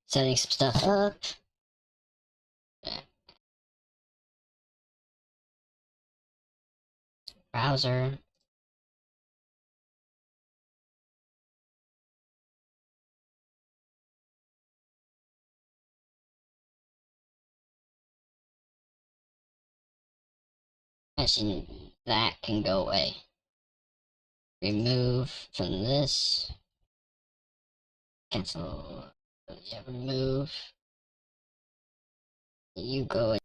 Setting some stuff up. Browser. Actually, that can go away. Remove from this. Cancel. Yeah, remove. You go.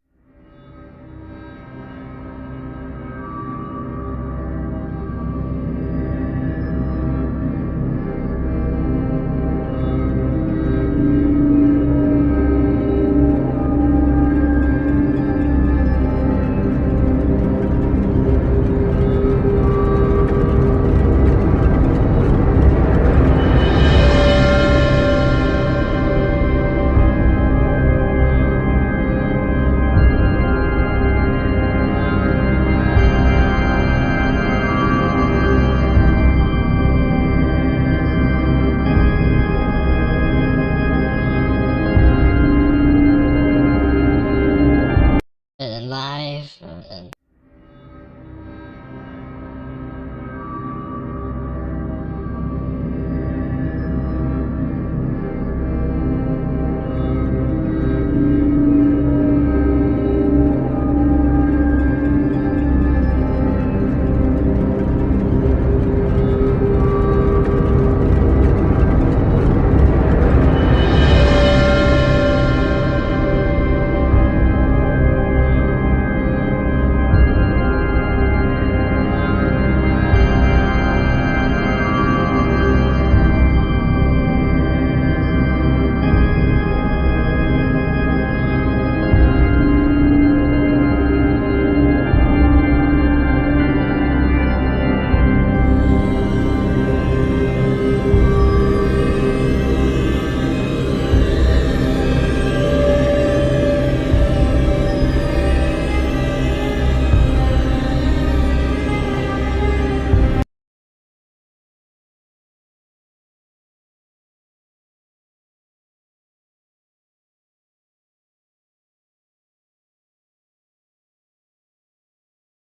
And then live. And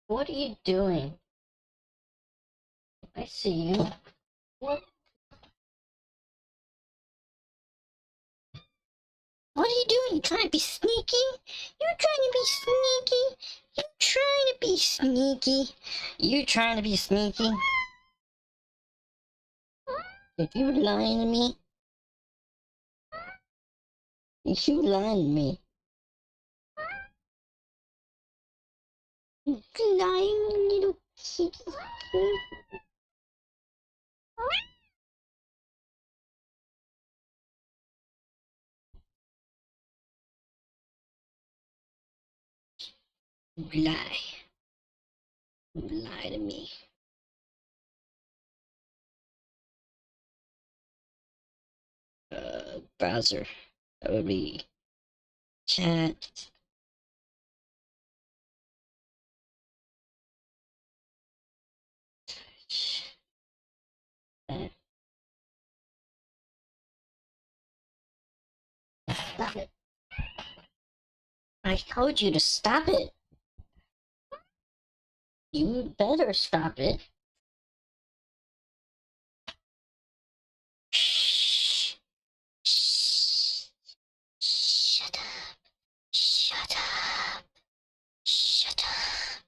what are you doing? I see you. What? What are you doing? You trying to be sneaky? You trying to be sneaky? You trying to be sneaky? You trying to be sneaky? If you lying to me, if you lying to me, you lying little kitty. You lie. You lie to me. Browser. That would be chat. Stop it. I told you to stop it. You better stop it. Shh. Shh. Shut up. Shut up. Shut up.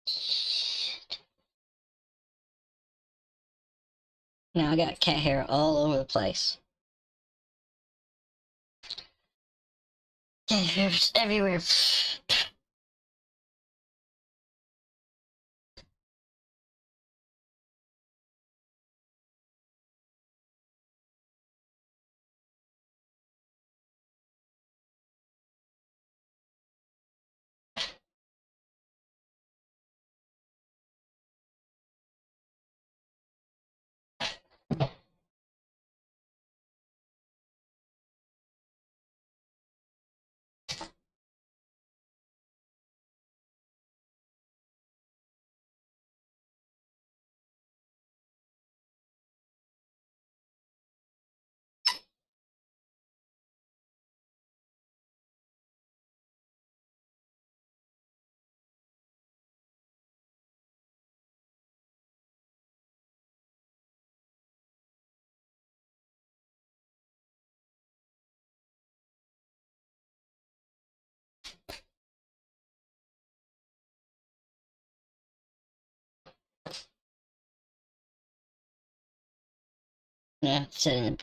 Shit. Now I got cat hair all over the place. Cat hair's everywhere. Yeah, so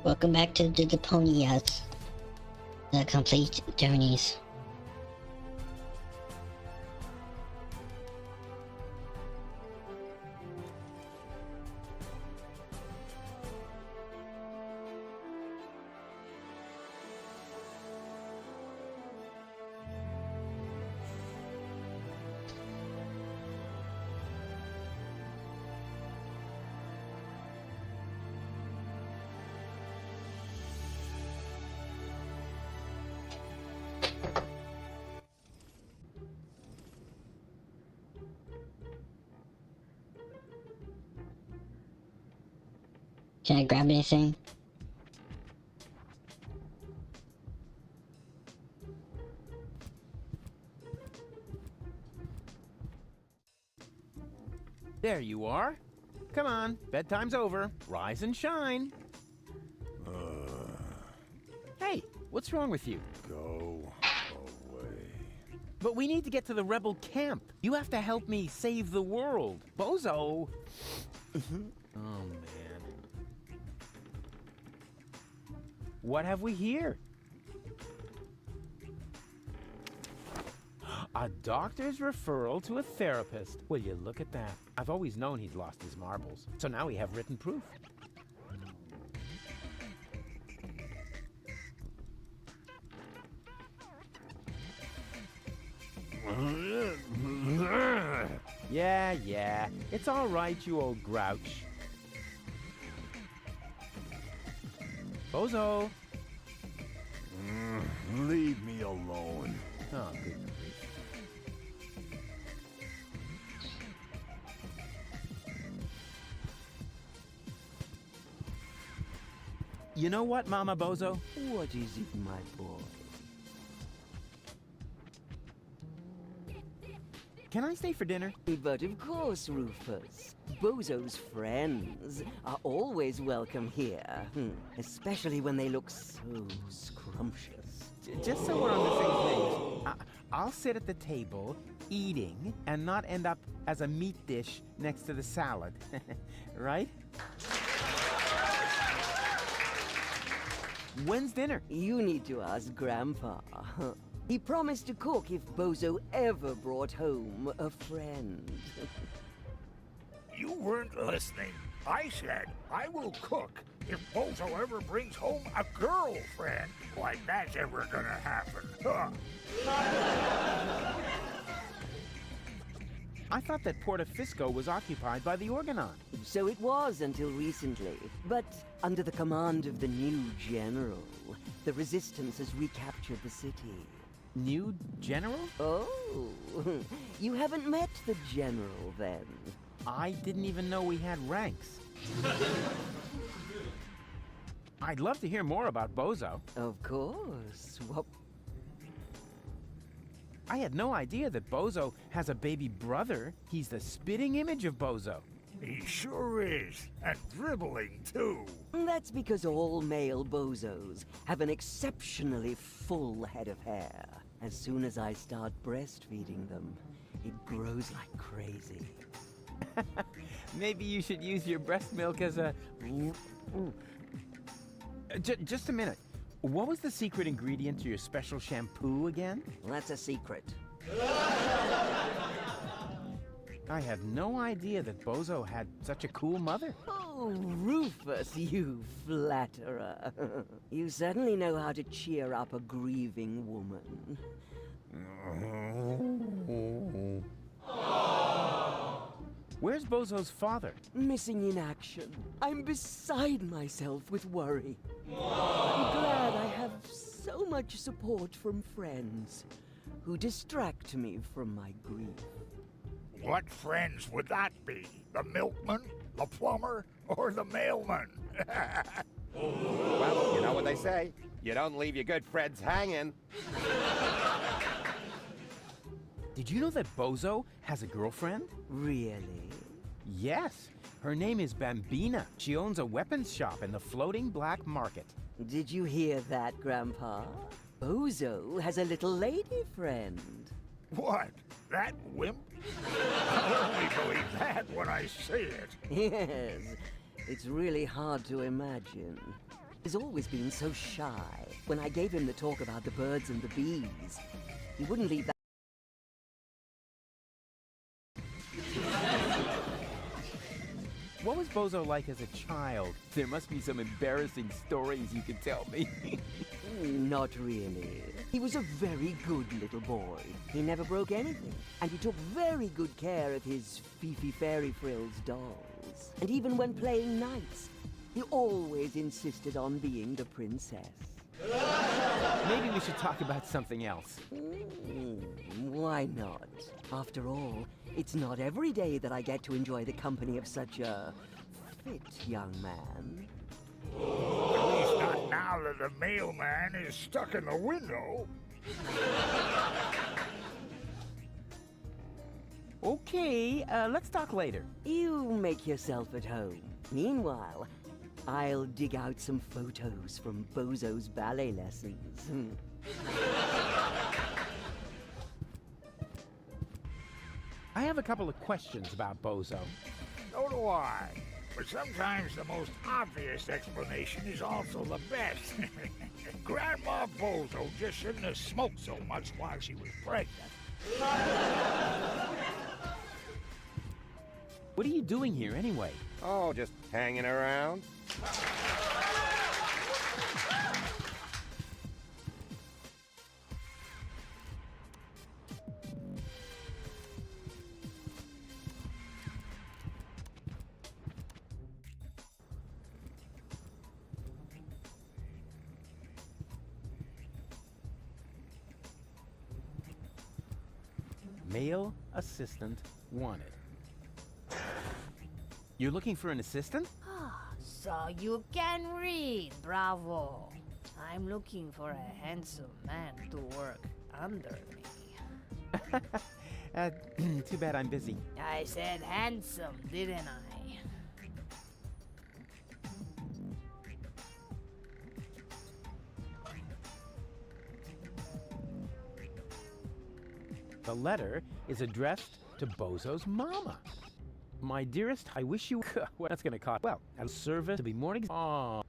welcome back to the Deponias. The complete journeys. Can I grab anything? There you are. Come on, bedtime's over. Rise and shine. Hey, what's wrong with you? Go away. But we need to get to the rebel camp. You have to help me save the world. Bozo! Oh, man. What have we here? A doctor's referral to a therapist. Will you look at that? I've always known he'd lost his marbles. So now we have written proof. Yeah. It's all right, you old grouch. Bozo! Leave me alone. Oh, good grief. You know what, Mama Bozo? What is it, my boy? Can I stay for dinner? But of course, Rufus. Bozo's friends are always welcome here. Especially when they look so scrumptious. Just so we're on the same page, I'll sit at the table, eating, and not end up as a meat dish next to the salad. Right? When's dinner? You need to ask Grandpa. He promised to cook if Bozo ever brought home a friend. You weren't listening. I said I will cook if Bozo ever brings home a girlfriend. Like that's ever gonna happen. Huh. I thought that Portafisco was occupied by the Organon. So it was until recently. But under the command of the new general, the resistance has recaptured the city. New general? Oh, you haven't met the general then? I didn't even know we had ranks. I'd love to hear more about Bozo. Of course. What? I had no idea that Bozo has a baby brother. He's the spitting image of Bozo. He sure is. And dribbling, too. That's because all male bozos have an exceptionally full head of hair. As soon as I start breastfeeding them, it grows like crazy. Maybe you should use your breast milk as a... Just a minute. What was the secret ingredient to your special shampoo again? That's a secret. I had no idea that Bozo had such a cool mother. Oh, Rufus, you flatterer. You certainly know how to cheer up a grieving woman. Where's Bozo's father? Missing in action. I'm beside myself with worry. I'm glad I have so much support from friends who distract me from my grief. What friends would that be? The milkman, the plumber, or the mailman? Well, you know what they say. You don't leave your good friends hanging. Did you know that Bozo has a girlfriend? Really? Yes. Her name is Bambina. She owns a weapons shop in the floating black market. Did you hear that, Grandpa? Bozo has a little lady friend. What? That wimp? I'll only believe that when I see it. Yes, it's really hard to imagine. He's always been so shy. When I gave him the talk about the birds and the bees, he wouldn't leave that. What was Bozo like as a child? There must be some embarrassing stories you can tell me. Not really. He was a very good little boy. He never broke anything. And he took very good care of his Fifi Fairy Frills dolls. And even when playing knights, he always insisted on being the princess. Maybe we should talk about something else. Why not? After all, it's not every day that I get to enjoy the company of such a fit young man. At least not now that the mailman is stuck in the window. Okay, let's talk later. You make yourself at home. Meanwhile, I'll dig out some photos from Bozo's ballet lessons. I have a couple of questions about Bozo. So do I. But sometimes the most obvious explanation is also the best. Grandma Bozo just shouldn't have smoked so much while she was pregnant. What are you doing here anyway? Oh, just hanging around. Male assistant wanted. You're looking for an assistant? So you can read, bravo. I'm looking for a handsome man to work under me. Too bad I'm busy. I said handsome, didn't I? The letter is addressed to Bozo's mama. My dearest, I wish you... Well, that's gonna cost... Well, a service to be more... Aww.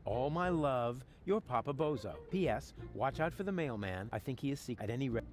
All my love, your Papa Bozo. P.S. Watch out for the mailman. I think he is secret at any rate.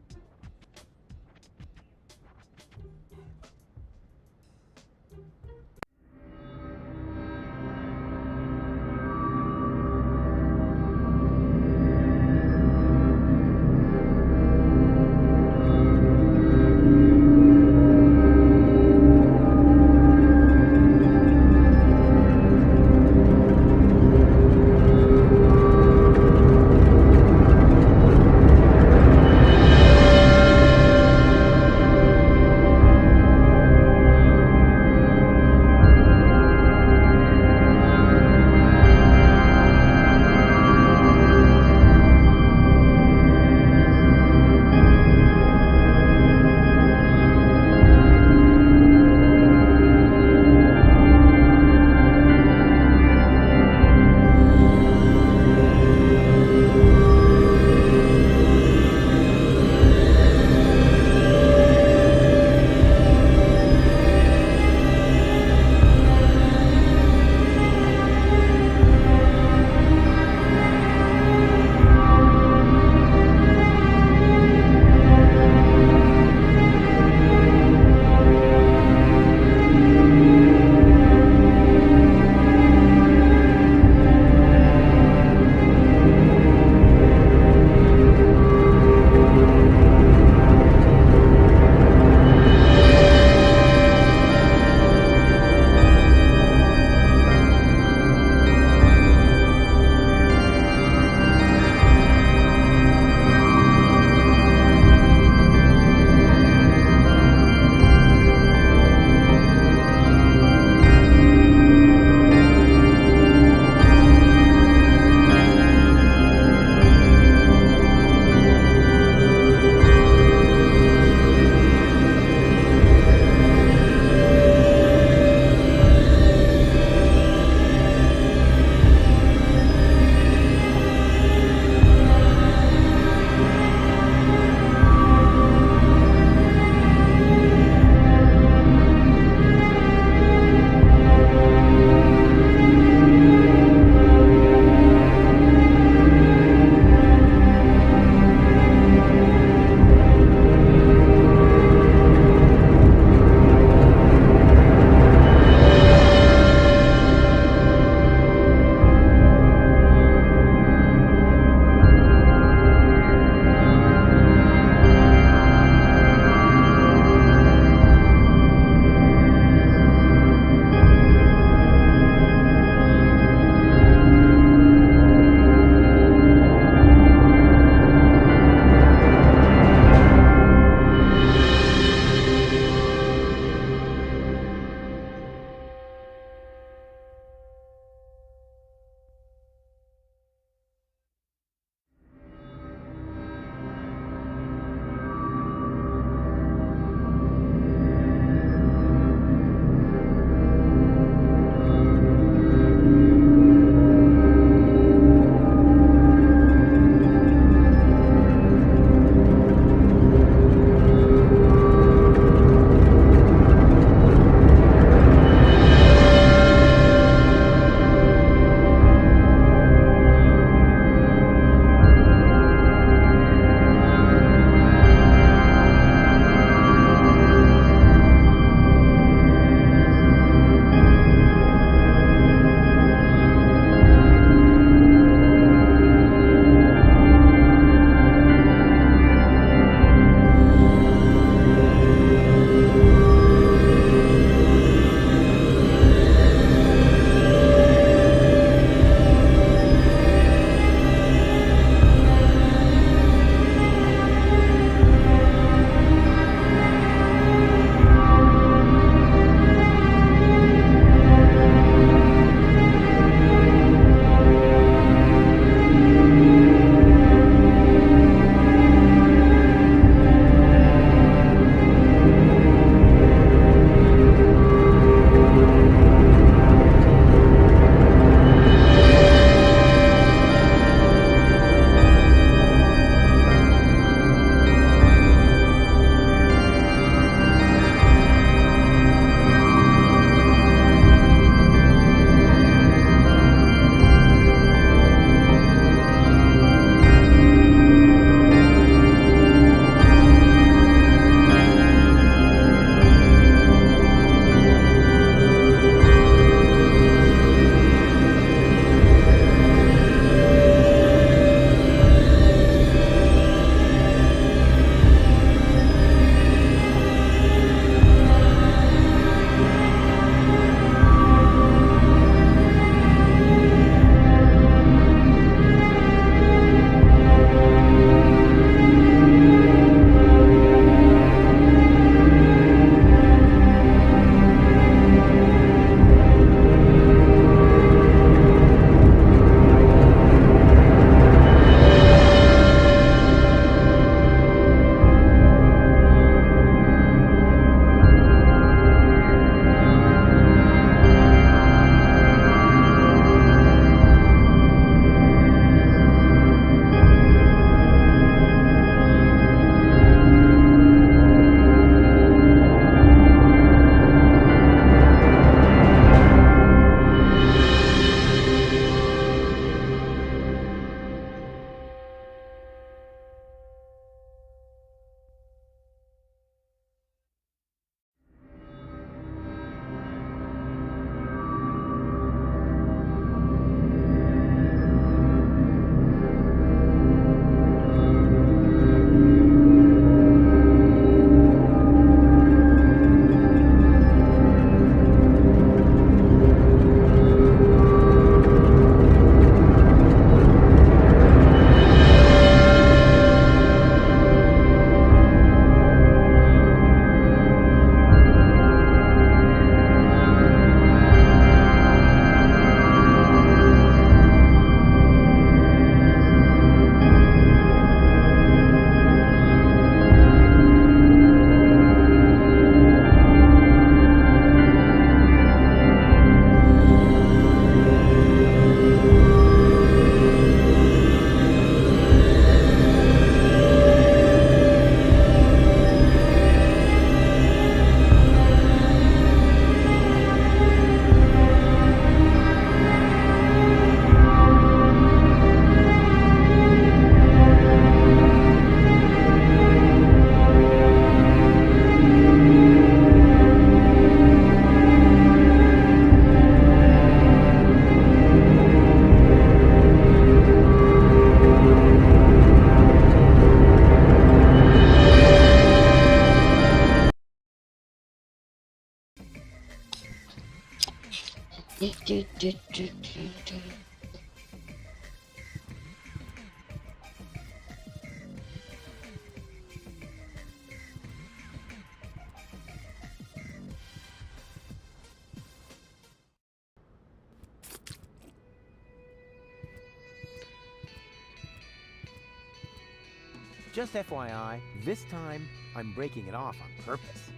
Just FYI, this time I'm breaking it off on purpose.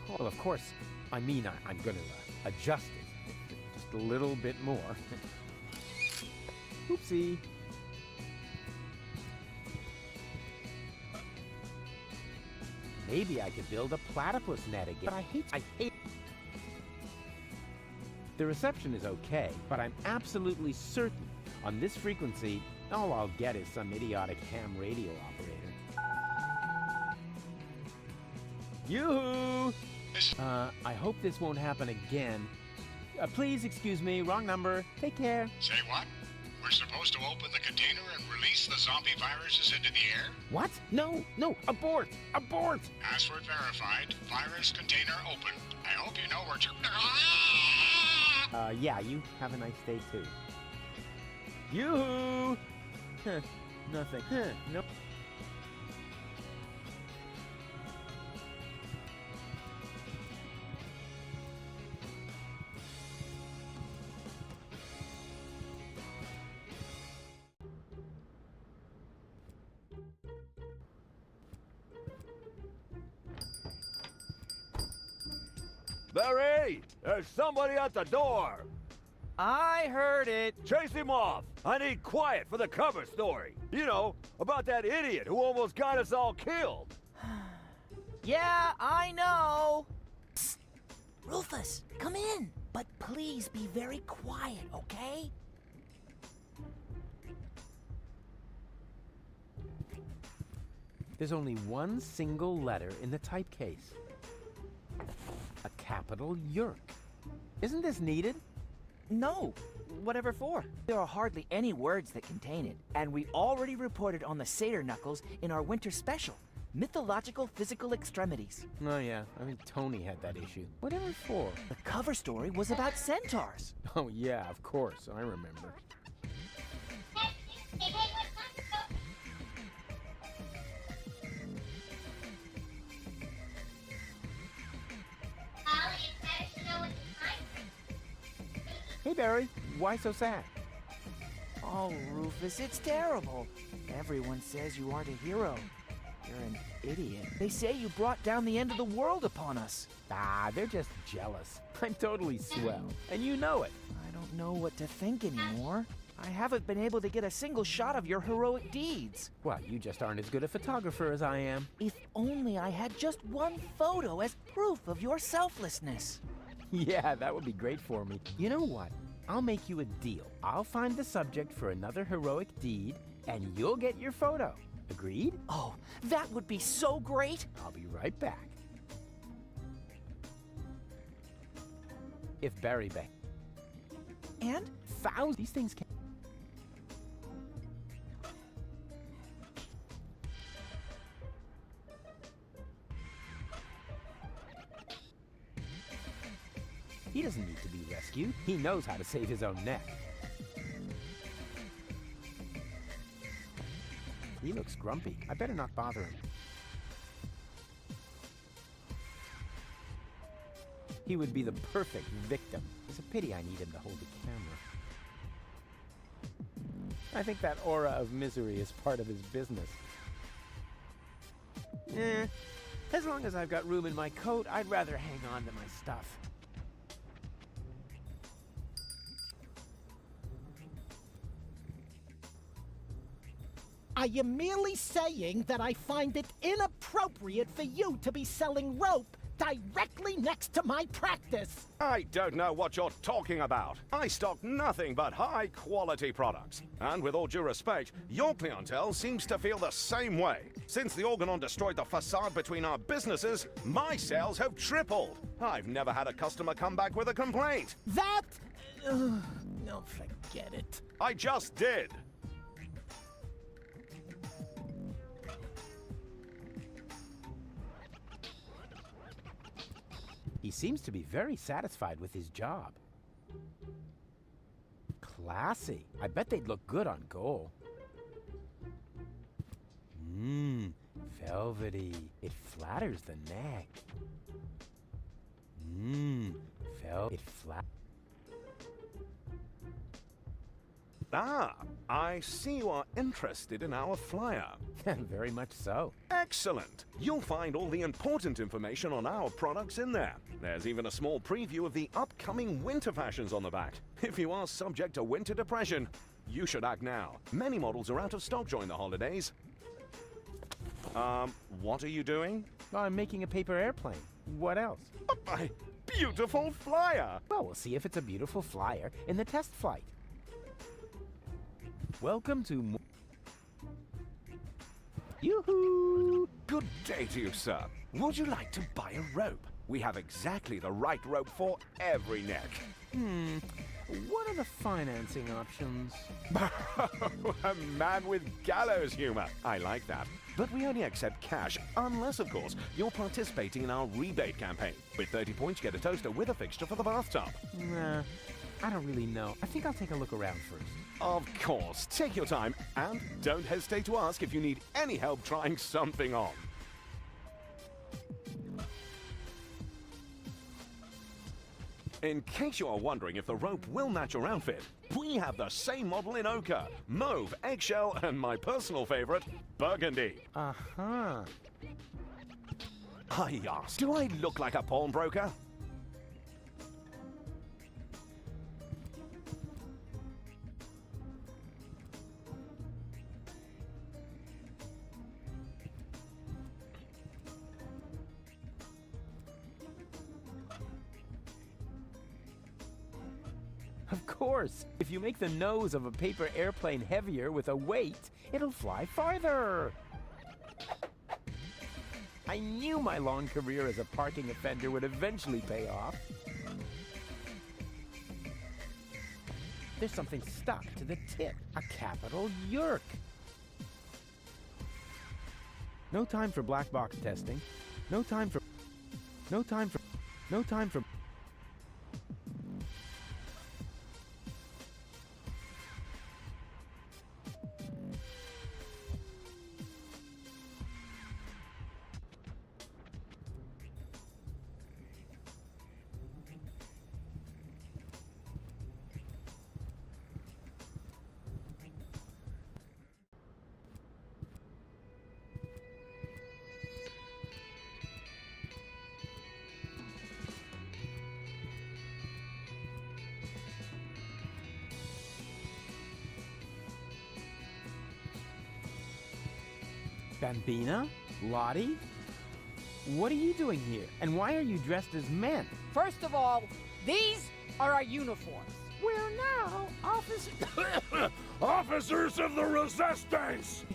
Well, of course, I mean I'm going to adjust it just a little bit more. Oopsie. Maybe I could build a platypus net again. But I hate. The reception is okay, but I'm absolutely certain on this frequency, all I'll get is some idiotic ham radio operator. Yoo-hoo! I hope this won't happen again. Please excuse me, wrong number. Take care. Say what? We're supposed to open the container and release the zombie viruses into the air? What? No, abort! Abort! Password verified. Virus container open. I hope you know where to... Yeah, you have a nice day too. Yoo-hoo! Huh, nothing. Huh, nope. Barry! There's somebody at the door! I heard it. Chase him off! I need quiet for the cover story. You know, about that idiot who almost got us all killed. Yeah, I know. Psst. Rufus, come in. But please be very quiet, okay? There's only one single letter in the typecase. A capital Yerk. Isn't this needed? No. Whatever for? There are hardly any words that contain it, and we already reported on the satyr knuckles in our winter special. Mythological physical extremities. Oh yeah, I think Tony had that issue. Whatever for? The cover story was about centaurs. Oh yeah, of course, I remember. Hey Barry, why so sad? Oh, Rufus, it's terrible. Everyone says you aren't a hero. You're an idiot. They say you brought down the end of the world upon us. Ah, they're just jealous. I'm totally swell, and you know it. I don't know what to think anymore. I haven't been able to get a single shot of your heroic deeds. Well, you just aren't as good a photographer as I am. If only I had just one photo as proof of your selflessness. Yeah, that would be great for me. You know what? I'll make you a deal. I'll find the subject for another heroic deed, and you'll get your photo. Agreed? Oh, that would be so great. I'll be right back. If Barry Beck. And? Thousands. These things can... He doesn't need to be rescued. He knows how to save his own neck. He looks grumpy. I better not bother him. He would be the perfect victim. It's a pity I need him to hold the camera. I think that aura of misery is part of his business. As long as I've got room in my coat, I'd rather hang on to my stuff. Are you merely saying that I find it inappropriate for you to be selling rope directly next to my practice? I don't know what you're talking about. I stock nothing but high-quality products. And with all due respect, your clientele seems to feel the same way. Since the Organon destroyed the facade between our businesses, my sales have tripled. I've never had a customer come back with a complaint. That... no, forget it. I just did. He seems to be very satisfied with his job. Classy. I bet they'd look good on gold. Mmm, velvety. It flatters the neck. Mmm, it flat. Ah, I see you are interested in our flyer. Very much so. Excellent! You'll find all the important information on our products in there. There's even a small preview of the upcoming winter fashions on the back. If you are subject to winter depression, you should act now. Many models are out of stock during the holidays. What are you doing? I'm making a paper airplane. What else? My beautiful flyer! Well, we'll see if it's a beautiful flyer in the test flight. Welcome to... Yoo-hoo! Good day to you, sir. Would you like to buy a rope? We have exactly the right rope for every neck. What are the financing options? A man with gallows humor. I like that. But we only accept cash, unless, of course, you're participating in our rebate campaign. With 30 points, you get a toaster with a fixture for the bathtub. Nah, I don't really know. I think I'll take a look around first. Of course. Take your time, and don't hesitate to ask if you need any help trying something on. In case you are wondering if the rope will match your outfit, we have the same model in ochre, mauve, eggshell, and my personal favorite, burgundy. Uh-huh. I asked, do I look like a pawnbroker? Of course. If you make the nose of a paper airplane heavier with a weight, it'll fly farther. I knew my long career as a parking offender would eventually pay off. There's something stuck to the tip. A capital yerk. No time for black box testing. No time for... Bambina? Lottie? What are you doing here? And why are you dressed as men? First of all, these are our uniforms. We're now officers of the Resistance!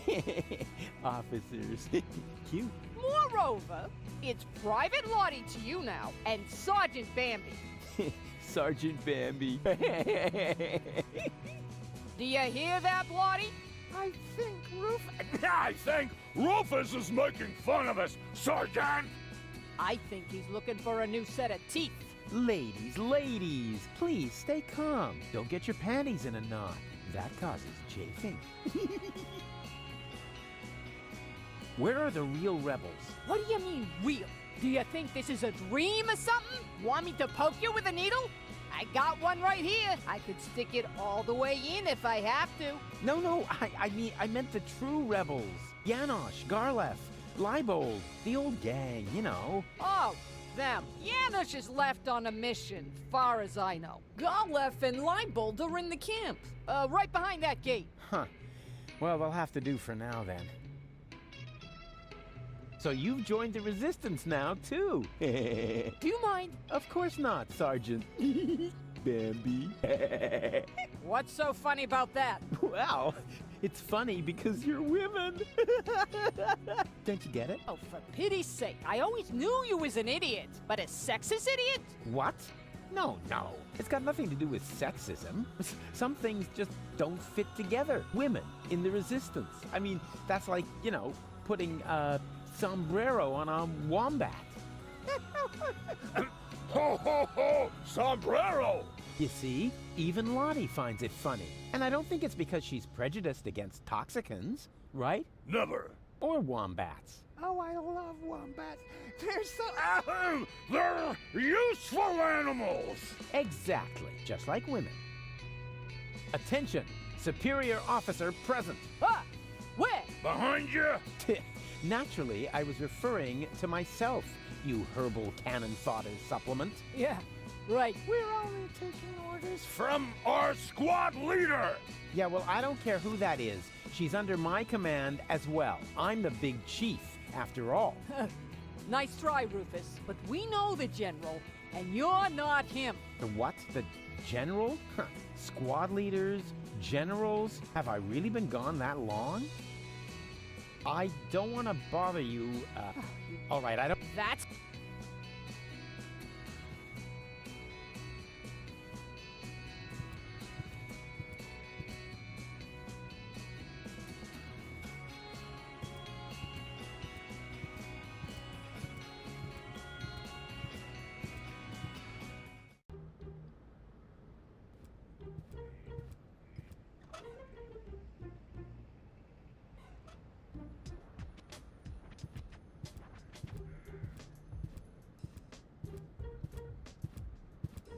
Officers. Cute. Moreover, it's Private Lottie to you now, and Sergeant Bambi. Sergeant Bambi. Do you hear that, Lottie? I think Rufus is making fun of us, Sergeant! I think he's looking for a new set of teeth. Ladies, please stay calm. Don't get your panties in a knot. That causes chafing. Where are the real rebels? What do you mean, real? Do you think this is a dream or something? Want me to poke you with a needle? I got one right here. I could stick it all the way in if I have to. No, I meant the true rebels. Janosch, Garlef, Leibold, the old gang, you know. Oh, them. Janosch is left on a mission, far as I know. Garlef and Leibold are in the camp. Right behind that gate. Huh. Well, they'll have to do for now, then. So you've joined the Resistance now, too. Do you mind? Of course not, Sergeant. Bambi. What's so funny about that? Well, it's funny because you're women. Don't you get it? Oh, for pity's sake. I always knew you was an idiot. But a sexist idiot? What? No. It's got nothing to do with sexism. Some things just don't fit together. Women in the Resistance. I mean, that's like, you know, putting sombrero on a wombat. Ho ho ho! Sombrero! You see, even Lottie finds it funny. And I don't think it's because she's prejudiced against toxicants, right? Never. Or wombats. Oh, I love wombats. They're so... Ahem! They're useful animals! Exactly, just like women. Attention, superior officer present. Ah! Where? Behind you? Naturally, I was referring to myself, you herbal cannon fodder supplement. Yeah, right. We're only taking orders From our squad leader! Yeah, well, I don't care who that is. She's under my command as well. I'm the big chief, after all. Nice try, Rufus. But we know the General, and you're not him. The what? The general? Huh. Squad leaders? Generals? Have I really been gone that long? I don't want to bother you. All right, I don't... That's...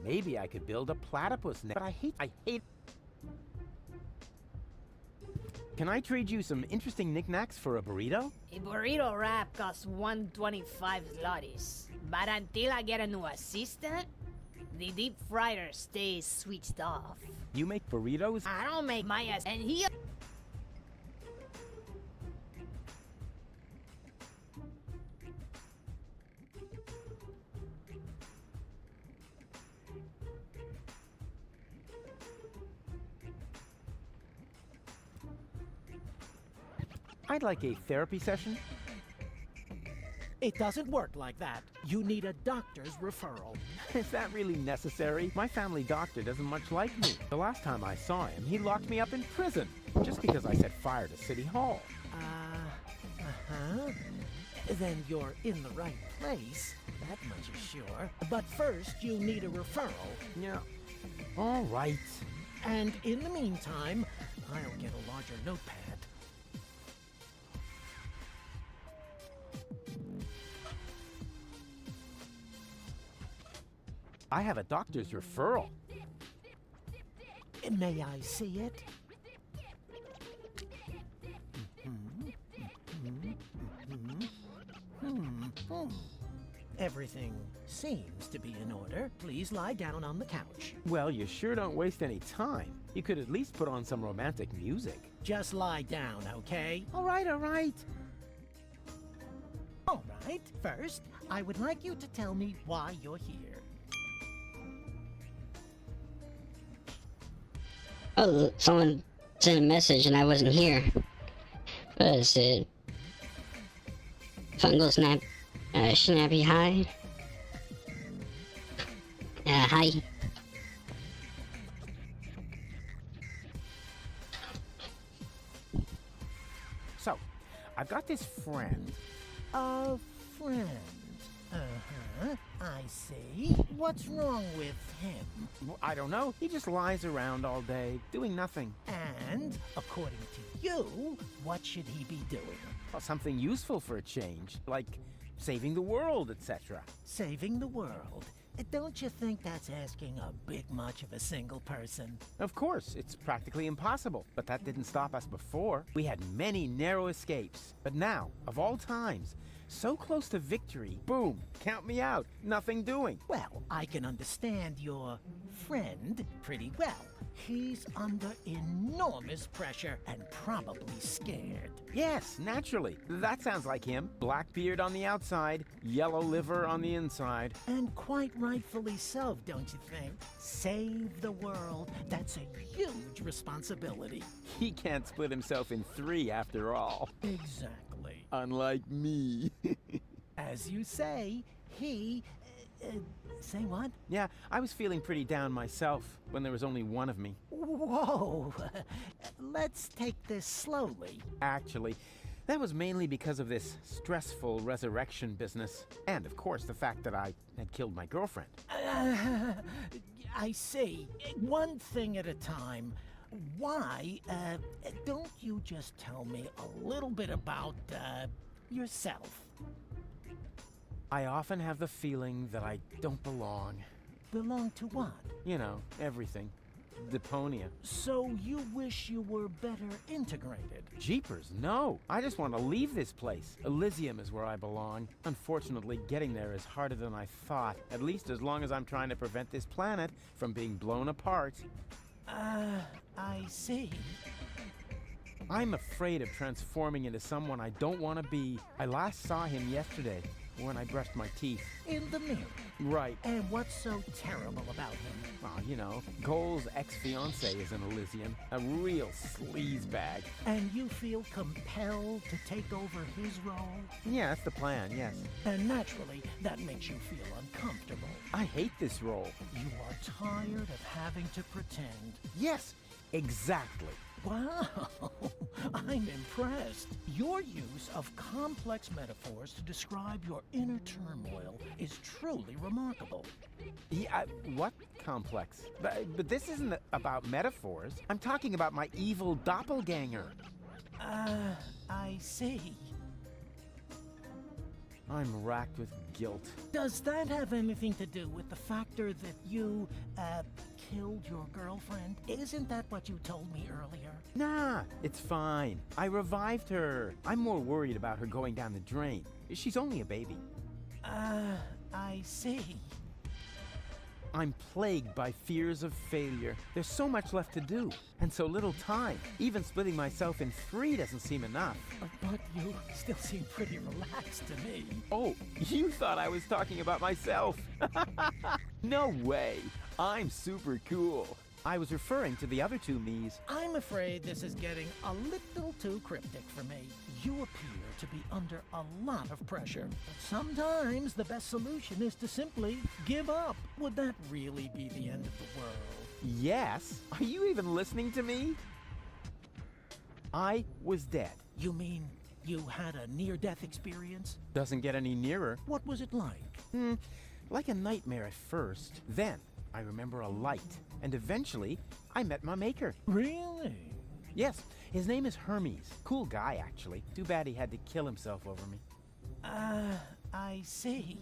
Maybe I could build a platypus nest, but I hate... Can I trade you some interesting knickknacks for a burrito? A burrito wrap costs 125 zlotys. But until I get a new assistant, the deep fryer stays switched off. You make burritos? I don't make my ass, and he... I'd like a therapy session. It doesn't work like that. You need a doctor's referral. Is that really necessary? My family doctor doesn't much like me. The last time I saw him, he locked me up in prison just because I set fire to City Hall. Uh-huh. Then you're in the right place. That much is sure. But first, you need a referral. Yeah. All right. And in the meantime, I'll get a larger notepad. I have a doctor's referral. May I see it? Everything seems to be in order. Please lie down on the couch. Well, you sure don't waste any time. You could at least put on some romantic music. Just lie down, okay? All right, all right. All right. First, I would like you to tell me why you're here. Oh, someone sent a message and I wasn't here. What is it? Fungal snap, snappy hide. Hi. So, I've got this friend. A friend. Uh-huh. I see. What's wrong with him? Well, I don't know. He just lies around all day, doing nothing. And, according to you, what should he be doing? Well, something useful for a change, like saving the world, etc. Saving the world. Don't you think that's asking a bit much of a single person? Of course, it's practically impossible, but that didn't stop us before. We had many narrow escapes, but now, of all times, so close to victory, boom, count me out, nothing doing. Well, I can understand your friend pretty well. He's under enormous pressure and probably scared. Yes, naturally. That sounds like him. Black beard on the outside, yellow liver on the inside. And quite rightfully so, don't you think? Save the world. That's a huge responsibility. He can't split himself in three after all. Exactly. Unlike me. As you say, he... say what? Yeah, I was feeling pretty down myself when there was only one of me. Whoa! Let's take this slowly. Actually, That was mainly because of this stressful resurrection business. And, of course, the fact that I had killed my girlfriend. I see. One thing at a time. Why, don't you just tell me a little bit about, yourself? I often have the feeling that I don't belong. Belong to what? You know, everything. Deponia. So you wish you were better integrated? Jeepers, no. I just want to leave this place. Elysium is where I belong. Unfortunately, getting there is harder than I thought. At least as long as I'm trying to prevent this planet from being blown apart. I see. I'm afraid of transforming into someone I don't want to be. I last saw him yesterday when I brushed my teeth. In the mirror? Right. And what's so terrible about him? Oh, you know, Goal's ex-fiancée is an Elysian. A real sleazebag. And you feel compelled to take over his role? Yeah, that's the plan, yes. And naturally, that makes you feel uncomfortable. I hate this role. You are tired of having to pretend. Yes, exactly. Wow, I'm impressed. Your use of complex metaphors to describe your inner turmoil is truly remarkable. Yeah, what complex? But this isn't about metaphors. I'm talking about my evil doppelganger. I see. I'm racked with guilt. Does that have anything to do with the factor that you, killed your girlfriend? Isn't that what you told me earlier? Nah, it's fine. I revived her. I'm more worried about her going down the drain. She's only a baby. I see. I'm plagued by fears of failure. There's so much left to do, and so little time. Even splitting myself in 3 doesn't seem enough. But you still seem pretty relaxed to me. Oh, you thought I was talking about myself. No way. I'm super cool. I was referring to the other 2 me's. I'm afraid this is getting a little too cryptic for me. You appear to be under a lot of pressure. Sometimes the best solution is to simply give up. Would that really be the end of the world? Yes. Are you even listening to me? I was dead. You mean you had a near-death experience? Doesn't get any nearer. What was it like? Like a nightmare at first. Then, I remember a light. And eventually, I met my maker. Really? Yes, his name is Hermes. Cool guy, actually. Too bad he had to kill himself over me. I see.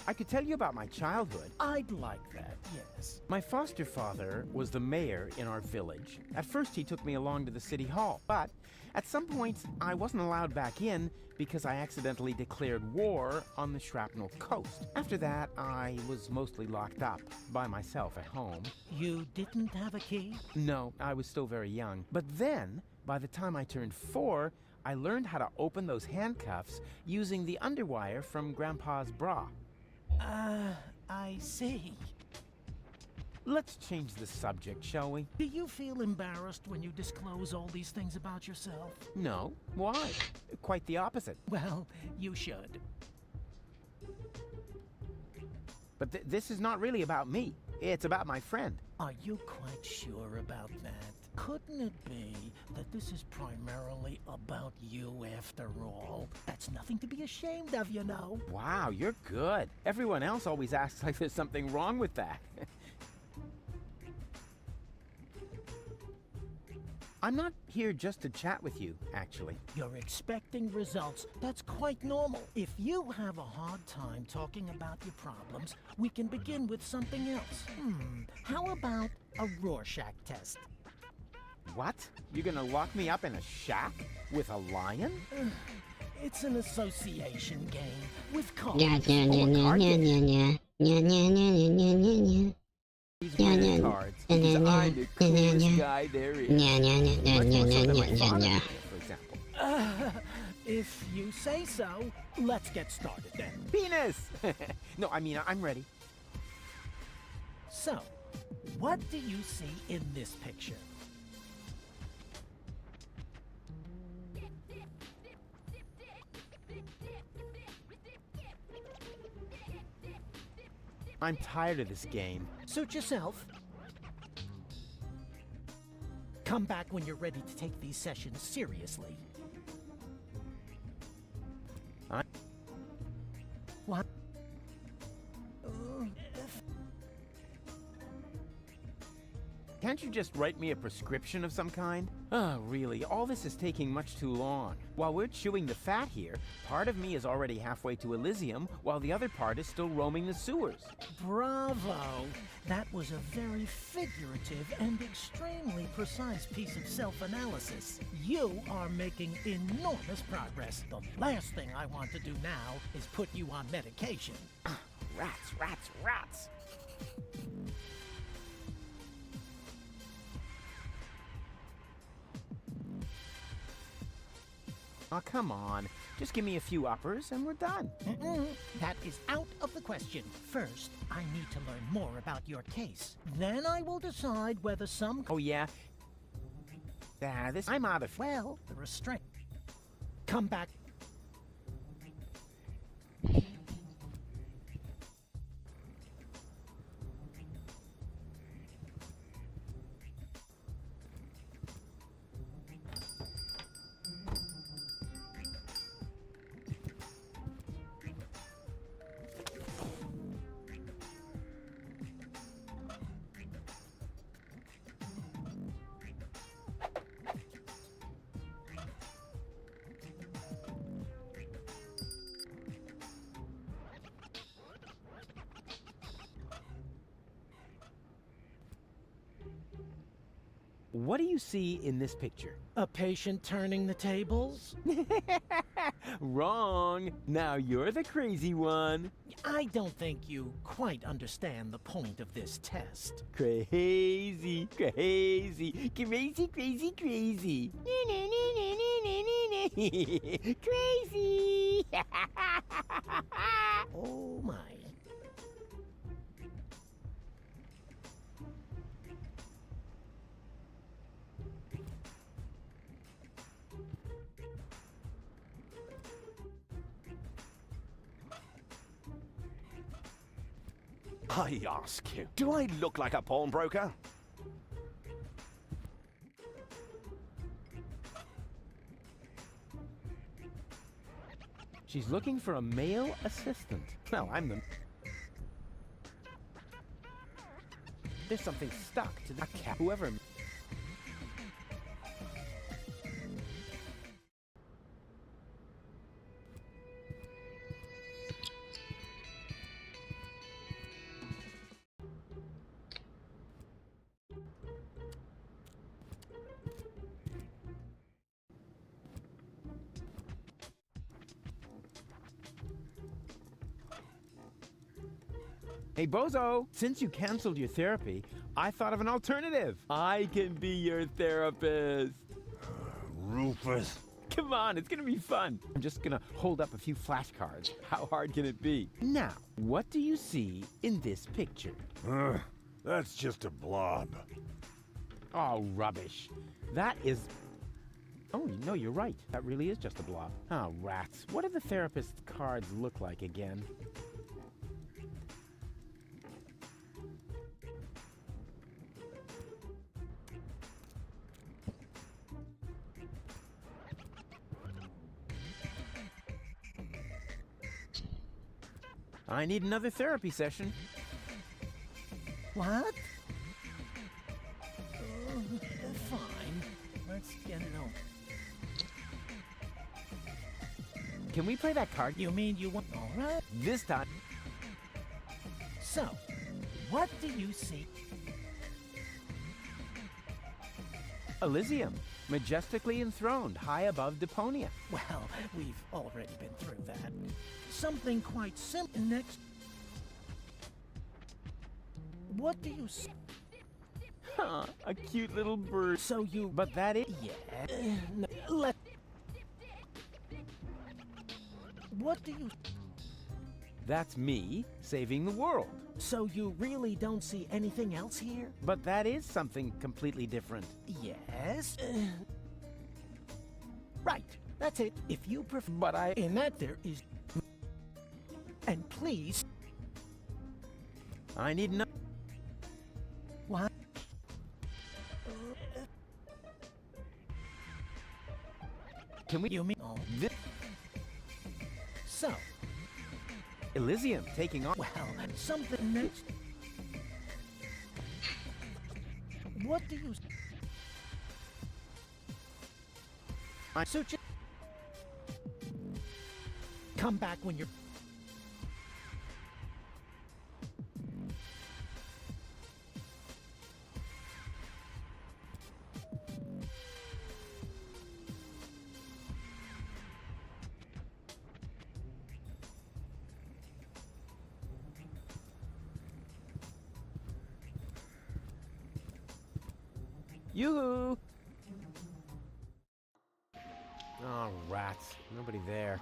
I could tell you about my childhood. I'd like that, yes. My foster father was the mayor in our village. At first, he took me along to the city hall, but at some point, I wasn't allowed back in because I accidentally declared war on the Shrapnel Coast. After that, I was mostly locked up by myself at home. You didn't have a key? No, I was still very young. But then, by the time I turned 4, I learned how to open those handcuffs using the underwire from Grandpa's bra. I see. Let's change the subject, shall we? Do you feel embarrassed when you disclose all these things about yourself? No. Why? Quite the opposite. Well, you should. But this is not really about me. It's about my friend. Are you quite sure about that? Couldn't it be that this is primarily about you after all? That's nothing to be ashamed of, you know. Wow, you're good. Everyone else always acts like there's something wrong with that. I'm not here just to chat with you, actually. You're expecting results. That's quite normal. If you have a hard time talking about your problems, we can begin with something else. How about a Rorschach test? What? You're gonna lock me up in a shack with a lion? It's an association game with cards. Yeah. These weird cards, because I'm the coolest guy there is. For example. If you say so, let's get started then. Penis! No, I mean, I'm ready. So, what do you see in this picture? I'm tired of this game. Suit yourself. Come back when you're ready to take these sessions seriously. What? Can't you just write me a prescription of some kind? Oh, really, all this is taking much too long. While we're chewing the fat here, part of me is already halfway to Elysium, while the other part is still roaming the sewers. Bravo! That was a very figurative and extremely precise piece of self-analysis. You are making enormous progress. The last thing I want to do now is put you on medication. Rats, rats, rats! Oh, come on. Just give me a few uppers and we're done. That is out of the question. First, I need to learn more about your case. Then I will decide whether some... Oh, yeah? I'm out of... Well, the restraint... Come back. What do you see in this picture? A patient turning the tables? Wrong. Now you're the crazy one. I don't think you quite understand the point of this test. Crazy, crazy, crazy, crazy, crazy. Crazy. Oh my. I ask you, do I look like a pawnbroker? She's looking for a male assistant. Well, I'm the... There's something stuck to the cap. Whoever... Hey, Bozo, since you canceled your therapy, I thought of an alternative. I can be your therapist. Rufus. Come on, it's gonna be fun. I'm just gonna hold up a few flashcards. How hard can it be? Now, what do you see in this picture? That's just a blob. Oh, rubbish. That is... Oh, no, you're right. That really is just a blob. Oh, rats. What do the therapist's cards look like again? I need another therapy session. What? Fine. Let's get it on. Can we play that card? You mean you want... All right. This time... So, what do you see? Elysium, majestically enthroned, high above Deponia. Well, we've already been through that. Something quite simple next. What do you see? Huh, a cute little bird. So you... But that is... Yeah. Let... What do you... That's me saving the world. So you really don't see anything else here? But that is something completely different. Yes. Right. That's it. If you prefer... But I... In that there is... And please... I need no... What? Can we... You mean... Oh. This... So... Elysium taking on... Well, something next. What do you... I search it. Come back when you're... Yoo-hoo! Oh, rats. Nobody there.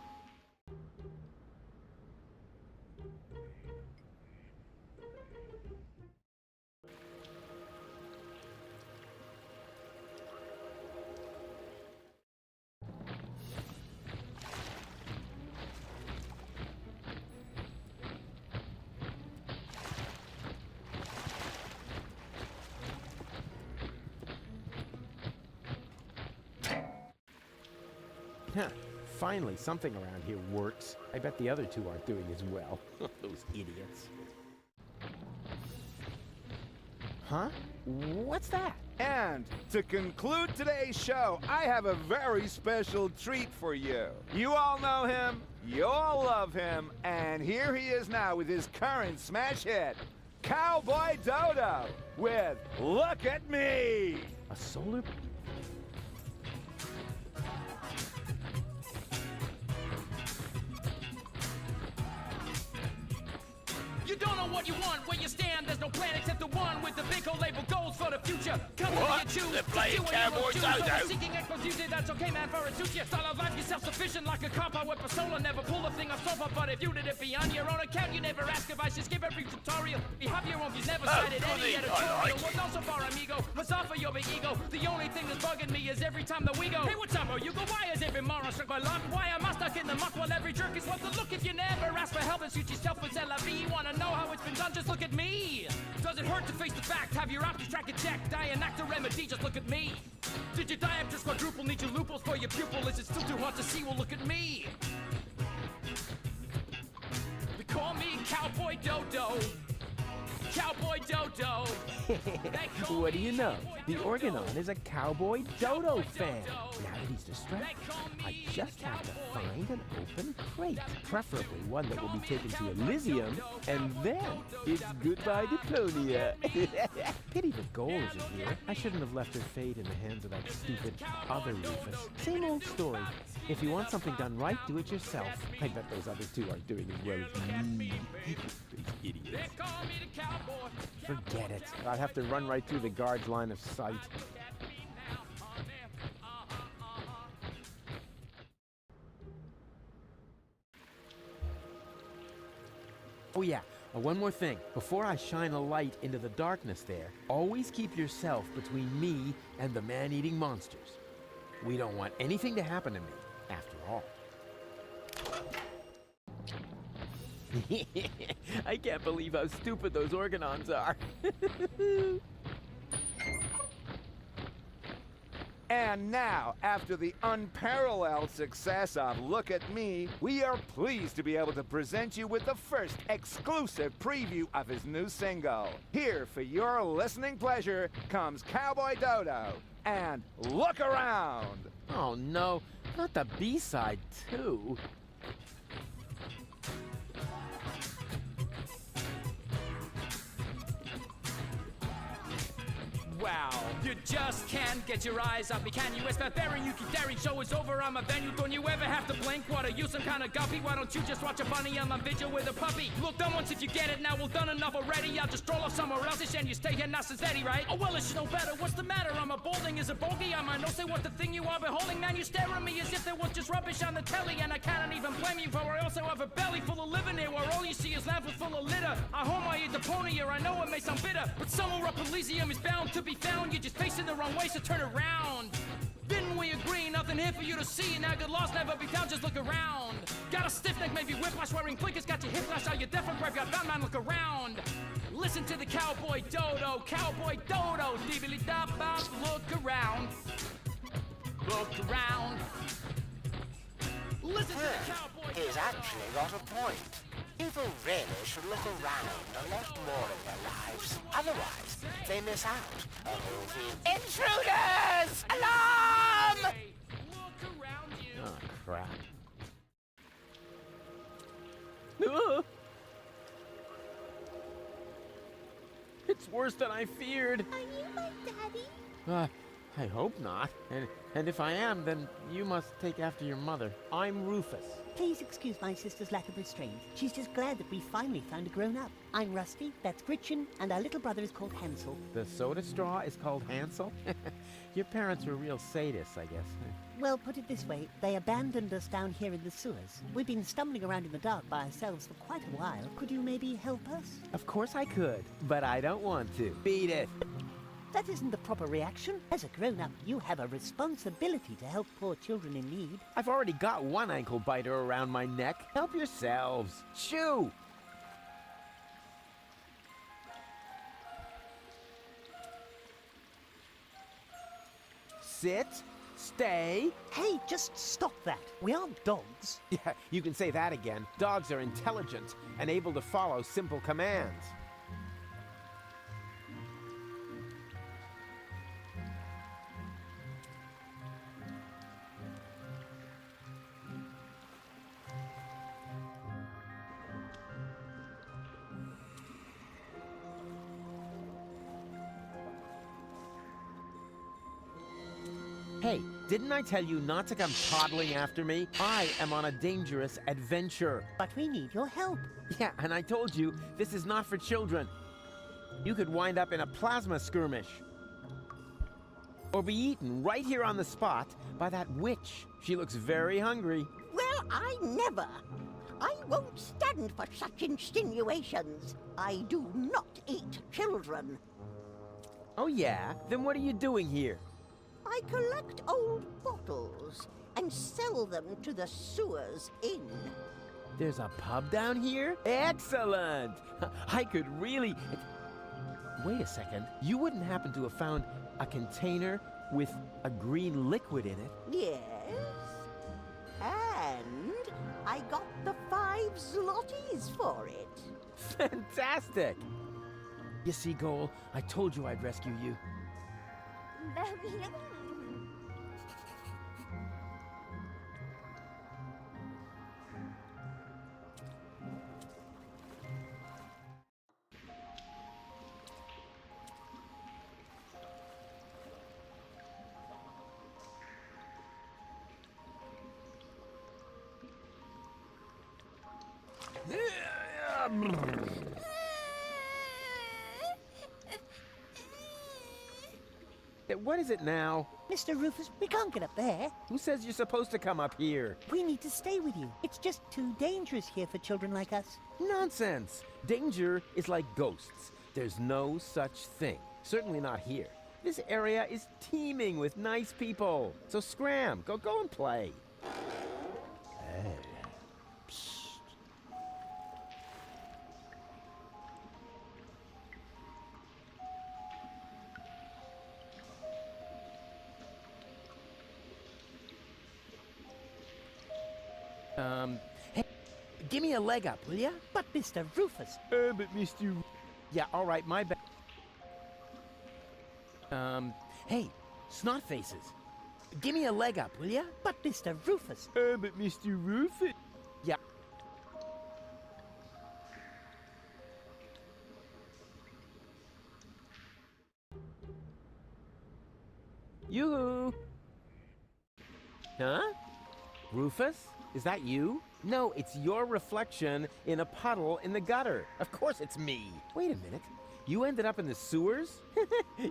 Huh. Finally, something around here works. I bet the other two aren't doing as well. Those idiots. Huh? What's that? And to conclude today's show, I have a very special treat for you. You all know him, you all love him, and here he is now with his current smash hit, Cowboy Dodo, with Look at Me! A solar... You don't know what you want, where you stand, there's no plan except the one with the big old label goals for the future. Come What? to you choose. They're playing Cowboy Dodo? Seeking exclusivity, that's okay, man, for it suits you. Style of life, you're self-sufficient like a cop. I whip a solo, never pull a thing off sofa. But if you did it beyond your own account, you never ask if I should skip every tutorial. You have your own views, never cited any editorial. Well, not so far, amigo. What's off of your big ego? The only thing that's bugging me is every time that we go. Hey, what's up, you go? Why is every moron struck by luck? Why am I stuck in the muck while every jerk is what the look? If you never ask for help and suit yourself with LV, wanna know how it's been done? Just look at me. Does it hurt to face the fact? Have your options track and check. Die an actor remedy, just look at me. Did you die after quadruple? Need your loopholes for your pupil? Is it still too hard to see? Well, look at me. They call me Cowboy Dodo. Cowboy Dodo. What do you know? The Organon is a Cowboy Dodo fan. Now that he's distracted, I just have to find an open crate, preferably one that will be taken to Elysium, and then it's Goodbye Deponia. Pity the goal isn't here. I shouldn't have left her fate in the hands of that stupid other Rufus. Same old story. If you want something done right, do it yourself. I bet those other two aren't doing as well as me. Those idiots. Forget it. I'd have to run right through the guard's line of sight. Oh yeah, one more thing. Before I shine a light into the darkness there, always keep yourself between me and the man-eating monsters. We don't want anything to happen to me, after all. I can't believe how stupid those Organons are. And now, after the unparalleled success of Look at Me, we are pleased to be able to present you with the first exclusive preview of his new single. Here, for your listening pleasure, comes Cowboy Dodo and Look Around. Oh no, not the B-side too. Wow, you just can't get your eyes off me, can you? It's barbarian, you keep daring, show is over, I'm a venue. Don't you ever have to blink? What, are you some kind of guppy? Why don't you just watch a bunny on my vigil with a puppy? Look, done once if you get it, now we've done enough already. I'll just stroll off somewhere else and you stay here, not since Eddie, right? Oh, well, it's no better, what's the matter? I'm a balding, is a bogey, I might not say what the thing you are beholding. Man, you stare at me as if there was just rubbish on the telly, and I can't even blame you, for I also have a belly full of living here, where all you see is lamps full of litter. I home I eat Deponia, I know it may sound bitter, but somewhere up Elysium is bound to be found. You're just facing the wrong way, so turn around. Didn't we agree? Nothing here for you to see. Now good loss never be found, just look around. Got a stiff neck, maybe whiplash, wearing blinkers, got your hip flash out, your deaf and graveyard bound, man, look around. Listen to the Cowboy Dodo, Cowboy Dodo, dibbly-dop-bop, look around. Look around. Listen to the Cowboy He's actually got a point. People really should look around a lot more in their lives. Otherwise, they miss out on all the intruders! Alarm! Oh, crap. It's worse than I feared. Are you my daddy? I hope not. And if I am, then you must take after your mother. I'm Rufus. Please excuse my sister's lack of restraint. She's just glad that we finally found a grown-up. I'm Rusty, that's Gretchen, and our little brother is called Hansel. The soda straw is called Hansel? Your parents were real sadists, I guess. Well, put it this way, they abandoned us down here in the sewers. We've been stumbling around in the dark by ourselves for quite a while. Could you maybe help us? Of course I could, but I don't want to. Beat it. That isn't the proper reaction. As a grown-up, you have a responsibility to help poor children in need. I've already got one ankle biter around my neck. Help yourselves. Shoo! Sit. Stay. Hey, just stop that. We aren't dogs. Yeah, you can say that again. Dogs are intelligent and able to follow simple commands. Hey, didn't I tell you not to come toddling after me? I am on a dangerous adventure. But we need your help. Yeah, and I told you, this is not for children. You could wind up in a plasma skirmish. Or be eaten right here on the spot by that witch. She looks very hungry. Well, I never. I won't stand for such insinuations. I do not eat children. Oh yeah? Then what are you doing here? I collect old bottles and sell them to the sewers inn. There's a pub down here? Excellent! I could really... Wait a second. You wouldn't happen to have found a container with a green liquid in it? Yes. And I got the 5 zlotys for it. Fantastic! You see, Goal, I told you I'd rescue you. What is it now? Mr. Rufus, we can't get up there. Who says you're supposed to come up here? We need to stay with you. It's just too dangerous here for children like us. Nonsense! Danger is like ghosts. There's no such thing. Certainly not here. This area is teeming with nice people. So scram, go and play. Hey. Psst. Hey, give me a leg up, will ya? But Mr. Rufus... but Mr. Yeah, all right, my bad. Hey, snot faces. Give me a leg up, will ya? But Mr. Rufus... but Mr. Rufus... Yeah. Yoo-hoo! Huh? Rufus? Is that you? No, it's your reflection in a puddle in the gutter. Of course it's me. Wait a minute. You ended up in the sewers?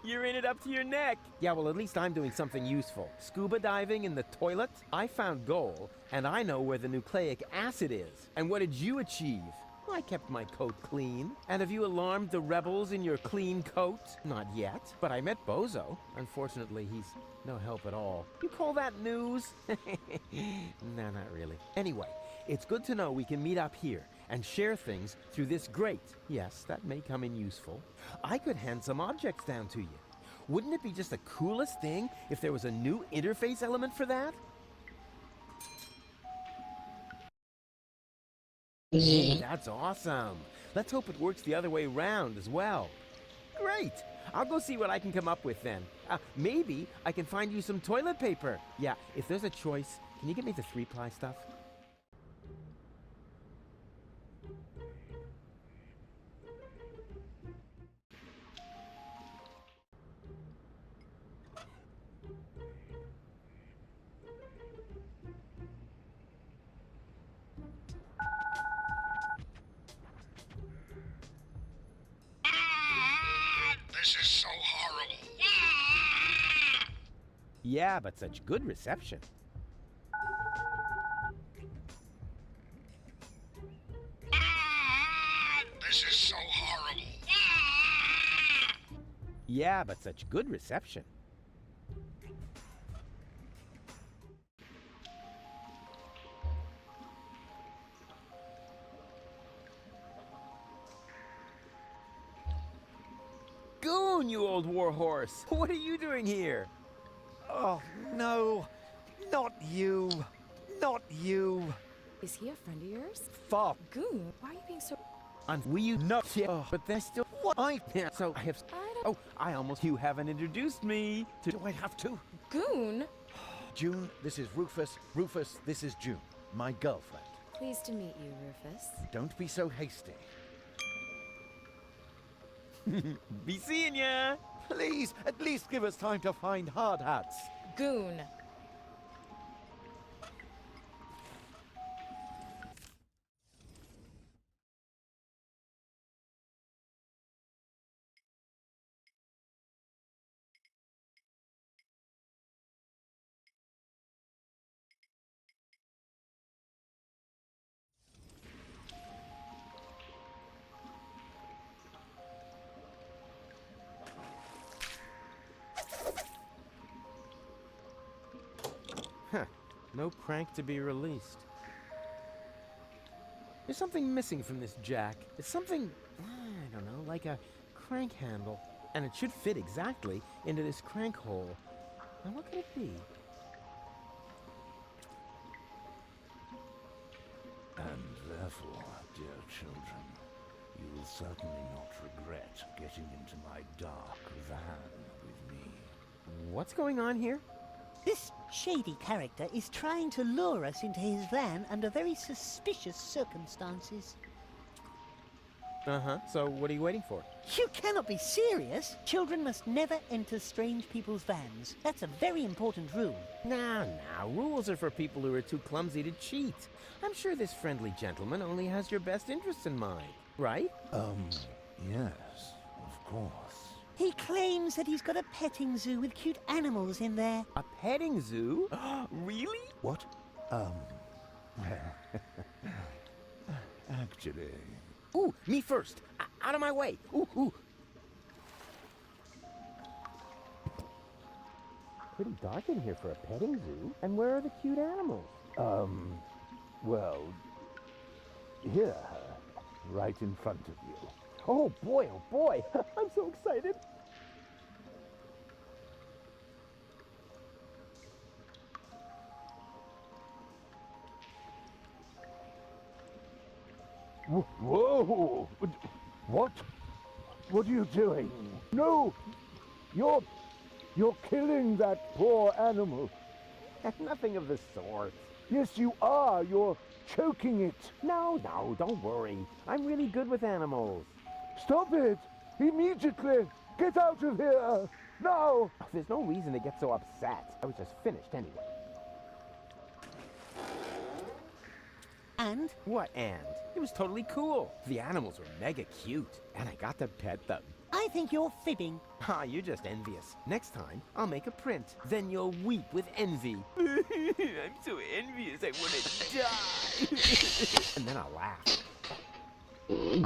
You're in it up to your neck. Yeah, well, at least I'm doing something useful. Scuba diving in the toilet? I found gold, and I know where the nucleic acid is. And what did you achieve? I kept my coat clean. And have you alarmed the rebels in your clean coat? Not yet, but I met Bozo. Unfortunately, he's no help at all. You call that news? No, not really. Anyway, it's good to know we can meet up here and share things through this grate. Yes, that may come in useful. I could hand some objects down to you. Wouldn't it be just the coolest thing if there was a new interface element for that? Hey, that's awesome. Let's hope it works the other way around as well. Great. I'll go see what I can come up with then. Maybe I can find you some toilet paper. Yeah, if there's a choice, can you get me the 3-ply stuff? This is so horrible. Yeah, but such good reception. This is so horrible. Yeah, but such good reception. Goon, you old warhorse! What are you doing here? Oh, no. Not you. Not you. Is he a friend of yours? Fuck. Goon, why are you being so... And will you not? But there's still... What? So I have... Oh, I almost... You haven't introduced me to... Do I have to? Goon? June, this is Rufus. Rufus, this is June, my girlfriend. Pleased to meet you, Rufus. Don't be so hasty. Be seeing ya! Please, at least give us time to find hard hats. Goon. No prank to be released. There's something missing from this jack. It's something, I don't know, like a crank handle. And it should fit exactly into this crank hole. Now what could it be? And therefore, dear children, you will certainly not regret getting into my dark van with me. What's going on here? This shady character is trying to lure us into his van under very suspicious circumstances. Uh-huh. So what are you waiting for? You cannot be serious! Children must never enter strange people's vans. That's a very important rule. Nah, rules are for people who are too clumsy to cheat. I'm sure this friendly gentleman only has your best interests in mind, right? Yes, of course. He claims that he's got a petting zoo with cute animals in there. A petting zoo? Really? What? Actually... Ooh, me first! Out of my way! Ooh! Pretty dark in here for a petting zoo. And where are the cute animals? Well... here, right in front of you. Oh boy! I'm so excited! Whoa! What? What are you doing? No! You're killing that poor animal. Nothing of the sort. Yes, you are. You're choking it. No, don't worry. I'm really good with animals. Stop it! Immediately! Get out of here! Now! There's no reason to get so upset. I was just finished anyway. And? What and? It was totally cool. The animals were mega cute, and I got to pet them. I think you're fibbing. You're just envious. Next time, I'll make a print. Then you'll weep with envy. I'm so envious, I want to die. And then I'll laugh.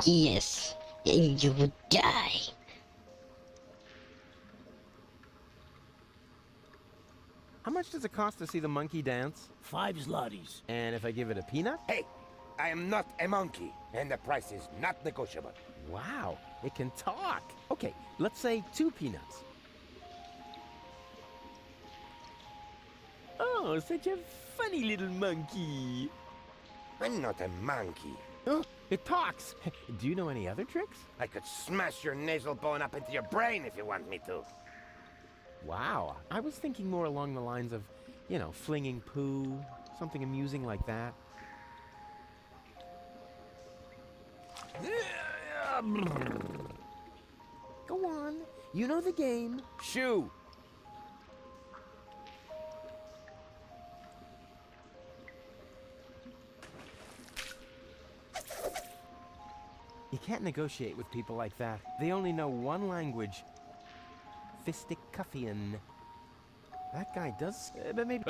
Yes, and you will die. How much does it cost to see the monkey dance? 5 zlotys. And if I give it a peanut? Hey, I am not a monkey, and the price is not negotiable. Wow, it can talk. Okay, let's say 2 peanuts. Oh, such a funny little monkey. I'm not a monkey. Oh, it talks. Do you know any other tricks? I could smash your nasal bone up into your brain if you want me to. Wow. I was thinking more along the lines of, you know, flinging poo, something amusing like that. Go on. You know the game. Shoo! You can't negotiate with people like that. They only know one language. Fisticuffian. That guy does, but maybe...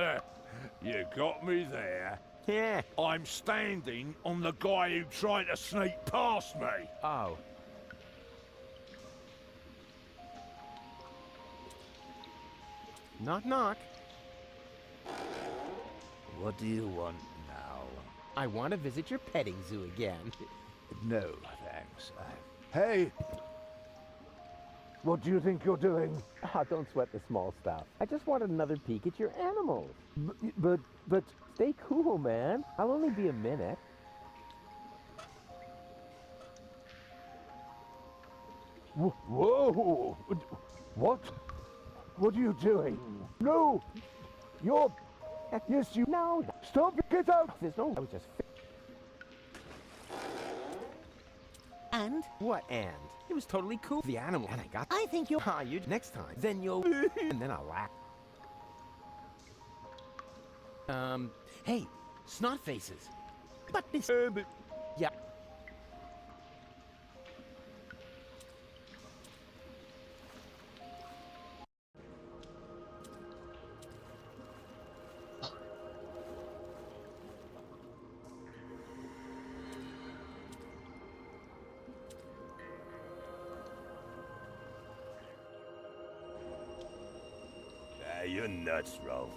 You got me there. Yeah. I'm standing on the guy who tried to sneak past me. Oh. Knock, knock. What do you want now? I want to visit your petting zoo again. No, thanks. Hey! What do you think you're doing? Ah, don't sweat the small stuff. I just wanted another peek at your animals. But... Stay cool, man. I'll only be a minute. Whoa! What? What are you doing? No! You're... Yes, you... No! Stop! Get out! There's no... I was just... And? What and? It was totally cool. The animal. And I got... I think you're... Ah, you... Next time. Then you'll... and then I'll laugh. Hey, snot faces. But this... Yeah. You're nuts, Ralphie.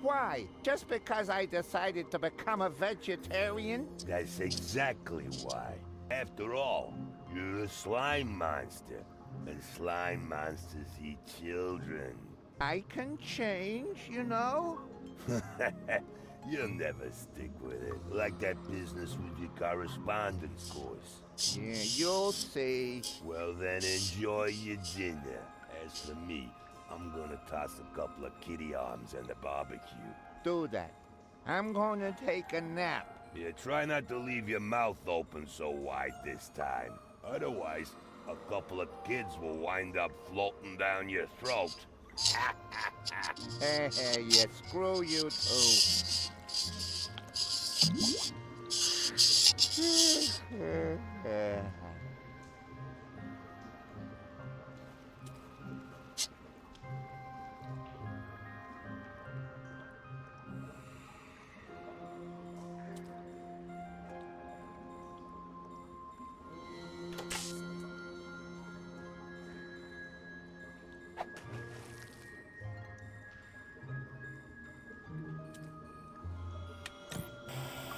Why? Just because I decided to become a vegetarian? That's exactly why. After all, you're a slime monster, and slime monsters eat children. I can change, you know? You'll never stick with it, like that business with your correspondence course. Yeah, you'll see. Well then, enjoy your dinner. As for me, I'm gonna toss a couple of kitty arms and the barbecue. Do that. I'm gonna take a nap. Yeah, try not to leave your mouth open so wide this time. Otherwise, a couple of kids will wind up floating down your throat. Hey, yeah, screw you too.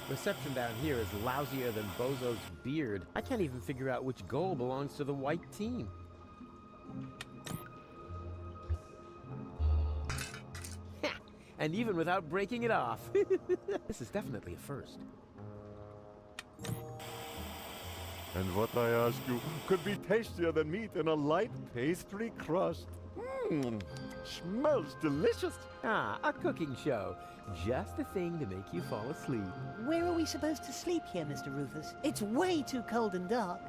Reception down here is lousier than Bozo's beard. I can't even figure out which goal belongs to the white team. And even without breaking it off. This is definitely a first. And what I ask you could be tastier than meat in a light pastry crust. Mmm, smells delicious. Ah, a cooking show. Just the thing to make you fall asleep. Where are we supposed to sleep here, Mr. Rufus? It's way too cold and dark.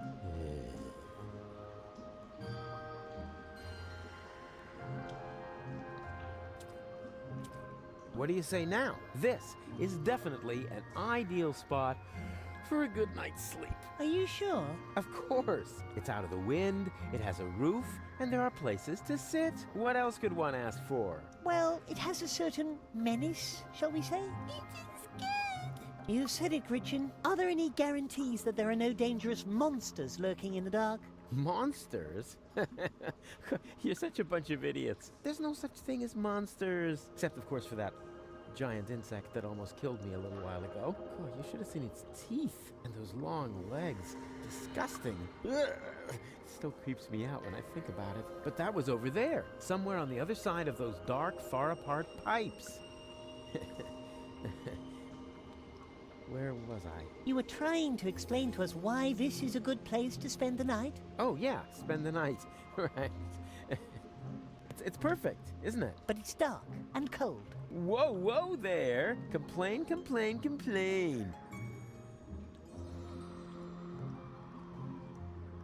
What do you say now? This is definitely an ideal spot for a good night's sleep. Are you sure? Of course. It's out of the wind, it has a roof, and there are places to sit. What else could one ask for? Well, it has a certain menace, shall we say? You said it, Gretchen. Are there any guarantees that there are no dangerous monsters lurking in the dark? Monsters? You're such a bunch of idiots. There's no such thing as monsters. Except, of course, for that giant insect that almost killed me a little while ago. Oh, you should have seen its teeth and those long legs. Disgusting. Ugh. Still creeps me out when I think about it. But that was over there, somewhere on the other side of those dark, far-apart pipes. where was I? You were trying to explain to us why this is a good place to spend the night? Oh, yeah, spend the night. Right. It's perfect, isn't it? But it's dark and cold. Whoa, whoa there! Complain, complain, complain.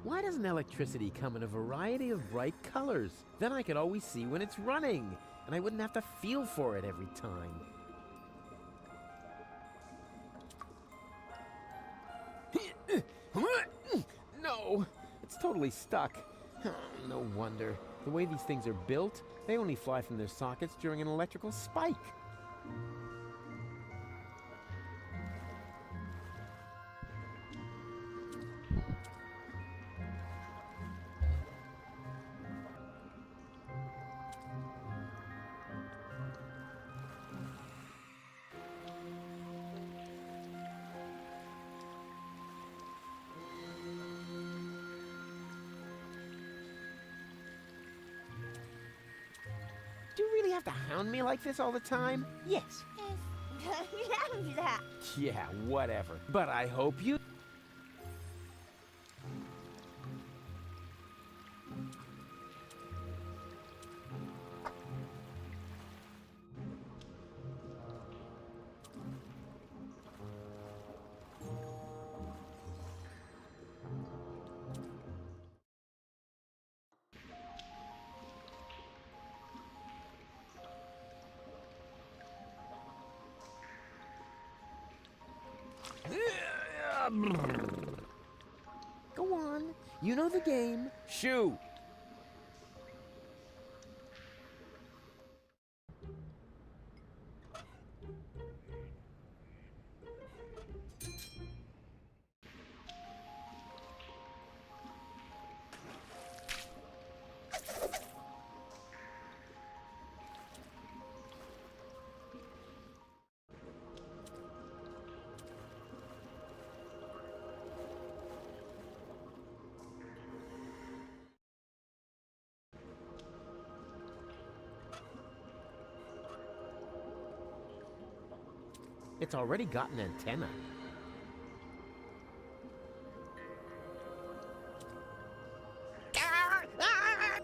Why doesn't electricity come in a variety of bright colors? Then I could always see when it's running, and I wouldn't have to feel for it every time. No, it's totally stuck. No wonder. The way these things are built, they only fly from their sockets during an electrical spike. Do you really have to hound me like this all the time? Yes. Yeah, whatever. But I hope you... Go on. You know the game. Shoo! It's already got an antenna.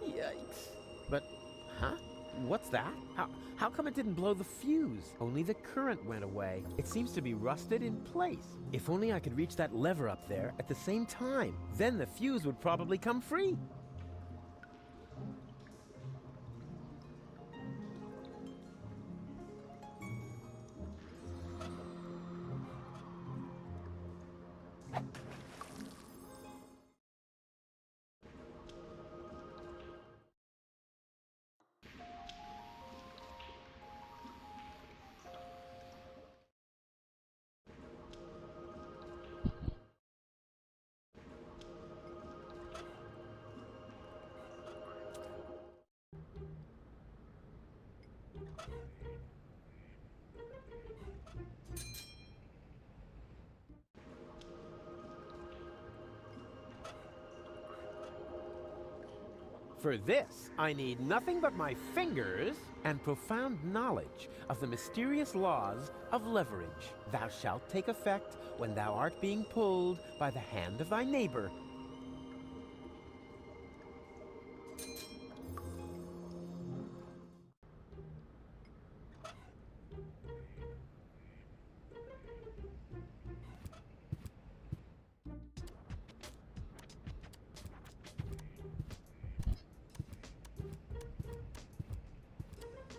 Yikes. But, huh? What's that? How come it didn't blow the fuse? Only the current went away. It seems to be rusted in place. If only I could reach that lever up there at the same time. Then the fuse would probably come free. For this, I need nothing but my fingers and profound knowledge of the mysterious laws of leverage. Thou shalt take effect when thou art being pulled by the hand of thy neighbor.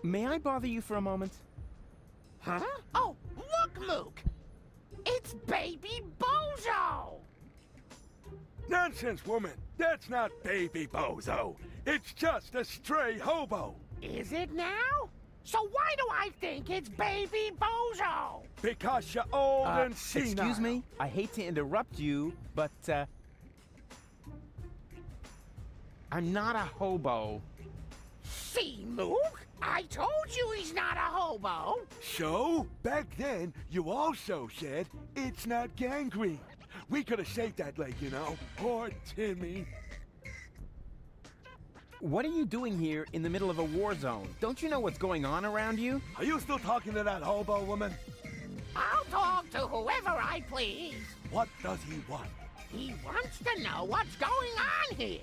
May I bother you for a moment? Huh? Oh, look, Luke! It's Baby Bozo! Nonsense, woman! That's not Baby Bozo! It's just a stray hobo! Is it now? So why do I think it's Baby Bozo? Because you're old and senile! Excuse me? I hate to interrupt you, but, I'm not a hobo. See, Luke? I told you he's not a hobo! So? Back then, you also said it's not gangrene. We could have saved that leg, you know. Poor Timmy. What are you doing here in the middle of a war zone? Don't you know what's going on around you? Are you still talking to that hobo woman? I'll talk to whoever I please. What does he want? He wants to know what's going on here.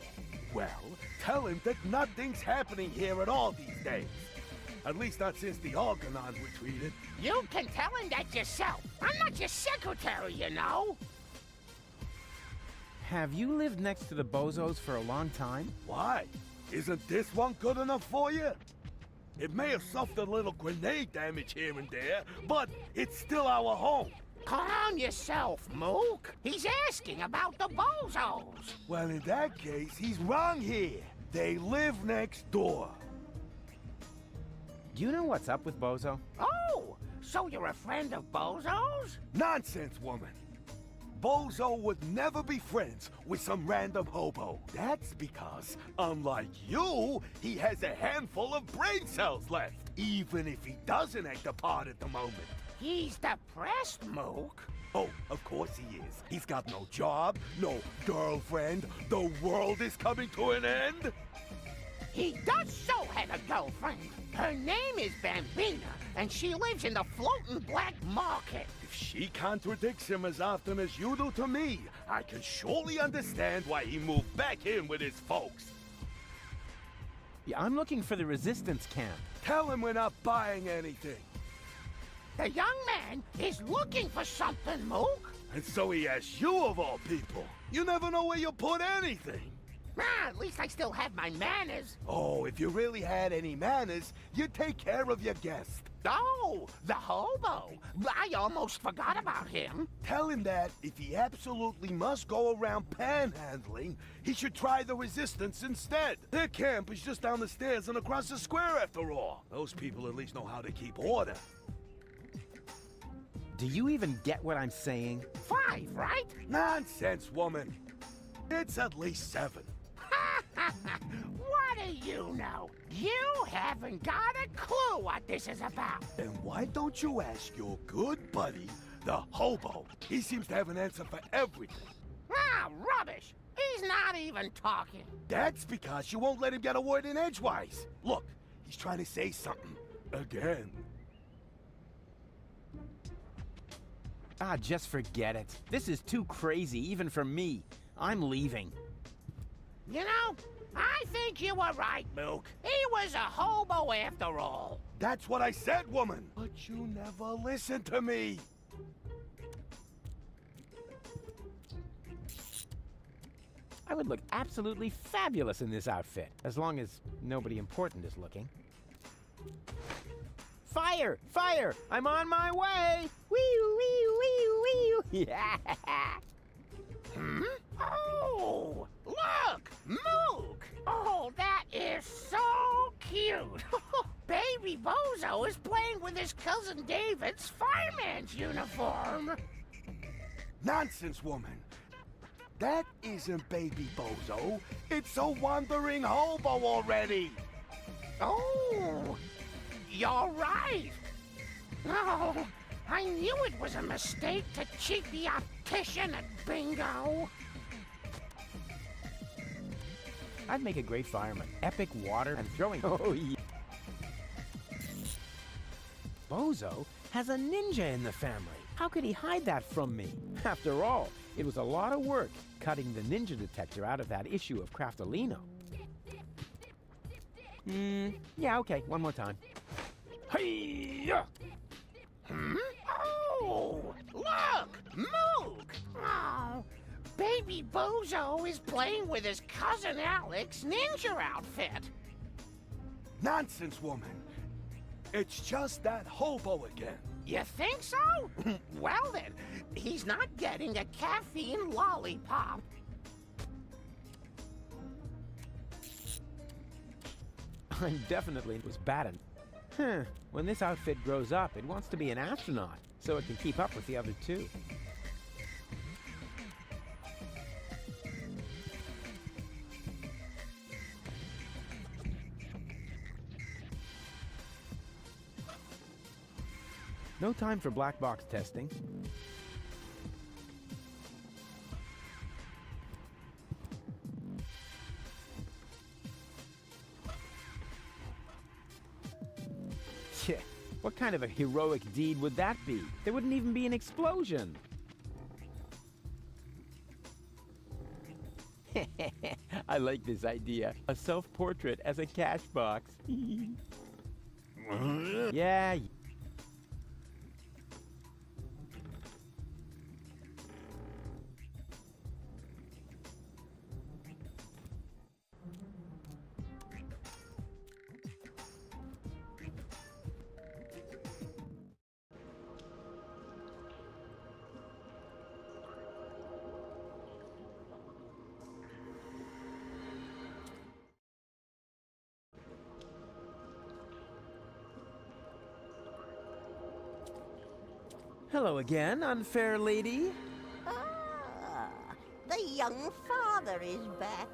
Well, tell him that nothing's happening here at all these days. At least not since the Argonauts retreated. You can tell him that yourself. I'm not your secretary, you know. Have you lived next to the bozos for a long time? Why? Isn't this one good enough for you? It may have suffered a little grenade damage here and there, but it's still our home. Calm yourself, Mook. He's asking about the bozos. Well, in that case, he's wrong here. They live next door. Do you know what's up with Bozo? Oh, so you're a friend of Bozo's? Nonsense, woman. Bozo would never be friends with some random hobo. That's because, unlike you, he has a handful of brain cells left, even if he doesn't act a part at the moment. He's depressed, Mook. Oh, of course he is. He's got no job, no girlfriend. The world is coming to an end. He does so have a girlfriend. Her name is Bambina, and she lives in the floating black market. If she contradicts him as often as you do to me, I can surely understand why he moved back in with his folks. Yeah, I'm looking for the resistance camp. Tell him we're not buying anything. The young man is looking for something, Mook. And so he asks you of all people. You never know where you put anything. Ah, at least I still have my manners. Oh, if you really had any manners, you'd take care of your guest. Oh, the hobo. I almost forgot about him. Tell him that if he absolutely must go around panhandling, he should try the resistance instead. Their camp is just down the stairs and across the square after all. Those people at least know how to keep order. Do you even get what I'm saying? 5, right? Nonsense, woman. It's at least 7. What do you know? You haven't got a clue what this is about. Then why don't you ask your good buddy, the hobo? He seems to have an answer for everything. Ah, rubbish. He's not even talking. That's because you won't let him get a word in edgewise. Look, he's trying to say something. Again. Ah, just forget it. This is too crazy, even for me. I'm leaving. You know, I think you were right, Mook. He was a hobo after all. That's what I said, woman. But you never listen to me. I would look absolutely fabulous in this outfit, as long as nobody important is looking. Fire! Fire! I'm on my way! Wee-oo, wee-oo, wee-oo, wee-oo! Yeah! Hmm? Oh, look! Mook! Oh, that is so cute! Baby Bozo is playing with his cousin David's fireman's uniform! Nonsense, woman. That isn't Baby Bozo. It's a wandering hobo already. Oh, you're right. Oh, I knew it was a mistake to cheat the optician at bingo. I'd make a great fireman. Epic water and throwing. Oh, yeah. Bozo has a ninja in the family. How could he hide that from me? After all, it was a lot of work cutting the ninja detector out of that issue of Craftolino. Yeah, okay, one more time. Hey-ya! Hmm? Oh, look! Mook! Oh, Baby Bozo is playing with his cousin Alec's ninja outfit. Nonsense, woman. It's just that hobo again. You think so? Well then, he's not getting a caffeine lollipop. I'm definitely was batting. When this outfit grows up, it wants to be an astronaut, so it can keep up with the other two. No time for black box testing. Yeah, What kind of a heroic deed would that be? There wouldn't even be an explosion. I like this idea. A self-portrait as a cash box. Yeah. Hello again, unfair lady. Ah, the young father is back.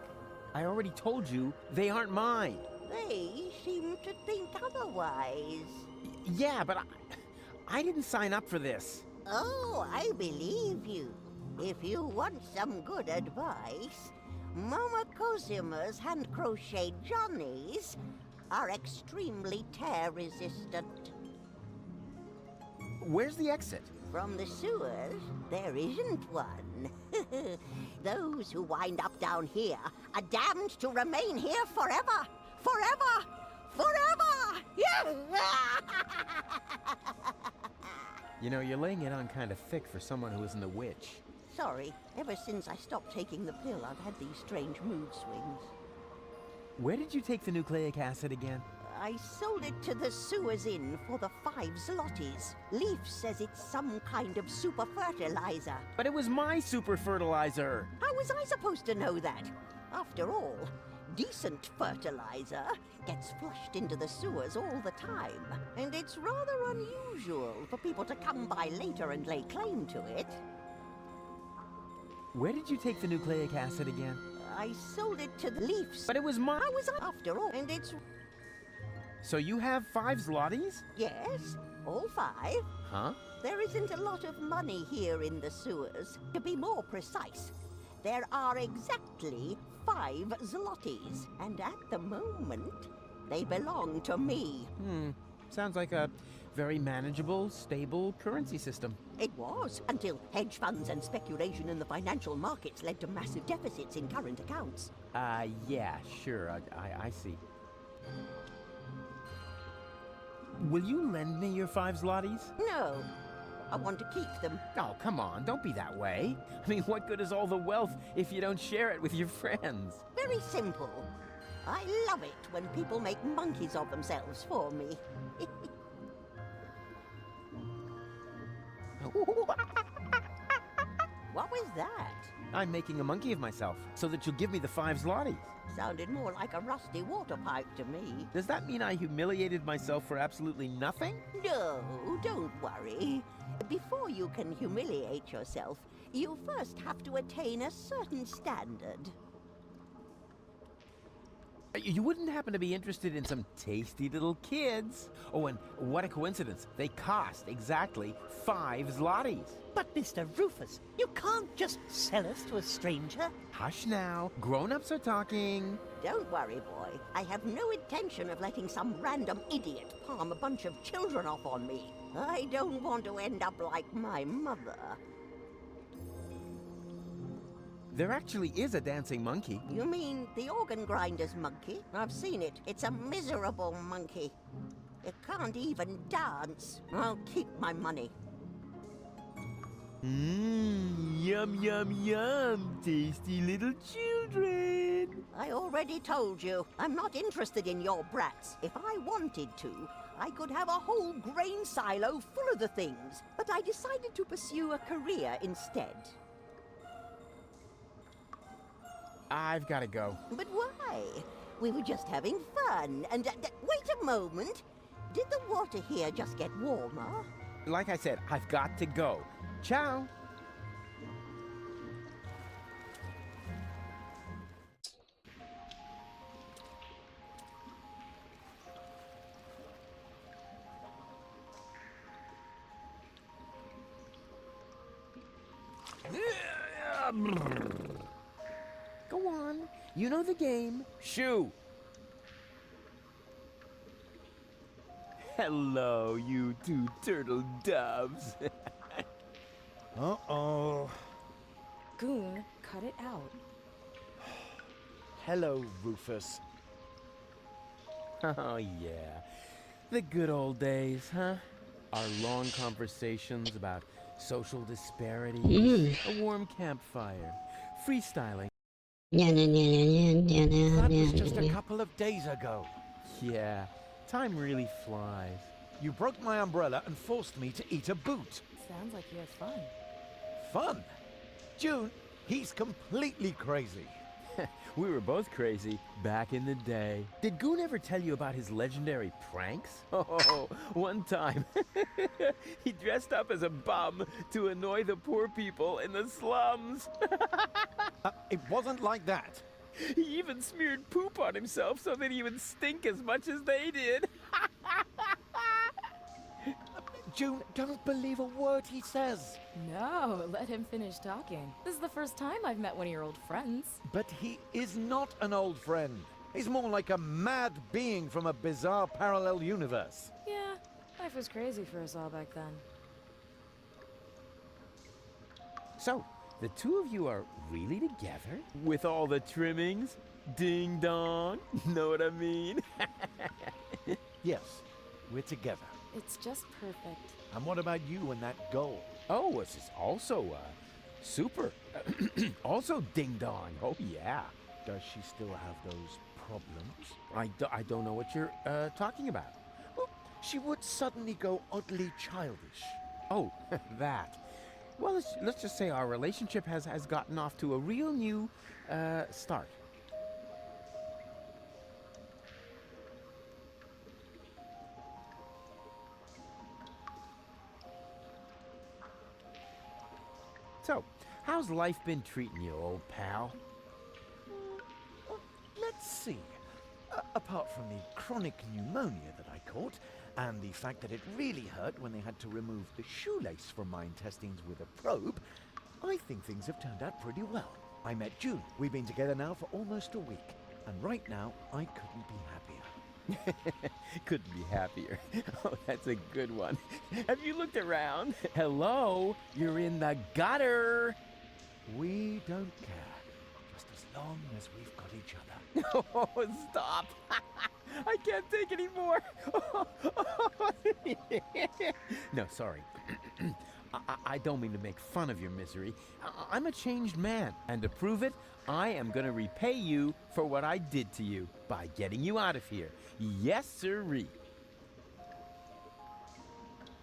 I already told you, they aren't mine. They seem to think otherwise. Yeah, but I didn't sign up for this. Oh, I believe you. If you want some good advice, Mama Cosima's hand-crocheted Johnnies are extremely tear-resistant. Where's the exit? From the sewers, there isn't one. Those who wind up down here are damned to remain here forever! Forever! Forever! You know, you're laying it on kind of thick for someone who isn't a witch. Sorry, ever since I stopped taking the pill, I've had these strange mood swings. Where did you take the nucleic acid again? I sold it to the Sewers Inn for the 5 zlotys. Leaf says it's some kind of super fertilizer. But it was my super fertilizer! How was I supposed to know that? After all, decent fertilizer gets flushed into the sewers all the time. And it's rather unusual for people to come by later and lay claim to it. Where did you take the nucleic acid again? I sold it to the Leafs. But it was my... How was I? After all, and it's... So you have 5 zlotys? Yes, all 5. Huh? There isn't a lot of money here in the sewers. To be more precise, there are exactly 5 zlotys. And at the moment, they belong to me. Sounds like a very manageable, stable currency system. It was, until hedge funds and speculation in the financial markets led to massive deficits in current accounts. Yeah, sure, I see. Will you lend me your 5 zlotys? No, I want to keep them. Oh, come on, don't be that way. I mean, what good is all the wealth if you don't share it with your friends? Very simple. I love it when people make monkeys of themselves for me. What was that? I'm making a monkey of myself, so that you'll give me the 5 zlotys. Sounded more like a rusty water pipe to me. Does that mean I humiliated myself for absolutely nothing? No, don't worry. Before you can humiliate yourself, you first have to attain a certain standard. You wouldn't happen to be interested in some tasty little kids? Oh, and what a coincidence. They cost exactly 5 zlotys. But Mr. Rufus, you can't just sell us to a stranger. Hush now. Grown-ups are talking. Don't worry, boy. I have no intention of letting some random idiot palm a bunch of children off on me. I don't want to end up like my mother. There actually is a dancing monkey. You mean the organ grinder's monkey? I've seen it. It's a miserable monkey. It can't even dance. I'll keep my money. Yum, yum, yum. Tasty little children. I already told you, I'm not interested in your brats. If I wanted to, I could have a whole grain silo full of the things. But I decided to pursue a career instead. I've got to go. But why? We were just having fun. And wait a moment. Did the water here just get warmer? Like I said, I've got to go. Ciao. Go on. You know the game. Shoo. Hello, you two turtle doves. Uh-oh. Goon, cut it out. Hello, Rufus. Oh, yeah. The good old days, huh? Our long conversations about social disparities, a warm campfire, freestyling. That was just a couple of days ago. Yeah, time really flies. You broke my umbrella and forced me to eat a boot. Sounds like you had fun. Fun? June, he's completely crazy. We were both crazy back in the day. Did Goon ever tell you about his legendary pranks? Oh, one time, he dressed up as a bum to annoy the poor people in the slums. It wasn't like that. He even smeared poop on himself so that he would stink as much as they did. June, don't believe a word he says. No, let him finish talking. This is the first time I've met one of your old friends. But he is not an old friend. He's more like a mad being from a bizarre parallel universe. Yeah, life was crazy for us all back then. So, the two of you are really together? With all the trimmings? Ding dong. Know what I mean? Yes, we're together. It's just perfect. And what about you and that goal? Oh, this is also, super. Also ding dong. Oh, yeah. Does she still have those problems? I don't know what you're, talking about. Well, she would suddenly go oddly childish. Oh, that. Well, let's just say our relationship has gotten off to a real new, start. So, how's life been treating you, old pal? Let's see. Apart from the chronic pneumonia that I caught, and the fact that it really hurt when they had to remove the shoelace from my intestines with a probe, I think things have turned out pretty well. I met June. We've been together now for almost a week. And right now, I couldn't be happier. Couldn't be happier. Oh, that's a good one. Have you looked around? Hello? You're in the gutter. We don't care. Just as long as we've got each other. Oh, stop. I can't take any more. No, sorry. I don't mean to make fun of your misery. I'm a changed man, and to prove it, I am going to repay you for what I did to you by getting you out of here. Yes, sirree.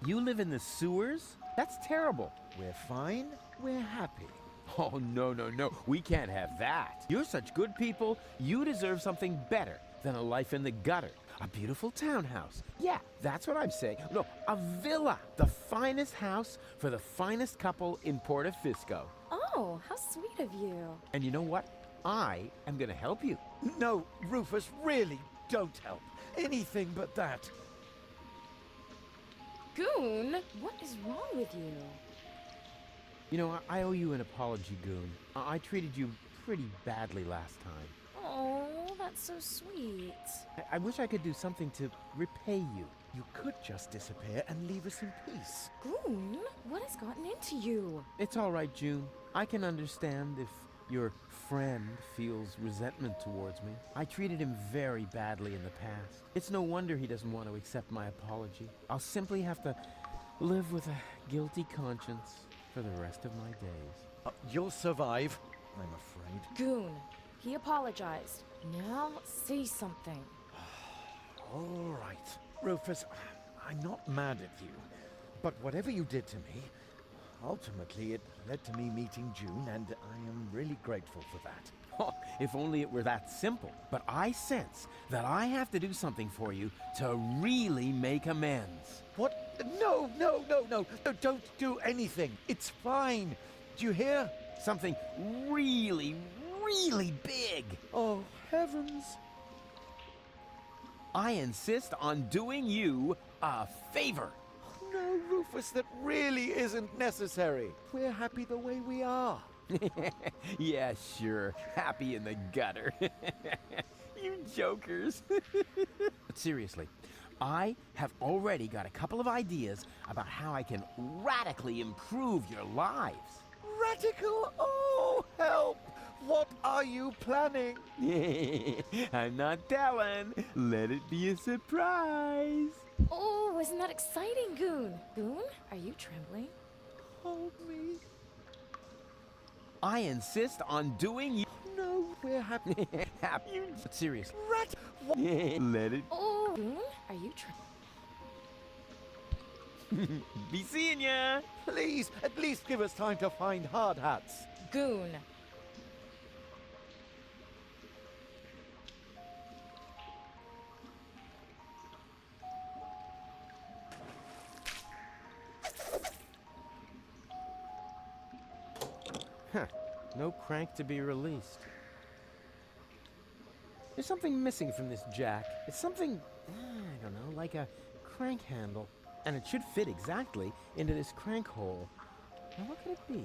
You live in the sewers? That's terrible. We're fine. We're happy. Oh, no. We can't have that. You're such good people. You deserve something better than a life in the gutter. A beautiful townhouse. Yeah, that's what I'm saying. No, a villa. The finest house for the finest couple in Portofisco. Oh, how sweet of you. And you know what? I am going to help you. No, Rufus, really, don't help. Anything but that. Goon, what is wrong with you? You know, I owe you an apology, Goon. I treated you pretty badly last time. Oh, that's so sweet. I wish I could do something to repay you. You could just disappear and leave us in peace. Goon, what has gotten into you? It's all right, June. I can understand if your friend feels resentment towards me. I treated him very badly in the past. It's no wonder he doesn't want to accept my apology. I'll simply have to live with a guilty conscience for the rest of my days. You'll survive, I'm afraid. Goon, he apologized. Now say something. All right. Rufus, I'm not mad at you. But whatever you did to me, ultimately it led to me meeting June, and I am really grateful for that. Oh, if only it were that simple. But I sense that I have to do something for you to really make amends. What? No, don't do anything. It's fine. Do you hear? Something really, really big. Oh, heavens. I insist on doing you a favor. No, Rufus, that really isn't necessary. We're happy the way we are. Yeah, sure. Happy in the gutter. You jokers. But seriously, I have already got a couple of ideas about how I can radically improve your lives. Radical? Oh, help! What are you planning? I'm not telling. Let it be a surprise. Oh, isn't that exciting, Goon? Goon, are you trembling? Hold me. I insist on doing you. No, we're happy. Happy. Serious. Let it. Oh, Goon, are you trembling? Be seeing ya. Please, at least give us time to find hard hats. Goon. Huh. No crank to be released. There's something missing from this jack. It's something, I don't know, like a crank handle. And it should fit exactly into this crank hole. Now, what could it be?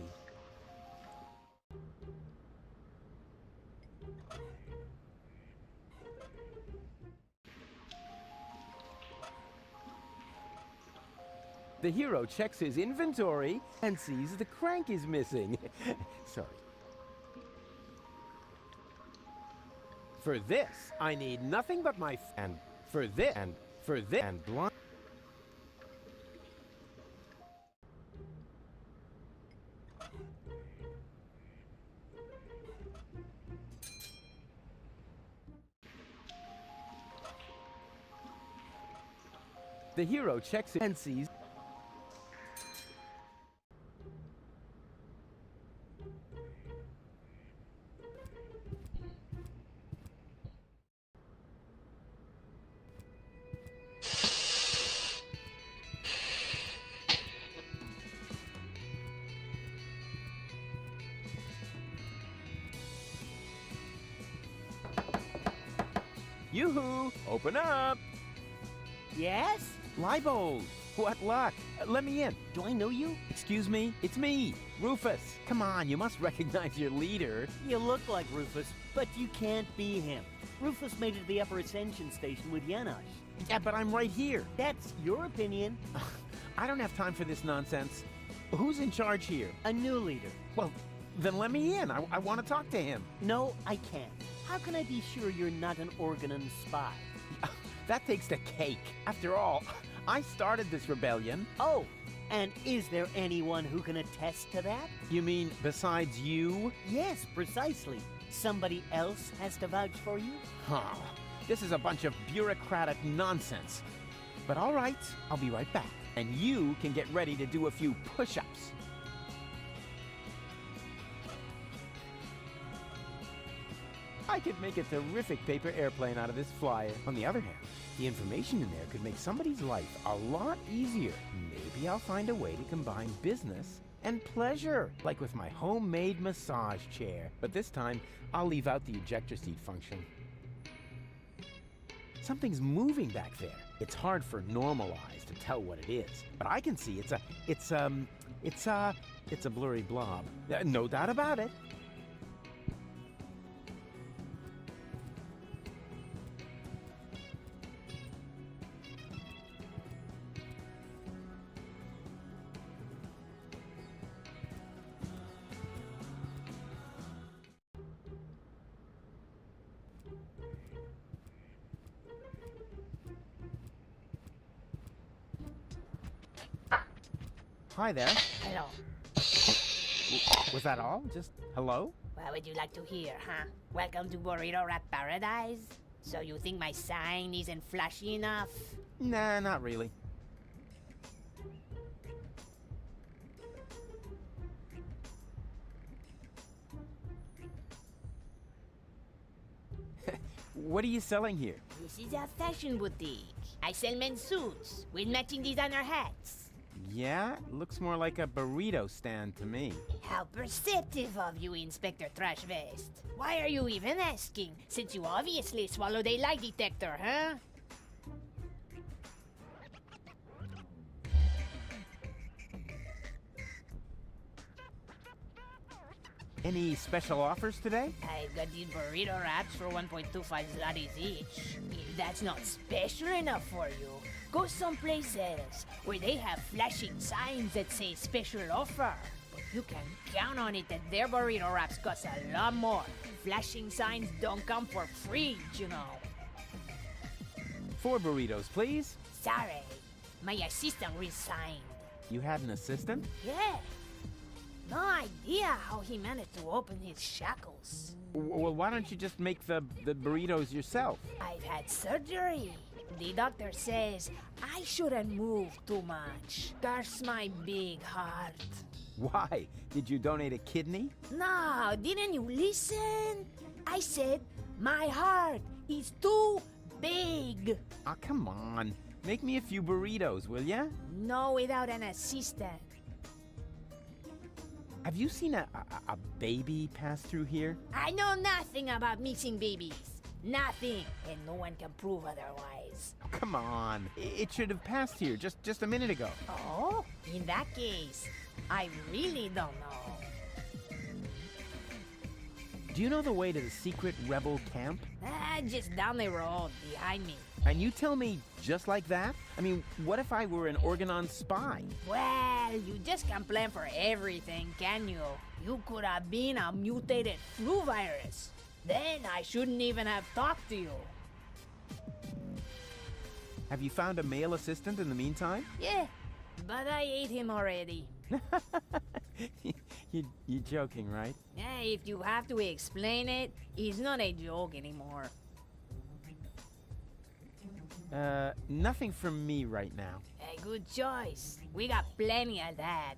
The hero checks his inventory and sees the crank is missing. Sorry. For this, I need nothing but my and for this and for this and blind. The hero checks it and sees. Yoo-hoo! Open up! Yes? Leibold! What luck? Let me in. Do I know you? Excuse me? It's me, Rufus. Come on, you must recognize your leader. You look like Rufus, but you can't be him. Rufus made it to the Upper Ascension Station with Janosch. Yeah, but I'm right here. That's your opinion. I don't have time for this nonsense. Who's in charge here? A new leader. Well, then let me in. I want to talk to him. No, I can't. How can I be sure you're not an Organon spy? That takes the cake. After all, I started this rebellion. Oh, and is there anyone who can attest to that? You mean besides you? Yes, precisely. Somebody else has to vouch for you? Huh. This is a bunch of bureaucratic nonsense. But all right, I'll be right back. And you can get ready to do a few push-ups. I could make a terrific paper airplane out of this flyer. On the other hand, the information in there could make somebody's life a lot easier. Maybe I'll find a way to combine business and pleasure, like with my homemade massage chair. But this time, I'll leave out the ejector seat function. Something's moving back there. It's hard for normal eyes to tell what it is, but I can see it's a blurry blob. No doubt about it. Hi there. Hello. Was that all? Just hello? What would you like to hear, huh? Welcome to Burrito Wrap Paradise? So you think my sign isn't flashy enough? Nah, not really. What are you selling here? This is a fashion boutique. I sell men's suits with matching designer hats. Yeah, looks more like a burrito stand to me. How perceptive of you, Inspector Trash Vest. Why are you even asking, since you obviously swallowed a lie detector, huh? Any special offers today? I've got these burrito wraps for 1.25 zlotys each. If that's not special enough for you, go someplace else where they have flashing signs that say special offer. But you can count on it that their burrito wraps cost a lot more. Flashing signs don't come for free, you know. 4 burritos, please. Sorry, my assistant resigned. You had an assistant? Yeah. No idea how he managed to open his shackles. Well, why don't you just make the burritos yourself? I've had surgery. The doctor says I shouldn't move too much. Curse my big heart. Why? Did you donate a kidney? No, didn't you listen? I said my heart is too big. Oh, come on. Make me a few burritos, will ya? No, without an assistant. Have you seen a baby pass through here? I know nothing about missing babies. Nothing. And no one can prove otherwise. Oh, come on. It should have passed here just a minute ago. Oh, in that case, I really don't know. Do you know the way to the secret rebel camp? Just down the road, behind me. And you tell me just like that? I mean, what if I were an Organon spy? Well, you just can't plan for everything, can you? You could have been a mutated flu virus. Then I shouldn't even have talked to you. Have you found a male assistant in the meantime? Yeah, but I ate him already. You're joking, right? Yeah, if you have to explain it, it's not a joke anymore. Nothing from me right now. A good choice. We got plenty of that.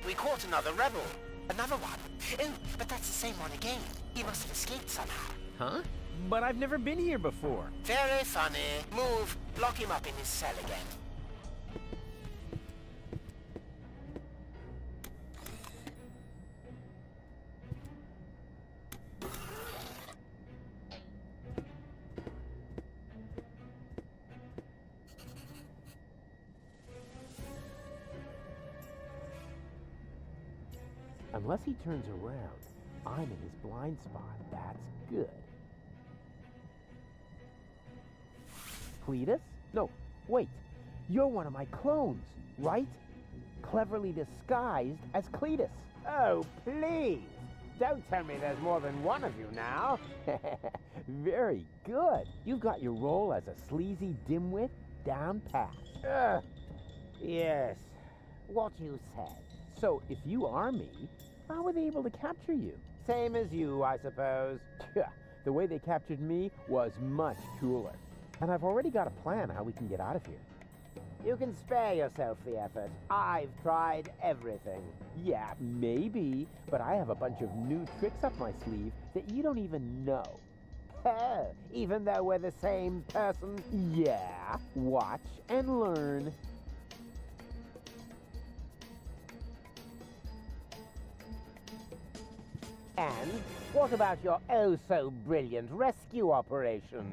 We caught another rebel. Another one. Oh, but that's the same one again. He must have escaped somehow. Huh? But I've never been here before. Very funny. Move. Lock him up in his cell again. Unless he turns around, I'm in his blind spot. That's good. Cletus? No, wait. You're one of my clones, right? Cleverly disguised as Cletus. Oh, please. Don't tell me there's more than one of you now. Very good. You've got your role as a sleazy dimwit down pat. Yes, what you said. So, if you are me, how were they able to capture you? Same as you, I suppose. The way they captured me was much cooler. And I've already got a plan how we can get out of here. You can spare yourself the effort. I've tried everything. Yeah, maybe, but I have a bunch of new tricks up my sleeve that you don't even know. Oh, even though we're the same person? Yeah, watch and learn. And what about your oh-so-brilliant rescue operation?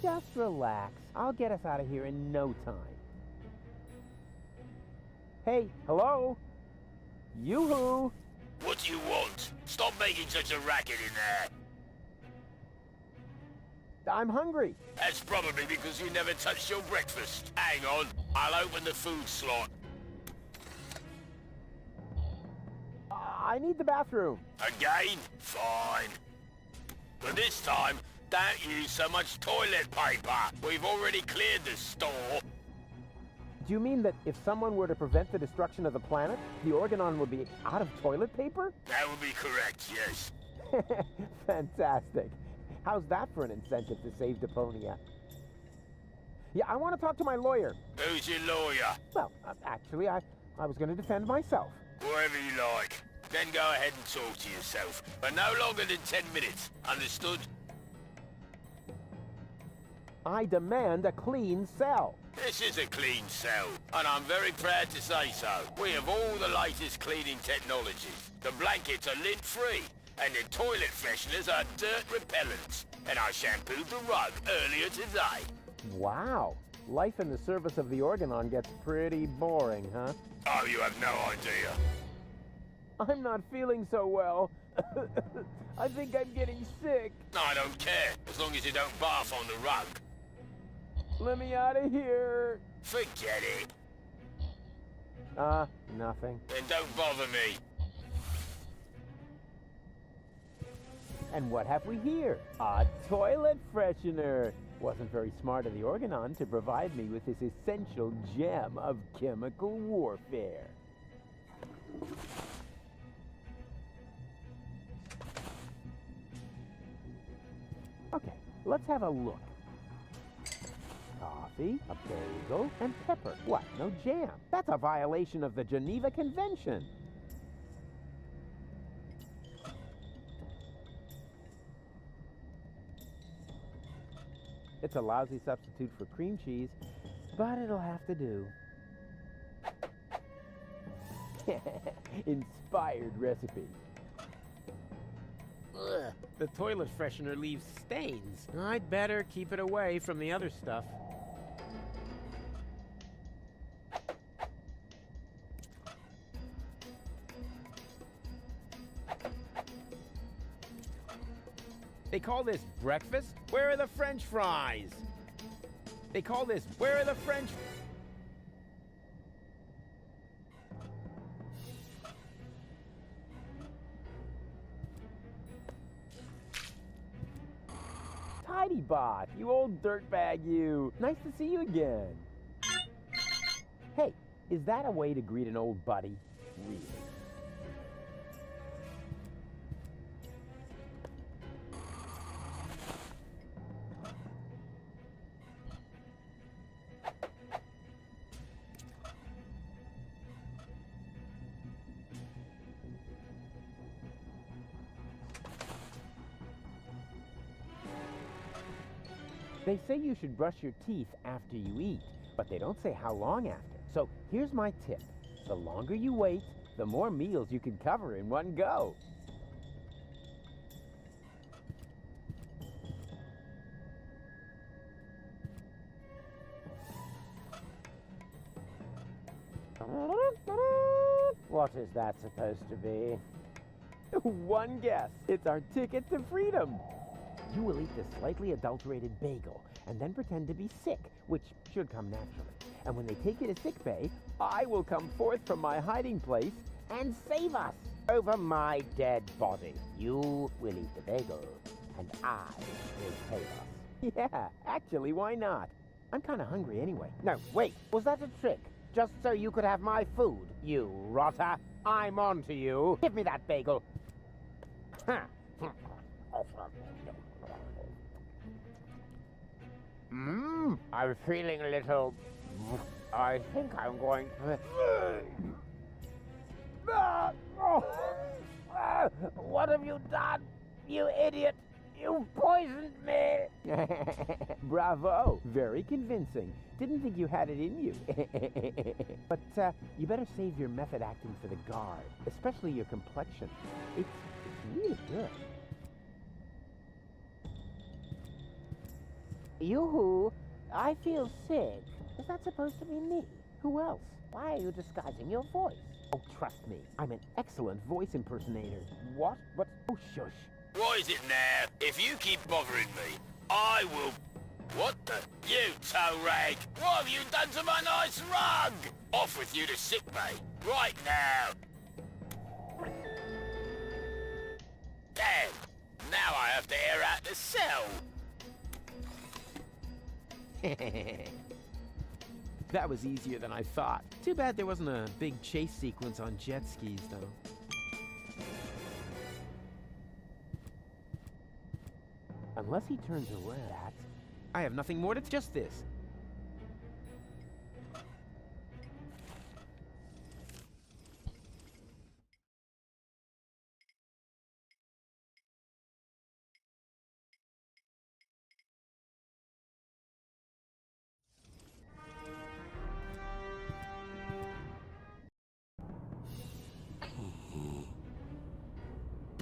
Just relax. I'll get us out of here in no time. Hey, hello? Yoo-hoo! What do you want? Stop making such a racket in there. I'm hungry. That's probably because you never touched your breakfast. Hang on, I'll open the food slot. I need the bathroom. Again? Fine. But this time, don't use so much toilet paper. We've already cleared the store. Do you mean that if someone were to prevent the destruction of the planet, the Organon would be out of toilet paper? That would be correct, yes. Fantastic. How's that for an incentive to save Deponia? Yeah, I want to talk to my lawyer. Who's your lawyer? Well, actually, I was going to defend myself. Whatever you like. Then go ahead and talk to yourself. But no longer than 10 minutes. Understood? I demand a clean cell. This is a clean cell, and I'm very proud to say so. We have all the latest cleaning technologies. The blankets are lint-free, and the toilet fresheners are dirt repellents. And I shampooed the rug earlier today. Wow. Life in the service of the Organon gets pretty boring, huh? Oh, you have no idea. I'm not feeling so well. I think I'm getting sick. I don't care, as long as you don't barf on the rug. Let me out of here. Forget it. Nothing. Then don't bother me. And what have we here? A toilet freshener. Wasn't very smart of the Organon to provide me with this essential gem of chemical warfare. Okay, let's have a look. Coffee, a bagel, and pepper. What, no jam? That's a violation of the Geneva Convention. It's a lousy substitute for cream cheese, but it'll have to do. Inspired recipe. Ugh, the toilet freshener leaves stains. I'd better keep it away from the other stuff. They call this breakfast? Where are the French fries? They call this, where are the French... Tidy Bot, you old dirtbag you. Nice to see you again. Hey, is that a way to greet an old buddy? Really? They say you should brush your teeth after you eat, but they don't say how long after. So here's my tip. The longer you wait, the more meals you can cover in one go. What is that supposed to be? One guess. It's our ticket to freedom. You will eat this slightly adulterated bagel and then pretend to be sick, which should come naturally. And when they take you to sickbay, I will come forth from my hiding place and save us. Over my dead body, you will eat the bagel, and I will save us. Yeah, actually, why not? I'm kind of hungry anyway. No, wait, was that a trick? Just so you could have my food, you rotter. I'm on to you. Give me that bagel. I'm feeling a little... I think I'm going to... What have you done, you idiot? You poisoned me! Bravo! Very convincing. Didn't think you had it in you. But you better save your method acting for the guard, especially your complexion. It's really good. Yoo-hoo! I feel sick. Is that supposed to be me? Who else? Why are you disguising your voice? Oh, trust me. I'm an excellent voice impersonator. What? What? Oh, shush. What is it now? If you keep bothering me, I will... What the... You toe rag! What have you done to my nice rug? Off with you to sickbay. Right now. Damn. Now I have to air out the cell. That was easier than I thought. Too bad there wasn't a big chase sequence on jet skis, though. Unless he turns around... I have nothing more to... Just this.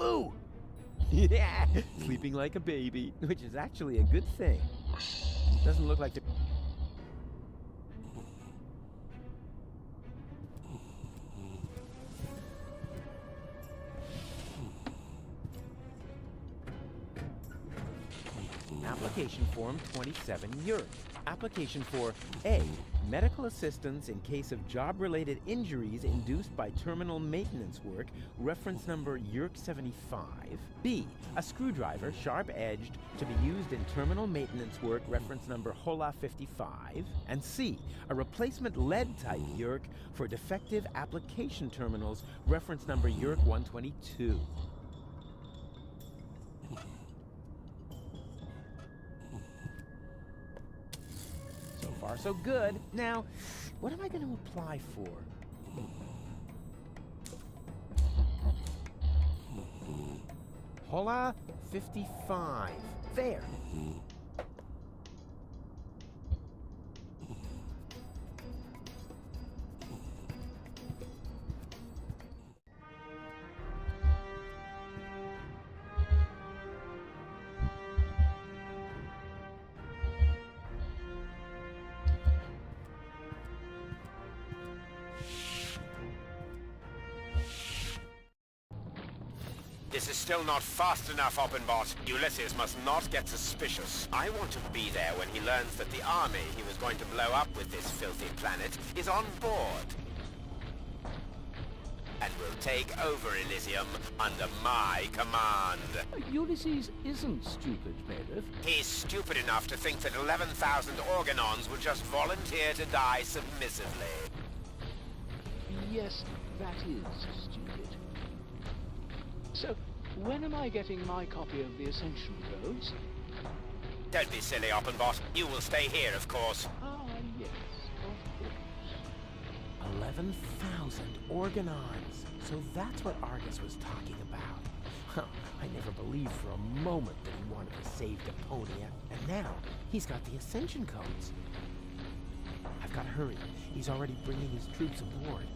Moo! Yeah, sleeping like a baby, which is actually a good thing. Doesn't look like the... Application Form 27 Yurk. Application for A. Medical assistance in case of job-related injuries induced by terminal maintenance work, reference number Yurk 75. B. A screwdriver, sharp-edged, to be used in terminal maintenance work, reference number HOLA 55. And C. A replacement lead-type Yurk for defective application terminals, reference number Yurk 122. So far, so good. Now, what am I going to apply for? HOLA 55. There. This is still not fast enough, Oppenbot. Ulysses must not get suspicious. I want to be there when he learns that the army he was going to blow up with this filthy planet is on board. And will take over Elysium under my command. Ulysses isn't stupid, Meredith. He's stupid enough to think that 11,000 Organons will just volunteer to die submissively. Yes, that is stupid. So, when am I getting my copy of the Ascension Codes? Don't be silly, Oppenbot. You will stay here, of course. Ah, yes, of course. 11,000 Organons. So that's what Argus was talking about. Huh, I never believed for a moment that he wanted to save Deponia. And now, he's got the Ascension Codes. I've got to hurry. He's already bringing his troops aboard.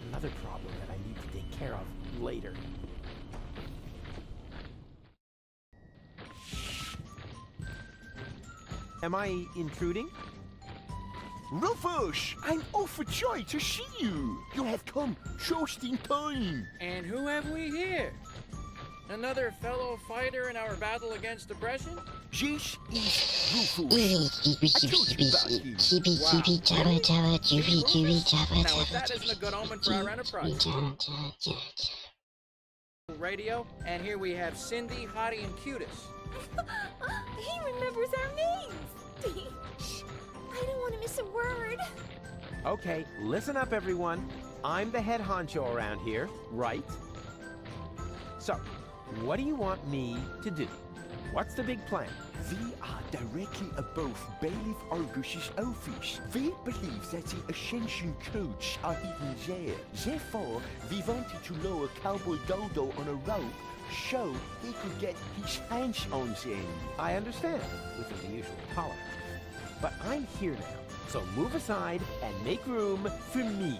Another problem that I need to take care of later. Am I intruding? Rufus, I'm overjoyed to see you. You have come just in time. And who have we here? Another fellow fighter in our battle against oppression? This is Rufus. Now, if that isn't a good omen for our enterprise. Radio, and here we have Cindy, Hottie, and Cutis. He remembers our names! Shh, I don't want to miss a word. Okay, listen up, everyone. I'm the head honcho around here, right? So, what do you want me to do? What's the big plan? We are directly above Bailiff Argus's office. We believe that the Ascension Codes are hidden there. Therefore, we wanted to lower Cowboy Dodo on a rope so he could get his hands on them. I understand, within the usual tolerance. But I'm here now, so move aside and make room for me.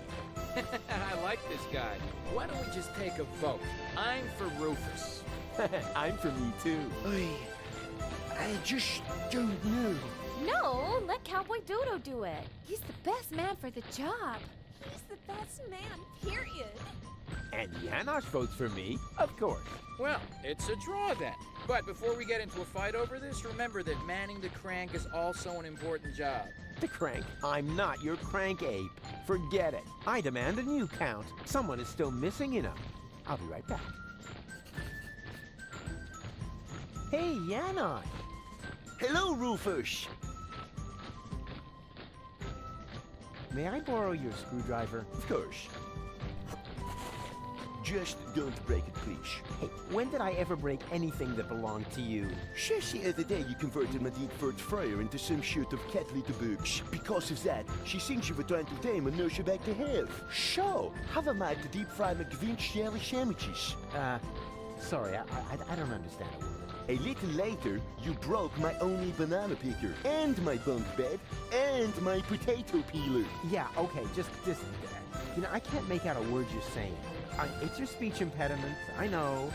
I like this guy. Why don't we just take a vote? I'm for Rufus. I'm for me too. I just don't know. No, let Cowboy Dodo do it. He's the best man for the job. He's the best man, period. And Janosch votes for me, of course. Well, it's a draw then. But before we get into a fight over this, remember that manning the crank is also an important job. The crank? I'm not your crank ape. Forget it. I demand a new count. Someone is still missing, you know. I'll be right back. Hey, Janosch. Hello, Rufus. May I borrow your screwdriver? Of course. Just don't break it, please. Hey, when did I ever break anything that belonged to you? Just the other day you converted Madine Furt Fryer into some sort of cat litter box. Because of that, she thinks you were trying to tame and nurse her back to health. So, how am I to deep fry McGuinn's jelly sandwiches? Sorry, I don't understand a word. A little later, you broke my only banana picker, and my bunk bed, and my potato peeler. Yeah, okay, just you know, I can't make out a word you're saying. It's your speech impediment. I know.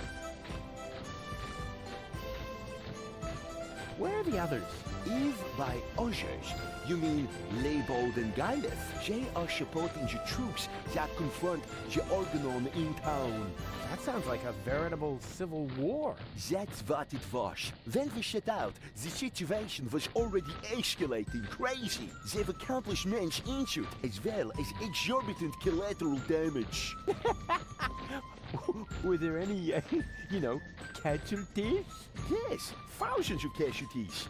Where are the others? If by others, you mean Leibold and Galef, they are supporting the troops that confront the Organon in town. That sounds like a veritable civil war. That's what it was. When we set out, the situation was already escalating crazy. They've accomplished men's injured as well as exorbitant collateral damage. Were there any, casualties? Yes, thousands of casualties.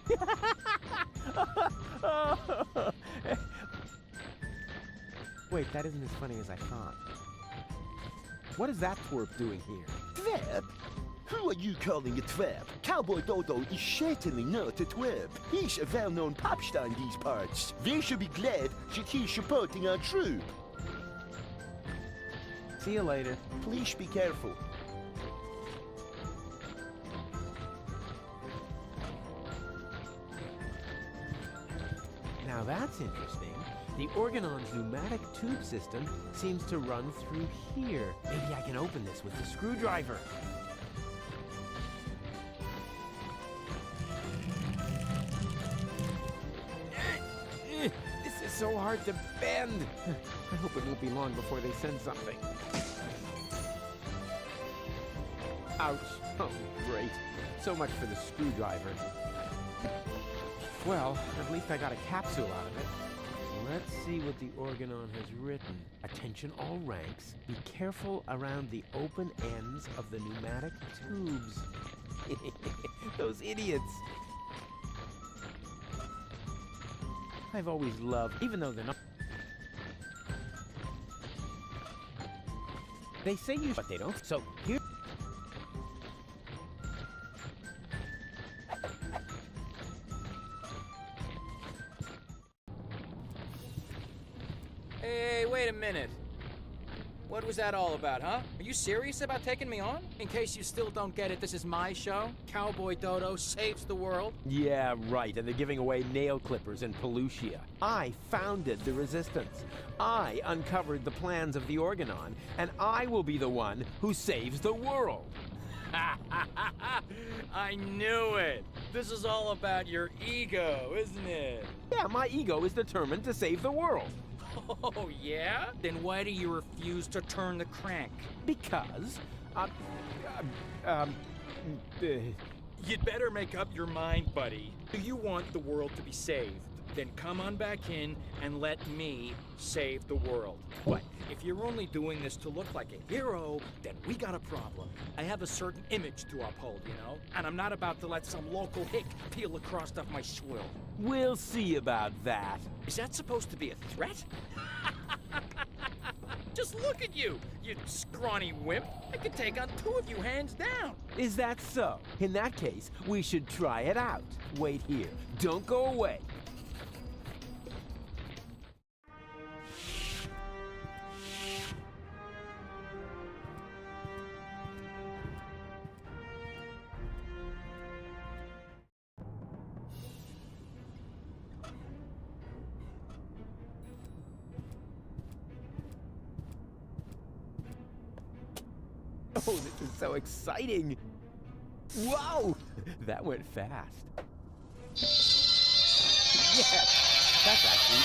Wait, that isn't as funny as I thought. What is that twerp doing here? Twerp? Who are you calling a twerp? Cowboy Dodo is certainly not a twerp. He's a well-known pop star in these parts. We should be glad that he's supporting our troop. See you later. Please be careful. Now that's interesting. The Organon's pneumatic tube system seems to run through here. Maybe I can open this with the screwdriver. This is so hard to bend. I hope it won't be long before they send something. Ouch. Oh, great. So much for the screwdriver. Well, at least I got a capsule out of it. Let's see what the Organon has written. Attention all ranks. Be careful around the open ends of the pneumatic tubes. Those idiots. I've always loved, even though they're not. They say you, but they don't. So here. Hey, wait a minute. What was that all about, huh? Are you serious about taking me on? In case you still don't get it, this is my show. Cowboy Dodo saves the world. Yeah, right, and they're giving away nail clippers and Pelusia. I founded the Resistance. I uncovered the plans of the Organon, and I will be the one who saves the world. I knew it. This is all about your ego, isn't it? Yeah, my ego is determined to save the world. Oh, yeah? Then why do you refuse to turn the crank? Because, You'd better make up your mind, buddy. Do you want the world to be saved? Then come on back in and let me save the world. But if you're only doing this to look like a hero, then we got a problem. I have a certain image to uphold, you know? And I'm not about to let some local hick peel the crust off my swill. We'll see about that. Is that supposed to be a threat? Just look at you, you scrawny wimp. I could take on two of you hands down. Is that so? In that case, we should try it out. Wait here. Don't go away. Oh, this is so exciting! Whoa! That went fast. Yes! That's actually...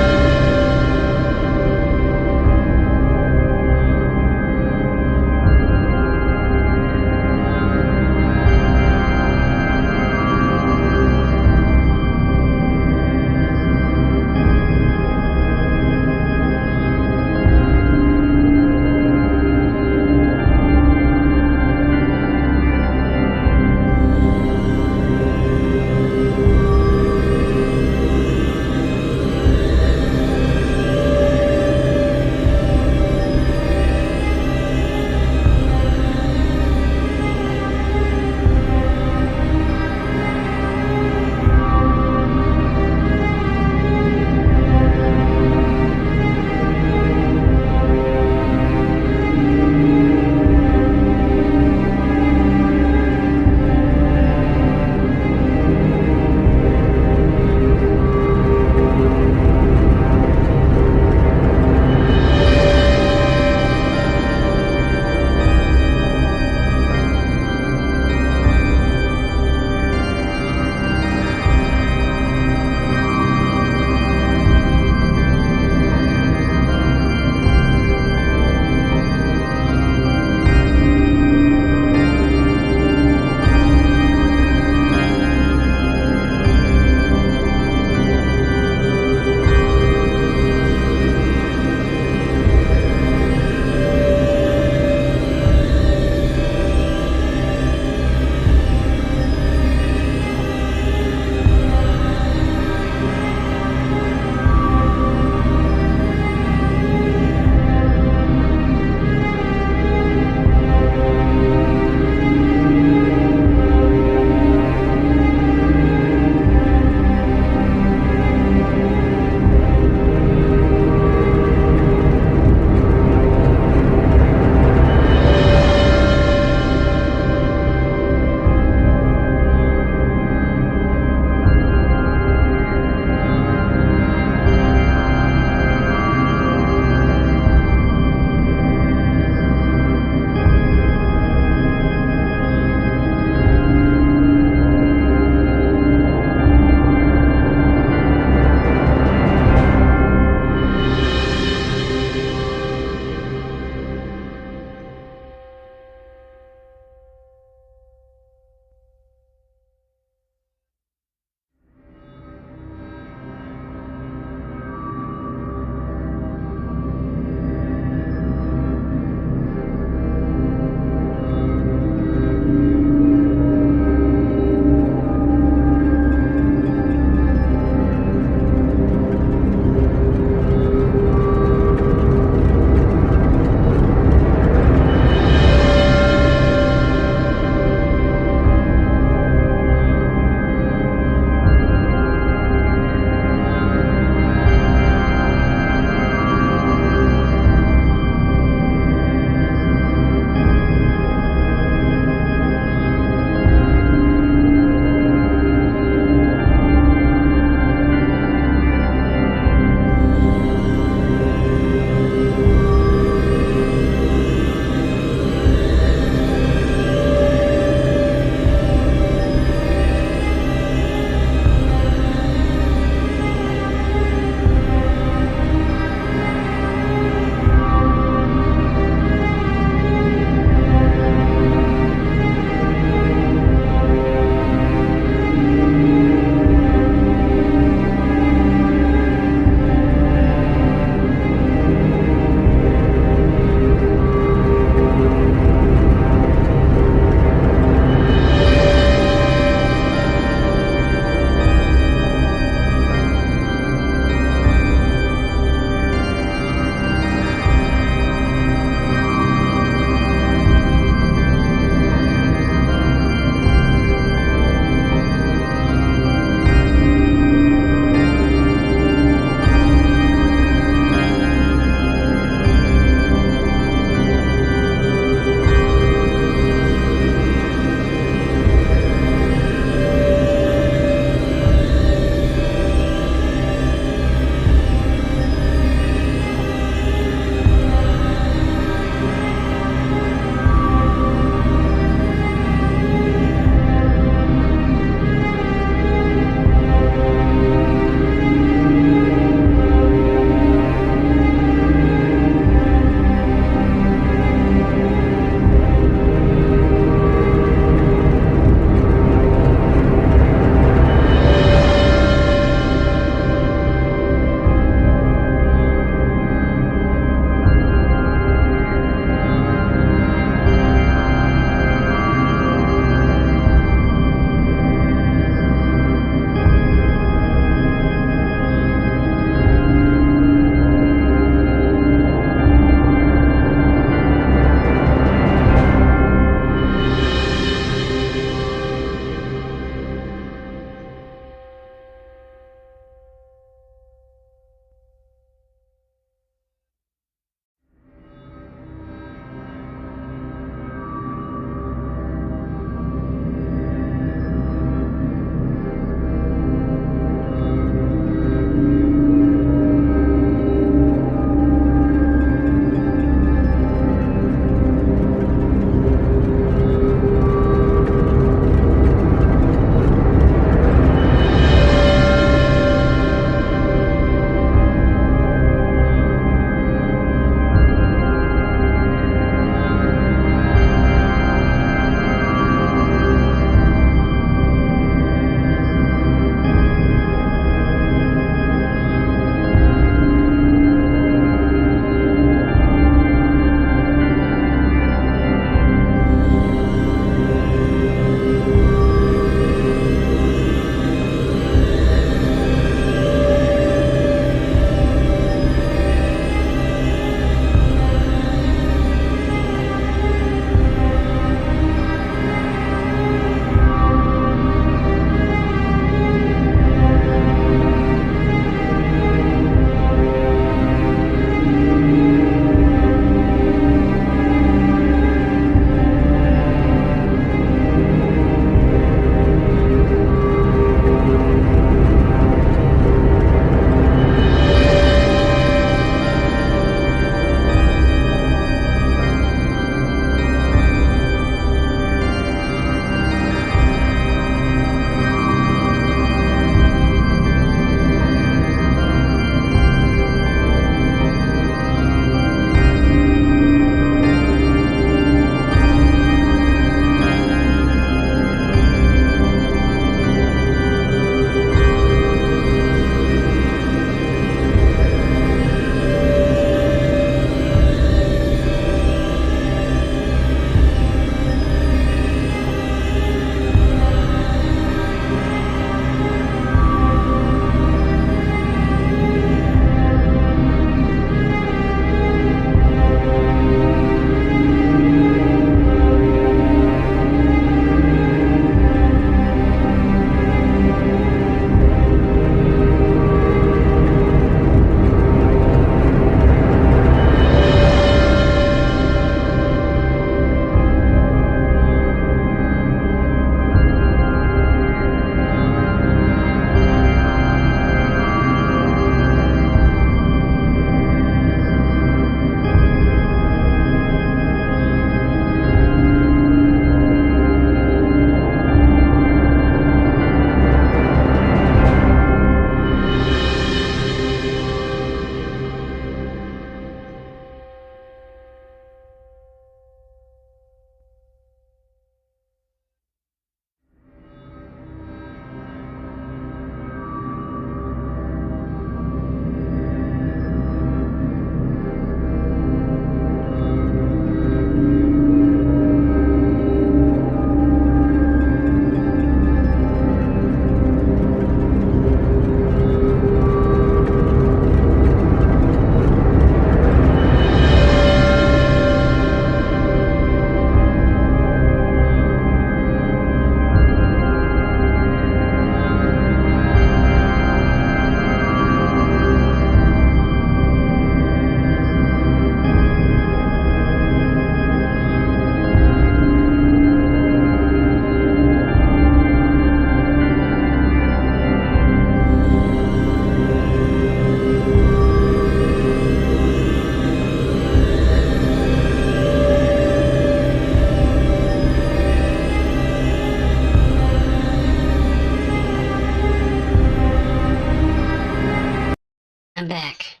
I'm back.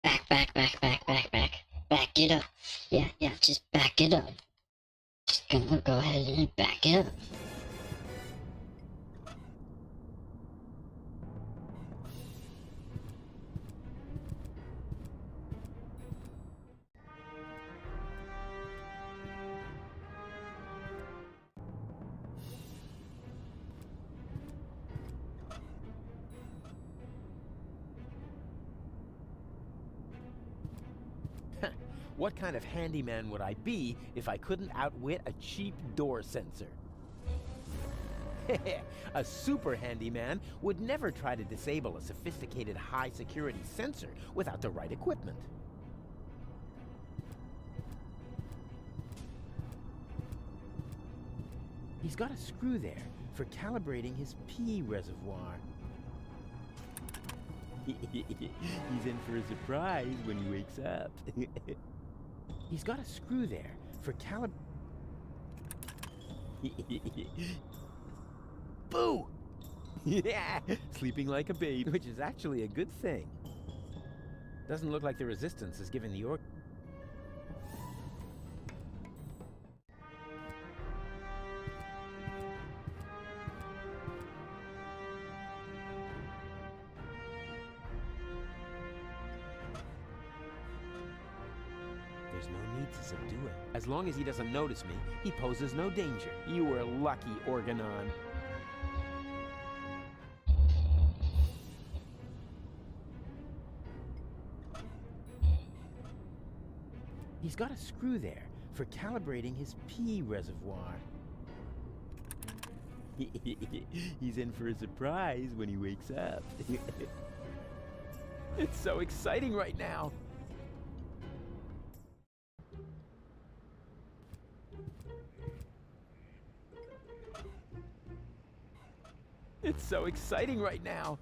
Back. Back it up. Yeah, just back it up. Just gonna go ahead and back it up. What kind of handyman would I be if I couldn't outwit a cheap door sensor? A super handyman would never try to disable a sophisticated high-security sensor without the right equipment. He's got a screw there for calibrating his pee reservoir. He's in for a surprise when he wakes up. He's got a screw there for Boo! Yeah, sleeping like a baby, which is actually a good thing. Doesn't look like the resistance is giving the order. There's no need to subdue him. As long as he doesn't notice me, he poses no danger. You were lucky, Organon. He's got a screw there for calibrating his pee reservoir. He's in for a surprise when he wakes up. It's so exciting right now. It's so exciting right now.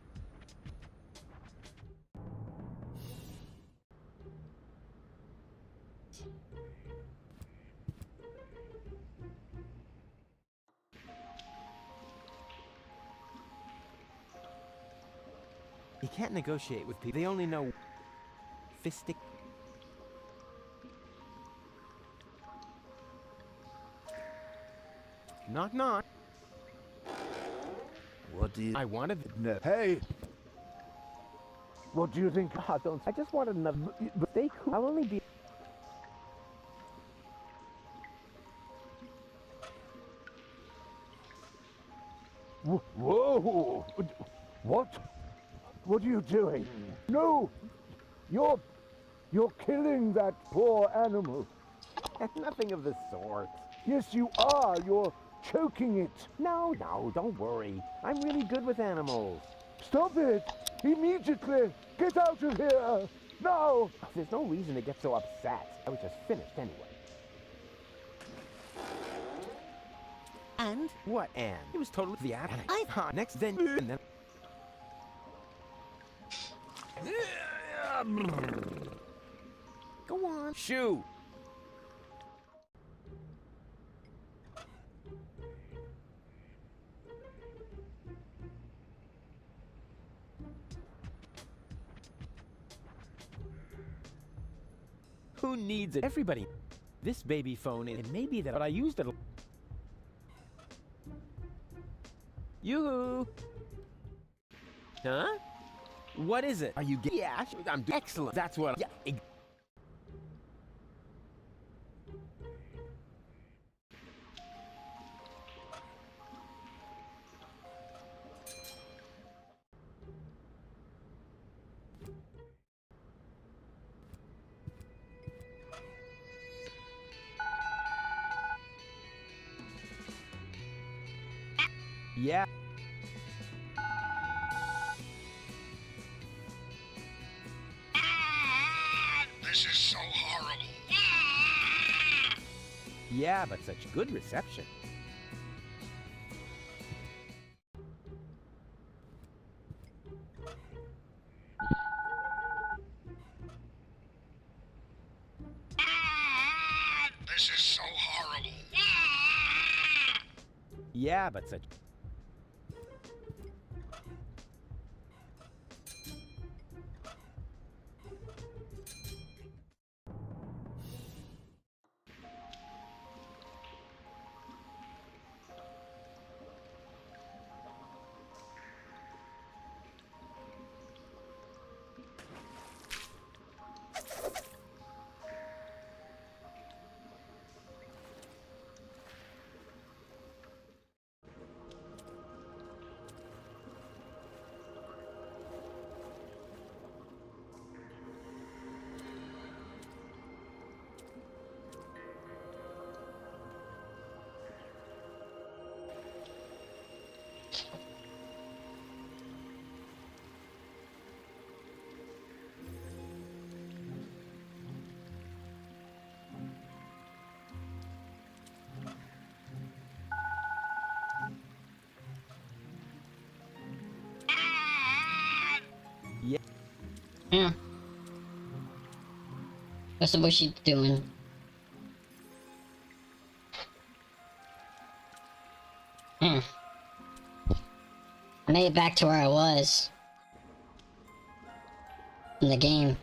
You can't negotiate with people. They only know fistic. Knock, knock. What do you... I wanted... No. Hey! What do you think? I just wanted another... But stay cool. I'll only be... Whoa! What? What are you doing? No! You're killing that poor animal. Nothing of the sort. Yes, you are. You're choking it. No, don't worry. I'm really good with animals. Stop it! Immediately! Get out of here! Now! There's no reason to get so upset. I was just finished anyway. And? What and? It was totally the attic. Next then... And then... Go on. Shoo! Who needs it? Everybody. This baby phone, it may be that, but I used it. Yoo-hoo! Huh? What is it? Are you getting... Yeah, I'm excellent. That's what... Yeah. Yeah. This is so horrible. Yeah, but such good reception. This is so horrible. Yeah, but such... Yeah. What's the bushy doing? Hmm. I made it back to where I was. In the game.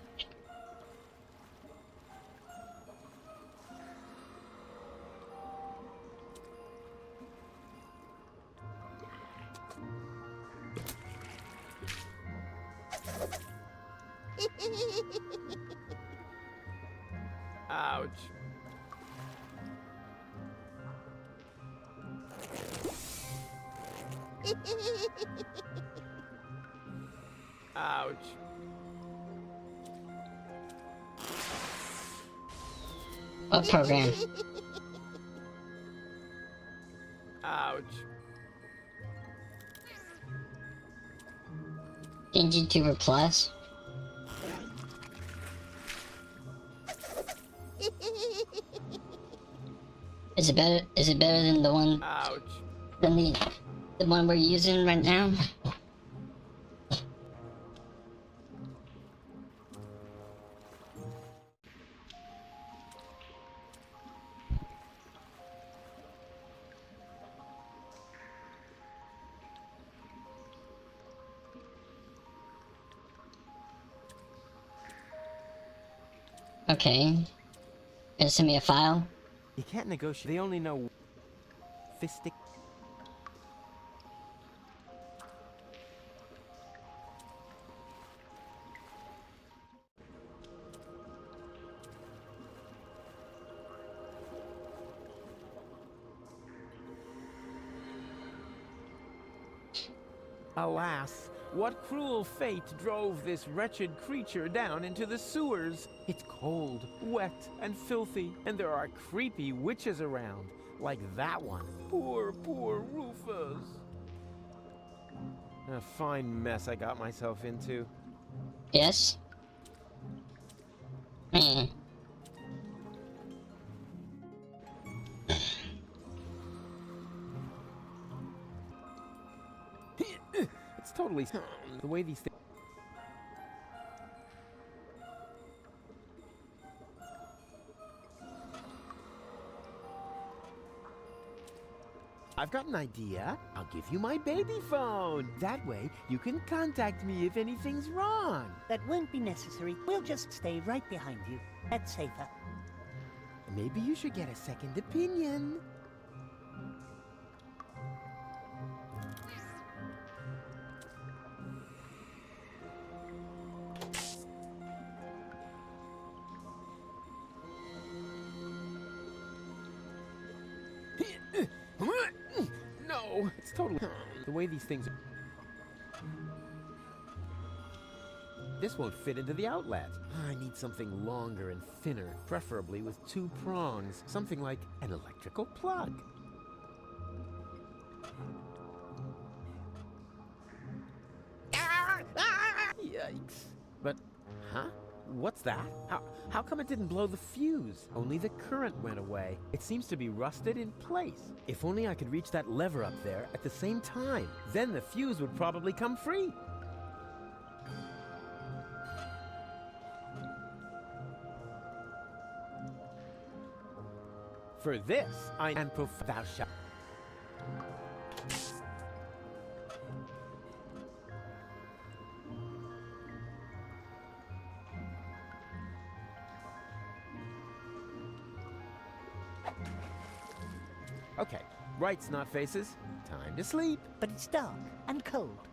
Ouch. Ouch. What program? Ouch. YouTuber Plus? Is it better? Is it better than the one? Ouch. Than the one we're using right now? Okay. Gonna send me a file? You can't negotiate. They only know fistic. Alas, what cruel fate drove this wretched creature down into the sewers? It's cold, wet, and filthy, and there are creepy witches around, like that one. Poor, poor Rufus. A fine mess I got myself into. Yes? Hmm. It's totally the way these things. I've got an idea. I'll give you my baby phone. That way, you can contact me if anything's wrong. That won't be necessary. We'll just stay right behind you. That's safer. Maybe you should get a second opinion. No, it's totally the way these things are. This won't fit into the outlet. I need something longer and thinner, preferably with 2 prongs. Something like an electrical plug. Yikes. But, huh? What's that? How come it didn't blow the fuse? Only the current went away. It seems to be rusted in place. If only I could reach that lever up there at the same time. Then the fuse would probably come free. For this, I am thou shalt. Okay, rights, not faces. Time to sleep. But it's dark and cold.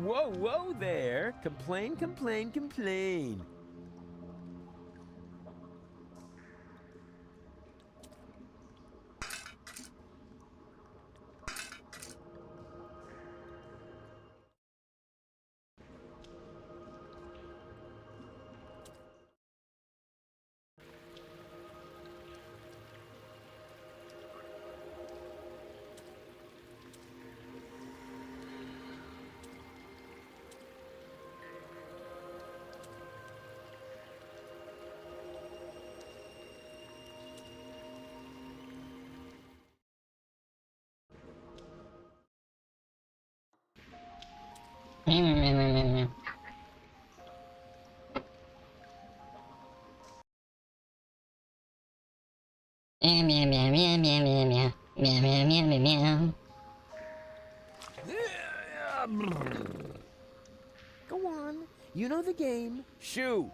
Whoa, whoa there. Complain, complain, complain. Meow meow meow meow meow meow meow meow meow meow meow meow. Go on. You know the game. Shoo!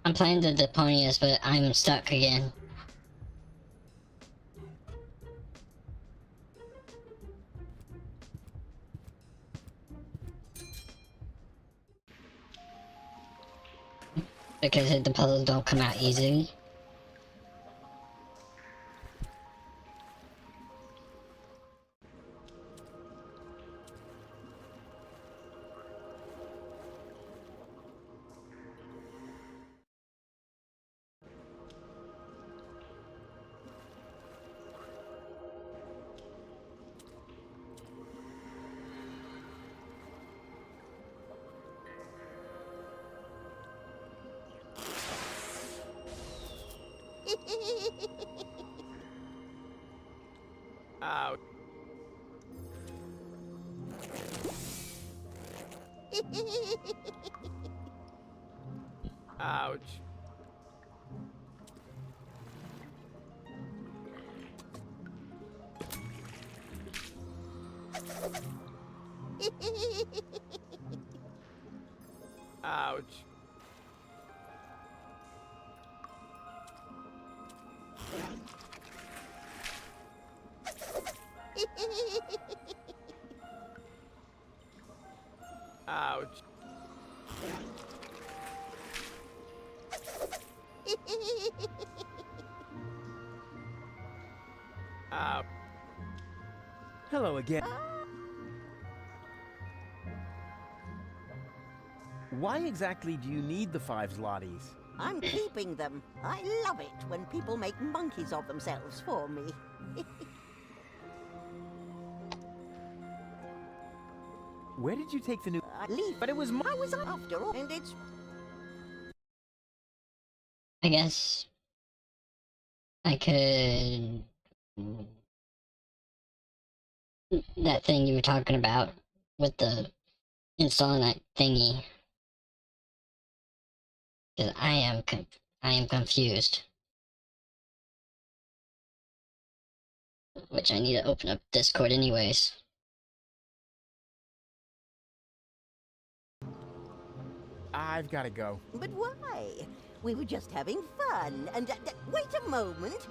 I'm playing the Deponias, but I'm stuck again. Because the puzzles don't come out easily. Ouch. Ouch. Ouch. Ouch. Ouch. Hello again. Why exactly do you need the 5 zlotys? I'm keeping them. I love it when people make monkeys of themselves for me. Where did you take the new... Leave. But it was my was after all, and it's... I guess I could... That thing you were talking about with the installing that thingy. Because I am confused. Which I need to open up Discord anyways. I've got to go. But why? We were just having fun, and wait a moment.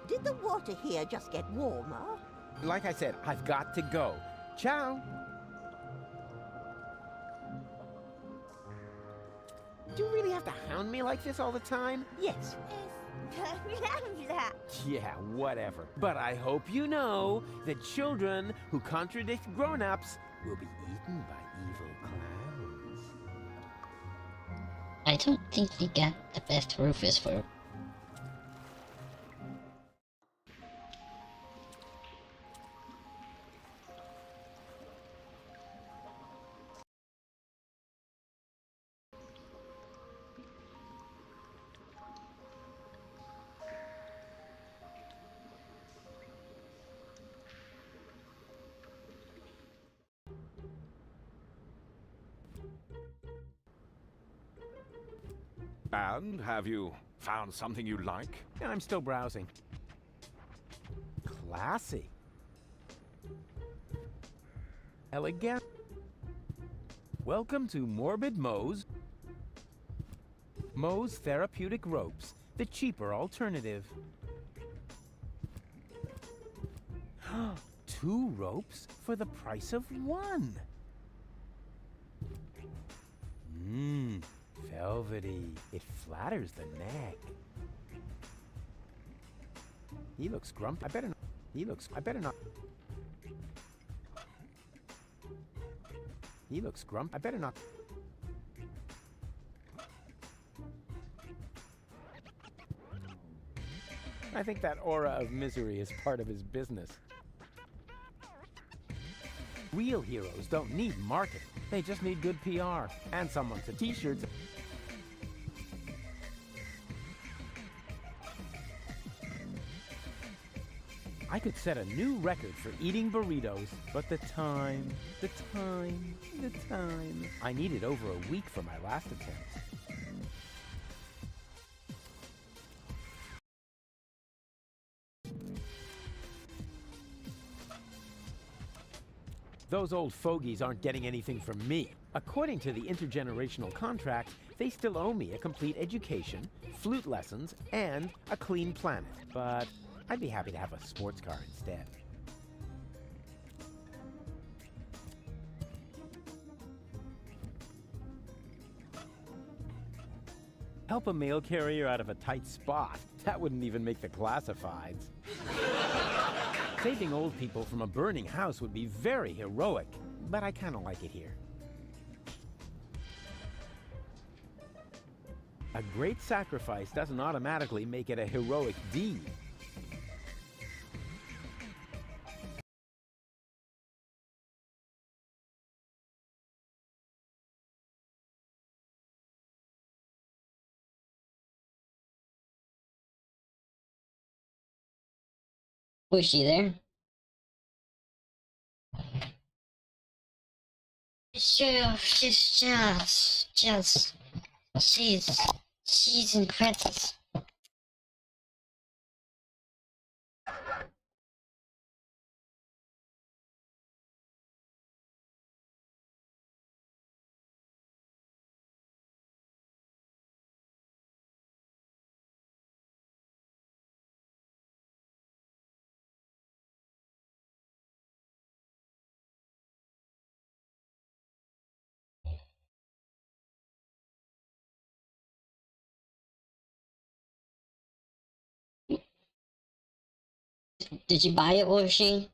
Did the water here just get warmer? Like I said, I've got to go. Ciao. Do you really have to hound me like this all the time? Yes. Yeah, whatever. But I hope you know that children who contradict grown-ups will be eaten by evil clowns. I don't think we got the best Rufus for... And have you found something you like? I'm still browsing. Classy. Elegant. Welcome to Morbid Moe's Therapeutic Ropes, the cheaper alternative. 2 ropes for the price of 1. Mmm, velvety. It flatters the neck. He looks grumpy. I better not. He looks grumpy. I better not. I think that aura of misery is part of his business. Real heroes don't need marketing. They just need good PR and someone to t-shirts. I could set a new record for eating burritos, but the time. I needed over a week for my last attempt. Those old fogies aren't getting anything from me. According to the intergenerational contract, they still owe me a complete education, flute lessons, and a clean planet. But I'd be happy to have a sports car instead. Help a mail carrier out of a tight spot. That wouldn't even make the classifieds. Saving old people from a burning house would be very heroic, but I kind of like it here. A great sacrifice doesn't automatically make it a heroic deed. Was she there? She's incredible. Did you buy it, or she?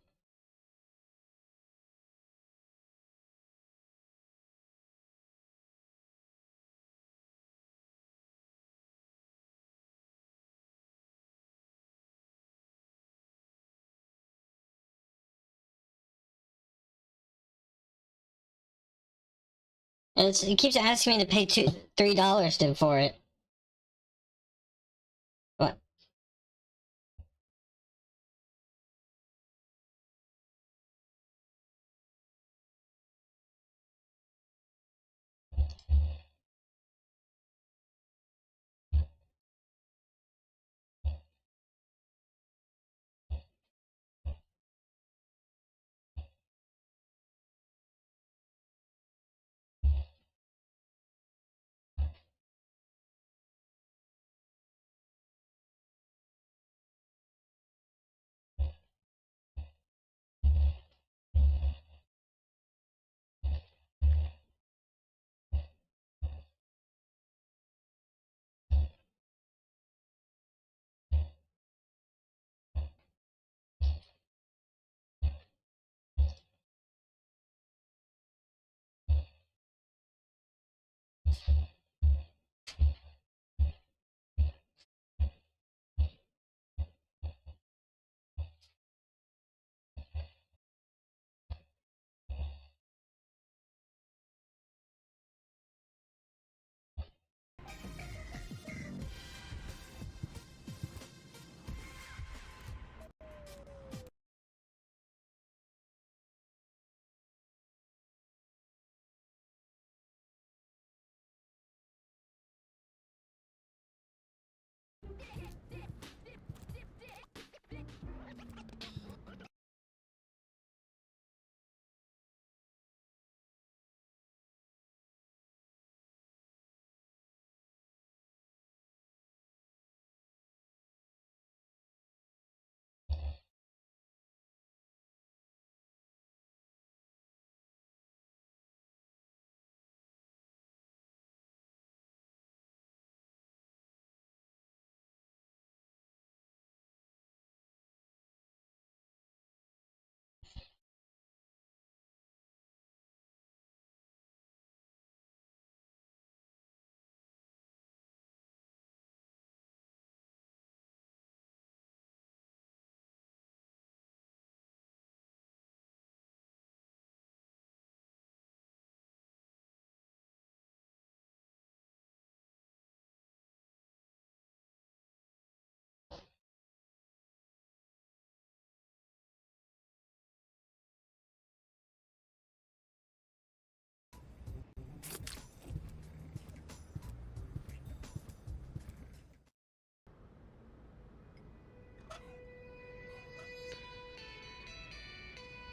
And it keeps asking me to pay $3 for it. What?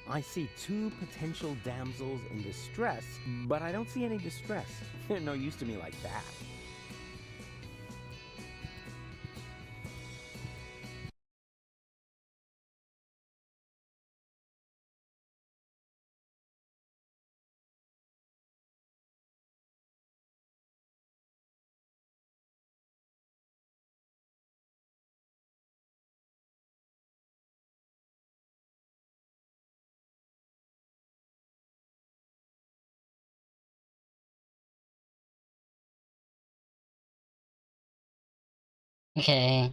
I see two potential damsels in distress, but I don't see any distress. They're no use to me like that. Okay.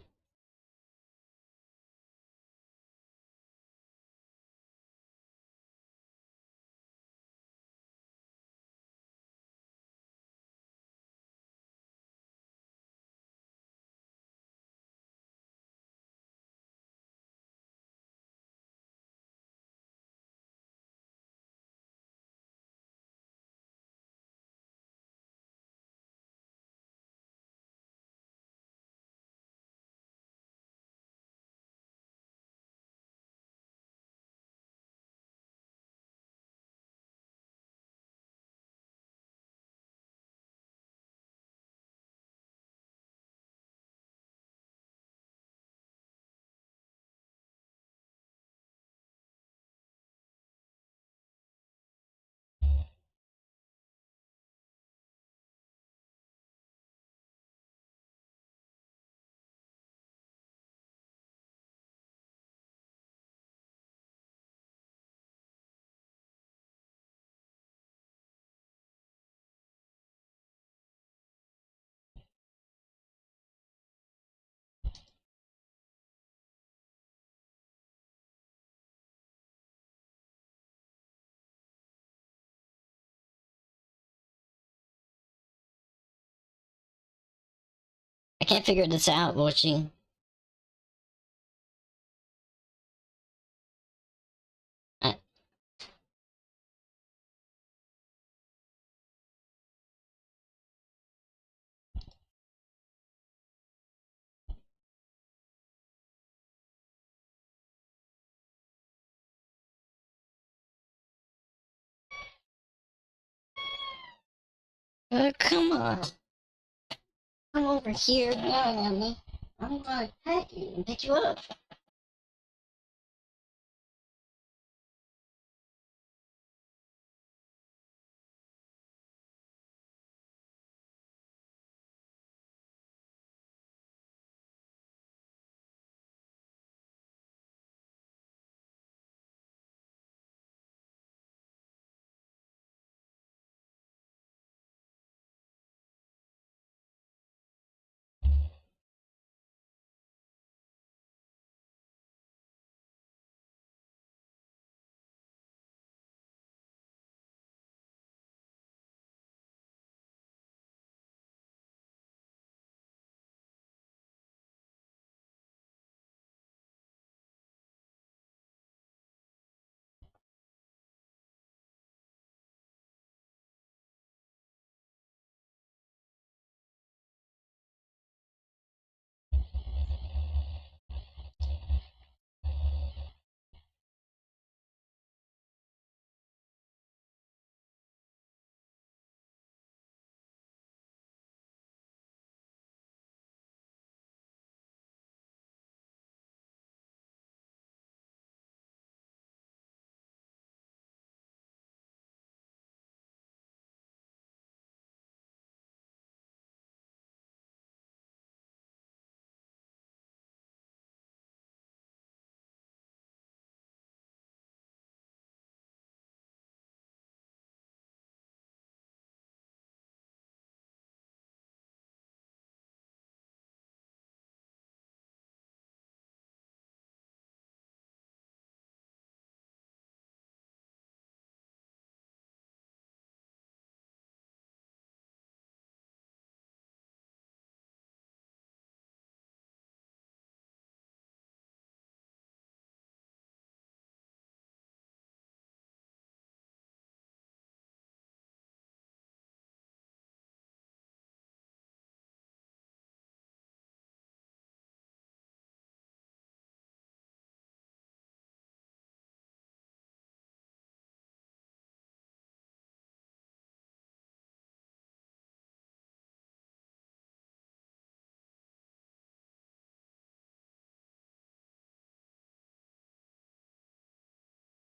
I can't figure this out, Mochi. Come on. Come over here, yelling at me. I'm gonna pet you and pick you up.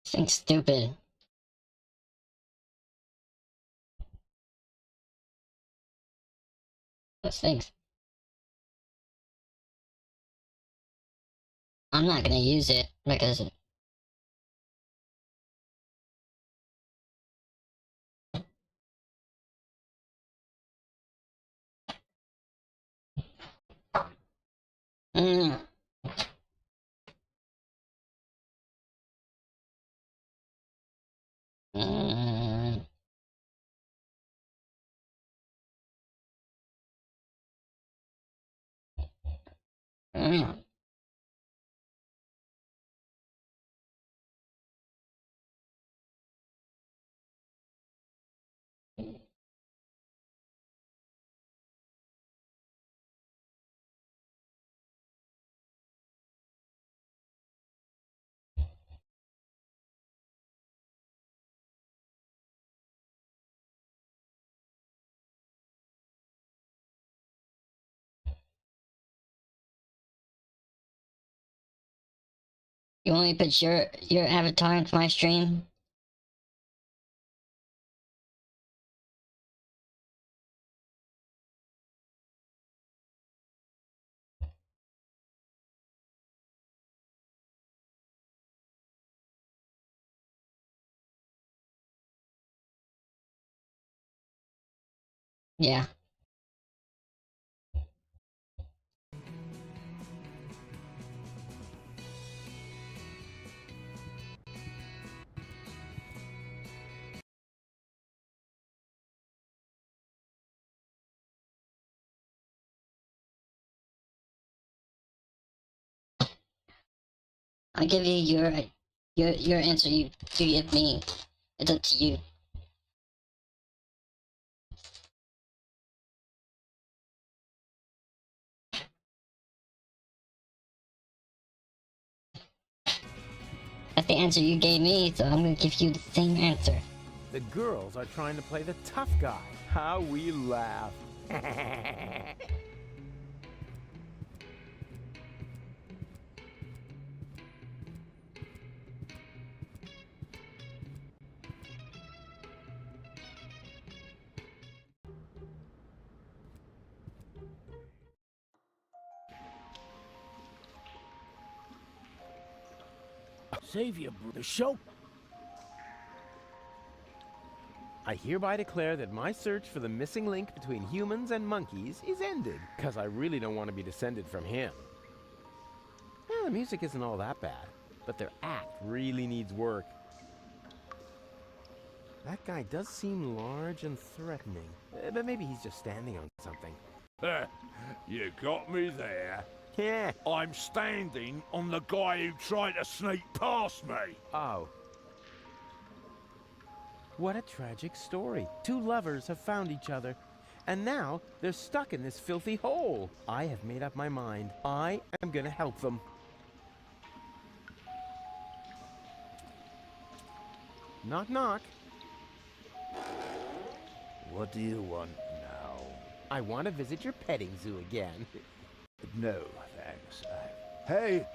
This thing's stupid. Those things. I'm not gonna use it because mm. Mm. Mm. You want me to put your avatar into my stream? Yeah. I'll give you your answer you give me. It's up to you. That's the answer you gave me, so I'm gonna give you the same answer. The girls are trying to play the tough guy. How we laugh. Savior, the show. I hereby declare that my search for the missing link between humans and monkeys is ended, because I really don't want to be descended from him. Yeah, the music isn't all that bad, but their act really needs work. That guy does seem large and threatening, but maybe he's just standing on something. You got me there. Yeah. I'm standing on the guy who tried to sneak past me. Oh. What a tragic story. Two lovers have found each other, and now they're stuck in this filthy hole. I have made up my mind. I am gonna help them. Knock, knock. What do you want now? I want to visit your petting zoo again. No, thanks. Hey!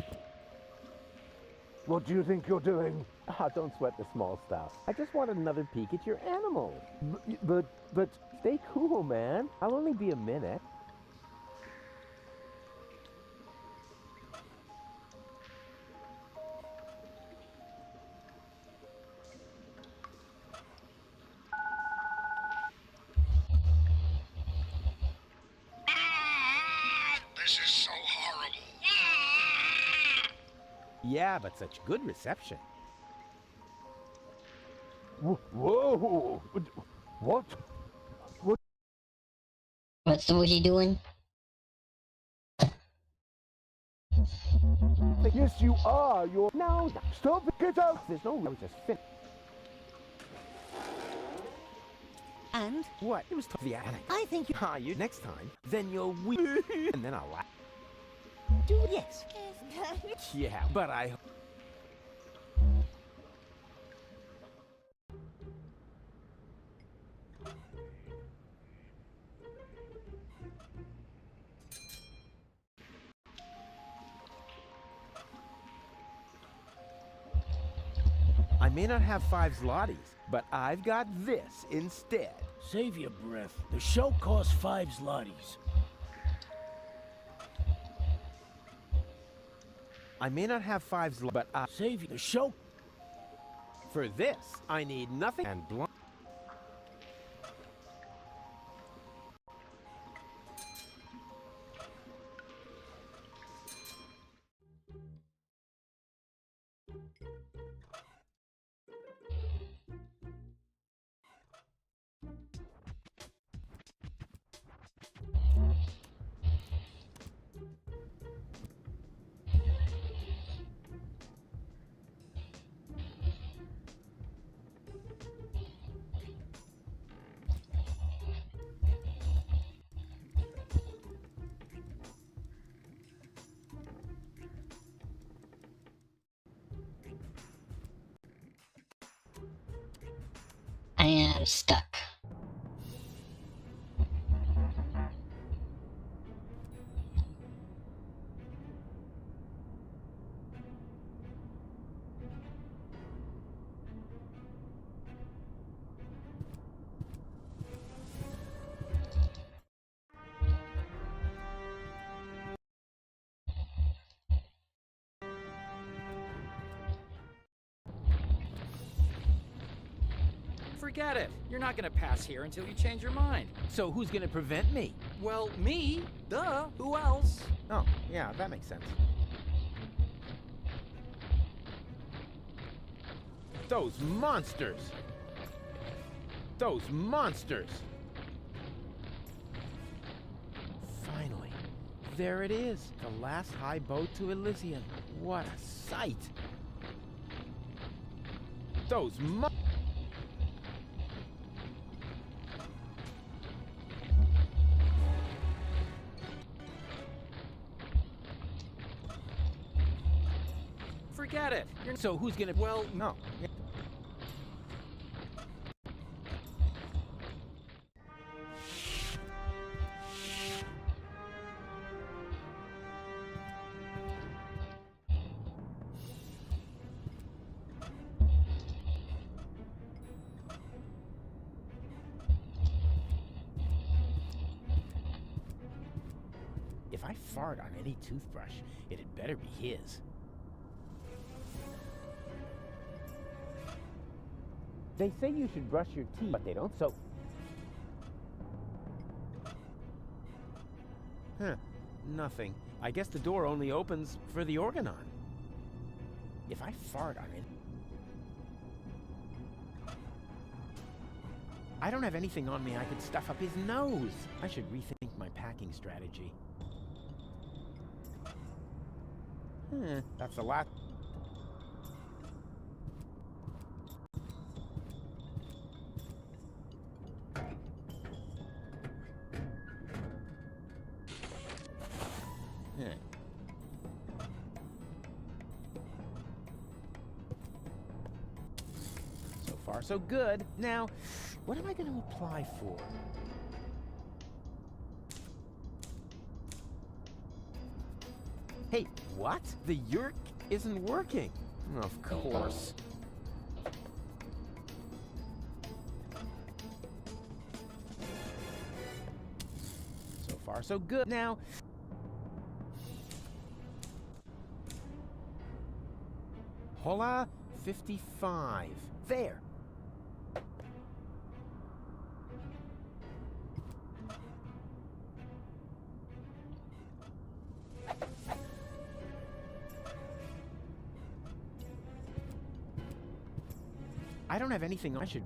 What do you think you're doing? Ah, don't sweat the small stuff. I just wanted another peek at your animal. But... Stay cool, man. I'll only be a minute. This is so horrible. Yeah, but such good reception. Whoa! What? What's he doing? Yes, you are. You're... No, stop it. Get out. There's no... I was just fit. And? What? It was the attic. I think you... Ah, you next time. Then you'll weep. And then I'll laugh. Yes. Yeah, but I... I'm may not have 5 zlotys, but I've got this instead. Save your breath. The show costs 5 zlotys. I may not have 5 zlotys, but I... Save the show. For this, I need nothing and blind. I am stuck. Forget it. You're not gonna pass here until you change your mind. So who's gonna prevent me? Well, me. Duh. Who else? Oh, yeah, that makes sense. Those monsters! Those monsters! Finally, there it is. The last high boat to Elysium. What a sight! Those Forget it. So who's gonna... Well, no. If I fart on any toothbrush, it had better be his. They say you should brush your teeth, but they don't, so... Huh, nothing. I guess the door only opens for the organon. If I fart on it... I don't have anything on me I could stuff up his nose. I should rethink my packing strategy. That's the last... So far, so good. Now, what am I going to apply for? Hey, what? The yerk isn't working. Of course. So far, so good. Now... Hola 55. There. I don't have anything I should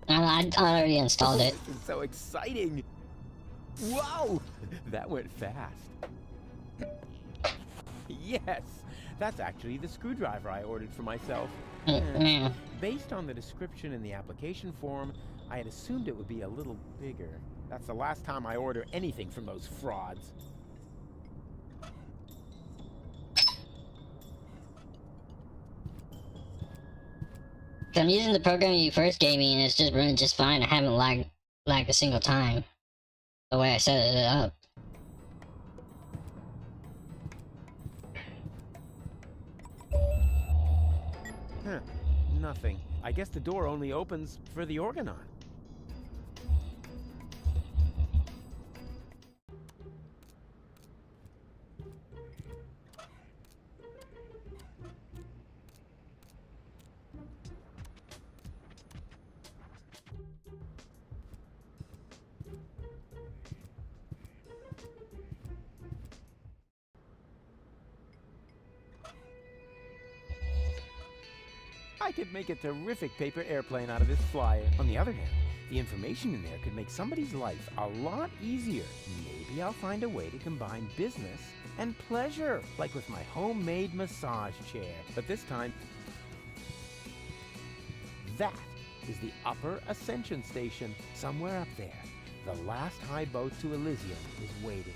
I already installed it. This is so exciting! Whoa! That went fast. Yes! That's actually the screwdriver I ordered for myself. Based on the description in the application form, I had assumed it would be a little bigger. That's the last time I order anything from those frauds. I'm using the program you first gave me and it's just running just fine. I haven't lagged a single time. The way I set it up. nothing. I guess the door only opens for the Orgonaut. I could make a terrific paper airplane out of this flyer. On the other hand, the information in there could make somebody's life a lot easier. Maybe I'll find a way to combine business and pleasure, like with my homemade massage chair. But this time, that is the Upper Ascension Station, somewhere up there. The last high boat to Elysium is waiting.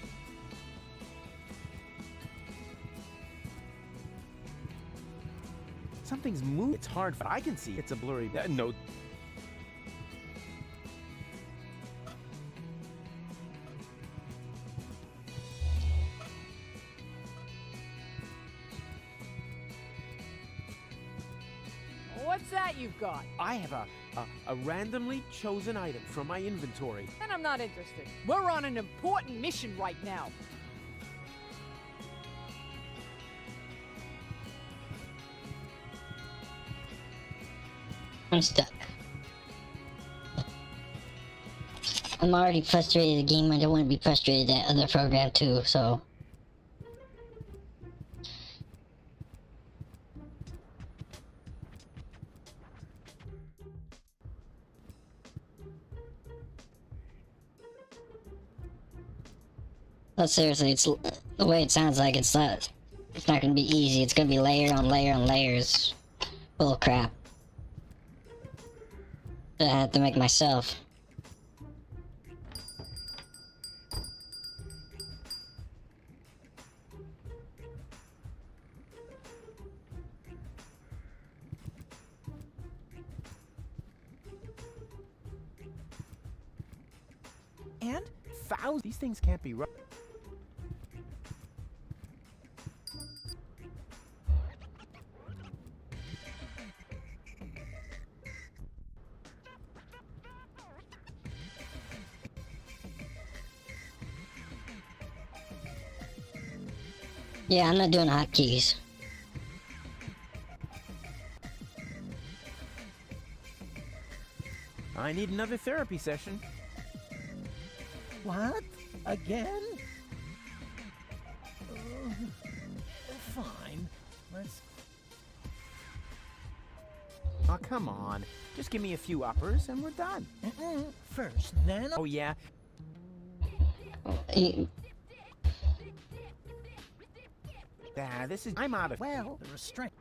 Something's moving. It's hard, but I can see it's a blurry... no. What's that you've got? I have a randomly chosen item from my inventory. And I'm not interested. We're on an important mission right now. I'm stuck. I'm already frustrated at the game. I don't want to be frustrated at other program too, so... No, seriously, it's the way it sounds like it's not gonna be easy. It's gonna be layer on layer on layers. Bull crap. That I have to make myself. And thousands. These things can't be right. Yeah, I'm not doing hotkeys. I need another therapy session. What? Again? Fine. Let's... Oh, come on. Just give me a few uppers and we're done. First, then... Oh, yeah? This is... I'm out of... Well, the restraint...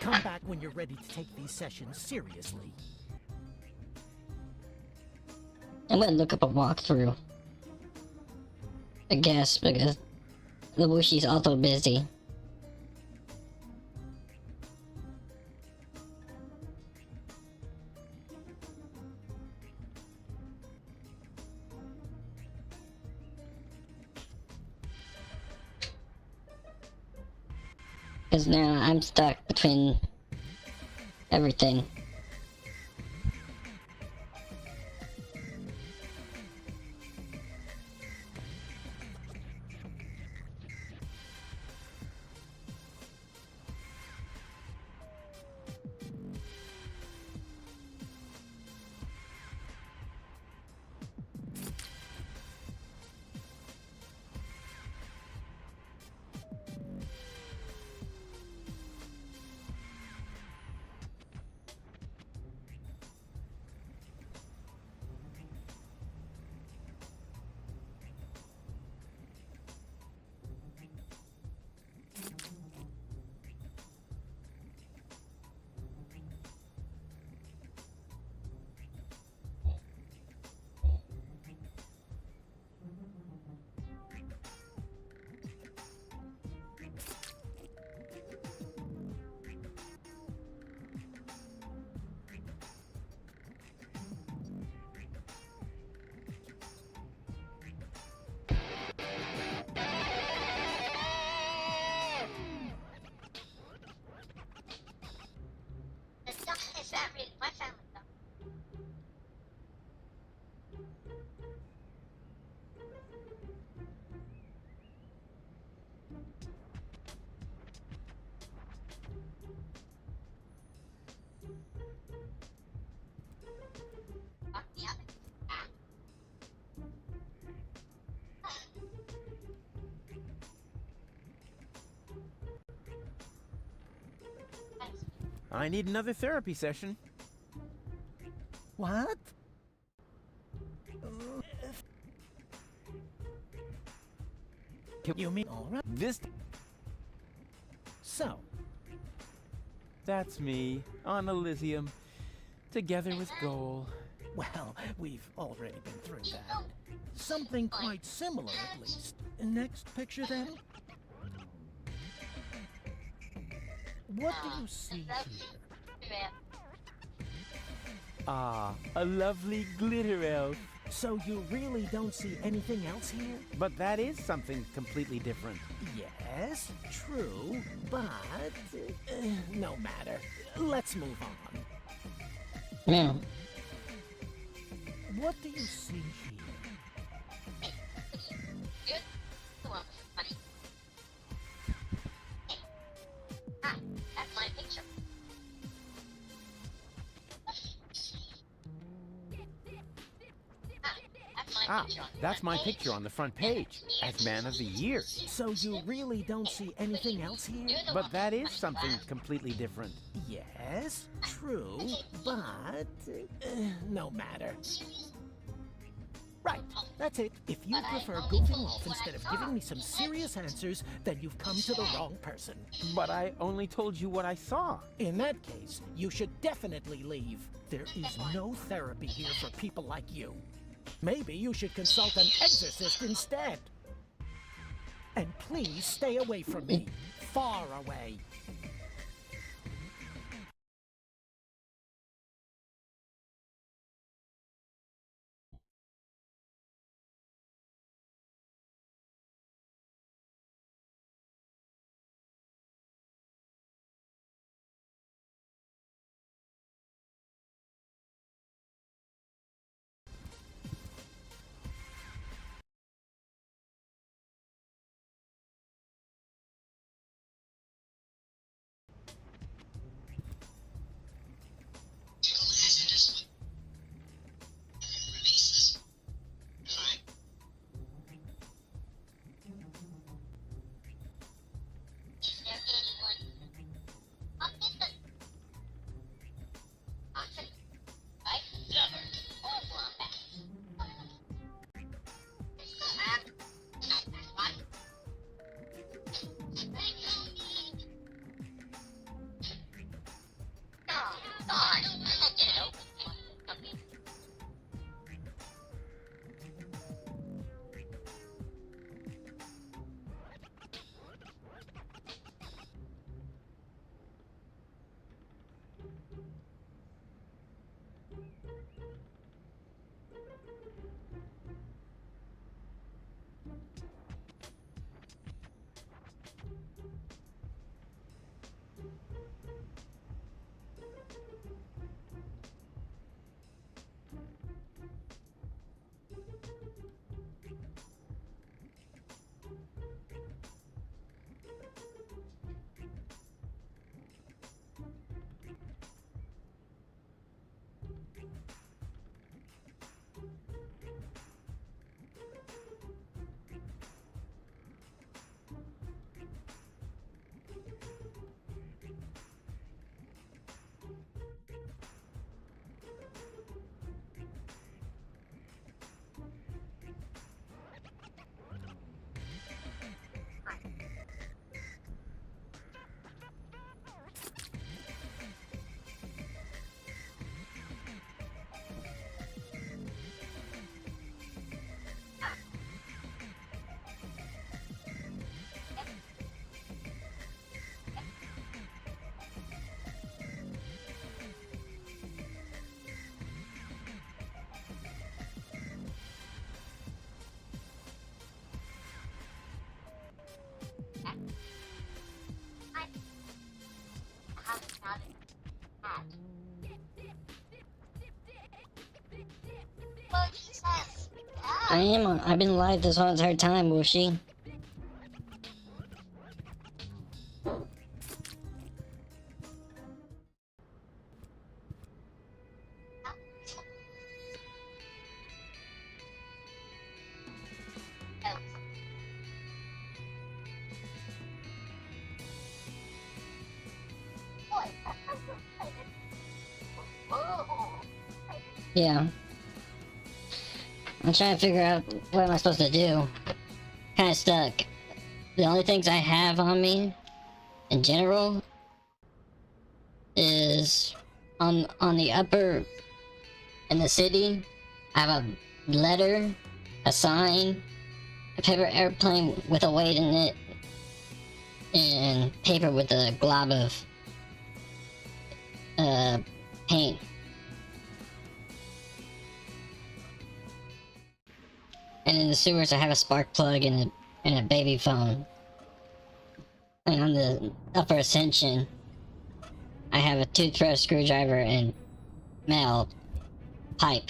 Come back when you're ready to take these sessions seriously. I'm gonna look up a walkthrough. I guess, because the Wushi's also busy. Because now I'm stuck between everything. I need another therapy session. What? You mean all right? This... So, That's me, on Elysium, together with Goal. well, we've already been through that. Something quite similar, at least. Next picture, then. What do you see here? Ah, a lovely glitter elf. So you really don't see anything else here? But that is something completely different. Yes, true, but no matter. Let's move on. Yeah. What do you see here? That's my picture. Ah, that's my picture on the front page, as Man of the Year. So you really don't see anything else here? But that is something completely different. Yes, true, but no matter. Right, that's it. If you prefer goofing off instead of giving me some serious answers, then you've come to the wrong person. But I only told you what I saw. In that case, you should definitely leave. There is no therapy here for people like you. Maybe you should consult an exorcist instead. And please stay away from me. Far away. I've been alive this whole entire time, Wushi. Yeah. I'm trying to figure out what am I supposed to do. Kinda stuck. The only things I have on me, in general, is on the upper, in the city, I have a letter, a sign, a paper airplane with a weight in it, and paper with a glob of paint. And in the sewers I have a spark plug and a baby phone. And on the upper ascension I have a toothbrush, screwdriver, and mail pipe.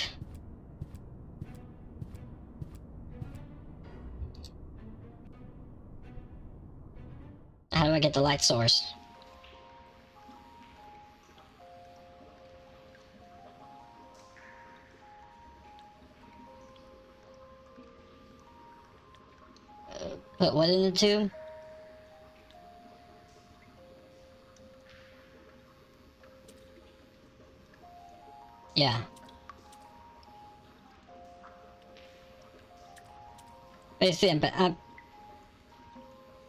How do I get the light source? Put what in the tube? Yeah. Basically,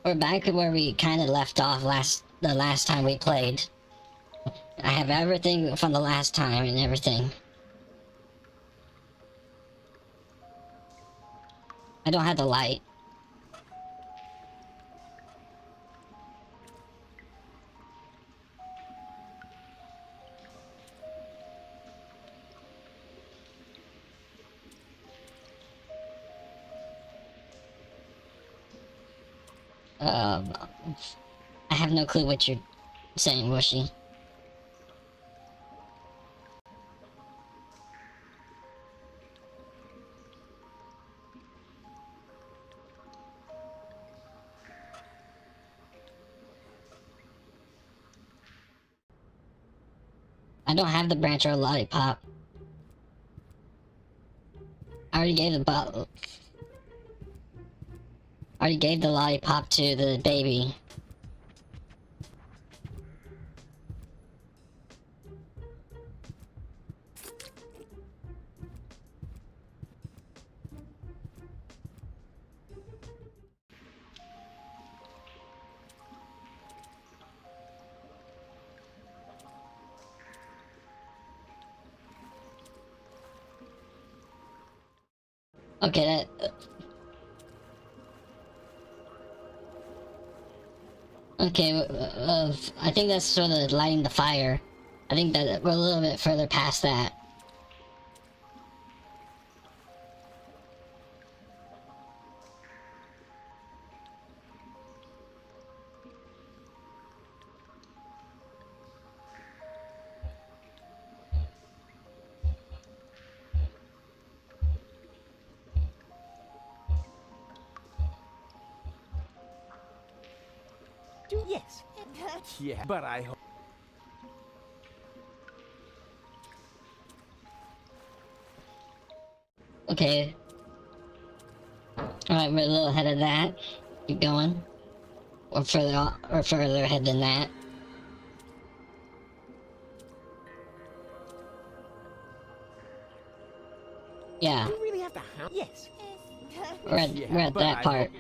we're back to where we kind of left off the last time we played. I have everything from the last time and everything. I don't have the light. I have no clue what you're saying, Wushy. I don't have the branch or a lollipop. I already gave the bottle. I already gave the lollipop to the baby. Okay, okay, I think that's sort of lighting the fire. I think that we're a little bit further past that. Yes. Yeah, but I hope... Okay. Alright, we're a little ahead of that. Keep going. Or further ahead than that. Yeah. You really have to Yes. We're at that part.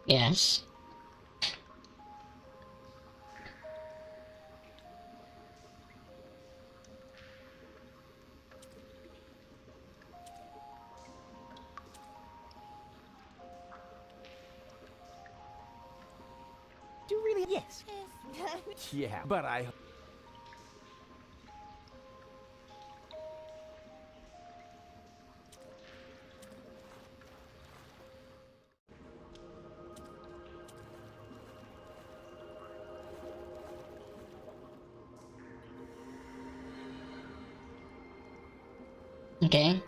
Yes. Do you really Yes. Yeah, but I... Okay.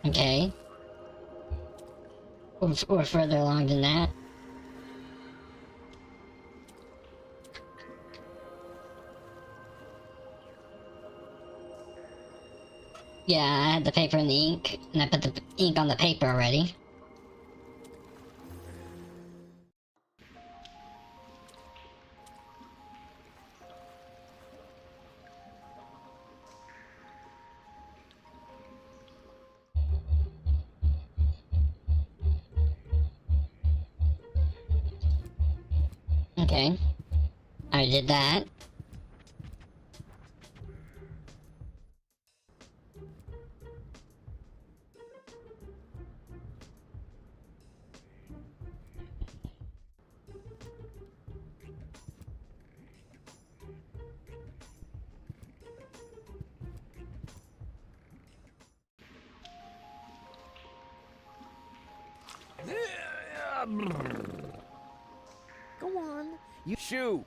Okay. We're further along than that. Yeah, I had the paper and the ink, and I put the ink on the paper already. Okay. I did that. Go on. You shoo.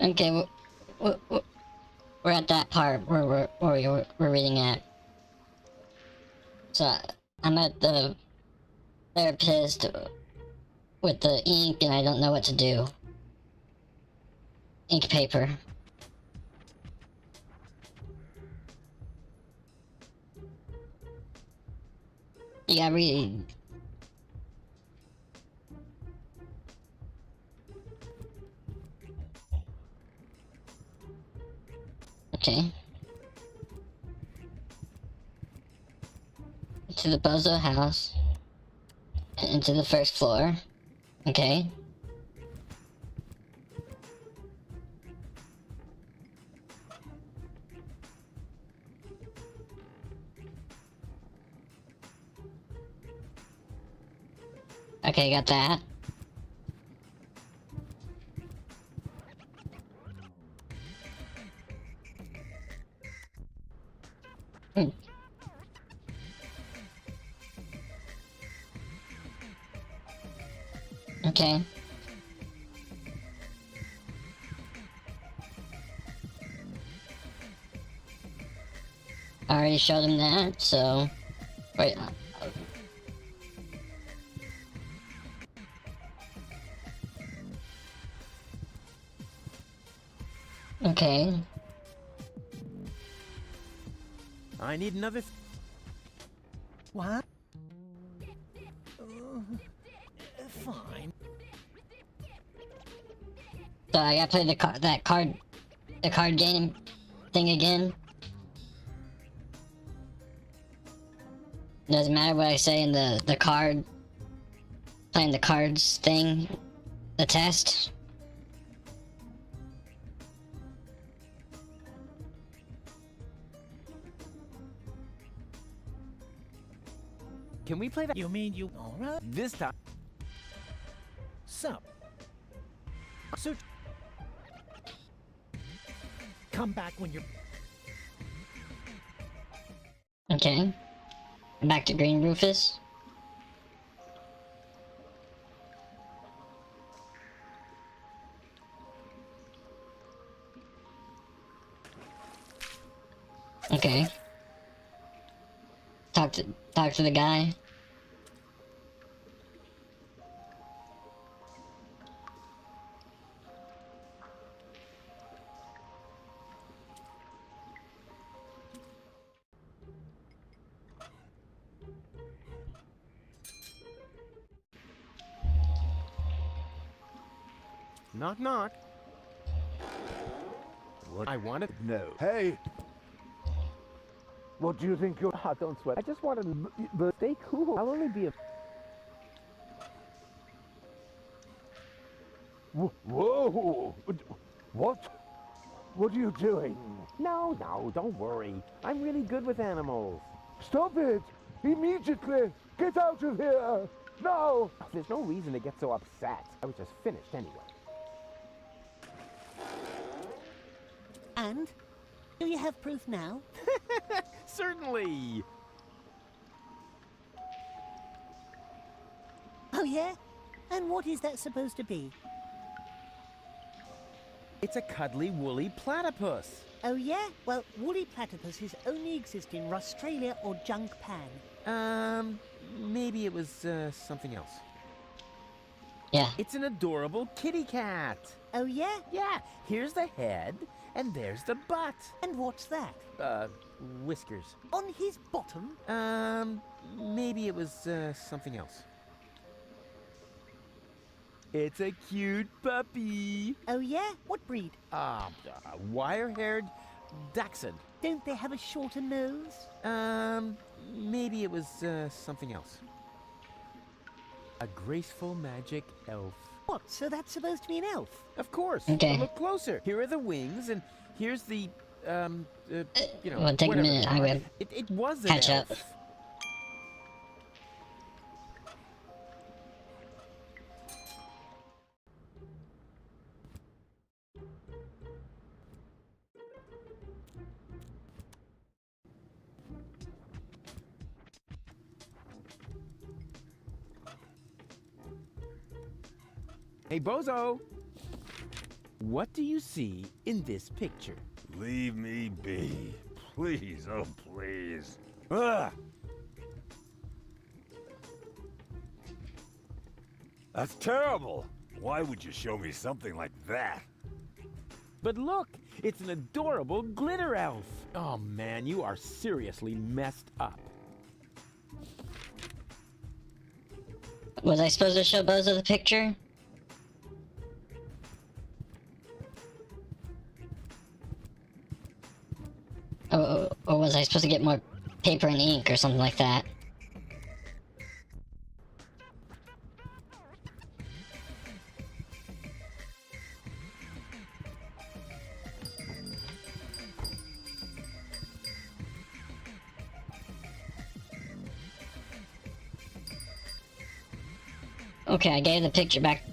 Okay, we're at that part where we're reading at. So I'm at the therapist with the ink, and I don't know what to do. Ink paper. You gotta read. Okay. To the Bozo house. And to the first floor. Okay. Okay, got that. Hmm. Okay. I already showed him that, so... Wait. Okay. I need another... What? Fine. So I gotta play the card game thing again. Doesn't matter what I say in the card, playing the cards thing, the test. Can we play that? You mean you... Alright. This time. Sup? So... Come back when you're... Okay. Back to Green Rufus. Okay. Talk to the guy. Knock knock. What? I wanted No. Hey! What do you think you're... Ah, don't sweat. I just wanted to... But stay cool. I'll only be a... Whoa! What? What are you doing? No, don't worry. I'm really good with animals. Stop it! Immediately! Get out of here! Now! There's no reason to get so upset. I was just finished anyway. And? Do you have proof now? Certainly. Oh yeah? And what is that supposed to be? It's a cuddly, woolly platypus. Oh yeah? Well, woolly platypuses only exist in Australia or Japan. Maybe it was something else. Yeah. It's an adorable kitty cat. Oh yeah? Yeah. Here's the head, and there's the butt. And what's that? Whiskers. On his bottom? Maybe it was something else. It's a cute puppy. Oh yeah? What breed? Wire-haired dachshund. Don't they have a shorter nose? Maybe it was something else. A graceful magic elf. What? So that's supposed to be an elf? Of course. Okay. But look closer. Here are the wings, and here's the, you know. Well, take a whatever. minute. I will It was an catch elf. up. Hey, Bozo! What do you see in this picture? Leave me be. Please, oh please. Ah! That's terrible. Why would you show me something like that? But look, it's an adorable glitter elf. Oh man, you are seriously messed up. Was I supposed to show Bozo the picture? Or was I supposed to get more paper and ink or something like that? Okay, I gave the picture back.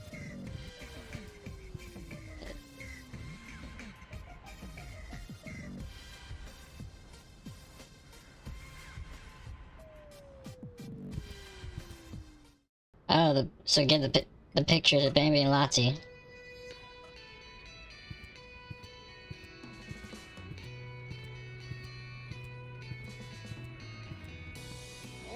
Oh, so give the picture to Bambi and Lottie.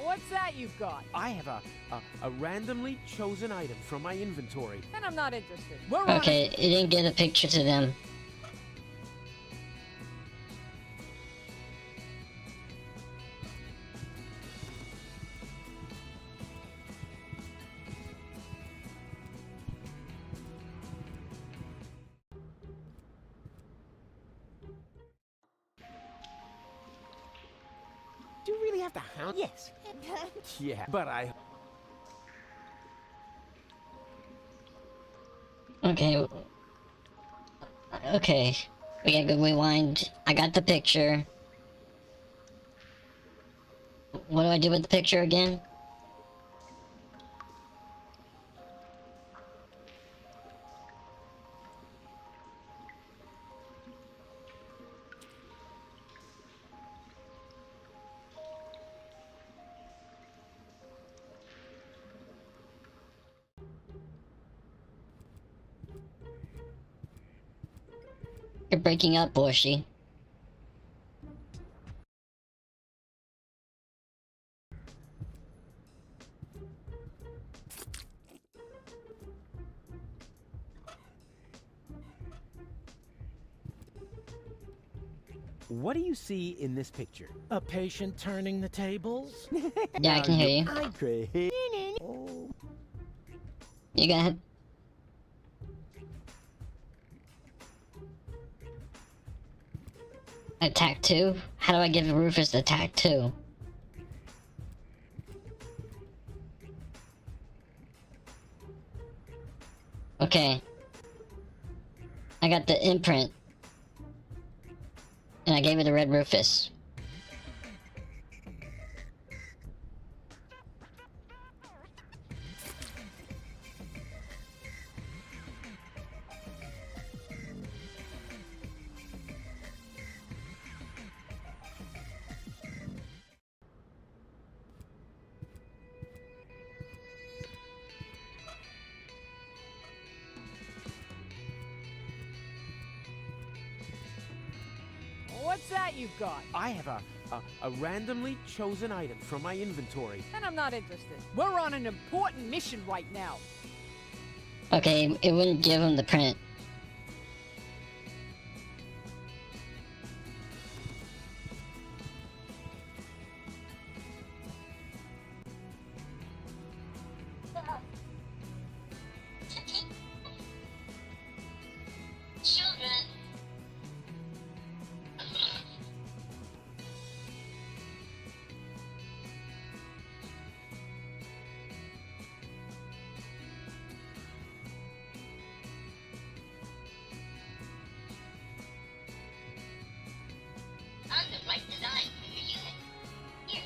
What's that you've got? I have a randomly chosen item from my inventory. Then I'm not interested. We're on Okay, it didn't get a picture to them. Do you really have to hound? Yes. Yeah, but I... Okay. Okay. We got good rewind. I got the picture. What do I do with the picture again? You're breaking up, Borshy. What do you see in this picture? A patient turning the tables? Yeah, I can hear you. I'm crazy. You go ahead. Attack 2? How do I give Rufus attack 2? Okay. I got the imprint. And I gave it to Red Rufus. What's that you've got? I have a randomly chosen item from my inventory. And I'm not interested. We're on an important mission right now. Okay, it wouldn't give him the print. Children. I'm the right design for your unit. Here.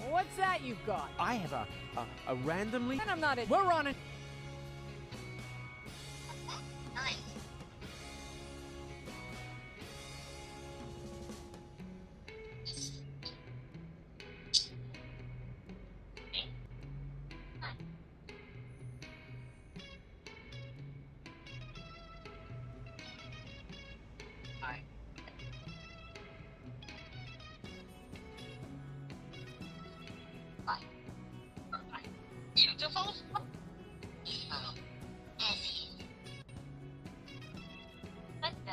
What's that you've got? I have a randomly... And I'm not in. We're on it. Nice. Beautiful. Oh, Effie. Let's go.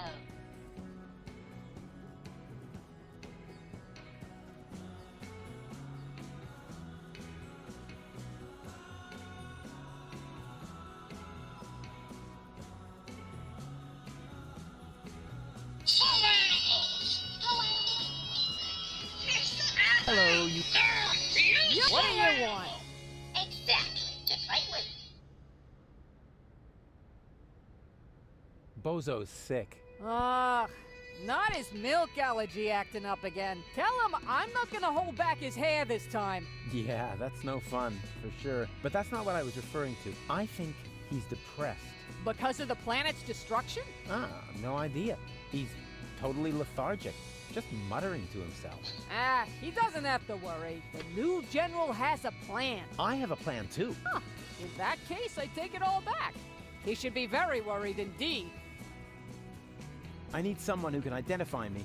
Hello, you... What do you want? Exactly. Just right with Bozo's sick. Ugh. Not his milk allergy acting up again. Tell him I'm not gonna hold back his hair this time. Yeah, that's no fun, for sure. But that's not what I was referring to. I think he's depressed. Because of the planet's destruction? No idea. He's totally lethargic, just muttering to himself. Ah, he doesn't have to worry. The new general has a plan. I have a plan too. Huh. In that case, I take it all back. He should be very worried indeed. I need someone who can identify me.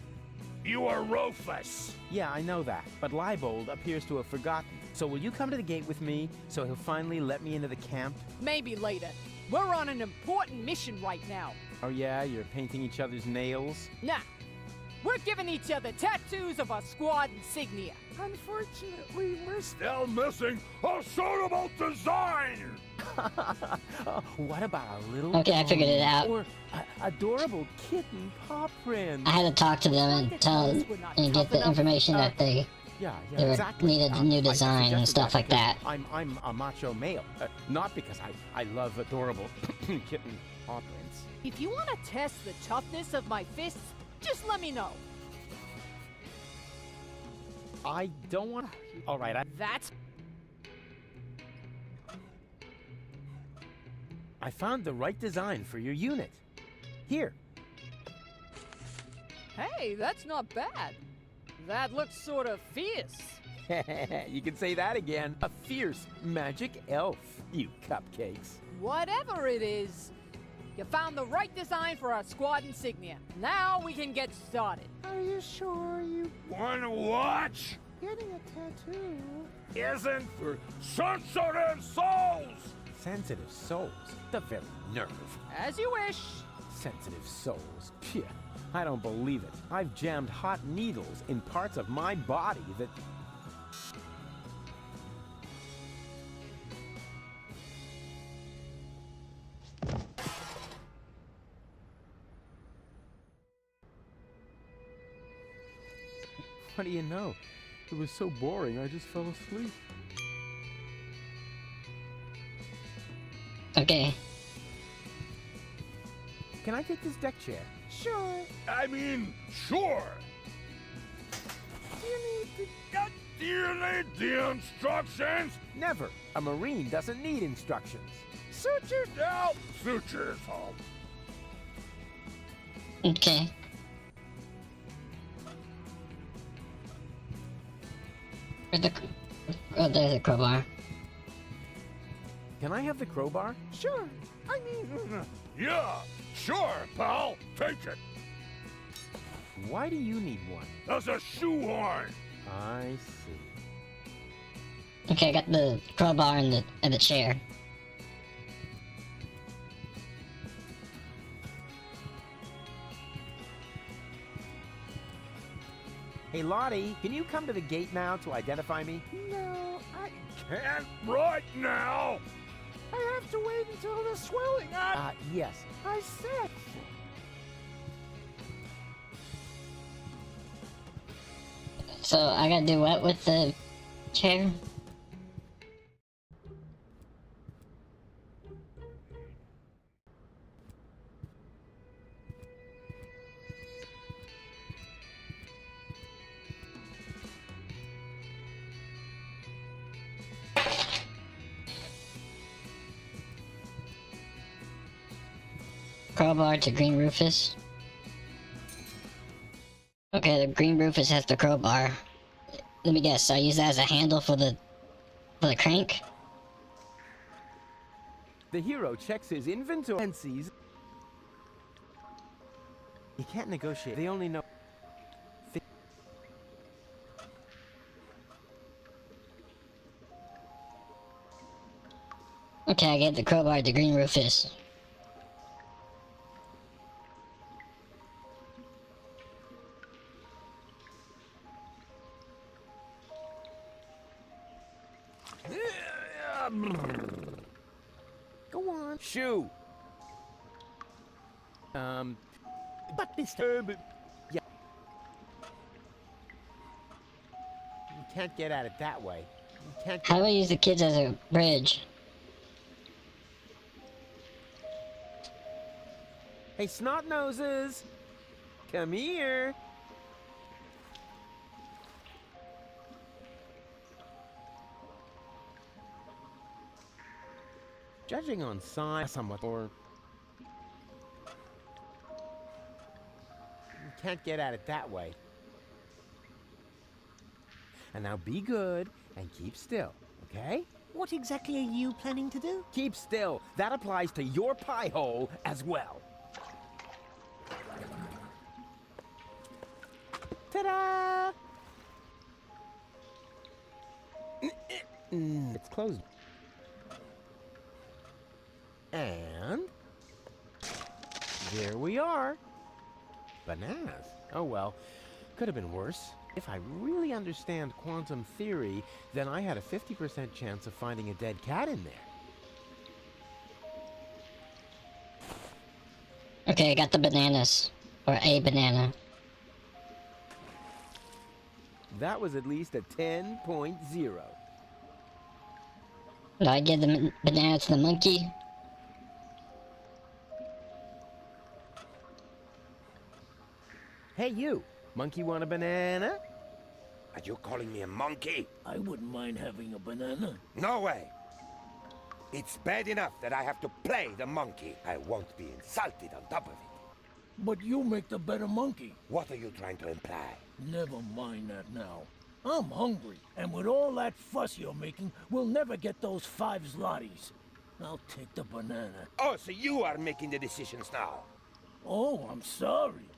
You are Rufus. Yeah, I know that, but Leibold appears to have forgotten. So will you come to the gate with me so he'll finally let me into the camp? Maybe later. We're on an important mission right now. Oh yeah, you're painting each other's nails? Nah. We're giving each other tattoos of our squad insignia. Unfortunately, we're still missing a suitable design. What about a little... Okay, I figured it out. Or adorable kitten paw print. I had to talk to them and tell and get the information that they exactly. needed a new design and stuff like that. I'm a macho male, not because I love adorable kitten paw prints. If you want to test the toughness of my fists, just let me know. I don't want... All right, That's... I found the right design for your unit. Here. Hey, that's not bad. That looks sort of fierce. You can say that again. A fierce magic elf, you cupcakes. Whatever it is, you found the right design for our squad insignia. Now we can get started. Are you sure you... Wanna watch? Getting a tattoo... Isn't for sensitive souls! Sensitive souls? The very nerve. As you wish. Sensitive souls. Phew. I don't believe it. I've jammed hot needles in parts of my body that... What do you know? It was so boring, I just fell asleep. Okay. Can I take this deck chair? Sure. I mean, sure. Do you need the instructions? Never. A Marine doesn't need instructions. Suit yourself. Suit yourself. Okay. Oh, there's a crowbar. Can I have the crowbar? Sure. I mean... Yeah, sure, pal. Take it. Why do you need one? As a shoehorn. I see. Okay, I got the crowbar and the chair. Hey, Lottie, can you come to the gate now to identify me? No, I can't right now. I have to wait until the swelling Yes. I said. So I gotta do what with the chair? Crowbar to Green Rufus. Okay, the Green Rufus has the crowbar. Let me guess, I use that as a handle for the crank? The hero checks his inventory and sees... You can't negotiate. They only know... Okay, I gave the crowbar to Green Rufus. Go on. Shoo. But Mr. Yeah. You can't get at it that way. You can't. How do I use the kids as a bridge? Hey, snot noses. Come here. Judging on size, somewhat, or... You can't get at it that way. And now be good and keep still, okay? What exactly are you planning to do? Keep still. That applies to your pie hole as well. Ta-da! It's closed. And there we are. Bananas. Oh well, could have been worse. If I really understand quantum theory, then I had a 50% chance of finding a dead cat in there. Okay, I got the bananas. Or a banana. That was at least a 10.0. Do I give the banana to the monkey? Hey you, monkey want a banana? Are you calling me a monkey? I wouldn't mind having a banana. No way. It's bad enough that I have to play the monkey. I won't be insulted on top of it. But you make the better monkey. What are you trying to imply? Never mind that now. I'm hungry, and with all that fuss you're making, we'll never get those 5 zlotys. I'll take the banana. Oh, so you are making the decisions now. Oh, I'm sorry.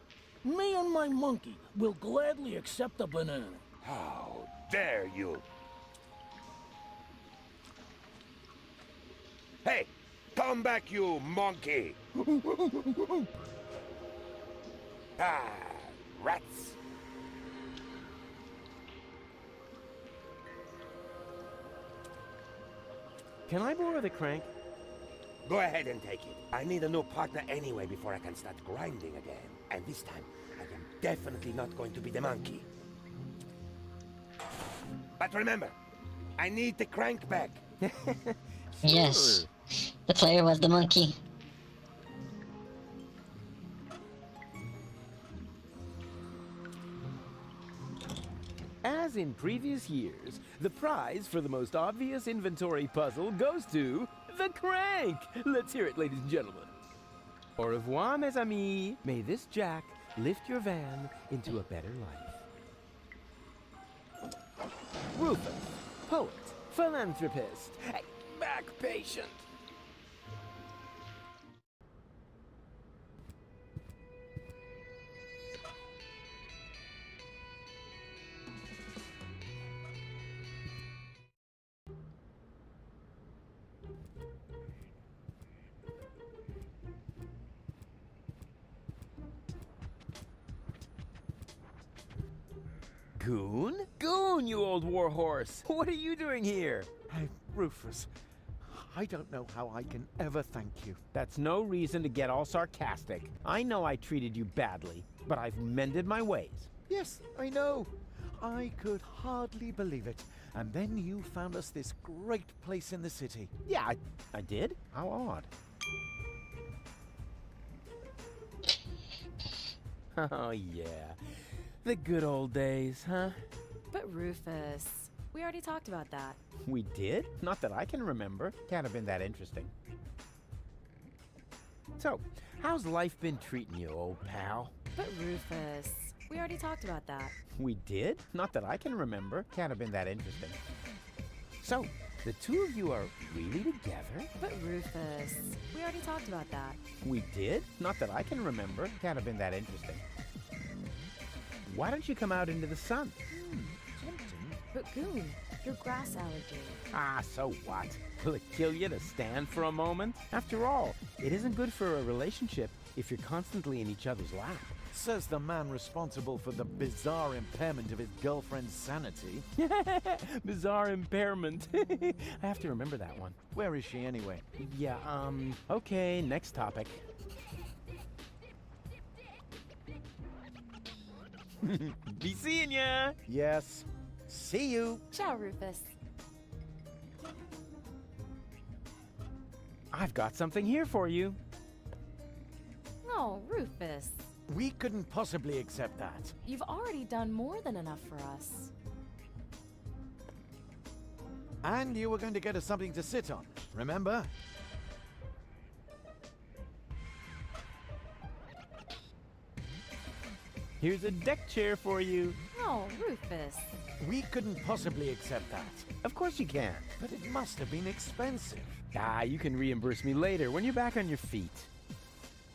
Me and my monkey will gladly accept the banana. How dare you? Hey, come back, you monkey! Ah, rats! Can I borrow the crank? Go ahead and take it. I need a new partner anyway before I can start grinding again. And this time, I am definitely not going to be the monkey. But remember, I need the crank back. Yes, the player was the monkey. As in previous years, the prize for the most obvious inventory puzzle goes to the crank! Let's hear it, ladies and gentlemen. Au revoir, mes amis. May this jack lift your van into a better life. Rufus, poet, philanthropist, back patient. Goon? Goon, you old warhorse! What are you doing here? Hey, Rufus, I don't know how I can ever thank you. That's no reason to get all sarcastic. I know I treated you badly, but I've mended my ways. Yes, I know. I could hardly believe it. And then you found us this great place in the city. Yeah, I did? How odd. Oh, yeah. The good old days, huh? But Rufus, we already talked about that. We did? Not that I can remember. Can't have been that interesting. So, how's life been treating you, old pal? But Rufus, we already talked about that. We did? Not that I can remember. Can't have been that interesting. So, the two of you are really together? But Rufus, we already talked about that. We did? Not that I can remember. Can't have been that interesting. Why don't you come out into the sun? Tempting. But Goon, your grass allergy. Ah, so what? Will it kill you to stand for a moment? After all, it isn't good for a relationship if you're constantly in each other's lap. Says the man responsible for the bizarre impairment of his girlfriend's sanity. Bizarre impairment. I have to remember that one. Where is she anyway? Yeah, okay, next topic. Be seeing ya! Yes. See you. Ciao, Rufus. I've got something here for you. Oh, Rufus. We couldn't possibly accept that. You've already done more than enough for us. And you were going to get us something to sit on, remember? Here's a deck chair for you. Oh, Rufus. We couldn't possibly accept that. Of course you can. But it must have been expensive. Ah, you can reimburse me later when you're back on your feet.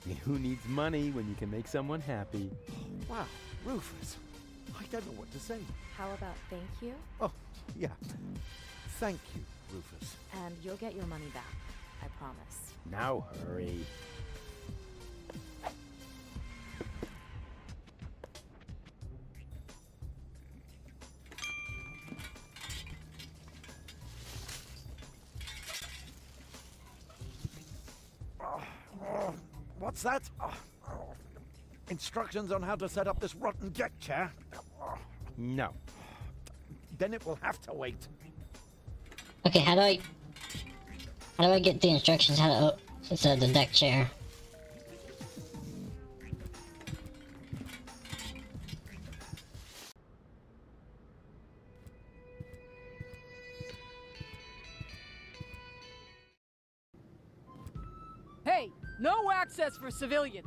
I mean, who needs money when you can make someone happy? Wow, Rufus. I don't know what to say. How about thank you? Oh, yeah. Thank you, Rufus. And you'll get your money back. I promise. Now hurry. What's that? Instructions on how to set up this rotten deck chair? No. Then it will have to wait. Okay, how do I get the instructions how to set the deck chair? Hey, no access for civilians.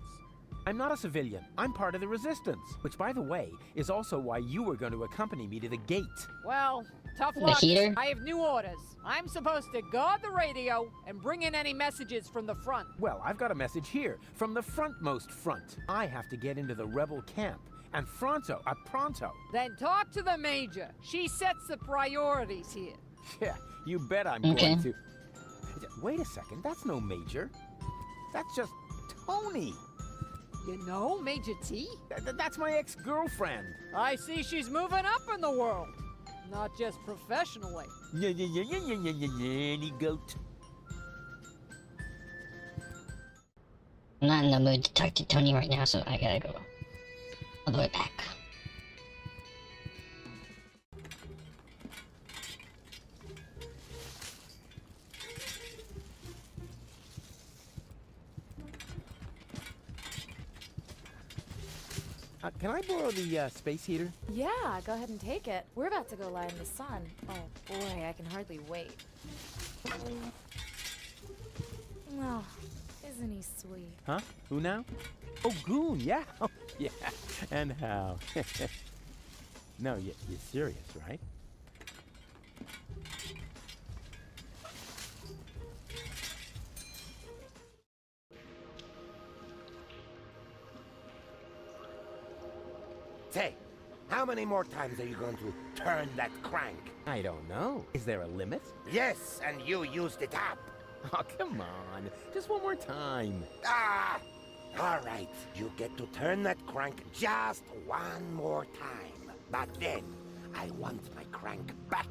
I'm not a civilian. I'm part of the resistance. Which, by the way, is also why you were going to accompany me to the gate. Well, tough The luck. heater? I have new orders. I'm supposed to guard the radio and bring in any messages from the front. Well, I've got a message here from the frontmost front. I have to get into the rebel camp. And pronto. Then talk to the Major. She sets the priorities here. Yeah, you bet I'm Okay. going to. Wait a second, that's no Major. That's just Tony. You know Major T? That's my ex-girlfriend. I see she's moving up in the world. Not just professionally. Any goat. I'm not in the mood to talk to Tony right now, so I gotta go all the way back. Can I borrow the space heater? Yeah, go ahead and take it. We're about to go lie in the sun. Oh boy, I can hardly wait. Oh, isn't he sweet? Huh? Who now? Oh, Goon, yeah. Oh, yeah. And how? No, you're serious, right? Say, how many more times are you going to turn that crank? I don't know. Is there a limit? Yes, and you used it up. Oh, come on. Just one more time. Ah! All right, you get to turn that crank just one more time. But then, I want my crank back.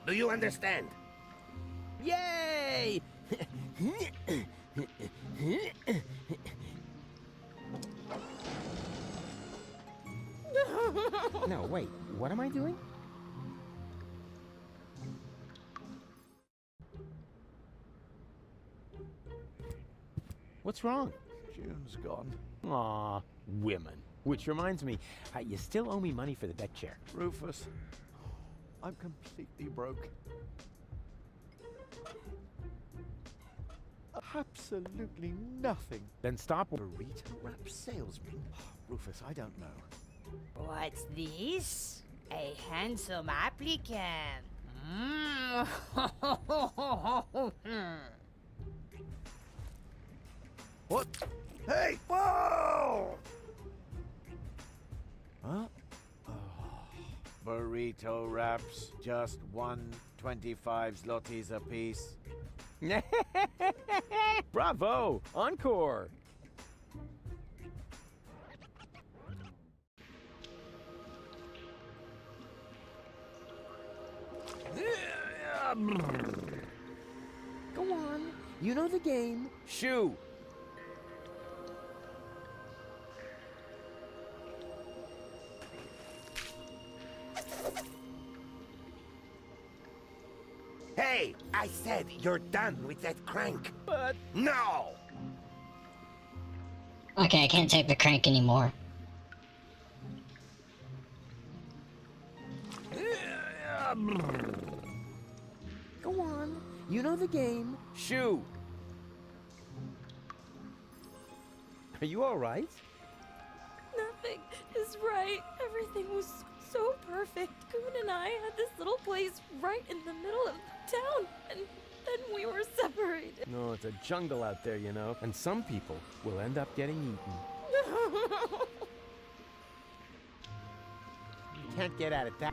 Do you understand? Yay! No, wait. What am I doing? What's wrong? June's gone. Aw, women. Which reminds me, you still owe me money for the deck chair. Rufus, I'm completely broke. Absolutely nothing. Then stop. Burrito wrap salesman. Rufus, I don't know. What's this? A handsome applicant. What? Hey! Whoa! Huh? Oh. Burrito wraps, just 125 zlotys a piece. Bravo! Encore! Go on. You know the game. Shoo! Hey, I said you're done with that crank. But... No! Okay, I can't take the crank anymore. Go on. You know the game. Shoo! Are you all right? Nothing is right. Everything was so perfect. Goon and I had this little place right in the middle of town, and then we were separated. No, it's a jungle out there, you know. And some people will end up getting eaten. You can't get out of that.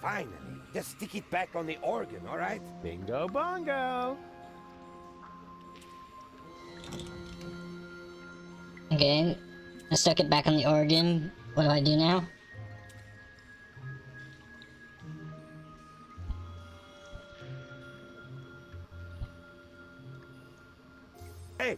Finally, just stick it back on the organ, all right? Bingo bongo! Okay, I stuck it back on the organ. What do I do now? Hey,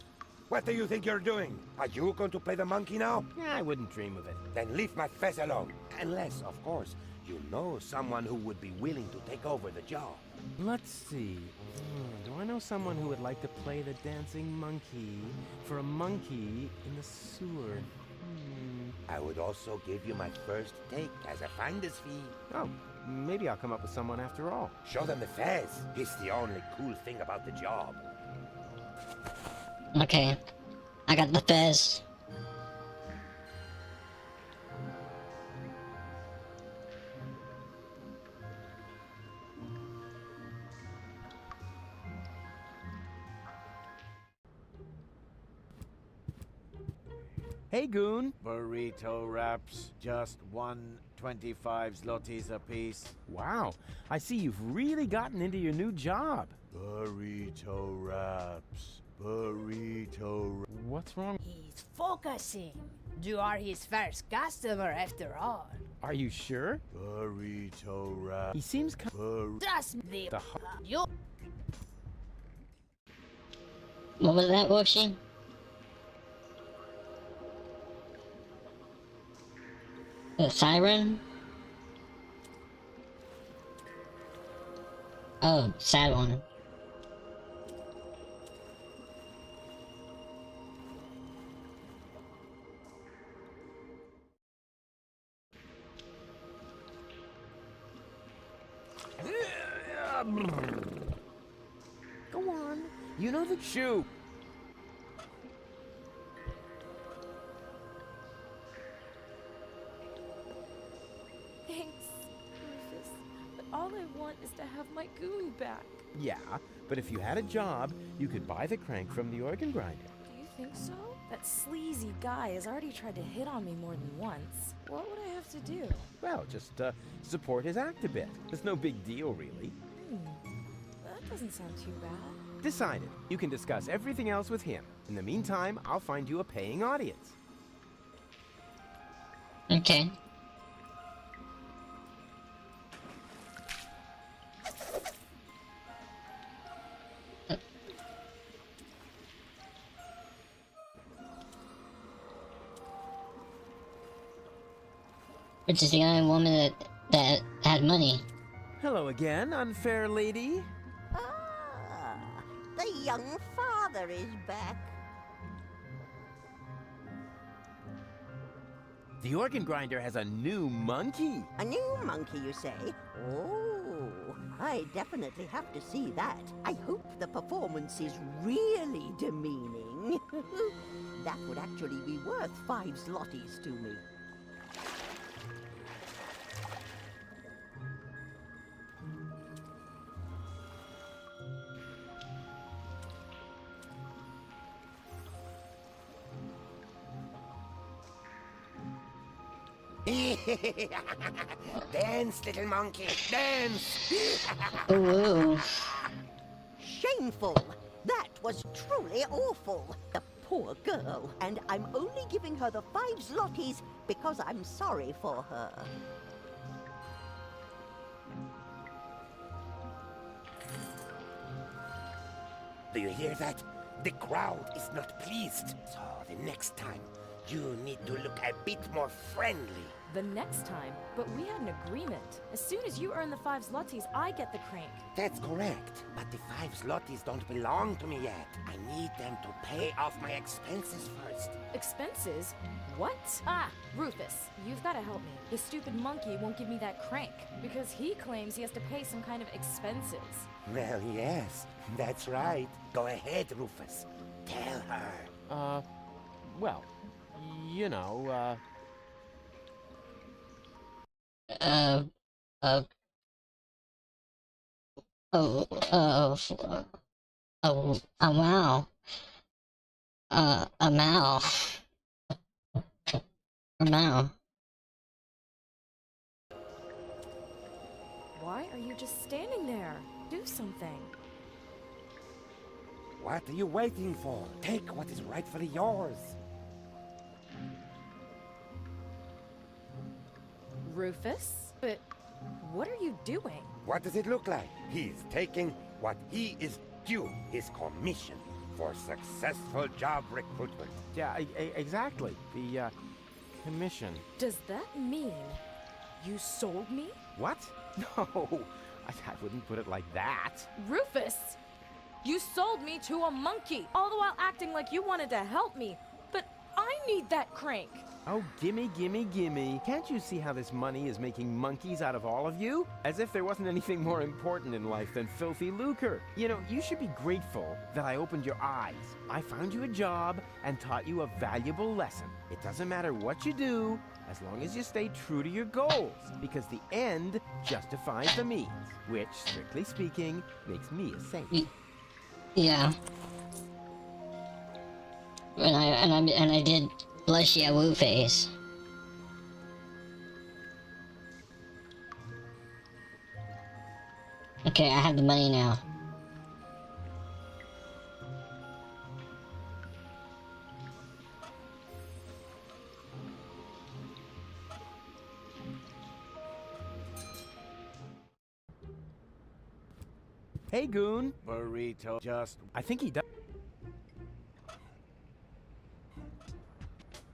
what do you think you're doing? Are you going to play the monkey now? Yeah, I wouldn't dream of it. Then leave my fez alone. Unless, of course, you know someone who would be willing to take over the job. Let's see. Do I know someone who would like to play the dancing monkey for a monkey in the sewer? I would also give you my first take as a finder's fee. Oh, maybe I'll come up with someone after all. Show them the fez. It's the only cool thing about the job. Okay. I got the fez. Hey, Goon. Burrito wraps, just 125 zlotys apiece. Wow, I see you've really gotten into your new job. Burrito wraps, burrito. What's wrong? He's focusing. You are his first customer after all. Are you sure? Burrito wraps. He seems Trust me. You. What was that, Woshi? The siren? Oh, sad one. Go on. You know the shoe. Thanks, Rufus. But all I want is to have my goon back. Yeah, but if you had a job, you could buy the crank from the organ grinder. Do you think so? That sleazy guy has already tried to hit on me more than once. What would I have to do? Well, just support his act a bit. It's no big deal, really. That doesn't sound too bad. Decided. You can discuss everything else with him. In the meantime, I'll find you a paying audience. Okay. Which is the only woman that had money. Hello again, unfair lady. Ah, the young father is back. The organ grinder has a new monkey. A new monkey, you say? Oh, I definitely have to see that. I hope the performance is really demeaning. That would actually be worth 5 zlotys to me. Dance, little monkey, dance! Ooh. Shameful! That was truly awful. The poor girl. And I'm only giving her the 5 zlotys because I'm sorry for her. Do you hear that? The crowd is not pleased. So the next time, you need to look a bit more friendly. The next time? But we had an agreement. As soon as you earn the 5 zlotys, I get the crank. That's correct. But the 5 zlotys don't belong to me yet. I need them to pay off my expenses first. Expenses? What? Ah, Rufus, you've got to help me. The stupid monkey won't give me that crank because he claims he has to pay some kind of expenses. Well, yes, that's right. Go ahead, Rufus. Tell her. Well, you know, wow. A Mal. A Mal. Why are you just standing there? Do something. What are you waiting for? Take what is rightfully yours. Rufus? But what are you doing? What does it look like? He's taking what he is due, his commission. for successful job recruitment. Yeah, exactly. The commission. Does that mean you sold me? What? No, I wouldn't put it like that. Rufus! You sold me to a monkey, all the while acting like you wanted to help me. But I need that crank. Oh, gimme, gimme, gimme. Can't you see how this money is making monkeys out of all of you? As if there wasn't anything more important in life than filthy lucre. You know, you should be grateful that I opened your eyes. I found you a job and taught you a valuable lesson. It doesn't matter what you do, as long as you stay true to your goals, because the end justifies the means, which, strictly speaking, makes me a saint. Yeah. And I did blush ya woo face. Okay, I have the money now. Hey, Goon. Burrito just... I think he does.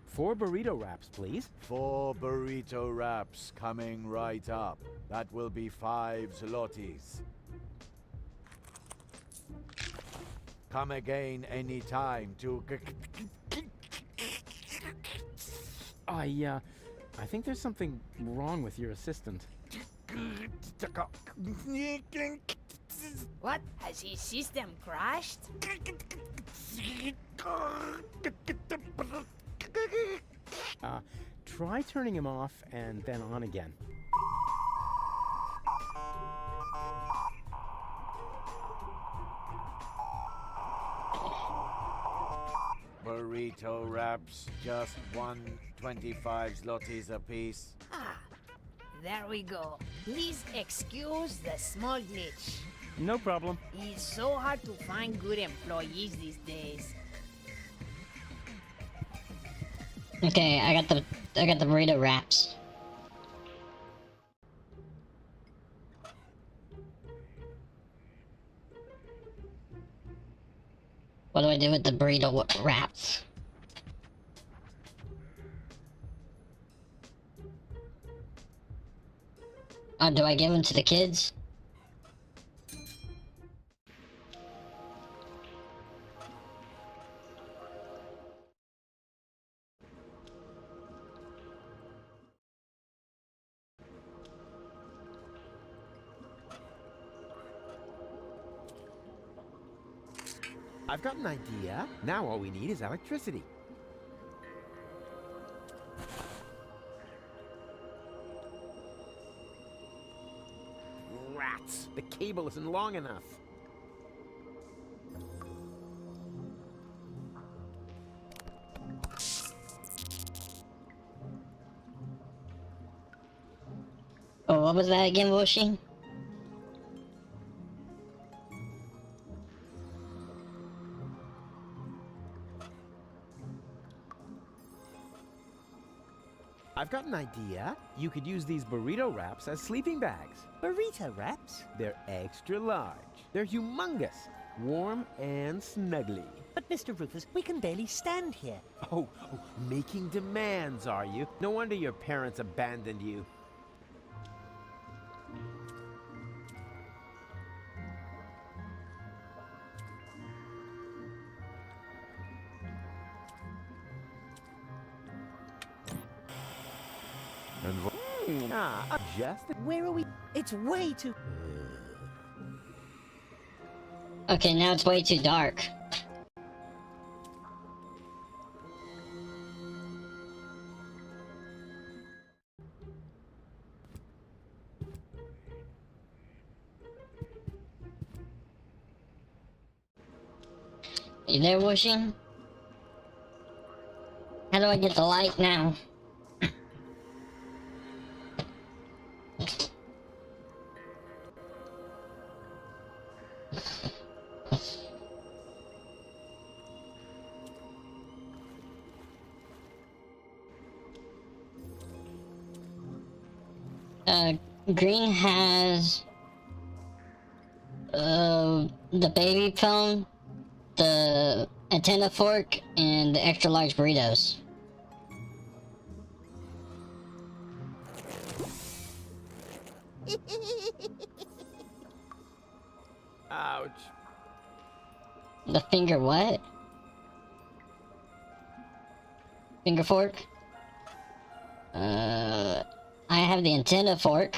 4 burrito wraps, please. 4 burrito wraps coming right up. That will be 5 zlotys. Come again any time to... I think there's something wrong with your assistant. What? Has his system crashed? Try turning him off and then on again. Burrito wraps, just 125 zlotys apiece. Ah, there we go. Please excuse the small glitch. No problem. It's so hard to find good employees these days. Okay, I got the burrito wraps. What do I do with the burrito wraps? Oh, do I give them to the kids? I've got an idea. Now all we need is electricity. Rats! The cable isn't long enough. Oh, what was that again, Woshi? I've got an idea. You could use these burrito wraps as sleeping bags. Burrito wraps? They're extra large. They're humongous, warm and snuggly. But Mr. Rufus, we can barely stand here. Oh, making demands, are you? No wonder your parents abandoned you. Just where are we? It's way too... Okay, now it's way too dark. You there, Wushing? How do I get the light now? Green has the baby phone, the antenna fork and the extra large burritos. Ouch. The finger what? Finger fork? I have the antenna fork.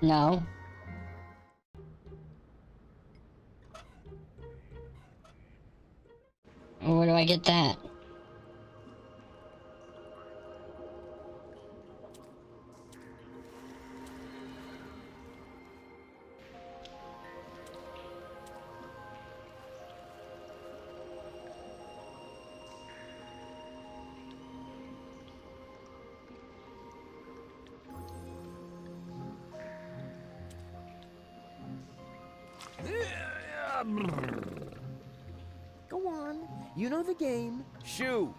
No. Where do I get that? Go on. You know the game. Shoo!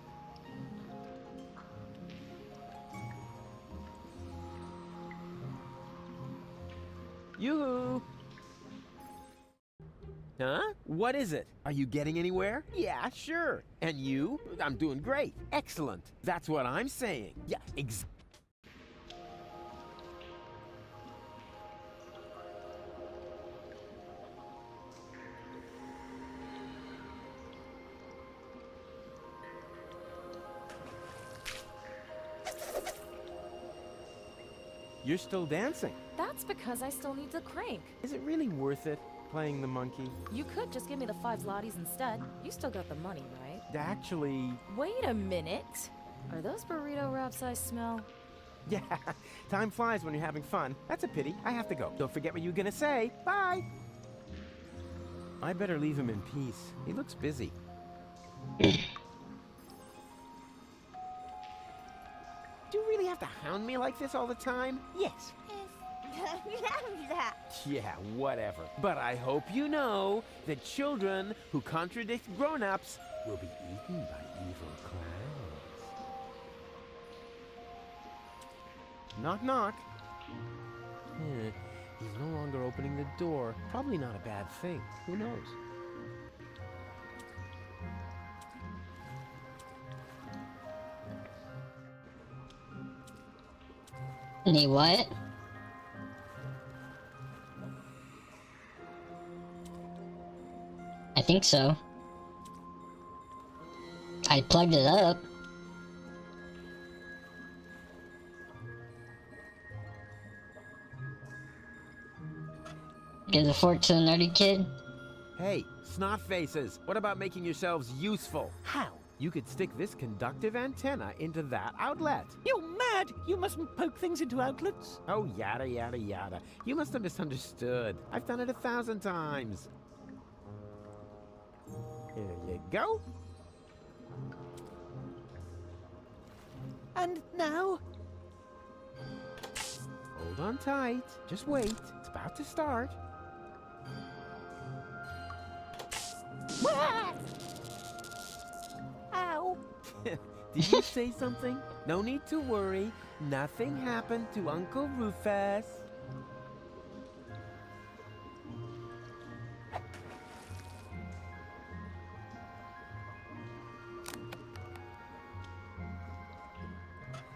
Yoo-hoo! Huh? What is it? Are you getting anywhere? Yeah, sure. And you? I'm doing great. Excellent. That's what I'm saying. Yeah, You're still dancing. That's because I still need to crank. Is it really worth it, playing the monkey? You could just give me the 5 zlotys instead. You still got the money, right? Actually... Wait a minute. Are those burrito wraps I smell? Yeah, time flies when you're having fun. That's a pity. I have to go. Don't forget what you were gonna say. Bye! I better leave him in peace. He looks busy. Do you really have to hound me like this all the time? Yes. Yeah, whatever. But I hope you know that children who contradict grown-ups will be eaten by evil clowns. Knock, knock. He's no longer opening the door. Probably not a bad thing. Who knows? Need what? I think so. I plugged it up. Give the fork to the nerdy kid. Hey, snot faces, what about making yourselves useful? How? You could stick this conductive antenna into that outlet. You're mad! You mustn't poke things into outlets. Oh, yada, yada, yada. You must have misunderstood. I've done it 1,000 times. Here you go. And now? Hold on tight. Just wait. It's about to start. Ow! Did you say something? No need to worry. Nothing happened to Uncle Rufus.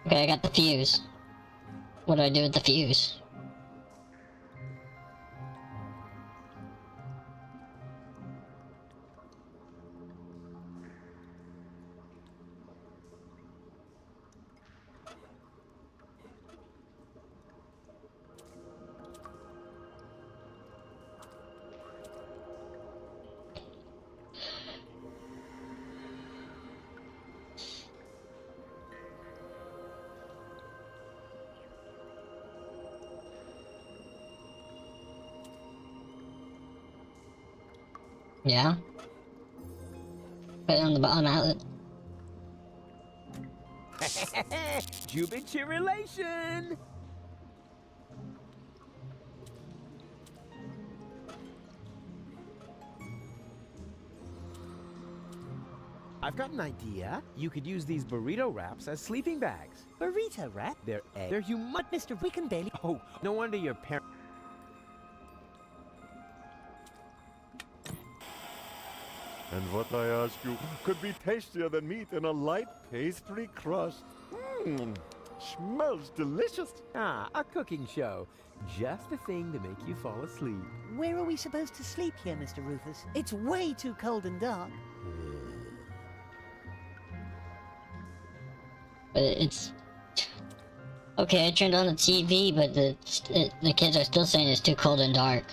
Okay, I got the fuse. What do I do with the fuse? Yeah? Put it on the bottom outlet. Jubilation! I've got an idea. You could use these burrito wraps as sleeping bags. Burrito wrap? They're egg. They're humongous. But Mr. We can barely... Oh, no wonder your parents... And what I ask you could be tastier than meat in a light pastry crust. Mmm, smells delicious. Ah, a cooking show. Just the thing to make you fall asleep. Where are we supposed to sleep here, Mr. Rufus? It's way too cold and dark. But it's... Okay, I turned on the TV, but the kids are still saying it's too cold and dark.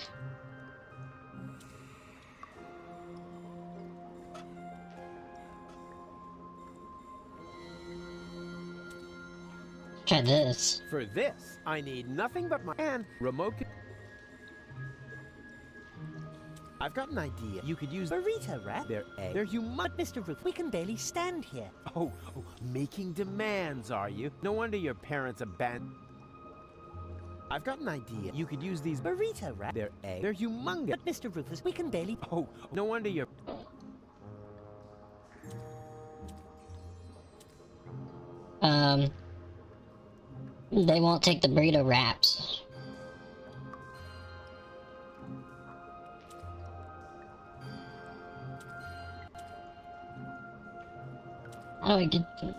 Try this. For this, I need nothing but my hand, remote. I've got an idea. You could use burrito wrap. They're egg. They're humongous. But Mr. Rufus, we can barely stand here. Oh, making demands, are you? No wonder your parents abandoned. I've got an idea. You could use these burrito wrap. They're egg. They're humongous. But Mr. Rufus, we can barely. Oh, no wonder your. They won't take the burrito wraps. How do I get to...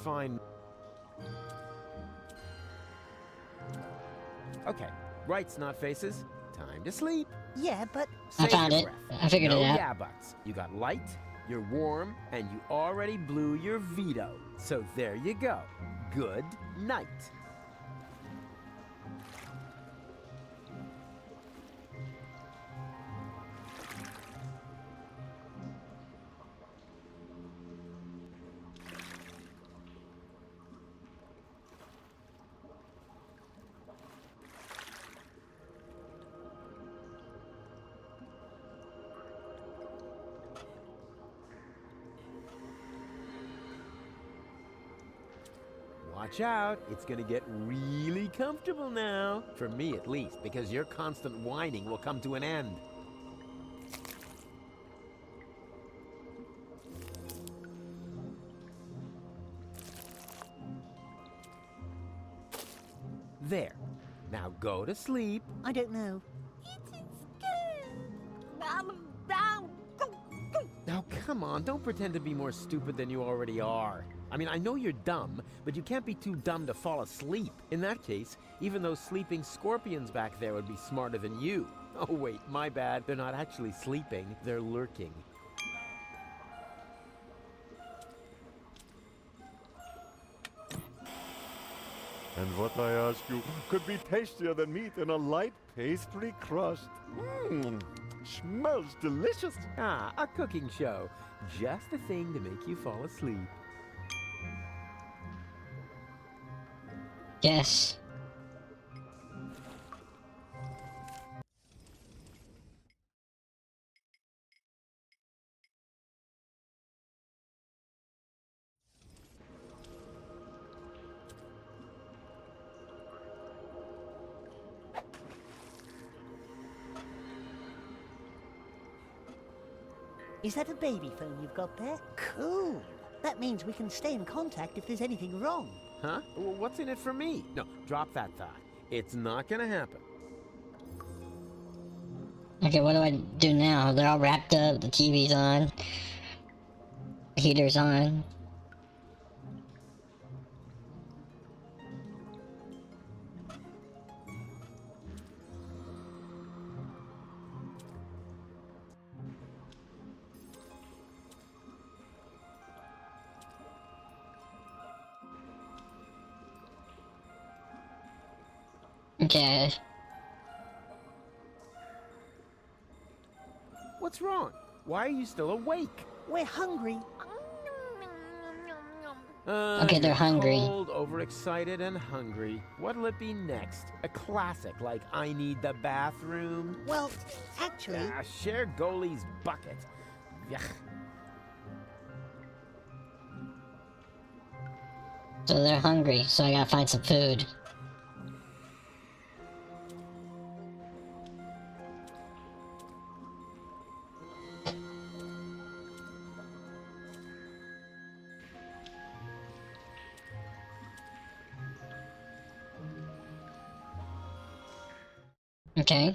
Fine. Okay, rights, not faces. Time to sleep. Yeah, but... I found it. I figured it out. Yeah, buts. You got light, you're warm, and you already blew your veto. So there you go. Good night. Watch out, it's gonna get really comfortable now. For me at least, because your constant whining will come to an end. There. Now go to sleep. I don't know. Now come on, don't pretend to be more stupid than you already are. I mean, I know you're dumb, but you can't be too dumb to fall asleep. In that case, even those sleeping scorpions back there would be smarter than you. Oh wait, my bad. They're not actually sleeping, they're lurking. And what I ask you could be tastier than meat in a light pastry crust. Mmm, smells delicious. Ah, a cooking show. Just the thing to make you fall asleep. Yes. Is that a baby phone you've got there? Cool. That means we can stay in contact if there's anything wrong. Huh? Well, what's in it for me? No, drop that thought. It's not gonna happen. Okay, what do I do now? They're all wrapped up, the TV's on, the heater's on. Okay. What's wrong? Why are you still awake? We're hungry. Okay, they're hungry. Cold, overexcited, and hungry. What'll it be next? A classic like I Need the Bathroom? Well, actually... Share goalie's bucket. Yuck. So they're hungry, so I gotta find some food. Okay.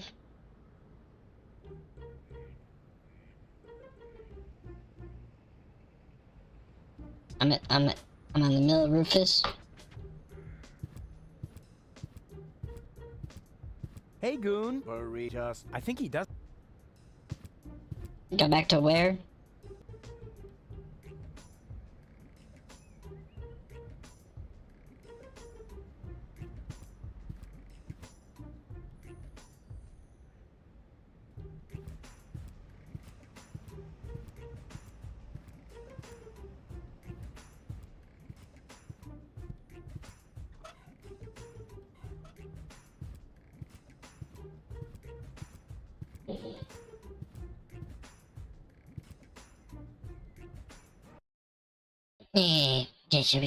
I'm on the middle of Rufus. Hey, Goon. Burritos. I think he does. Go back to where?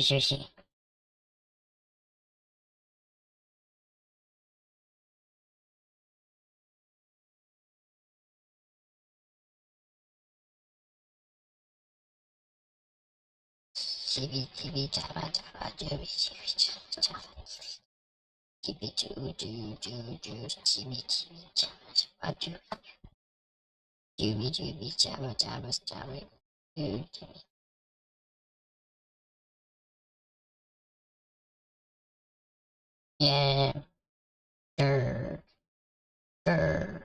Sushi. TV, Java, Juby, Java, TV, Java, yeah, grr, grr,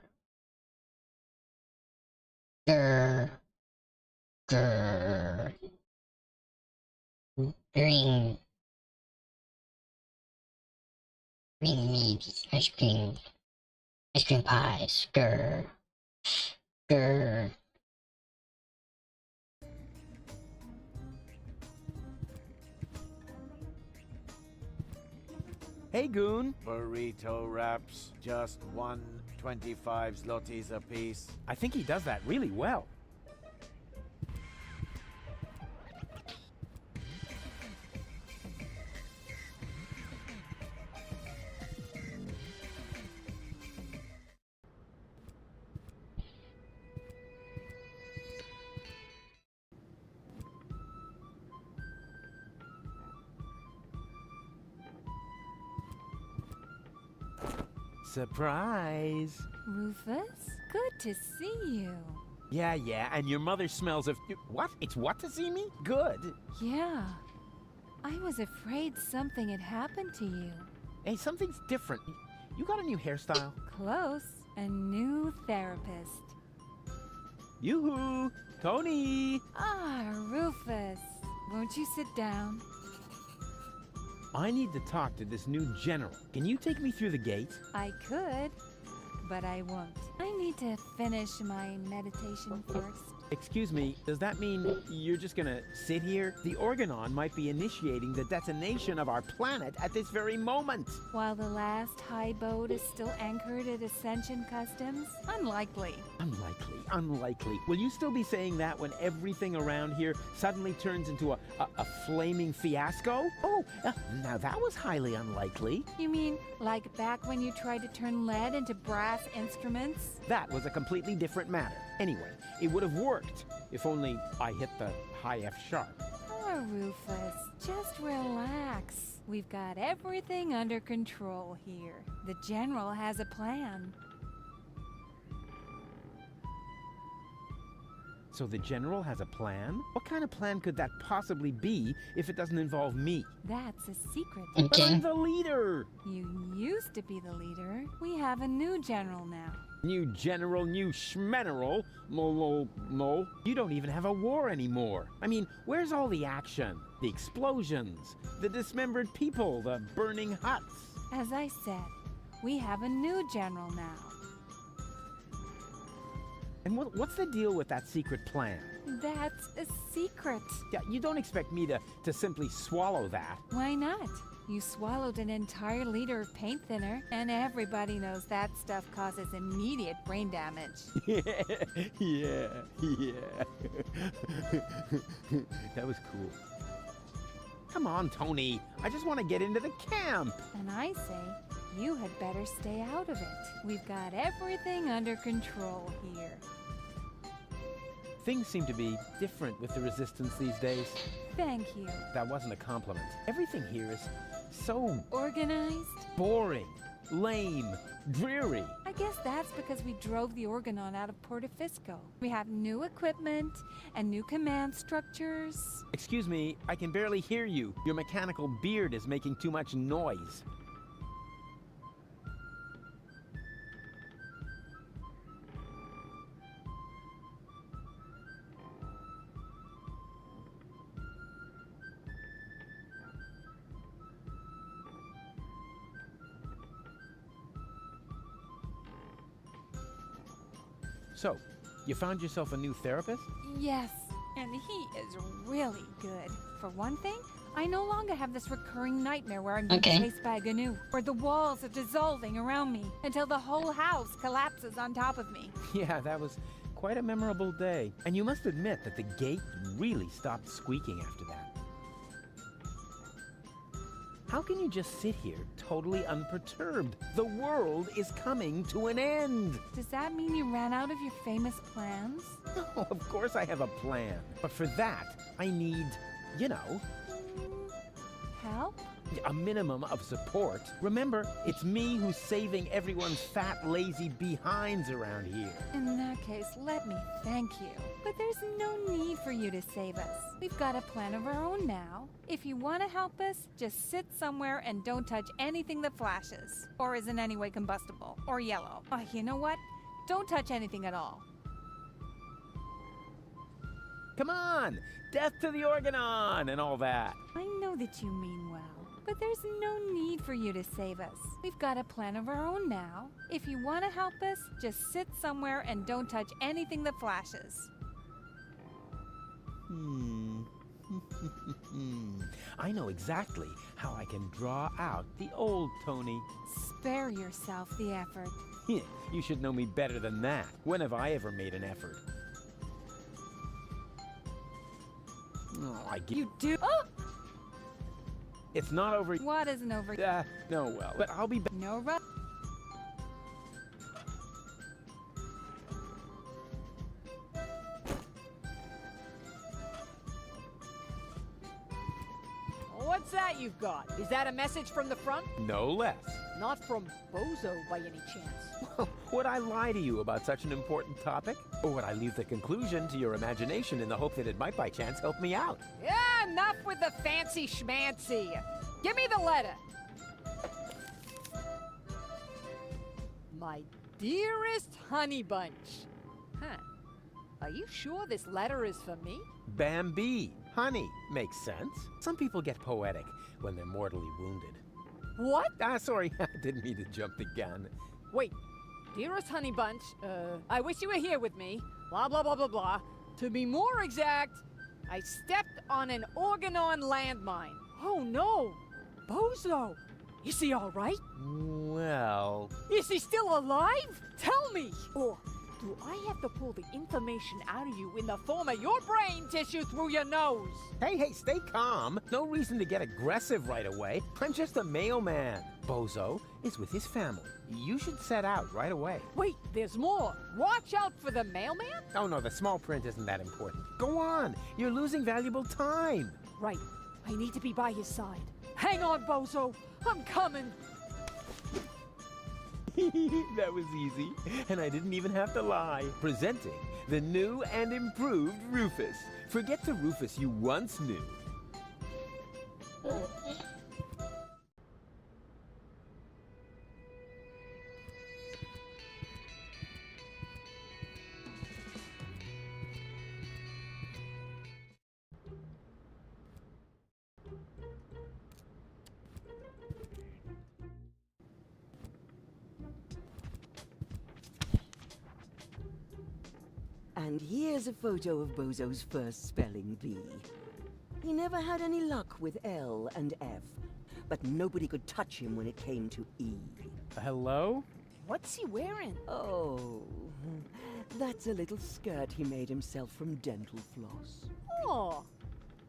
grr, grr, green meat, ice cream pies, grr, grr. Hey, Goon. Burrito wraps, just 125 zlotys a piece. I think he does that really well. Surprise! Rufus, good to see you. Yeah, and your mother smells of... What? It's what to see me? Good. Yeah. I was afraid something had happened to you. Hey, something's different. You got a new hairstyle? Close. A new therapist. Yoo-hoo! Tony! Ah, Rufus. Won't you sit down? I need to talk to this new general. Can you take me through the gate? I could, but I won't. I need to finish my meditation first. Excuse me, does that mean you're just gonna sit here? The Organon might be initiating the detonation of our planet at this very moment. While the last high boat is still anchored at Ascension Customs? Unlikely. Unlikely. Will you still be saying that when everything around here suddenly turns into a flaming fiasco? Oh, now that was highly unlikely. You mean like back when you tried to turn lead into brass instruments? That was a completely different matter. Anyway, it would have worked if only I hit the high F sharp. Oh, Rufus, just relax. We've got everything under control here. The General has a plan. So the General has a plan? What kind of plan could that possibly be if it doesn't involve me? That's a secret. But I'm the leader! You used to be the leader. We have a new General now. New general, new schmeneral. No. You don't even have a war anymore. I mean, where's all the action? The explosions, the dismembered people, the burning huts. As I said, we have a new general now. And what's the deal with that secret plan? That's a secret. Yeah, you don't expect me to simply swallow that. Why not? You swallowed an entire liter of paint thinner, and everybody knows that stuff causes immediate brain damage. Yeah. That was cool. Come on, Tony. I just want to get into the camp. And I say, you had better stay out of it. We've got everything under control here. Things seem to be different with the Resistance these days. Thank you. That wasn't a compliment. Everything here is so... organized? boring, lame, dreary. I guess that's because we drove the Organon out of Portofisco. We have new equipment and new command structures. Excuse me, I can barely hear you. Your mechanical beard is making too much noise. So, you found yourself a new therapist? Yes, and he is really good. For one thing, I no longer have this recurring nightmare where I'm being chased by a GNU, where the walls are dissolving around me until the whole house collapses on top of me. Yeah, that was quite a memorable day. And you must admit that the gate really stopped squeaking after that. How can you just sit here totally unperturbed? The world is coming to an end. Does that mean you ran out of your famous plans? Oh, of course I have a plan. But for that, I need, you know... Help? A minimum of support. Remember, it's me who's saving everyone's fat, lazy behinds around here. In that case, let me thank you. But there's no need for you to save us. We've got a plan of our own now. If you want to help us, just sit somewhere and don't touch anything that flashes, or is in any way combustible, or yellow. Oh, you know what? Don't touch anything at all. Come on! Death to the Organon and all that. I know that you mean well. But there's no need for you to save us. We've got a plan of our own now. If you want to help us, just sit somewhere and don't touch anything that flashes. I know exactly how I can draw out the old Tony. Spare yourself the effort. You should know me better than that. When have I ever made an effort? Oh, You do? Oh! It's not over. What isn't over? No, well, but I'll be back. No rush. What's that you've got? Is that a message from the front? No less. Not from Bozo by any chance. Would I lie to you about such an important topic? Or would I leave the conclusion to your imagination in the hope that it might by chance help me out? Yeah, enough with the fancy schmancy. Give me the letter. My dearest honey bunch. Huh. Are you sure this letter is for me? Bambi. Honey. Makes sense. Some people get poetic when they're mortally wounded. What? Sorry. I didn't mean to jump the gun. Wait. Dearest honey bunch, I wish you were here with me. Blah, blah, blah, blah, blah. To be more exact, I stepped on an Organon landmine. Oh, no. Bozo. Is he all right? Well... Is he still alive? Tell me! Or do I have to pull the information out of you in the form of your brain tissue through your nose? Hey, stay calm. No reason to get aggressive right away. I'm just a mailman. Bozo is with his family. You should set out right away. Wait, there's more. Watch out for the mailman? Oh, no, the small print isn't that important. Go on. You're losing valuable time. Right. I need to be by his side. Hang on, Bozo. I'm coming. That was easy, and I didn't even have to lie. Presenting the new and improved Rufus. Forget the Rufus you once knew. And here's a photo of Bozo's first spelling bee. He never had any luck with L and F, but nobody could touch him when it came to E. Hello? What's he wearing? Oh, that's a little skirt he made himself from dental floss. Oh,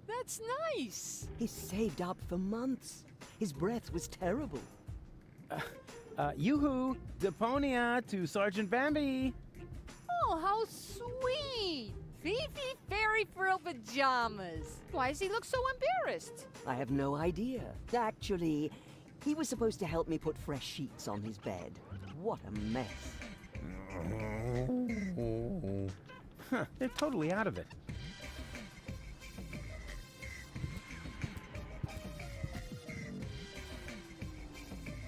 that's nice. He saved up for months. His breath was terrible. Yoo-hoo! Deponia to Sergeant Bambi! Oh, how sweet! Fifi Fairy Frill pajamas. Why does he look so embarrassed? I have no idea. Actually, he was supposed to help me put fresh sheets on his bed. What a mess. Huh, they're totally out of it.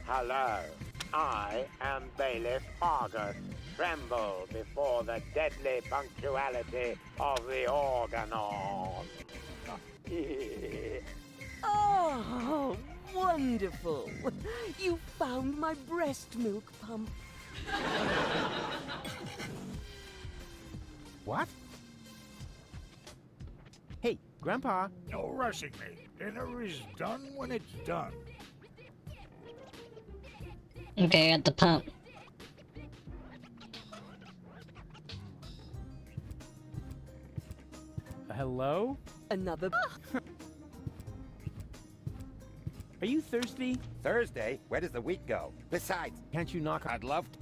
Hello, I am Bailiff Argus. Tremble before the deadly punctuality of the organon. Oh, wonderful. You found my breast milk pump. What? Hey, Grandpa. No rushing me. Dinner is done when it's done. Okay, at the pump. Hello? Another. Are you thirsty? Thursday? Where does the week go? Besides, can't you knock? I'd love to.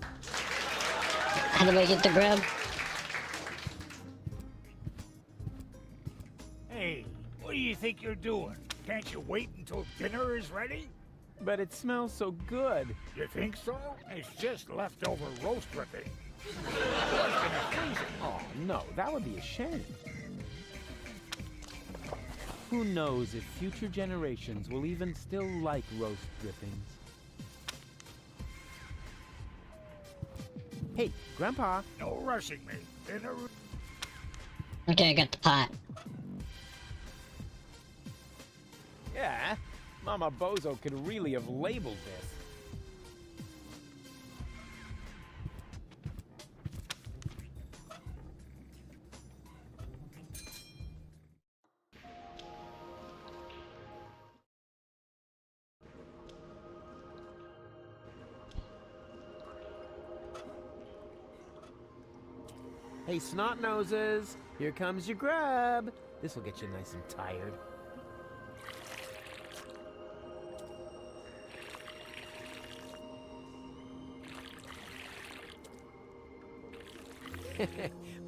How do I get the grub? Hey, what do you think you're doing? Can't you wait until dinner is ready? But it smells so good. You think so? It's just leftover roast dripping. Oh, no, that would be a shame. Who knows if future generations will even still like roast drippings. Hey, Grandpa. No rushing me. Dinner. Okay, I got the pot. Yeah, Mama Bozo could really have labeled this. Hey, snot noses, here comes your grub. This will get you nice and tired.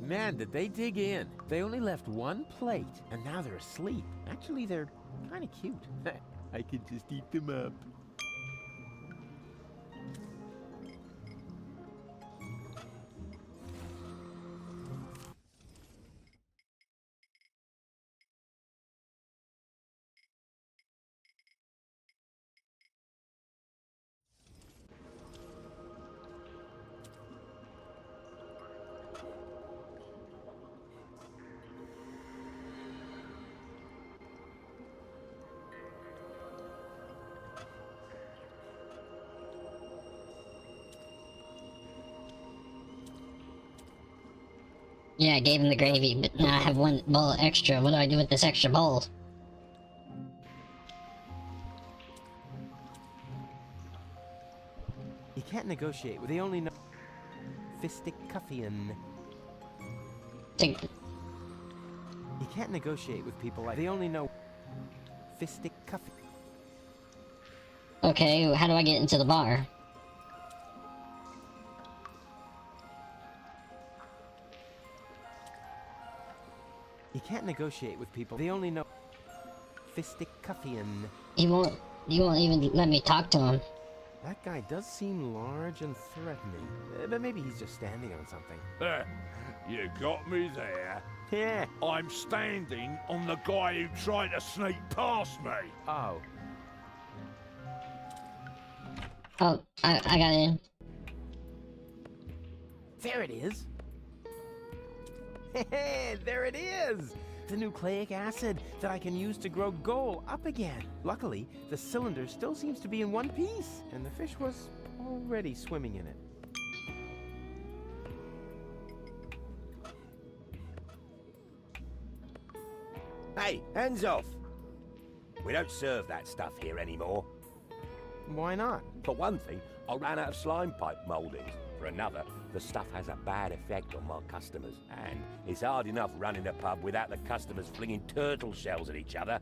Man, did they dig in. They only left one plate, and now they're asleep. Actually, they're kind of cute. I could just eat them up. Yeah, I gave him the gravy, but now I have one bowl extra. What do I do with this extra bowl? You can't negotiate with the only no Fisticuffian. You can't negotiate with people like they only know Fisticuffian. Okay, how do I get into the bar? You can't negotiate with people. They only know Fisticuffian. You won't even let me talk to him. That guy does seem large and threatening. But maybe he's just standing on something. You got me there. Yeah. I'm standing on the guy who tried to sneak past me. Oh. Oh, I got in. There it is. Hey, there it is! The nucleic acid that I can use to grow gold up again. Luckily, the cylinder still seems to be in one piece, and the fish was already swimming in it. Hey, hands off! We don't serve that stuff here anymore. Why not? For one thing, I ran out of slime pipe mouldings. For another, the stuff has a bad effect on my customers. And it's hard enough running a pub without the customers flinging turtle shells at each other.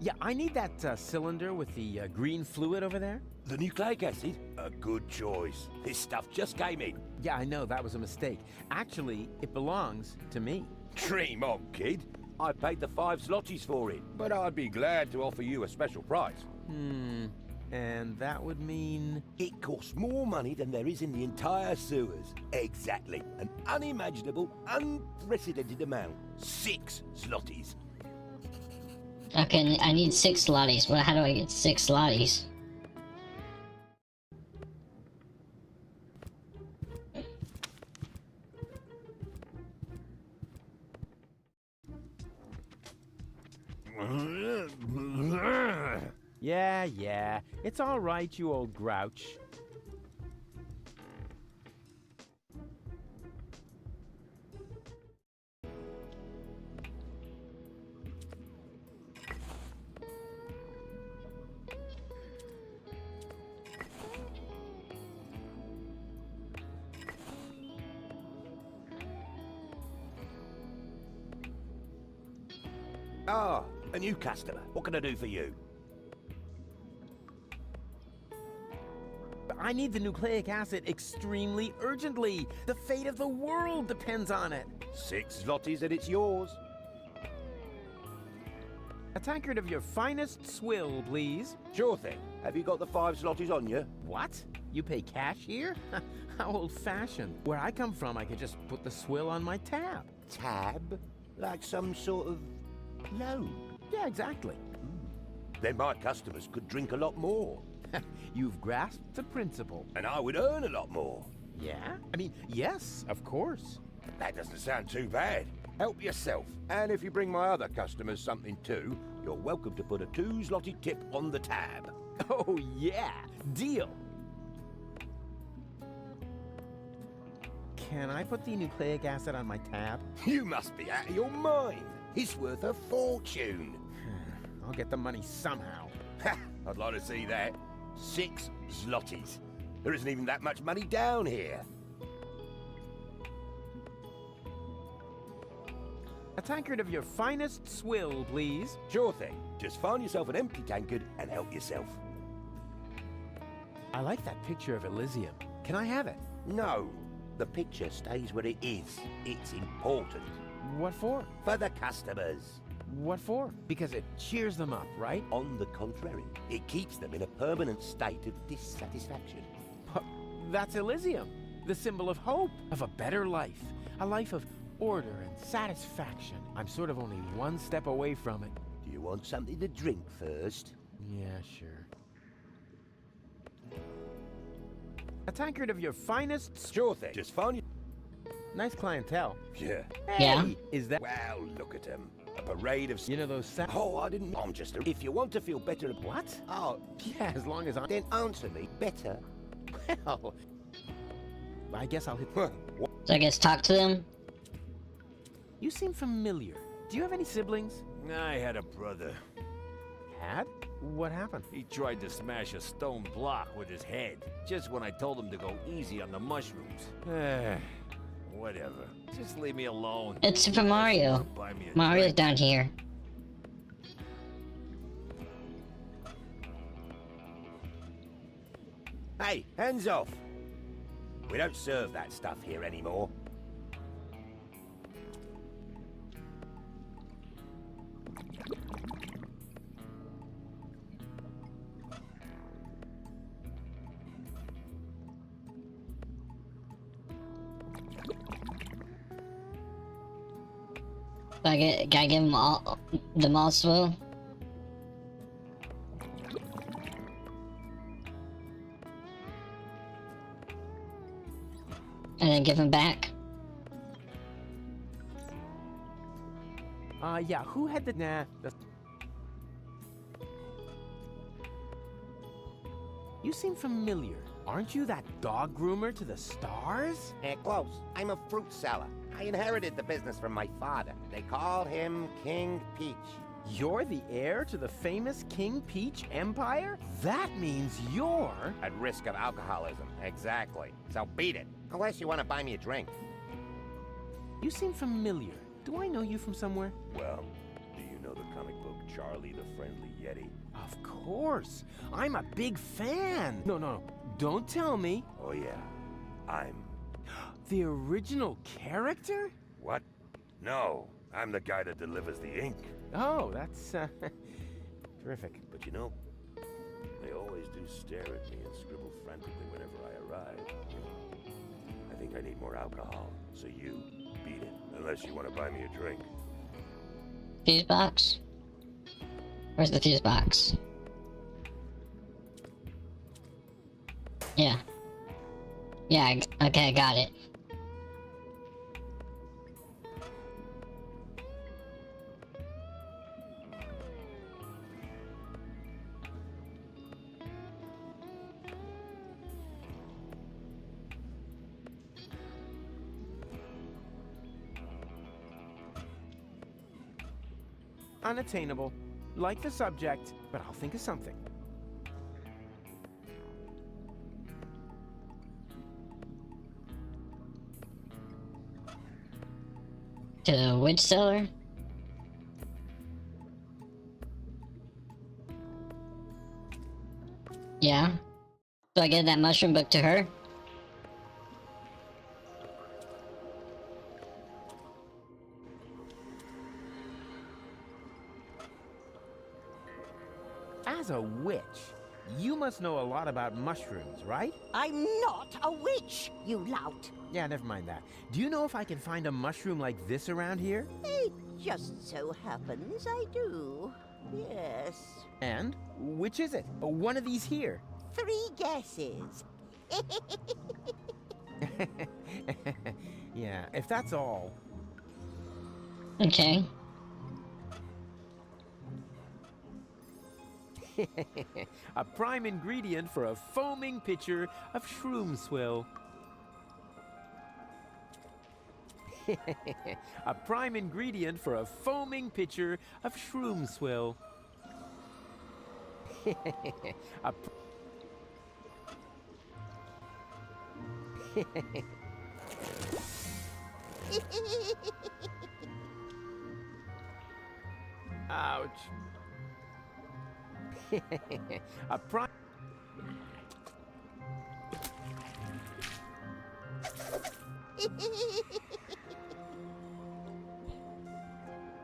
Yeah, I need that cylinder with the green fluid over there. The nucleic acid? A good choice. This stuff just came in. Yeah, I know, that was a mistake. Actually, it belongs to me. Dream on, kid. I paid the 5 zlotys for it, but I'd be glad to offer you a special price. And that would mean... It costs more money than there is in the entire sewers. Exactly. An unimaginable, unprecedented amount. 6 zlotys. Okay, I need 6 zlotys. Well, how do I get 6 zlotys? Yeah. It's all right, you old grouch. Ah, a new customer. What can I do for you? I need the nucleic acid extremely urgently. The fate of the world depends on it. 6 zlotys and it's yours. A tankard of your finest swill, please. Sure thing. Have you got the 5 zlotys on you? What? You pay cash here? How old-fashioned. Where I come from, I could just put the swill on my tab. Tab? Like some sort of loan? Yeah, exactly. Then my customers could drink a lot more. You've grasped the principle. And I would earn a lot more. Yeah? I mean, yes, of course. That doesn't sound too bad. Help yourself. And if you bring my other customers something too, you're welcome to put a 2 zloty tip on the tab. Oh, yeah. Deal. Can I put the nucleic acid on my tab? You must be out of your mind. It's worth a fortune. I'll get the money somehow. I'd like to see that. 6 zlotys. There isn't even that much money down here. A tankard of your finest swill, please. Sure thing. Just find yourself an empty tankard and help yourself. I like that picture of Elysium. Can I have it? No. The picture stays where it is. It's important. What for? For the customers. What for? Because it cheers them up, right? On the contrary, it keeps them in a permanent state of dissatisfaction. But that's Elysium, the symbol of hope, of a better life, a life of order and satisfaction. I'm sort of only one step away from it. Do you want something to drink first? Yeah, sure. A tankard of your finest... Sure thing. Just find you... Nice clientele. Yeah. Hey, yeah. Is that... Well, look at them. A parade of... You know those... Oh, I didn't... I'm just... If you want to feel better... What? Oh, yeah, as long as I... Then answer me better. Well... I guess I'll hit... So I guess talk to them? You seem familiar. Do you have any siblings? I had a brother. Had? What happened? He tried to smash a stone block with his head, just when I told him to go easy on the mushrooms. Whatever. Just leave me alone. It's Super Mario. Buy me a Mario's drink. down here. Hey, hands off. We don't serve that stuff here anymore. Gotta give them all swill. And then give them back. Yeah, who had the... Nah, You seem familiar. Aren't you that dog groomer to the stars? Close. I'm a fruit seller. I inherited the business from my father. They called him King Peach. You're the heir to the famous King Peach Empire? That means you're... At risk of alcoholism, exactly. So beat it. Unless you want to buy me a drink. You seem familiar. Do I know you from somewhere? Well, do you know the comic book Charlie the Friendly Yeti? Of course. I'm a big fan. No. Don't tell me. Oh, yeah. I'm... The original character? What? No. I'm the guy that delivers the ink. Oh, that's, terrific. But you know, they always always do stare at me and scribble frantically whenever I arrive. I think I need more alcohol, so you beat it, unless you want to buy me a drink. Fuse box? Where's the fuse box? Yeah. Yeah, okay, I got it. Unattainable. Like the subject, but I'll think of something. To the witch cellar? Yeah. So I give that mushroom book to her? As a witch, you must know a lot about mushrooms, right? I'm not a witch, you lout. Yeah, never mind that. Do you know if I can find a mushroom like this around here? It just so happens I do. Yes. And? Which is it? One of these here. 3 guesses. Yeah, if that's all. Okay. A prime ingredient for a foaming pitcher of shroom swill. A prime ingredient for a foaming pitcher of shroom swill. A Ouch. A prime.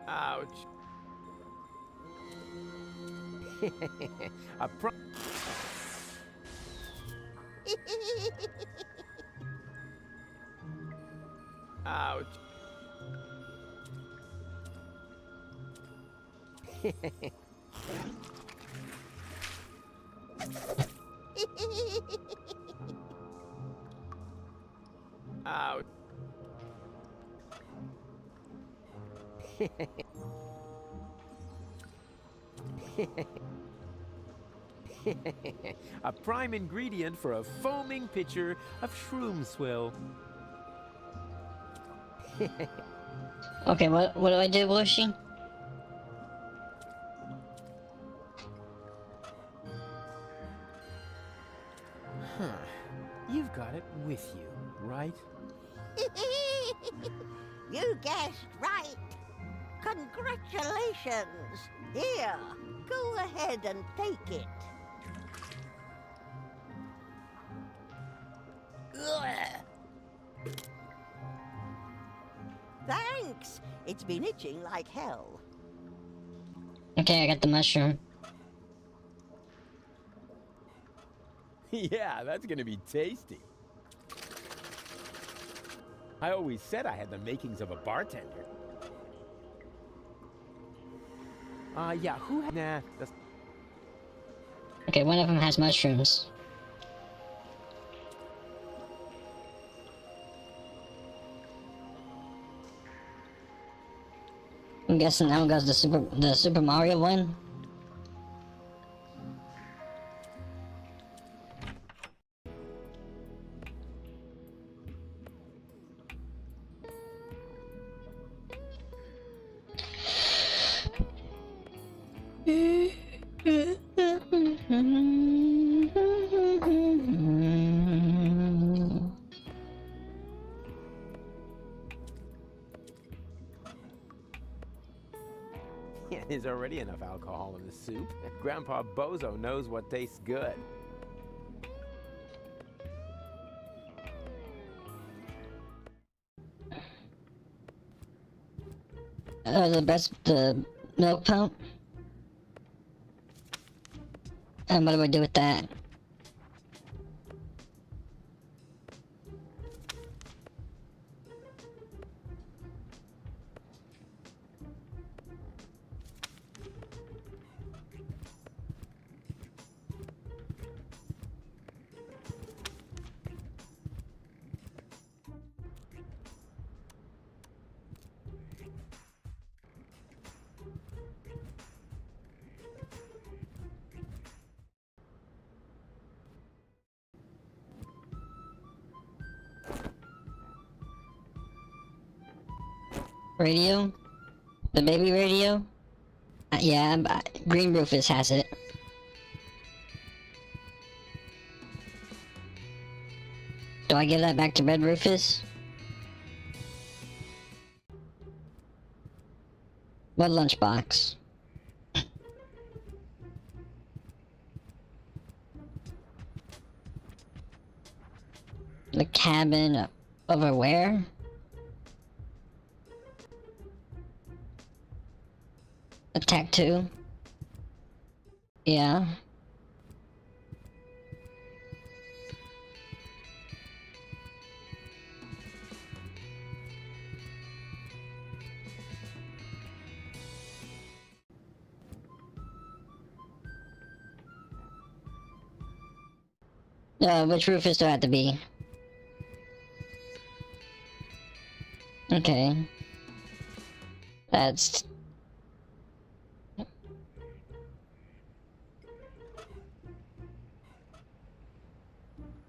Ouch. A prime. Ouch. Ouch. A prime ingredient for a foaming pitcher of shroom swill. Okay, what do I do, Bushy? Huh. You've got it with you, right? You guessed right. Congratulations. Here, go ahead and take it. Thanks. It's been itching like hell. Okay, I got the mushroom. Yeah, that's gonna be tasty. I always said I had the makings of a bartender. Yeah, who had... Nah, that's... Okay, one of them has mushrooms. I'm guessing that one goes the Super Mario one. There's already enough alcohol in the soup. Grandpa Bozo knows what tastes good. The milk pump. And what do I do with that? Radio? The baby radio? Yeah, Green Rufus has it. Do I give that back to Red Rufus? What lunchbox? The cabin over where? Attack 2? Yeah. Which Rufus do I have to be? Okay. That's...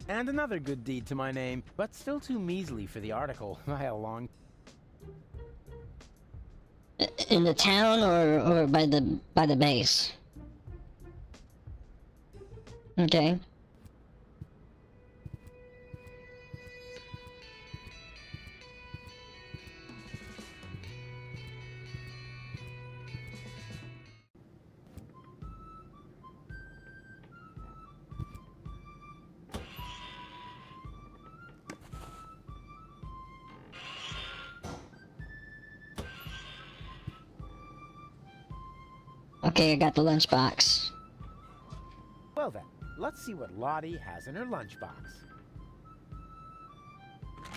And another good deed to my name, but still too measly for the article by a long... In the town or by the base? Okay. Okay, I got the lunchbox. Well then, let's see what Lottie has in her lunchbox.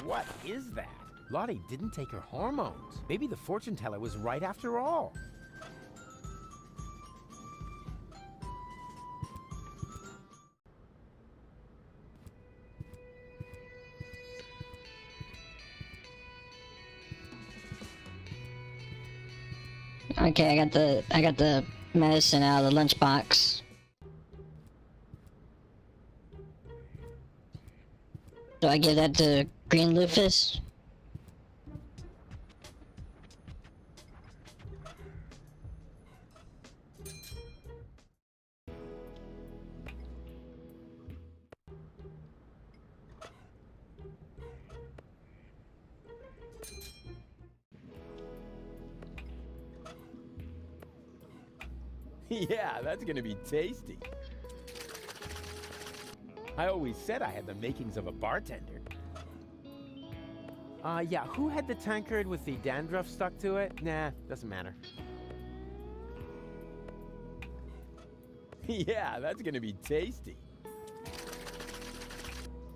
What is that? Lottie didn't take her hormones. Maybe the fortune teller was right after all. Okay, I got the medicine out of the lunchbox. Do I give that to Green Rufus? Yeah, that's gonna be tasty. I always said I had the makings of a bartender. Yeah, who had the tankard with the dandruff stuck to it? Nah, doesn't matter. Yeah, that's gonna be tasty.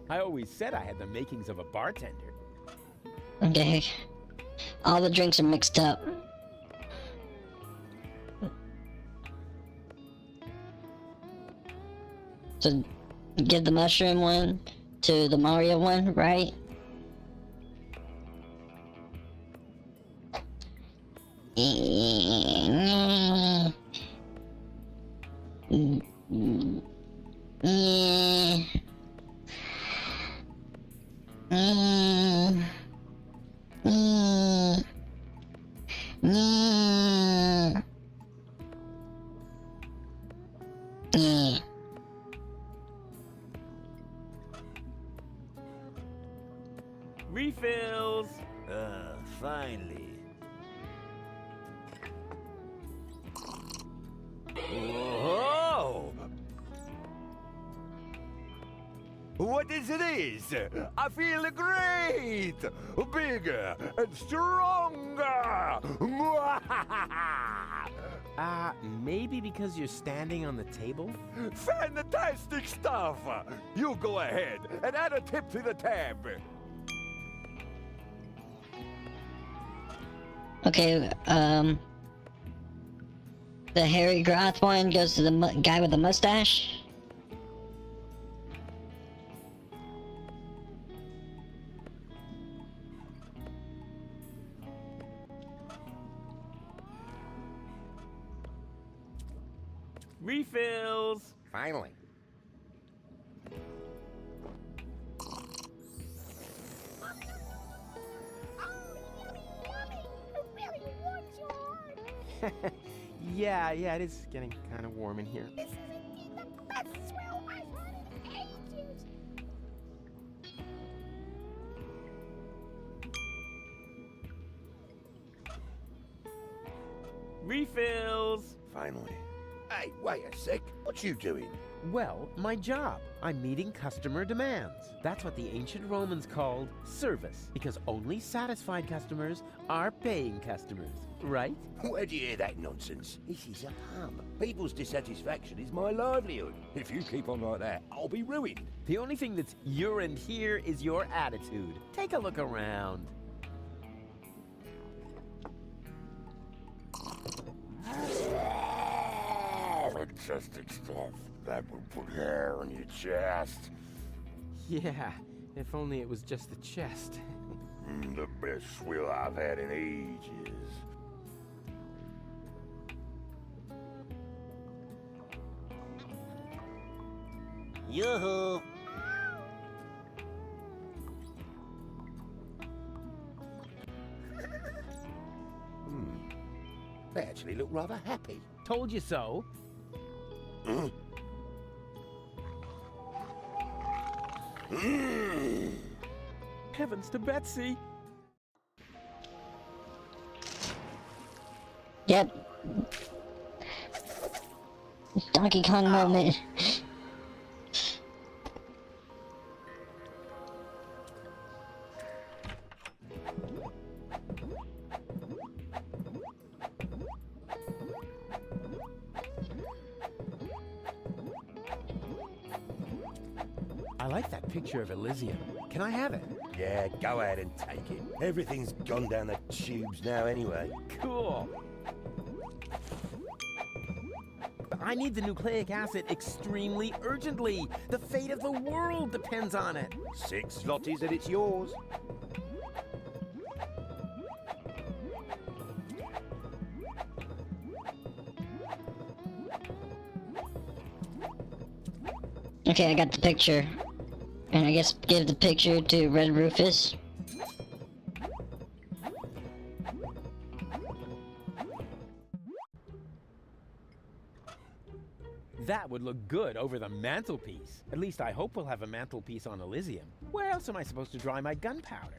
I always said I had the makings of a bartender. Okay. All the drinks are mixed up. So, give the mushroom one to the Mario one, right? Refills! Finally. Whoa! What is this? I feel great! Bigger and stronger! Maybe because you're standing on the table? Fantastic stuff! You go ahead and add a tip to the tab. Okay, the Harry Groth one goes to the guy with the mustache. Refills! Finally. Yeah, it is getting kind of warm in here. This is indeed the best swill I've had in ages. Refills! Finally. Hey, wait a sec. What you doing? Well, my job. I'm meeting customer demands. That's what the ancient Romans called service, because only satisfied customers are paying customers, right? Where'd you hear that nonsense? This is a pub. People's dissatisfaction is my livelihood. If you keep on like that, I'll be ruined. The only thing that's urine here is your attitude. Take a look around. Fantastic stuff. That would put hair on your chest. Yeah, if only it was just the chest. The best swill I've had in ages. Yoo-hoo! They actually look rather happy. Told you so. Heavens to Betsy! Yep. Donkey Kong moment. I like that picture of Elysium. Can I have it? Yeah, go ahead and take it. Everything's gone down the tubes now anyway. Cool. I need the nucleic acid extremely urgently. The fate of the world depends on it. 6 zlotys and it's yours. Okay, I got the picture. And I guess give the picture to Red Rufus. That would look good over the mantelpiece. At least I hope we'll have a mantelpiece on Elysium. Where else am I supposed to dry my gunpowder?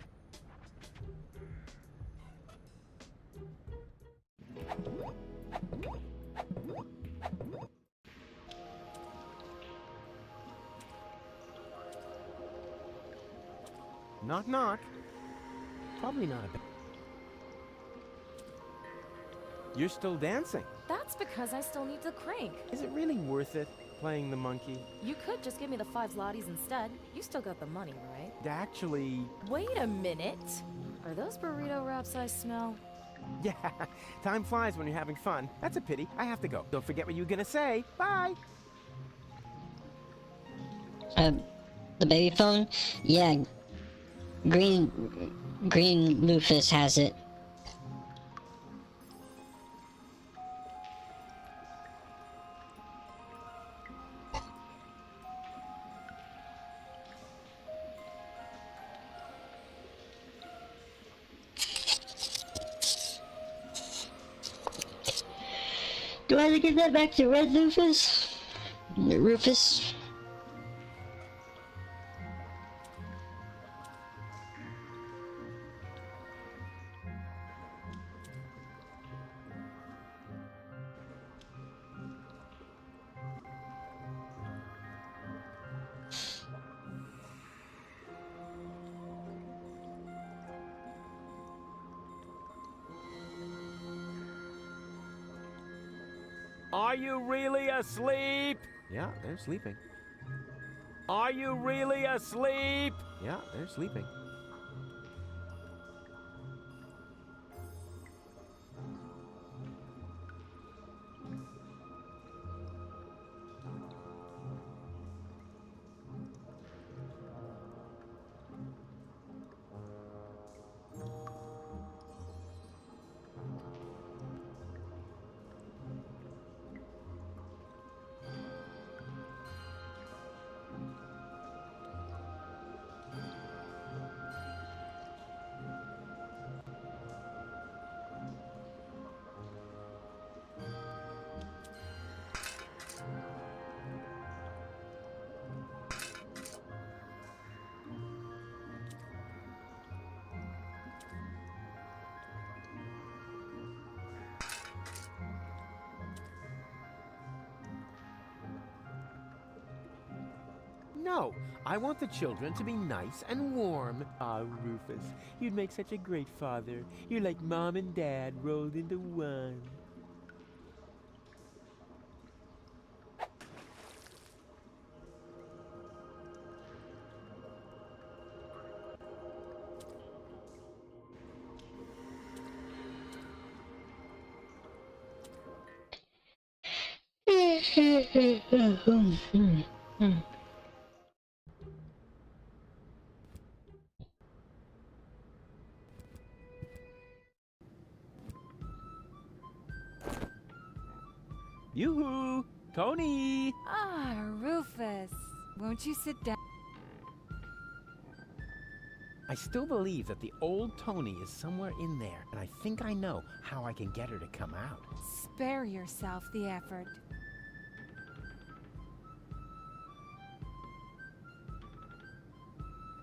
Knock, knock. Probably not a bad... You're still dancing. That's because I still need to crank. Is it really worth it, playing the monkey? You could just give me the 5 zlotys instead. You still got the money, right? Actually... Wait a minute. Are those burrito wraps I smell? Yeah, time flies when you're having fun. That's a pity. I have to go. Don't forget what you were gonna say. Bye! The baby phone? Yeah. Green Lufus has it. Do I have to give that back to Red Rufus? Rufus? Are you really asleep? Yeah, they're sleeping. Are you really asleep? Yeah, they're sleeping. No, I want the children to be nice and warm. Ah, Rufus, you'd make such a great father. You're like Mom and Dad rolled into one. Yoo-hoo! Tony! Ah, Rufus. Won't you sit down? I still believe that the old Tony is somewhere in there, and I think I know how I can get her to come out. Spare yourself the effort.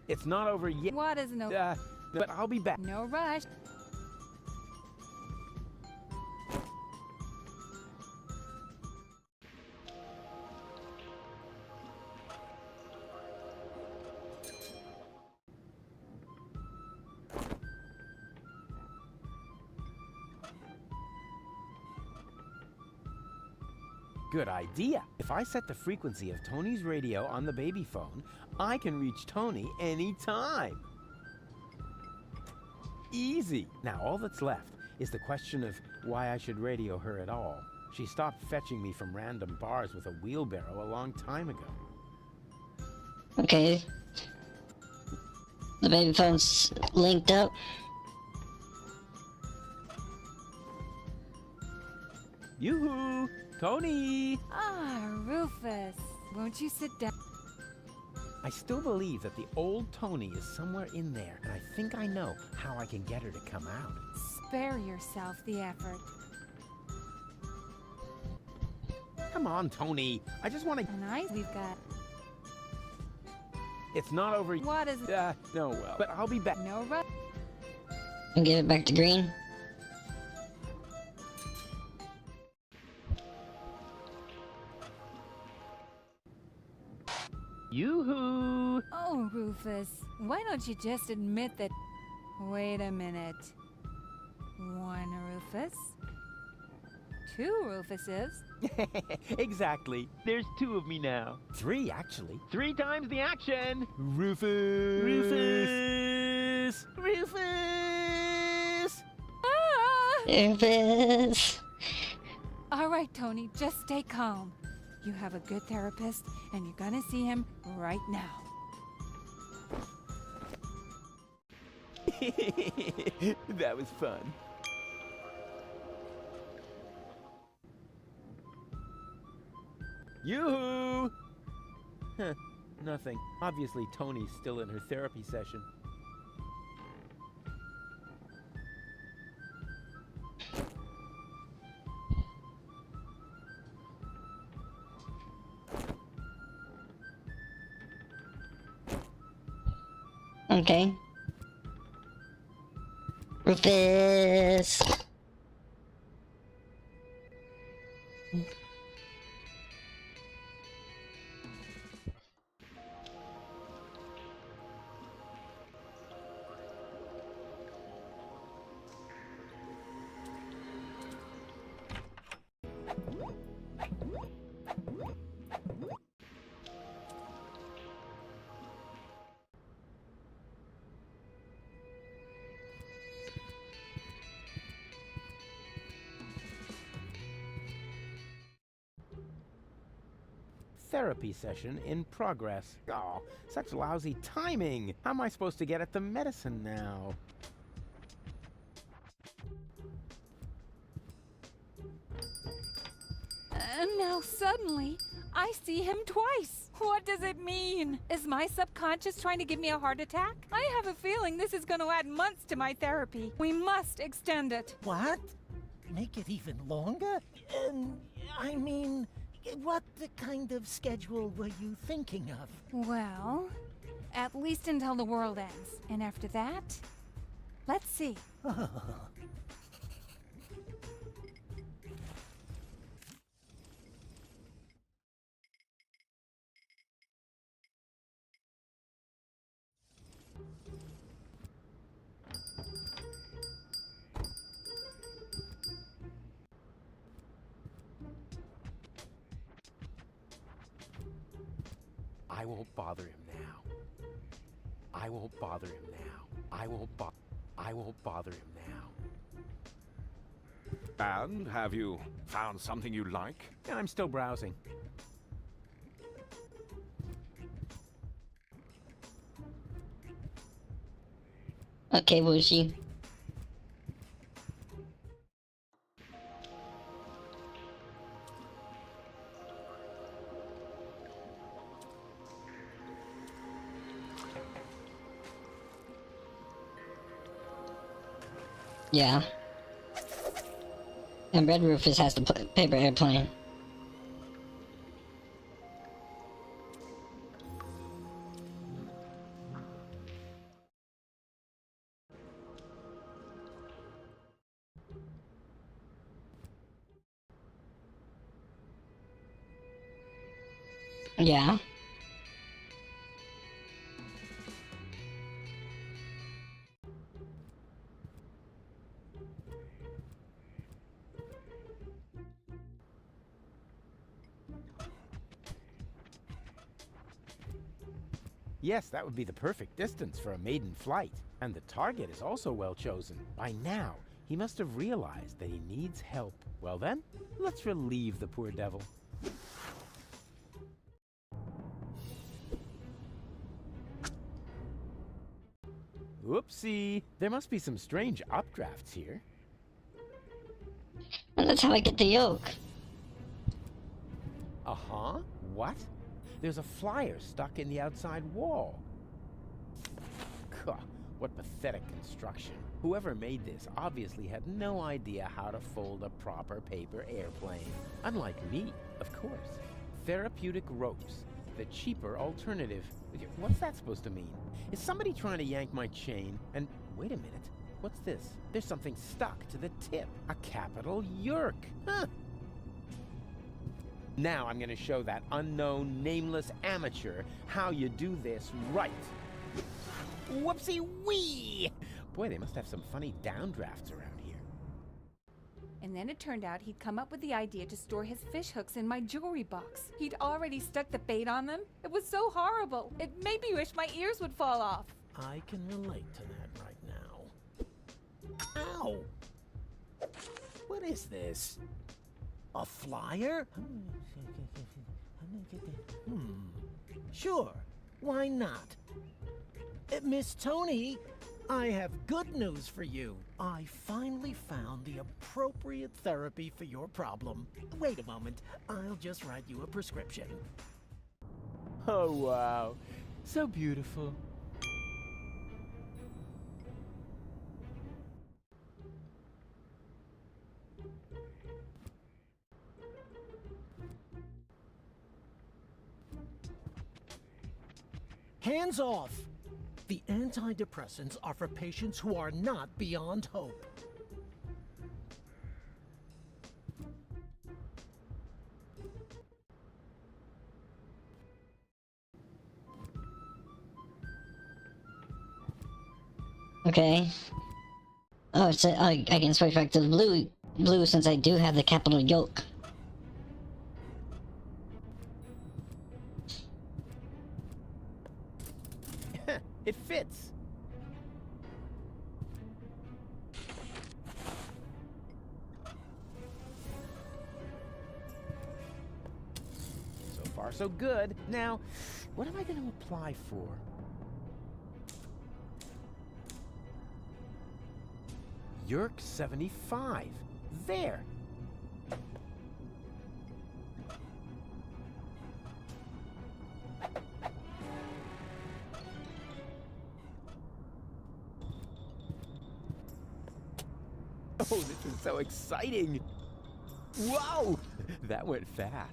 It's not over yet. What is no... But I'll be back. No rush. Good idea. If I set the frequency of Tony's radio on the baby phone, I can reach Tony anytime. Easy. Now all that's left is the question of why I should radio her at all. She stopped fetching me from random bars with a wheelbarrow a long time ago. Okay. The baby phone's linked up. Yoo-hoo! Tony! Ah, Rufus. Won't you sit down? I still believe that the old Tony is somewhere in there, and I think I know how I can get her to come out. Spare yourself the effort. Come on, Tony. I just want to... Nice. We've got... It's not over... What is... No, well... But I'll be back. No rush. And give it back to Green. Yoo-hoo! Oh, Rufus. Why don't you just admit that... Wait a minute. One Rufus? Two Rufuses? Exactly. There's two of me now. Three, actually. 3 times the action! Rufus! Rufus! Rufus! Ah! Rufus! All right, Tony, just stay calm. You have a good therapist, and you're gonna see him right now. That was fun. Yoo-hoo! Huh, nothing. Obviously, Tony's still in her therapy session. Okay. Rufus! Therapy session in progress. Oh, such lousy timing. How am I supposed to get at the medicine now? And now suddenly, I see him twice. What does it mean? Is my subconscious trying to give me a heart attack? I have a feeling this is going to add months to my therapy. We must extend it. What? Make it even longer? I mean, what kind of schedule were you thinking of? Well, at least until the world ends. And after that, let's see. I won't bother him now. I won't bother him now. I won't bother him now. And have you found something you like? Yeah, I'm still browsing. Okay, Wushi. Yeah. And Red Rufus has the paper airplane. Yeah. Yes, that would be the perfect distance for a maiden flight. And the target is also well chosen. By now, he must have realized that he needs help. Well then, let's relieve the poor devil. Whoopsie! There must be some strange updrafts here. And that's how I get the yoke. Uh-huh. What? There's a flyer stuck in the outside wall. Gah, what pathetic construction. Whoever made this obviously had no idea how to fold a proper paper airplane. Unlike me, of course. Therapeutic ropes, the cheaper alternative. What's that supposed to mean? Is somebody trying to yank my chain? And wait a minute. What's this? There's something stuck to the tip. A capital yerk. Huh. Now I'm going to show that unknown, nameless amateur how you do this right. Whoopsie-wee! Boy, they must have some funny downdrafts around here. And then it turned out he'd come up with the idea to store his fish hooks in my jewelry box. He'd already stuck the bait on them. It was so horrible. It made me wish my ears would fall off. I can relate to that right now. Ow! What is this? A flyer? Sure, why not? Miss Tony, I have good news for you. I finally found the appropriate therapy for your problem. Wait a moment, I'll just write you a prescription. Oh, wow. So beautiful. Hands off! The antidepressants are for patients who are not beyond hope. Okay. Oh, so I can switch back to the blue since I do have the capital yoke. It fits. So far, far, so good. Now, what am I going to apply for? Yerk 75. There. Oh, this is so exciting! Whoa! That went fast.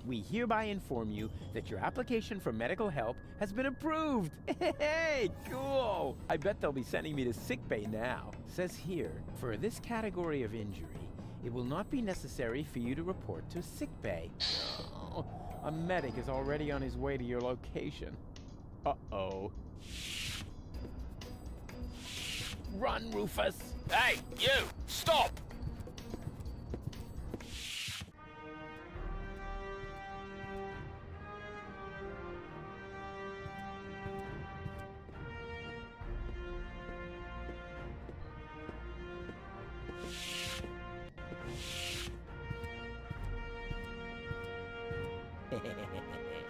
We hereby inform you that your application for medical help has been approved. Hey, cool! I bet they'll be sending me to sickbay now. Says here, for this category of injury, it will not be necessary for you to report to sickbay. Oh, a medic is already on his way to your location. Uh-oh. Run, Rufus! Hey, you! Stop!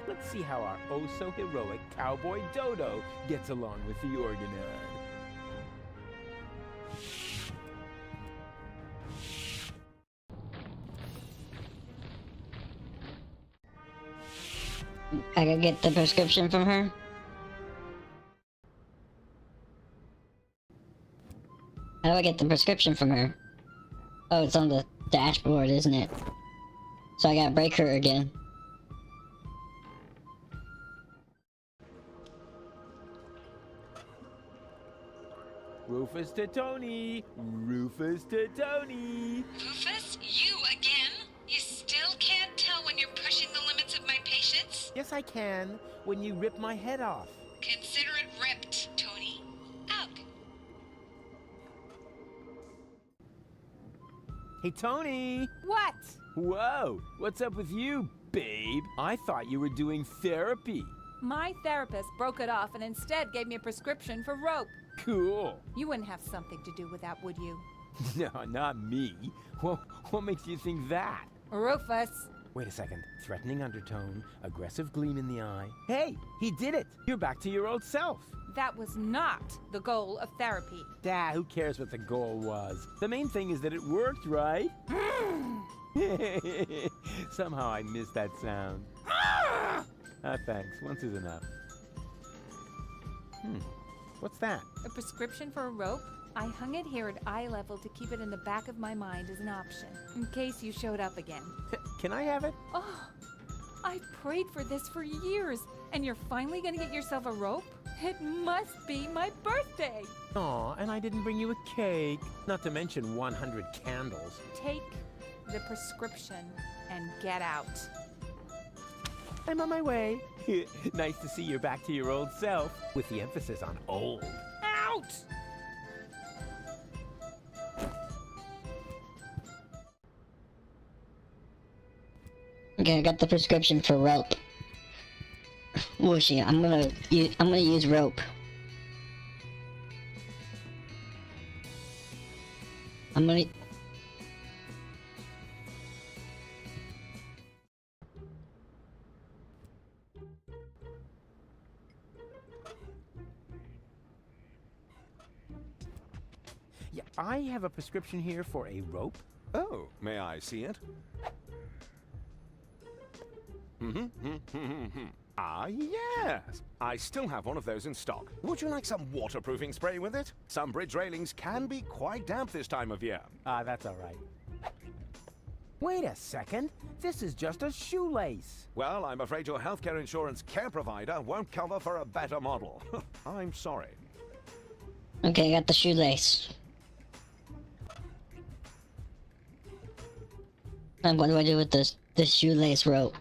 Let's see how our oh-so-heroic cowboy Dodo gets along with the organode. I gotta get the prescription from her. How do I get the prescription from her? Oh, it's on the dashboard, isn't it? So I gotta break her again. Rufus to Tony! Rufus to Tony! Rufus, you again? You still can't tell when you're pushing the limits of my patience? Yes, I can, when you rip my head off. Consider it ripped, Tony. Out. Hey, Tony! What? Whoa! What's up with you, babe? I thought you were doing therapy. My therapist broke it off and instead gave me a prescription for rope. Cool. You wouldn't have something to do with that, would you? No, not me. What makes you think that? Rufus. Wait a second. Threatening undertone, aggressive gleam in the eye. Hey, he did it! You're back to your old self. That was not the goal of therapy. Who cares what the goal was? The main thing is that it worked, right? Somehow I missed that sound. Thanks. Once is enough. What's that? A prescription for a rope? I hung it here at eye level to keep it in the back of my mind as an option, in case you showed up again. Can I have it? Oh, I prayed for this for years, and you're finally gonna get yourself a rope? It must be my birthday! Aw, and I didn't bring you a cake. Not to mention 100 candles. Take the prescription and get out. I'm on my way. Nice to see you're back to your old self, with the emphasis on old. Out! Okay, I got the prescription for rope. Whooshy, I'm gonna use rope. I'm gonna... Yeah, I have a prescription here for a rope. Oh, may I see it? Ah, yes! I still have one of those in stock. Would you like some waterproofing spray with it? Some bridge railings can be quite damp this time of year. That's all right. Wait a second. This is just a shoelace. Well, I'm afraid your healthcare insurance care provider won't cover for a better model. I'm sorry. Okay, I got the shoelace. And what do I do with this shoelace rope?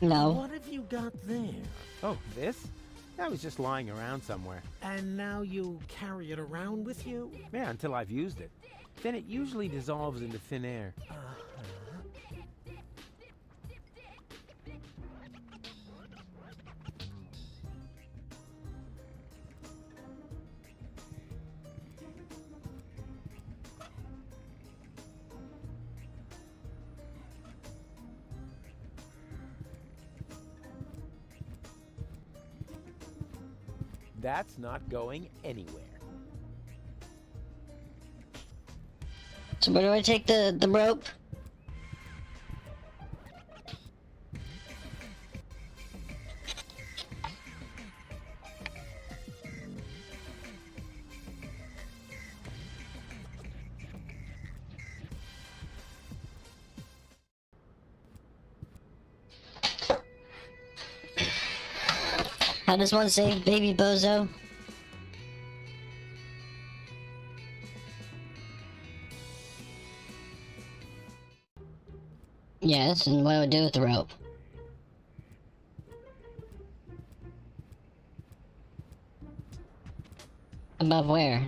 No. What have you got there? Oh, this? That was just lying around somewhere. And now you carry it around with you? Yeah, until I've used it. Then it usually dissolves into thin air. That's not going anywhere. So where do I take the rope? How does one say baby bozo? Yes, and what do I do with the rope? Above where?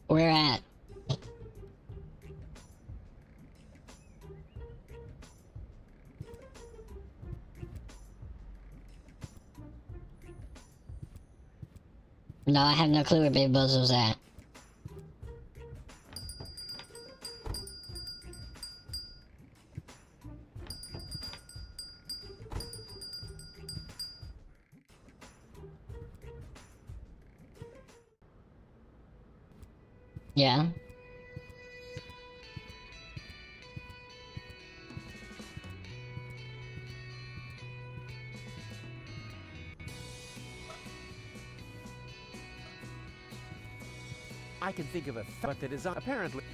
Where at? No, I have no clue where Baby Bozo's at. Yeah. I can think of a thought that is apparently...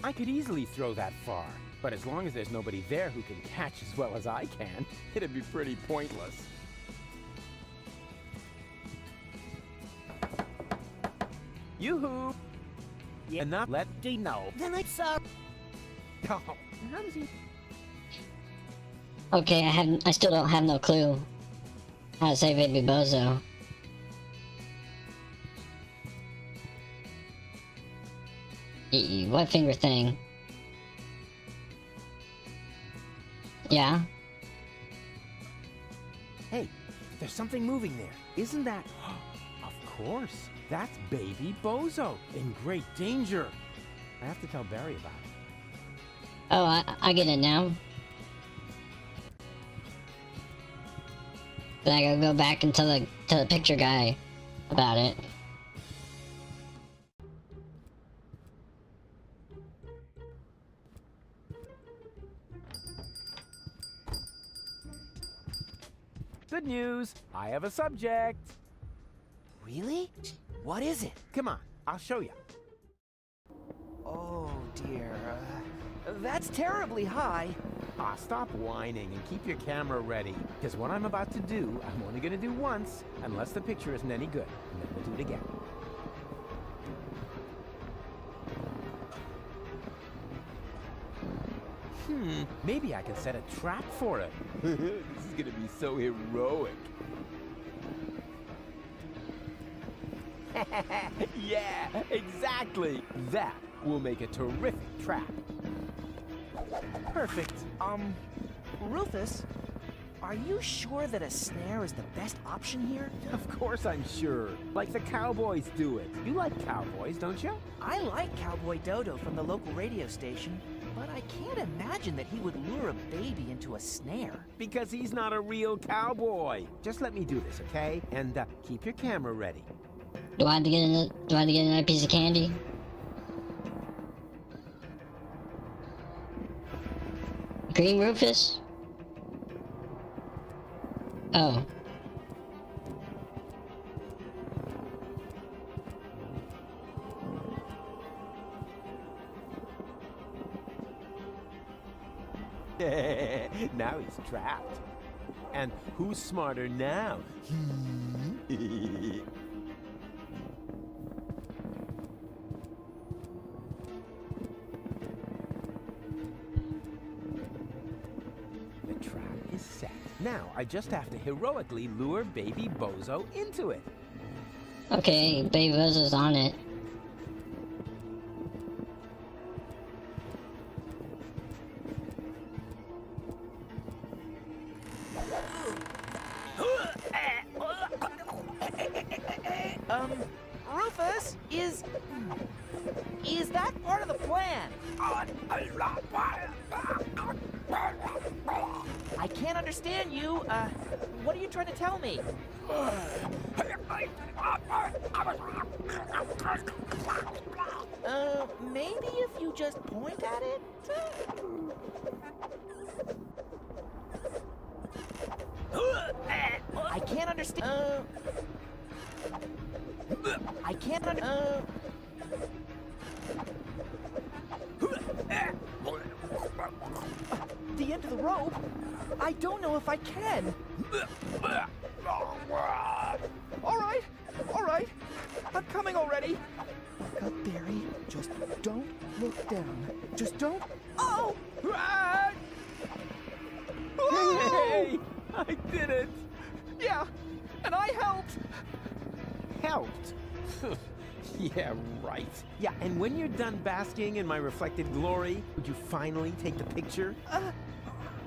I could easily throw that far, but as long as there's nobody there who can catch as well as I can, it'd be pretty pointless. Yoo-hoo! Yeah, and not let D know. Then I saw. Oh, how does he... Okay, I still don't have no clue how to say Baby Bozo. What finger thing? Yeah? Hey, there's something moving there. Isn't that... Of course, that's Baby Bozo, in great danger. I have to tell Barry about it. Oh, I get it now. Then I gotta go back and tell the picture guy about it. Good news, I have a subject. Really? What is it? Come on, I'll show you. Oh dear, that's terribly high. Ah, stop whining and keep your camera ready. Because what I'm about to do, I'm only gonna do once, unless the picture isn't any good. And then we'll do it again. Maybe I can set a trap for it. This is gonna be so heroic. Yeah, exactly. That will make a terrific trap. Perfect. Rufus, are you sure that a snare is the best option here? Of course I'm sure. Like the cowboys do it. You like cowboys, don't you? I like Cowboy Dodo from the local radio station, but I can't imagine that he would lure a baby into a snare. Because he's not a real cowboy. Just let me do this, okay? And keep your camera ready. Do I have to get another piece of candy? Green Rufus? Oh. Now he's trapped. And who's smarter now? Now, I just have to heroically lure baby Bozo into it. Okay, Baby Bozo's on it. Rufus, is that part of the plan? I can't understand you. What are you trying to tell me? Maybe if you just point at it? I can't understand. I can't the end of the rope? I don't know if I can. All right. I'm coming already. Look up, Barry. Just don't look down. Just don't. Oh! Hey! I did it! Yeah, and I helped. Helped? Yeah, right. Yeah, and when you're done basking in my reflected glory, would you finally take the picture?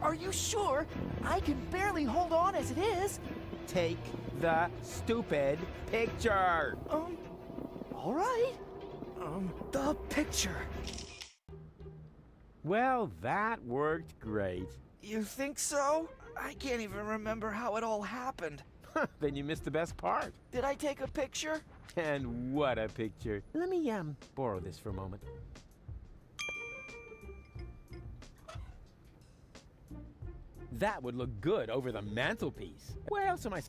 Are you sure? I can barely hold on as it is. Take the stupid picture! All right. The picture. Well, that worked great. You think so? I can't even remember how it all happened. Then you missed the best part. Did I take a picture? And what a picture. Let me, borrow this for a moment. That would look good over the mantelpiece. Where else am I?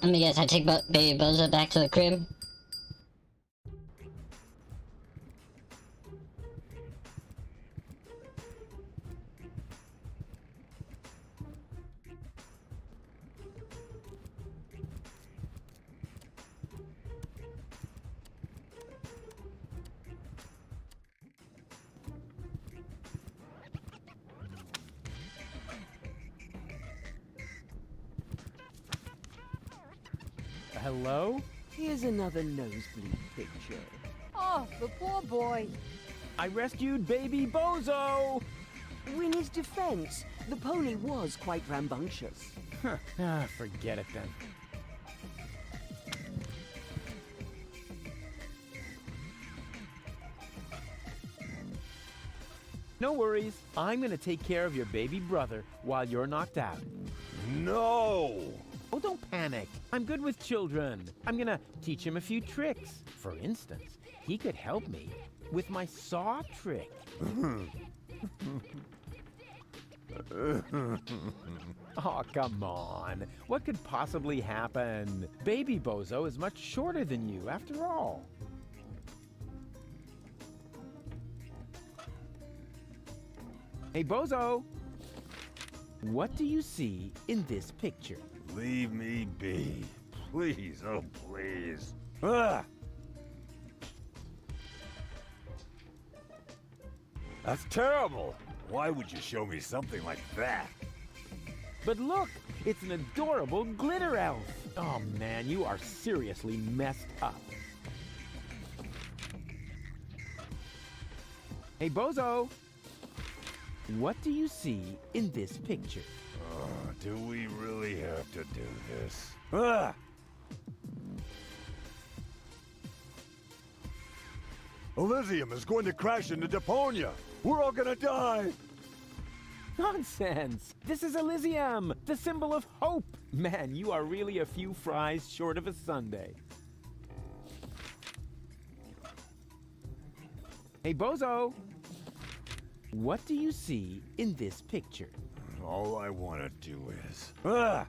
Let me guess, I take Baby Bozo back to the crib? Hello? Here's another nosebleed picture. Oh, the poor boy. I rescued baby Bozo! In his defense, the pony was quite rambunctious. Forget it then. No worries. I'm gonna take care of your baby brother while you're knocked out. No! Oh, don't panic. I'm good with children. I'm gonna teach him a few tricks. For instance, he could help me with my saw trick. Oh, come on. What could possibly happen? Baby Bozo is much shorter than you, after all. Hey, Bozo! What do you see in this picture? Leave me be. Please, oh please. Ah! That's terrible. Why would you show me something like that? But look, it's an adorable glitter elf. Oh man, you are seriously messed up. Hey, Bozo! What do you see in this picture? Do we really have to do this? Ah! Elysium is going to crash into Deponia. We're all gonna die. Nonsense! This is Elysium, the symbol of hope. Man, you are really a few fries short of a sundae. Hey, Bozo! What do you see in this picture? All I want to do is... Ah!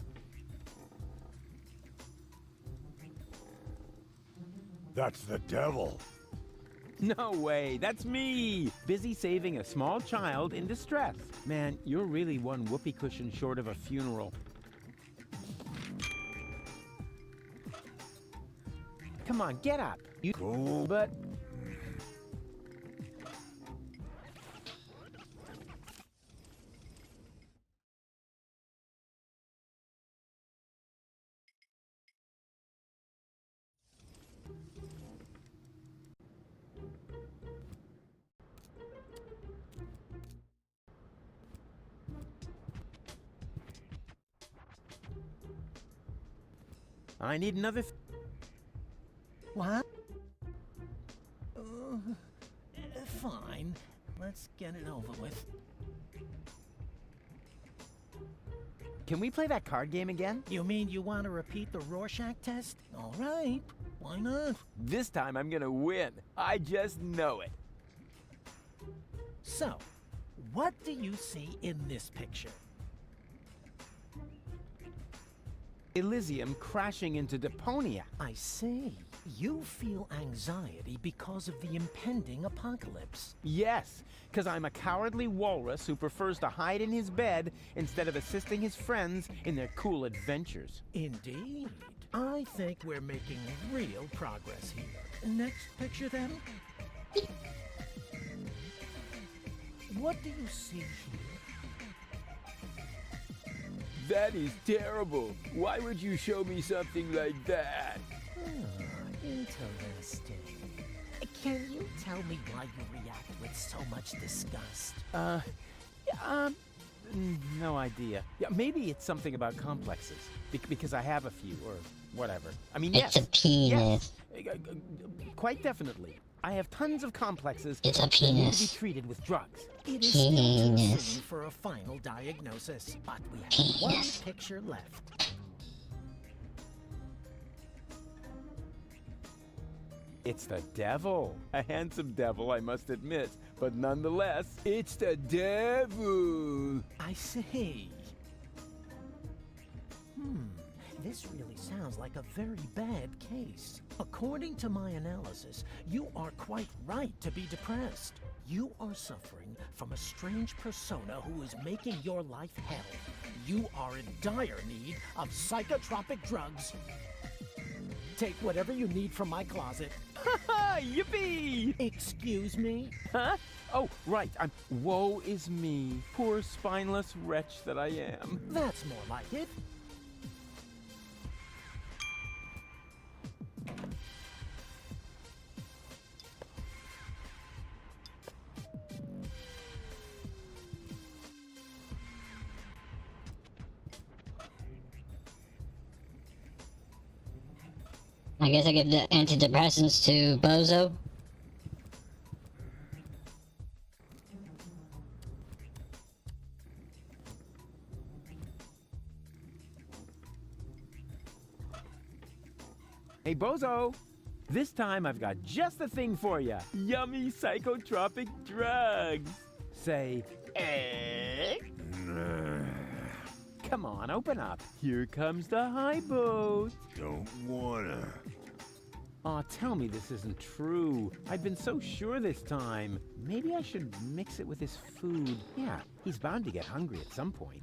That's the devil. No way, that's me! Busy saving a small child in distress. Man, you're really one whoopee cushion short of a funeral. Come on, get up. You... Cool. But... I need another... What? Fine. Let's get it over with. Can we play that card game again? You mean you want to repeat the Rorschach test? All right. Why not? This time I'm gonna win. I just know it. So, what do you see in this picture? Elysium crashing into Deponia. I see. You feel anxiety because of the impending apocalypse. Yes, because I'm a cowardly walrus who prefers to hide in his bed instead of assisting his friends in their cool adventures. Indeed. I think we're making real progress here. Next picture, then. What do you see here? That is terrible. Why would you show me something like that? Interesting. Can you tell me why you react with so much disgust? No idea. Yeah, maybe it's something about complexes. Because I have a few, or whatever. I mean, yes. It's a penis. Yes, quite definitely. I have tons of complexes It's a that need to be penis. treated with drugs. It is still too soon for a final diagnosis, but we have one picture left. It's the devil. A handsome devil, I must admit. But nonetheless, it's the devil. I see. This really sounds like a very bad case. According to my analysis, you are quite right to be depressed. You are suffering from a strange persona who is making your life hell. You are in dire need of psychotropic drugs. Take whatever you need from my closet. Ha! Yippee! Excuse me? Huh? Oh, right. Woe is me. Poor spineless wretch that I am. That's more like it. I guess I give the antidepressants to Bozo. Hey, Bozo! This time I've got just the thing for you. Yummy psychotropic drugs. Say, egg? Come on, open up. Here comes the high boat. Don't wanna. Aw, tell me this isn't true. I've been so sure this time. Maybe I should mix it with his food. Yeah, he's bound to get hungry at some point.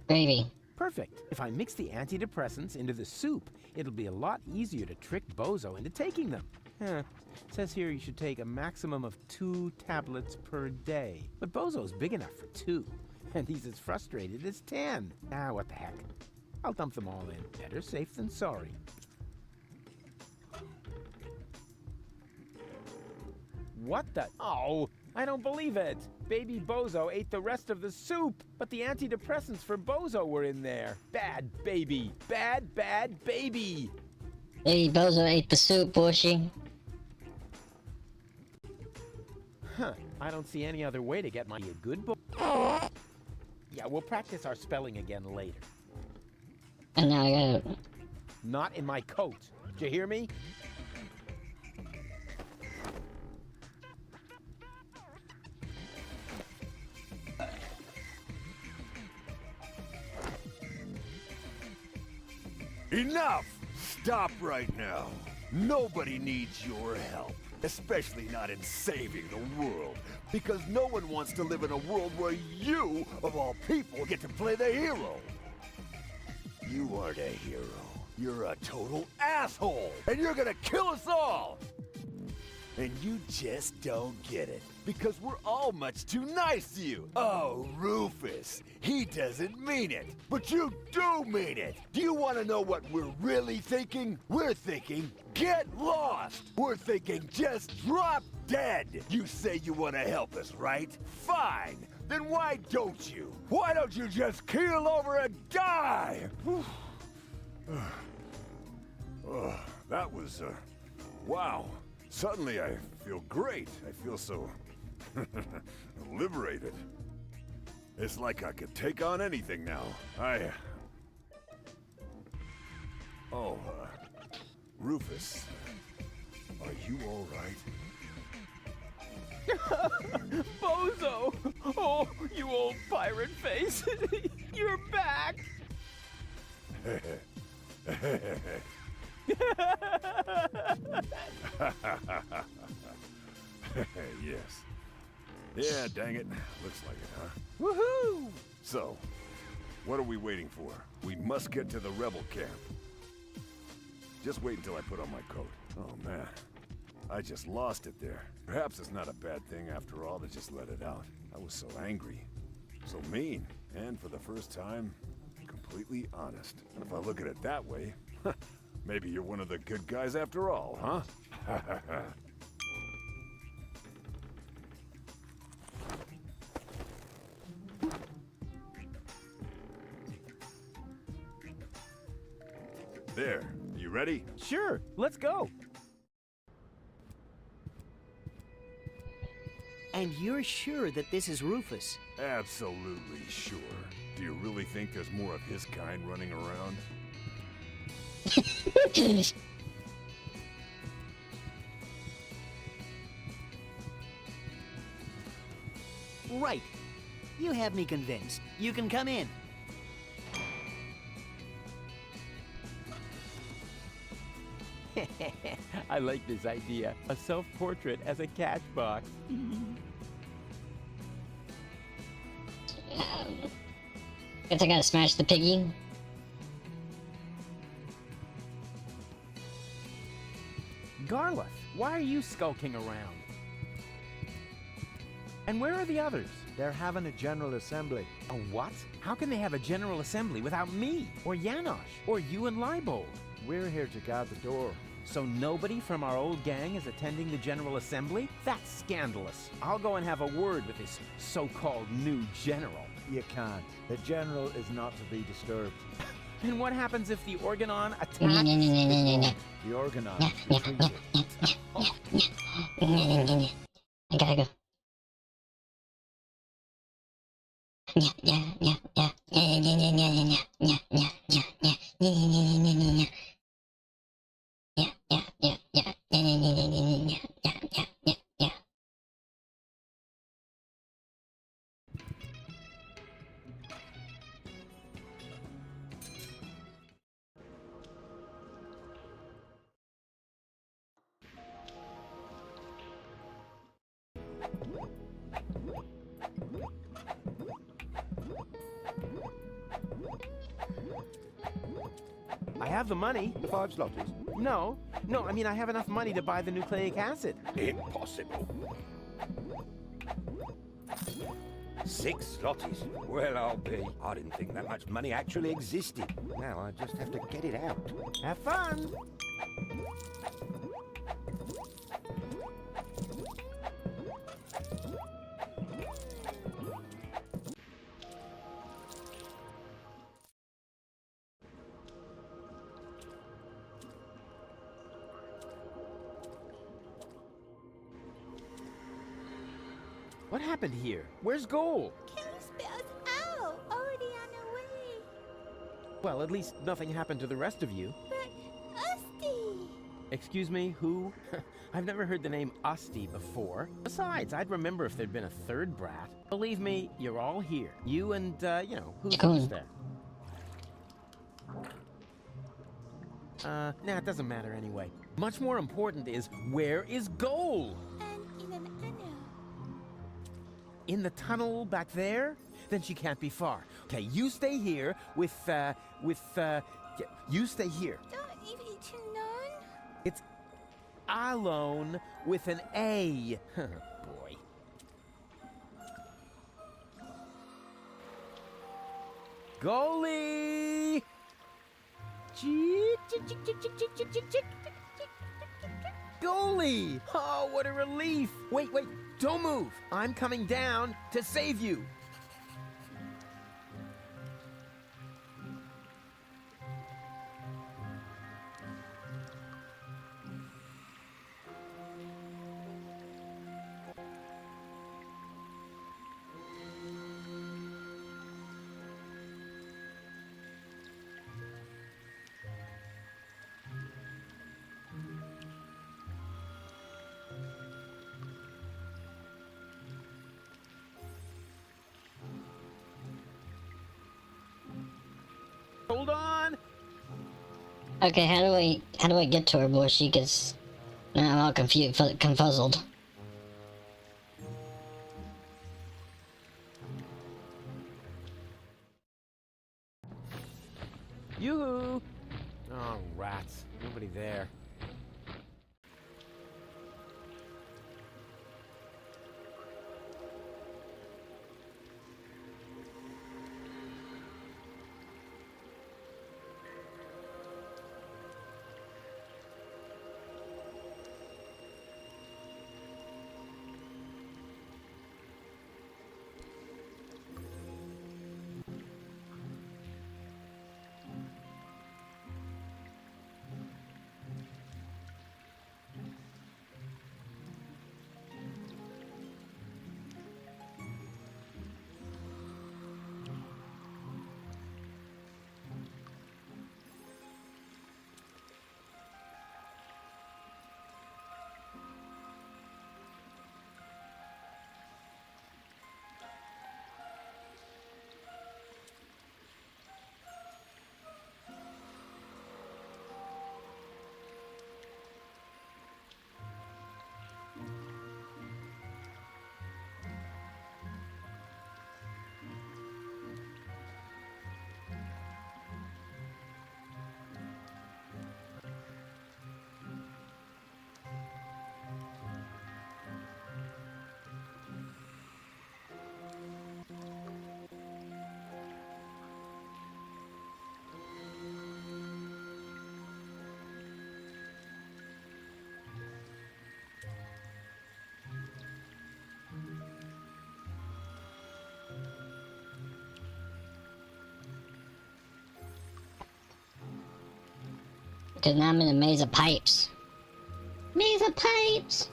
Gravy. Perfect. If I mix the antidepressants into the soup, it'll be a lot easier to trick Bozo into taking them. Says here you should take a maximum of 2 tablets per day. But Bozo's big enough for 2, and he's as frustrated as 10. Ah, what the heck. I'll dump them all in. Better safe than sorry. What the? Oh, I don't believe it. Baby Bozo ate the rest of the soup, but the antidepressants for Bozo were in there. Bad baby. Bad, bad baby. Baby Bozo ate the soup, Bushy. Huh. I don't see any other way to get my good boy. Yeah, we'll practice our spelling again later. And now I gotta... Not in my coat. Did you hear me? Enough! Stop right now. Nobody needs your help. Especially not in saving the world. Because no one wants to live in a world where you, of all people, get to play the hero. You aren't a hero. You're a total asshole. And you're gonna kill us all. And you just don't get it. because we're all much too nice to you. Oh, Rufus, he doesn't mean it, but you do mean it. Do you want to know what we're really thinking? We're thinking, get lost. We're thinking, just drop dead. You say you want to help us, right? Fine. Then why don't you? Why don't you just keel over and die? Oh, that was, wow. Suddenly I feel great. I feel so liberated. It's like I could take on anything now. Oh, Rufus, are you all right? Bozo! Oh, you old pirate face! You're back! Yes. Yeah, dang it. Looks like it, huh? Woohoo! So, what are we waiting for? We must get to the rebel camp. Just wait until I put on my coat. Oh, man. I just lost it there. Perhaps it's not a bad thing after all to just let it out. I was so angry. So mean. And for the first time, completely honest. And if I look at it that way, maybe you're one of the good guys after all, huh? There. You ready? Sure, let's go. And you're sure that this is Rufus? Absolutely sure. Do you really think there's more of his kind running around? Right. You have me convinced. You can come in. I like this idea. A self-portrait as a catch box. Guess I gotta smash the piggy. Garlic, why are you skulking around? And where are the others? They're having a general assembly. A what? How can they have a general assembly without me, or Janosch, or you and Leibold? We're here to guard the door. So nobody from our old gang is attending the General Assembly? That's scandalous. I'll go and have a word with this so-called new general. You can't. The general is not to be disturbed. And what happens if the Organon attacks? The Organon retreats. I gotta go. I have the money. The 5 zlotys? No, I mean I have enough money to buy the nucleic acid. Impossible. 6 zlotys? Well, I'll be. I didn't think that much money actually existed. Now I just have to get it out. Have fun! What happened here? Where's gold? Out, already on the way. Well, at least nothing happened to the rest of you. But Usty. Excuse me, who? I've never heard the name Usty before. Besides, I'd remember if there'd been a third brat. Believe me, you're all here. You and, who's there? Nah, it doesn't matter anyway. Much more important is, where is gold? And in an tunnel. In the tunnel back there? Then she can't be far. Okay, you stay here you stay here. Don't even to none. It's alone with an A. Boy. Goalie! Goalie! Oh, what a relief! Wait, don't move! I'm coming down to save you! Hold on! Okay, how do I get to her before she gets... Now I'm all confuzzled. Yoo-hoo! Oh, rats. Nobody there. Because now I'm in a maze of pipes. Maze of pipes!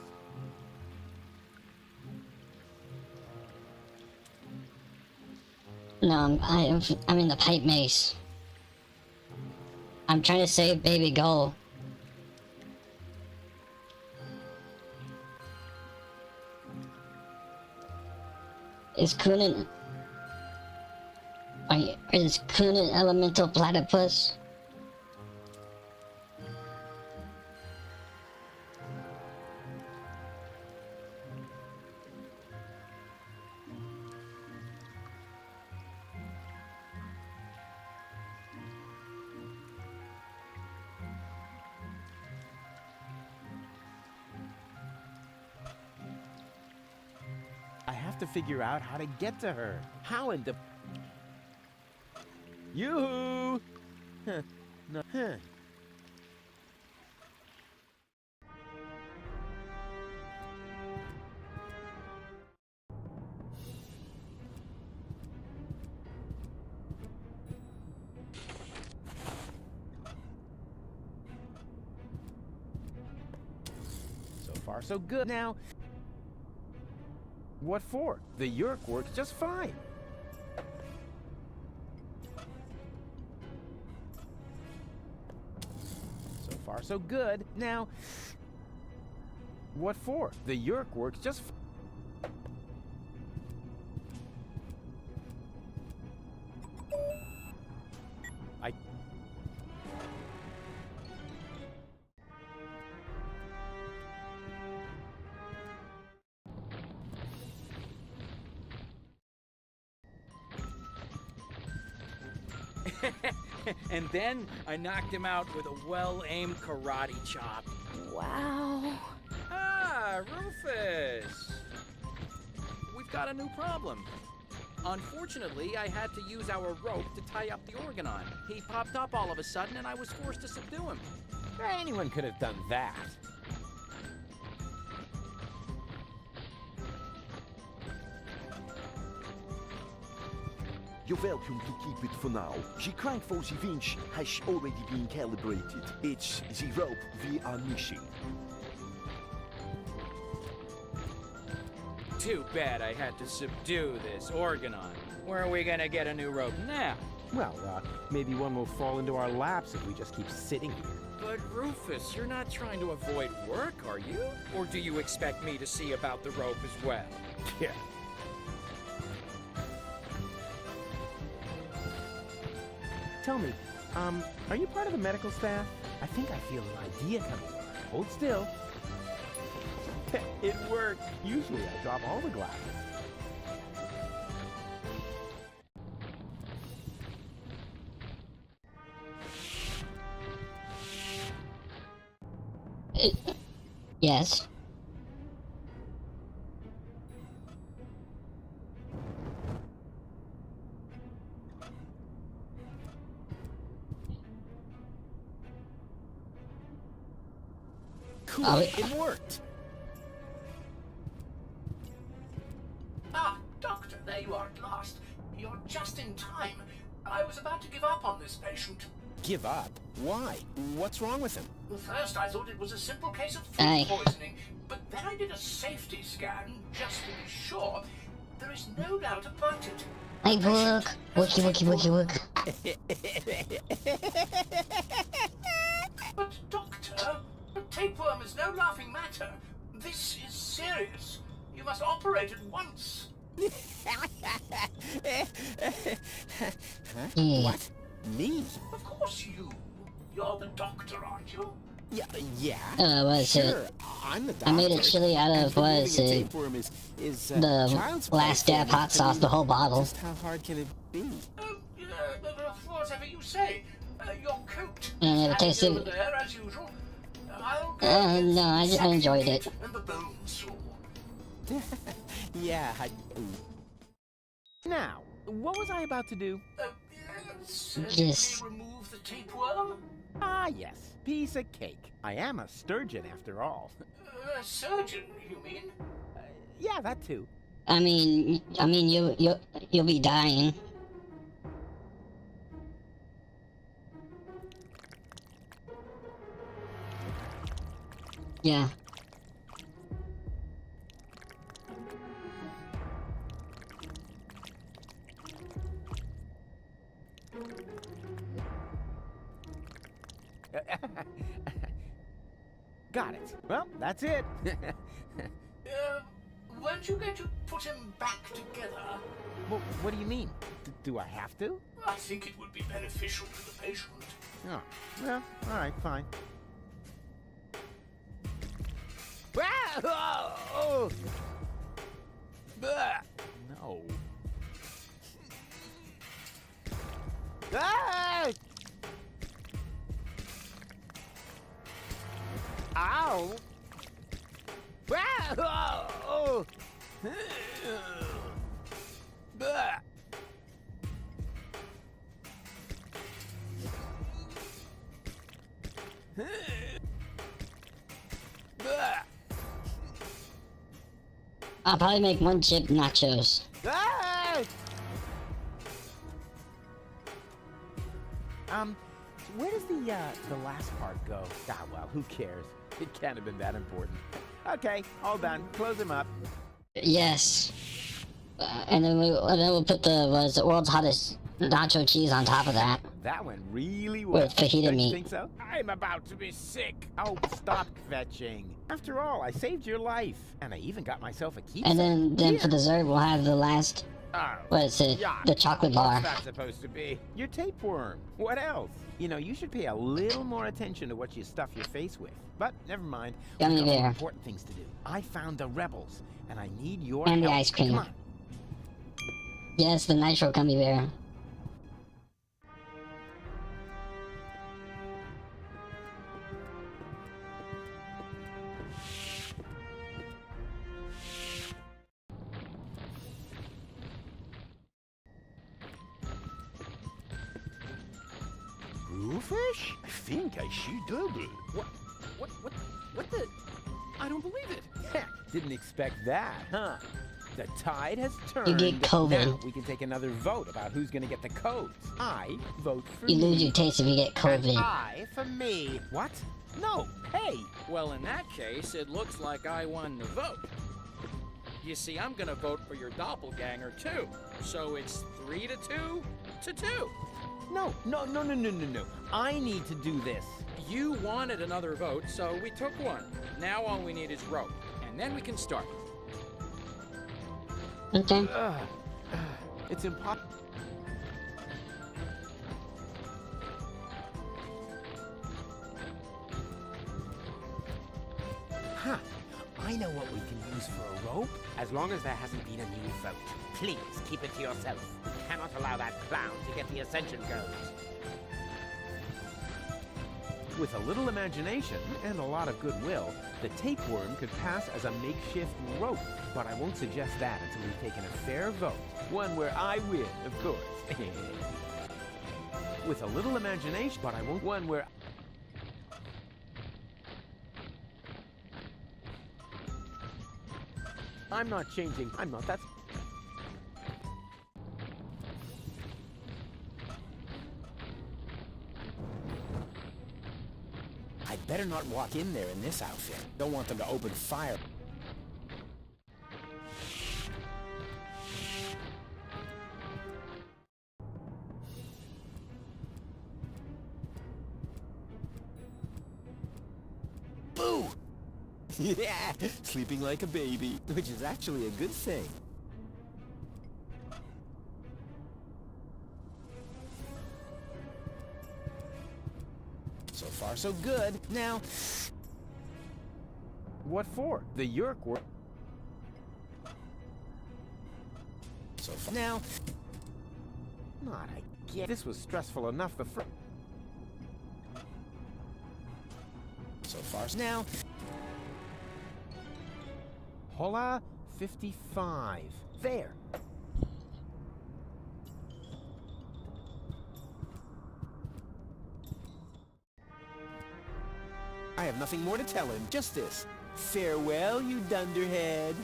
No, I'm in the pipe maze. I'm trying to save baby Gull. Is Kunin elemental platypus? I have to figure out how to get to her. How in the... Yoo-hoo! Huh. No. Huh. So far, so good. Now... What for? The Yerk works just fine. So far, so good. Now, what for? The Yerk works just And then I knocked him out with a well-aimed karate chop. Wow. Ah, Rufus! We've got a new problem. Unfortunately, I had to use our rope to tie up the Organon. He popped up all of a sudden, and I was forced to subdue him. Anyone could have done that. You're welcome to keep it for now. The crank for the winch has already been calibrated. It's the rope we are missing. Too bad I had to subdue this Organon. Where are we gonna get a new rope now? Well, maybe one will fall into our laps if we just keep sitting here. But Rufus, you're not trying to avoid work, are you? Or do you expect me to see about the rope as well? Yeah. Tell me, are you part of the medical staff? I think I feel an idea coming. Hold still. It worked. Usually I drop all the glasses. Yes. Cool, it worked. Ah, Doctor, there you are at last. You're just in time. I was about to give up on this patient. Give up? Why? What's wrong with him? First, I thought it was a simple case of food poisoning, but then I did a safety scan just to be sure. There is no doubt about it. Hey, look. Wookie. But, Doctor, a tapeworm is no laughing matter. This is serious. You must operate at once. What? Me? Of course you. You're the doctor, aren't you? Yeah. What is sure, it? I'm the doctor. I made a chili out of, what is it? The last dab hot sauce, the whole bottle. Just how hard can it be? Whatever you say. Your coat And it tasted... over there, as usual. no, I enjoyed it. And the bone saw. Yeah, Now, what was I about to do? Yes. Remove the tapeworm? Ah, yes. Piece of cake. I am a sturgeon, after all. A surgeon, you mean? Yeah, that too. I mean, you'll be dying. Yeah. Got it. Well, that's it. Weren't you going to put him back together? Well, what do you mean? Do I have to? I think it would be beneficial to the patient. Oh, well, all right, fine. Oh! No. Ah! Ow! Oh! I'll probably make one chip nachos. Where does the last part go? Ah, well, who cares? It can't have been that important. Okay, all done. Close him up. Yes. And then we'll put the world's hottest nacho cheese on top of that. That went really well. With fajita Don't you meat. think so? I'm about to be sick. Oh, stop kvetching. After all, I saved your life, and I even got myself a keepsake. And then for dessert we'll have the last. Oh, What is it? yuck. The chocolate bar. What's that supposed to be? Your tapeworm. What else? You know, you should pay a little more attention to what you stuff your face with. But never mind. Gummy We've got more bear. important things to do. I found the rebels, and I need your And the help. ice cream. Come on. Yes, the nitro gummy bear. Bluefish? I think I see double. What the? I don't believe it. Didn't expect that, huh? The tide has turned. You get COVID. Now we can take another vote about who's gonna get the codes. I vote for You me. lose your taste if you get And COVID. I for me. What? No. Hey. Well, in that case, it looks like I won the vote. You see, I'm gonna vote for your doppelganger too. So it's 3-2 to 2. No. I need to do this. You wanted another vote, so we took one. Now all we need is rope, and then we can start. Okay. It's impossible. Huh. I know what we can use for a rope, as long as there hasn't been a new vote. Please, keep it to yourself. We cannot allow that clown to get the Ascension codes. With a little imagination and a lot of goodwill, the tapeworm could pass as a makeshift rope. But I won't suggest that until we've taken a fair vote. One where I win, of course. With a little imagination, but I won't one where... I'm not changing. I'm not. That's... I'd better not walk in there in this outfit. Don't want them to open fire. Boo! Yeah, sleeping like a baby, which is actually a good thing. So far, so good. Now... What for? The Yerk were... So far... Now... Not again. This was stressful enough the first... So far, now... Hola 55. There. I have nothing more to tell him, just this. Farewell, you dunderhead.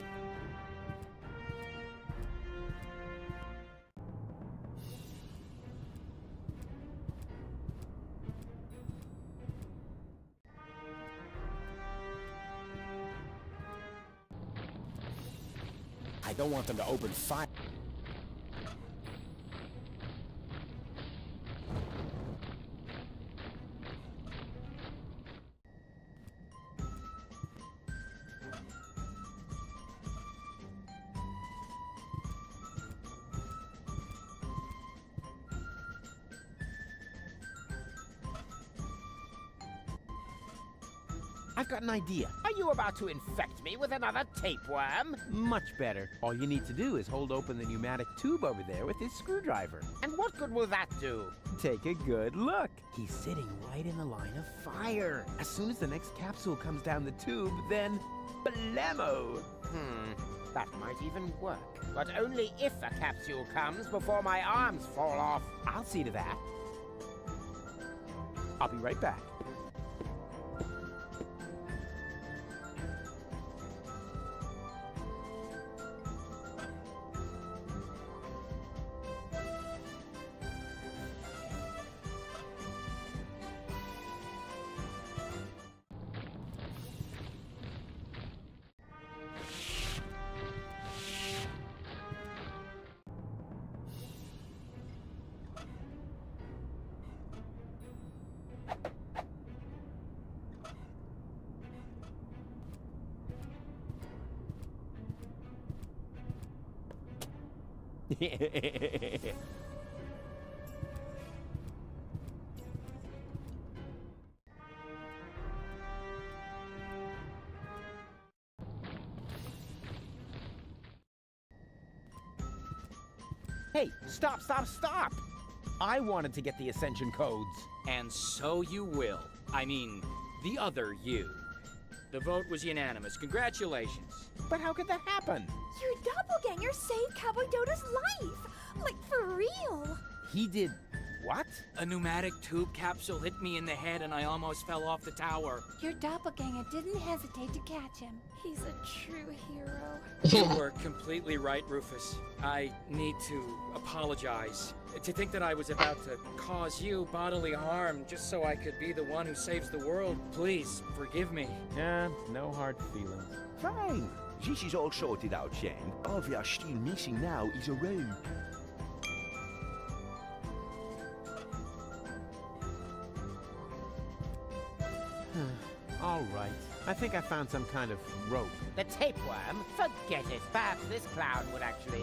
I don't want them to open fire. I've got an idea. Are you about to infect me with another tapeworm? Much better. All you need to do is hold open the pneumatic tube over there with his screwdriver. And what good will that do? Take a good look. He's sitting right in the line of fire. As soon as the next capsule comes down the tube, then... blammo! That might even work. But only if a capsule comes before my arms fall off. I'll see to that. I'll be right back. Hey, stop! I wanted to get the Ascension codes. And so you will. I mean, the other you. The vote was unanimous. Congratulations. But how could that happen? Your doppelganger saved Cowboy Dodo's life! Like, for real! He did What? A pneumatic tube capsule hit me in the head and I almost fell off the tower. Your doppelganger didn't hesitate to catch him. He's a true hero. You were completely right, Rufus. I need to apologize. To think that I was about to cause you bodily harm just so I could be the one who saves the world, please forgive me. Yeah, no hard feelings. Fine. This is all sorted out, Shane. All we are still missing now is a rope. All right. I think I found some kind of rope. The tapeworm? Forget it. Perhaps this clown would actually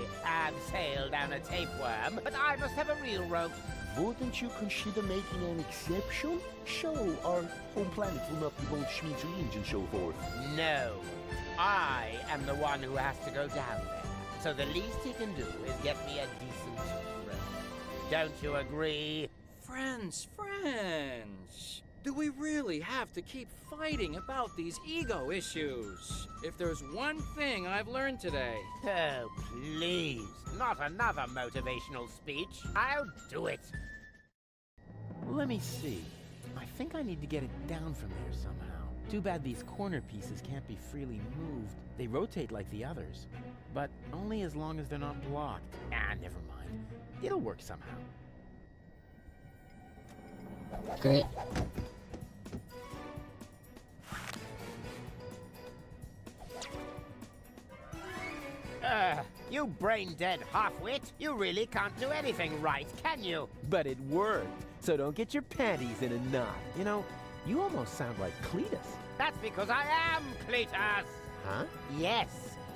sail down a tapeworm, but I must have a real rope. Wouldn't you consider making an exception? So our home planet will not be going to smithereens and so forth. No. I am the one who has to go down there. So the least he can do is get me a decent rope. Don't you agree? Friends. Do we really have to keep fighting about these ego issues? If there's one thing I've learned today... Oh, please. Not another motivational speech. I'll do it. Let me see. I think I need to get it down from there somehow. Too bad these corner pieces can't be freely moved. They rotate like the others, but only as long as they're not blocked. Ah, never mind. It'll work somehow. Great. You brain-dead half-wit. You really can't do anything right, can you? But it worked, so don't get your panties in a knot. You know, you almost sound like Cletus. That's because I am Cletus! Huh? Yes.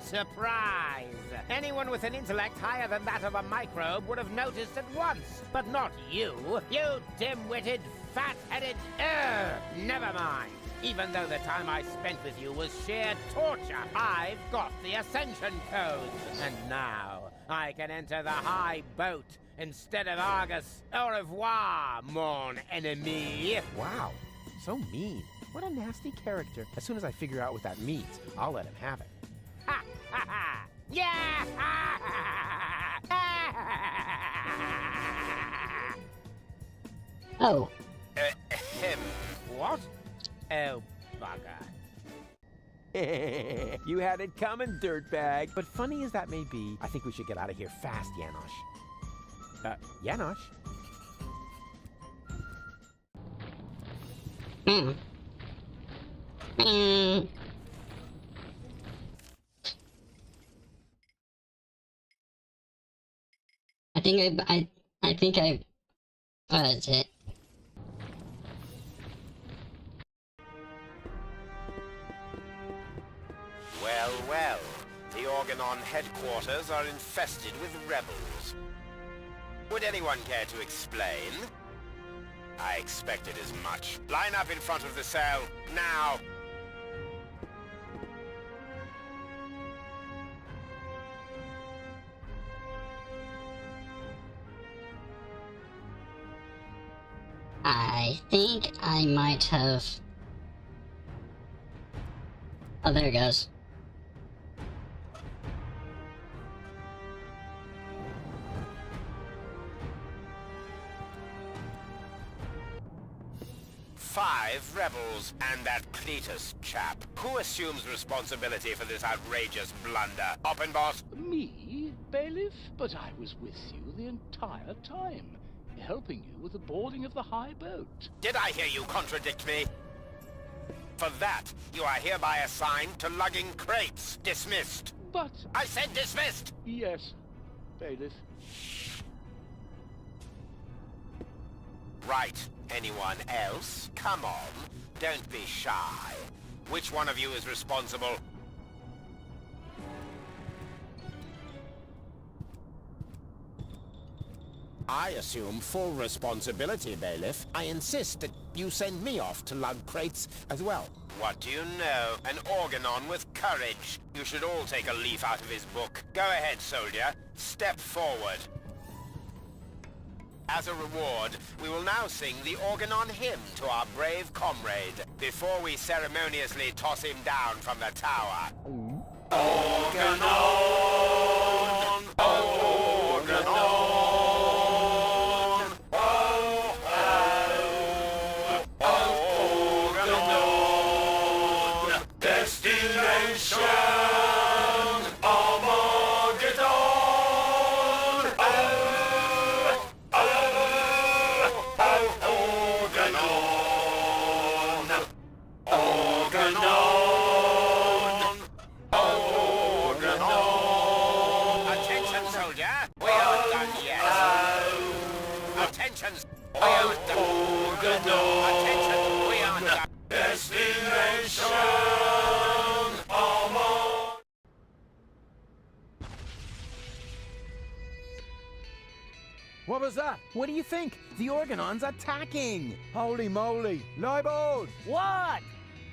Surprise! Anyone with an intellect higher than that of a microbe would have noticed at once. But not you. You dim-witted, fat-headed... never mind. Even though the time I spent with you was sheer torture, I've got the Ascension Code. And now, I can enter the high boat instead of Argus. Au revoir, mon ennemi. Wow, so mean. What a nasty character. As soon as I figure out what that means, I'll let him have it. Ha ha ha! Yeah! Ha ha ha! Oh. What? Oh, bugger. You had it coming, dirtbag. But funny as that may be, I think we should get out of here fast, Janosch. Janosch? I think I that's it. Well, the Organon headquarters are infested with rebels. Would anyone care to explain? I expected as much. Line up in front of the cell, now! I think I might have... Oh, there it goes. Five rebels and that Cletus chap. Who assumes responsibility for this outrageous blunder? Oppenboss? Me, bailiff? But I was with you the entire time, helping you with the boarding of the high boat. Did I hear you contradict me? For that, you are hereby assigned to lugging crates. Dismissed. But... I said dismissed! Yes, bailiff. Right. Anyone else? Come on. Don't be shy. Which one of you is responsible? I assume full responsibility, bailiff. I insist that you send me off to lug crates as well. What do you know? An Organon with courage. You should all take a leaf out of his book. Go ahead, soldier. Step forward. As a reward, we will now sing the Organon hymn to our brave comrade, before we ceremoniously toss him down from the tower. Organon! Organon! Organon! Attention, we are the destination. What was that? What do you think? The Organon's attacking! Holy moly! Leibold! What?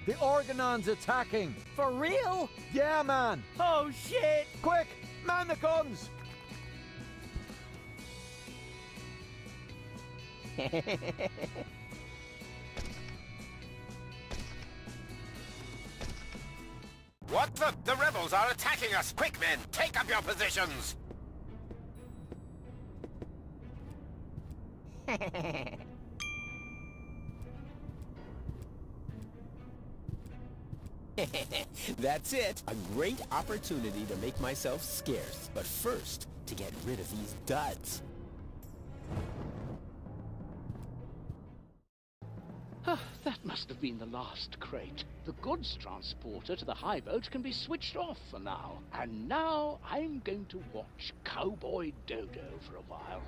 The Organon's attacking! For real? Yeah, man! Oh, shit! Quick! Man the guns! What the? The rebels are attacking us! Quick, men! Take up your positions! That's it. A great opportunity to make myself scarce. But first, to get rid of these duds. That must have been the last crate. The goods transporter to the high boat can be switched off for now. And now I'm going to watch Cowboy Dodo for a while.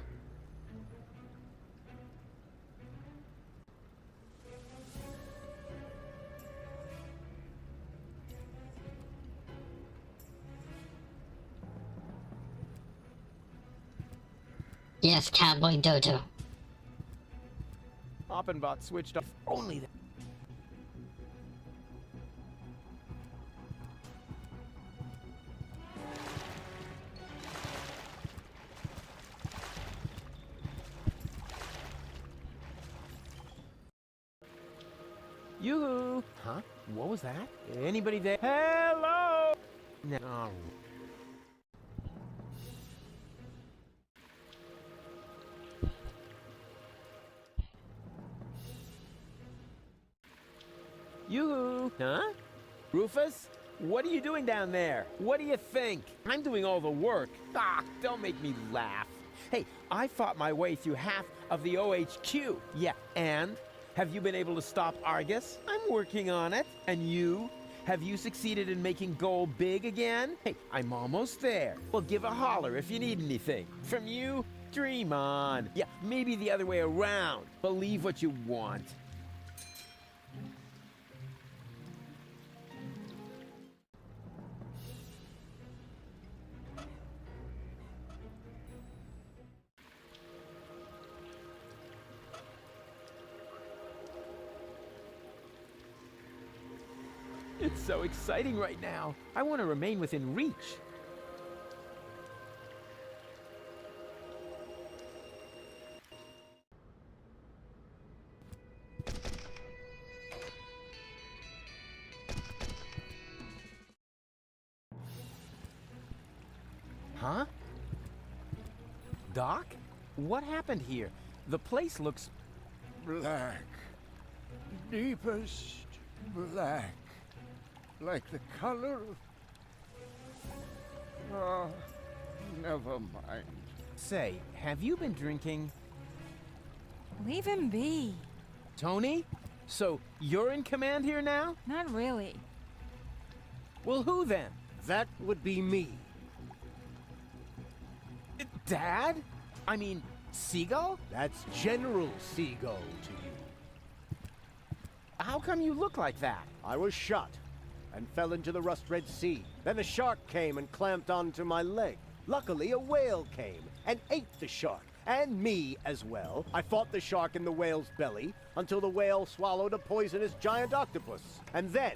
Yes, Cowboy Dodo. Hoppenbot switched off. Only that. Yoo-hoo! Huh? What was that? Anybody there? Hello! No. Yoo-hoo! Huh? Rufus? What are you doing down there? What do you think? I'm doing all the work. Ah, don't make me laugh. Hey, I fought my way through half of the OHQ. Yeah, and? Have you been able to stop Argus? I'm working on it. And you? Have you succeeded in making gold big again? Hey, I'm almost there. Well, give a holler if you need anything. From you? Dream on. Yeah, maybe the other way around. Believe what you want. It's so exciting right now. I want to remain within reach. Huh? Doc? What happened here? The place looks... Black. Deepest black. Like the color of... Oh, never mind. Say, have you been drinking? Leave him be. Tony? So, you're in command here now? Not really. Well, who then? That would be me. Dad? I mean, Seagull? That's General Seagull to you. How come you look like that? I was shot and fell into the Rust Red Sea. Then a shark came and clamped onto my leg. Luckily, a whale came and ate the shark, and me as well. I fought the shark in the whale's belly until the whale swallowed a poisonous giant octopus. And then,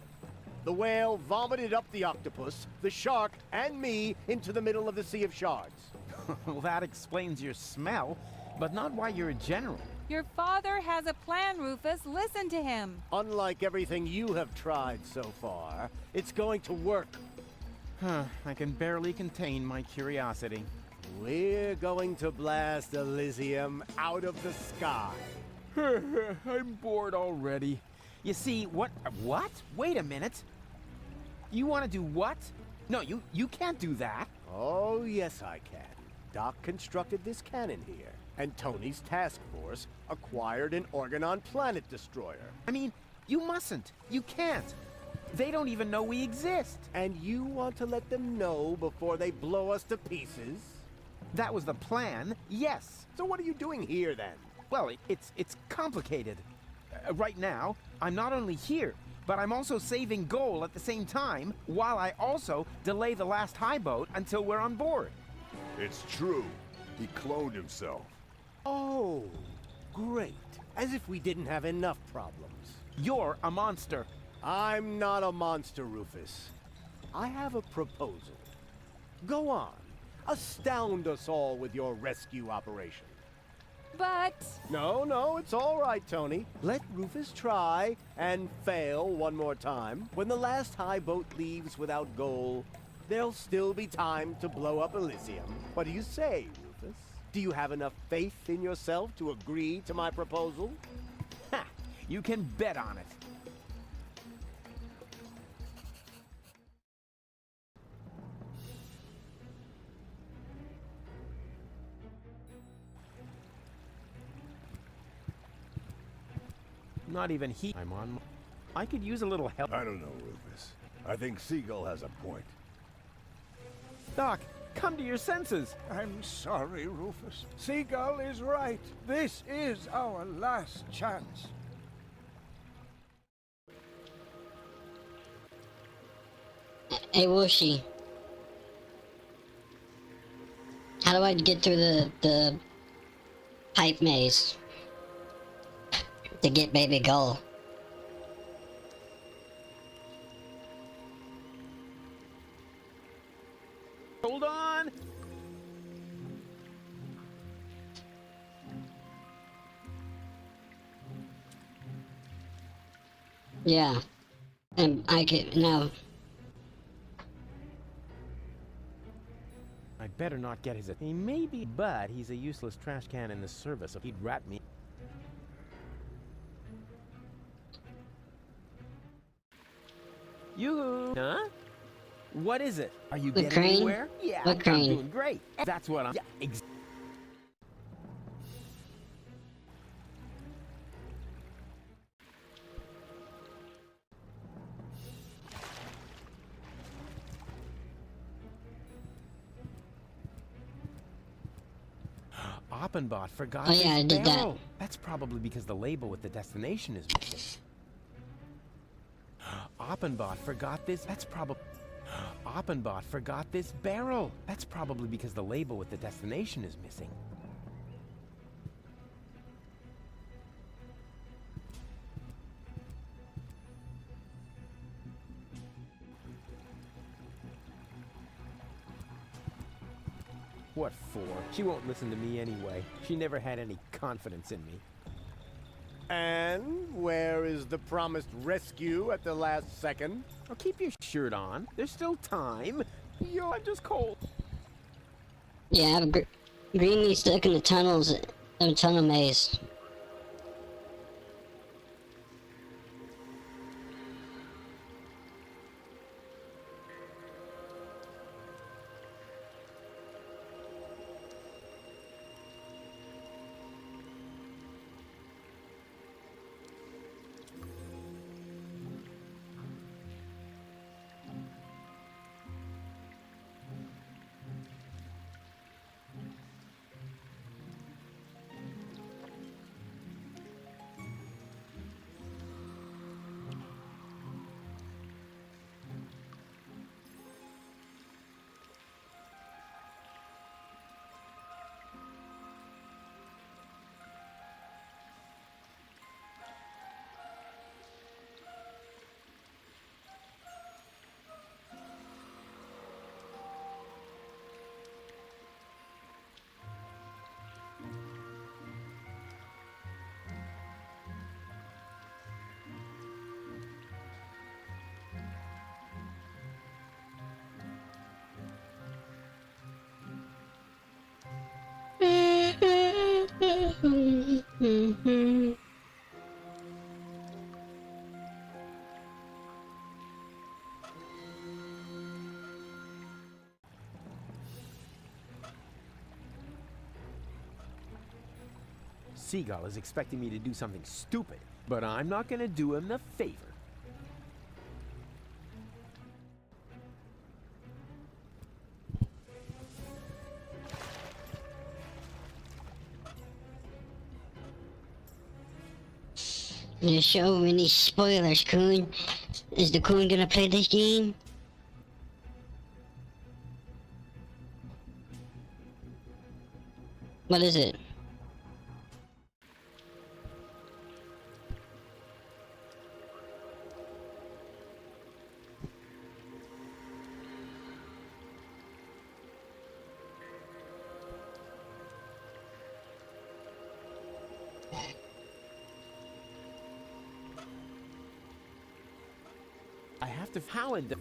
the whale vomited up the octopus, the shark, and me into the middle of the Sea of Shards. Well, that explains your smell, but not why you're a general. Your father has a plan, Rufus. Listen to him. Unlike everything you have tried so far, it's going to work. I can barely contain my curiosity. We're going to blast Elysium out of the sky. I'm bored already. You see, what? Wait a minute. You want to do what? No, you can't do that. Oh, yes, I can. Doc constructed this cannon here, and Tony's task force acquired an Organon planet destroyer. I mean, you mustn't. You can't. They don't even know we exist. And you want to let them know before they blow us to pieces? That was the plan, yes. So what are you doing here, then? Well, it's complicated. Right now, I'm not only here, but I'm also saving Goal at the same time, while I also delay the last high boat until we're on board. It's true. He cloned himself. Oh, great. As if we didn't have enough problems. You're a monster. I'm not a monster, Rufus. I have a proposal. Go on. Astound us all with your rescue operation. But... No, it's all right, Tony. Let Rufus try and fail one more time. When the last high boat leaves without Goal, there'll still be time to blow up Elysium. What do you say, Rufus? Do you have enough faith in yourself to agree to my proposal? Ha! You can bet on it. Not even he. I'm on. I could use a little help. I don't know, Rufus. I think Seagull has a point. Doc, come to your senses. I'm sorry, Rufus. Seagull is right. This is our last chance. Hey, Whooshy. How do I get through the pipe maze to get Baby Gull? Hold on. Yeah. And I can now. I better not get his. He may be, but he's a useless trash can in the service. He'd rat me. You, huh? What is it? Are you getting crane? anywhere? Yeah, What crane? I'm doing great. That's what I'm. Yeah, Oppenbot forgot. Oh, yeah, I did that. barrel. That's probably because the label with the destination is missing. Oppenbot forgot this. That's probably. Oppenbot forgot this barrel. That's probably because the label with the destination is missing. What for? She won't listen to me anyway. She never had any confidence in me. And where is the promised rescue at the last second? Oh, keep your shirt on. There's still time. Yo, I'm just cold. Yeah, Greeny's stuck in the tunnels, in the tunnel maze. Seagull is expecting me to do something stupid, but I'm not gonna do him the favor. There's so many spoilers, Coon. Is the Coon gonna play this game? What is it? I have to Howard.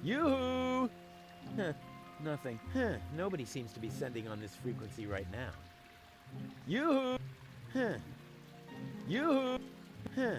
Yoo-hoo! Huh, nothing. Huh, nobody seems to be sending on this frequency right now. Yoo-hoo! Huh. Yoo-hoo! Huh.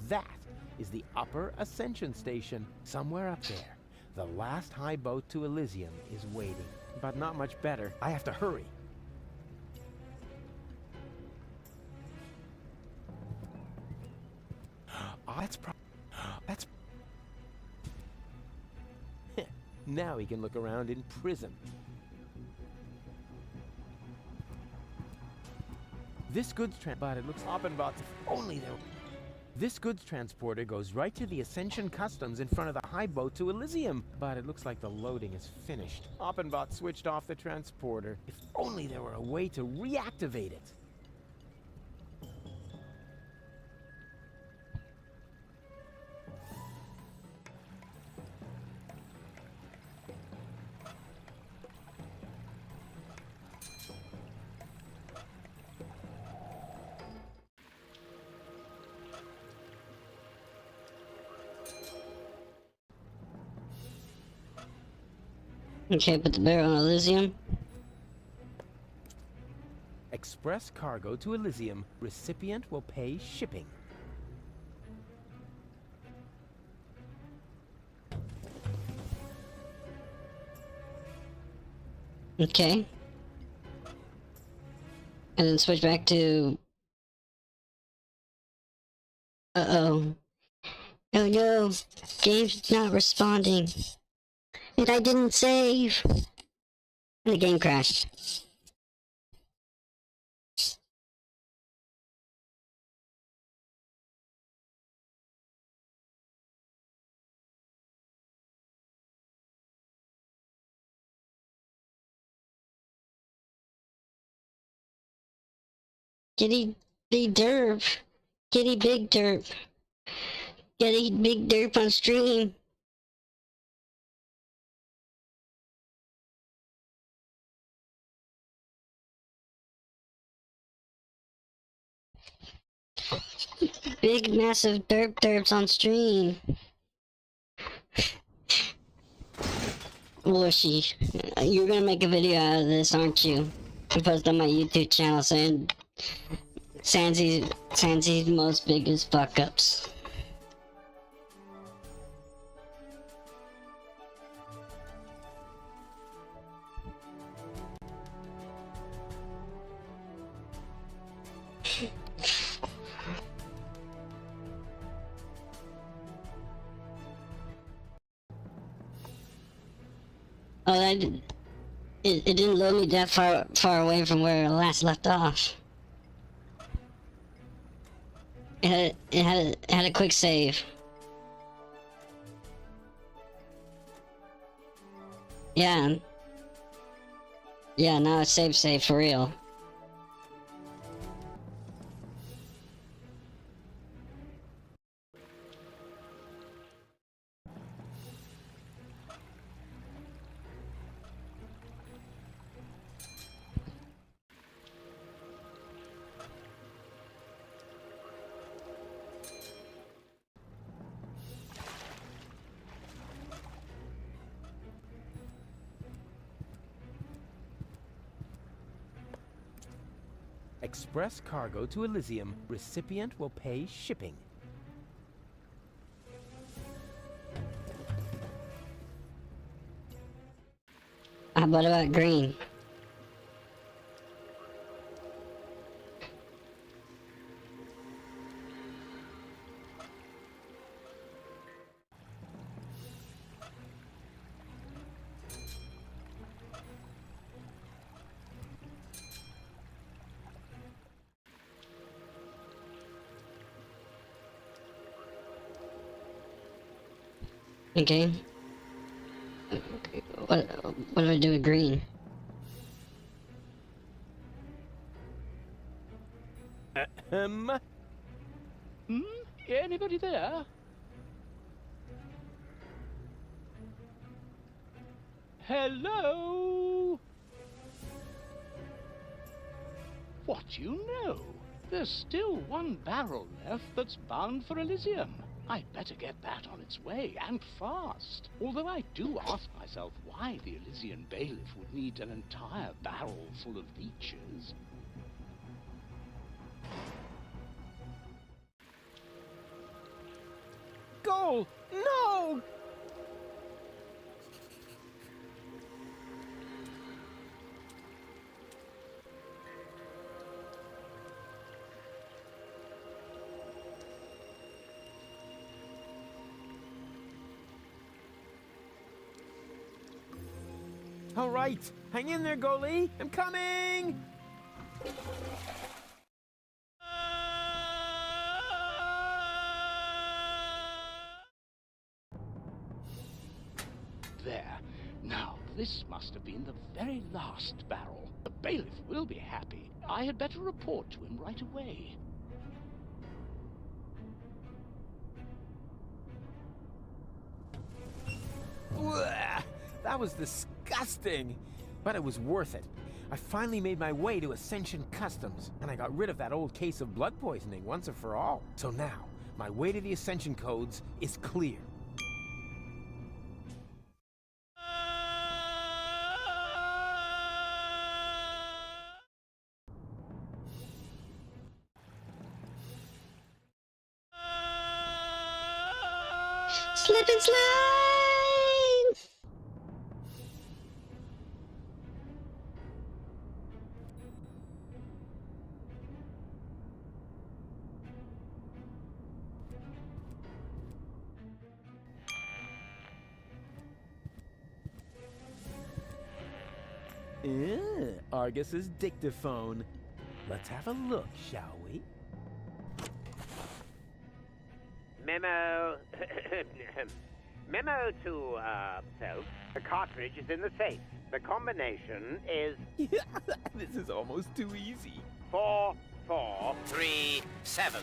That is the Upper Ascension Station, somewhere up there. The last high boat to Elysium is waiting, but not much better. I have to hurry. That's now he can look around in prison. This goods but it looks Oppenbot's only there. This goods transporter goes right to the Ascension Customs in front of the high boat to Elysium, but it looks like the loading is finished. Oppenbot switched off the transporter. If only there were a way to reactivate it. Okay, put the barrel on Elysium. Express cargo to Elysium. Recipient will pay shipping. Okay. And then switch back to... Uh-oh. Oh no! Game's not responding. And I didn't save! And the game crashed. Giddy big derp. Giddy big derp. Giddy big derp on stream. Big massive derps on stream. Lushy, you're gonna make a video out of this, aren't you? And post on my YouTube channel saying Sansy's most biggest fuck ups. Oh, it didn't load me that far away from where I last left off. It had a quick save. Yeah. Yeah, now it's save for real. Express cargo to Elysium. Recipient will pay shipping. What about green? Okay. What do I do with green? Hmm? Anybody there? Hello? What do you know? There's still one barrel left that's bound for Elysium. I'd better get that on its way, and fast. Although I do ask myself why the Elysian bailiff would need an entire barrel full of leeches. Goal! No! All right, hang in there, goalie. I'm coming! There. Now, this must have been the very last barrel. The bailiff will be happy. I had better report to him right away. Blech, that was disgusting, but it was worth it. I finally made my way to Ascension Customs, and I got rid of that old case of blood poisoning once and for all. So now, my way to the Ascension codes is clear. Slip and slide! Argus's dictaphone. Let's have a look, shall we? Memo. Memo to, self. The cartridge is in the safe. The combination is... This is almost too easy. 4, 4, 3, 7.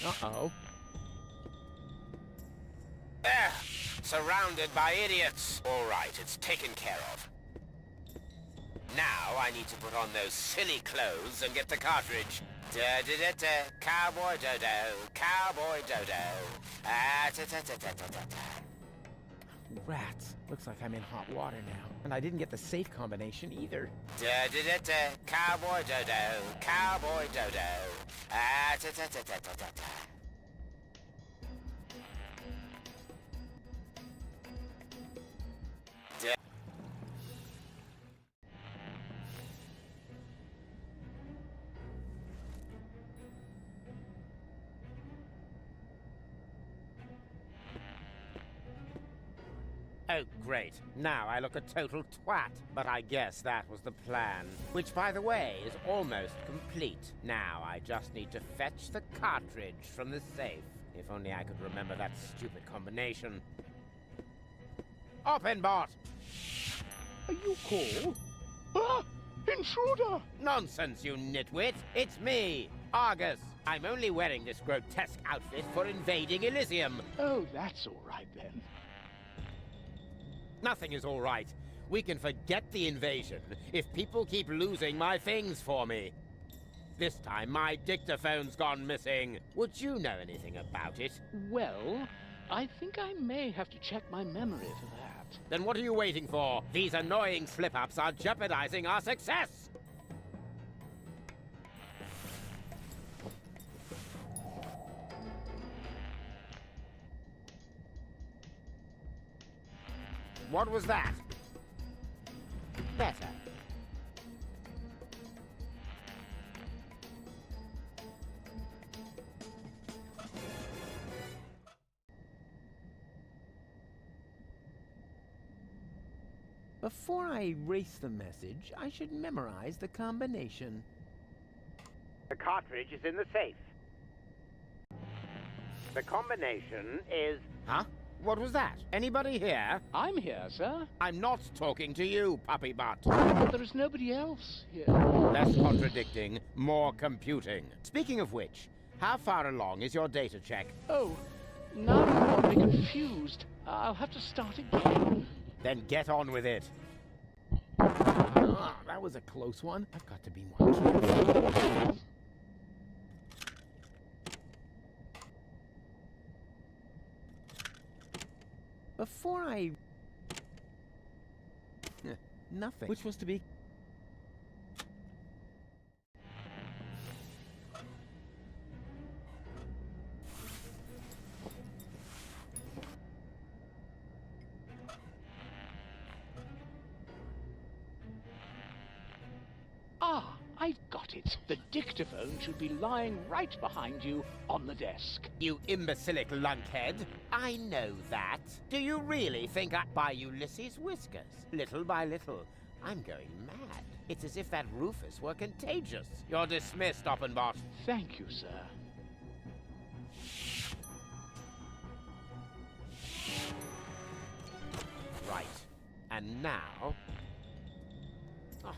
Uh-oh. There! Surrounded by idiots. All right, it's taken care of. Now I need to put on those silly clothes and get the cartridge. Da-da-da-da, cowboy dodo, cowboy dodo. Ah-ta-ta-ta-ta-ta-ta. Rats. Looks like I'm in hot water now. And I didn't get the safe combination either. Da-da-da-da, cowboy dodo, cowboy dodo. Ah-ta-ta-ta-ta-ta-ta. Oh, great. Now I look a total twat. But I guess that was the plan. Which, by the way, is almost complete. Now I just need to fetch the cartridge from the safe. If only I could remember that stupid combination. Open, bot! Are you called? Ah! Intruder! Nonsense, you nitwit! It's me, Argus. I'm only wearing this grotesque outfit for invading Elysium. Oh, that's all right then. Nothing is all right. We can forget the invasion if people keep losing my things for me. This time, my dictaphone's gone missing. Would you know anything about it? Well, I think I may have to check my memory for that. Then what are you waiting for? These annoying slip-ups are jeopardizing our success! What was that? Better. Before I erase the message, I should memorize the combination. The cartridge is in the safe. The combination is... Huh? What was that? Anybody here? I'm here, sir. I'm not talking to you, puppy butt. But there is nobody else here. Less contradicting, more computing. Speaking of which, how far along is your data check? Oh, now I'm oddly confused. I'll have to start again. Then get on with it. Ah, that was a close one. I've got to be more careful. Before I... Nothing. Which was to be... Ah, I've got it. The dictaphone should be lying right behind you on the desk. You imbecilic lunkhead. I know that. Do you really think I buy Ulysses whiskers? Little by little, I'm going mad. It's as if that Rufus were contagious. You're dismissed, Oppenbot. Thank you, sir. Right. And now... Oh,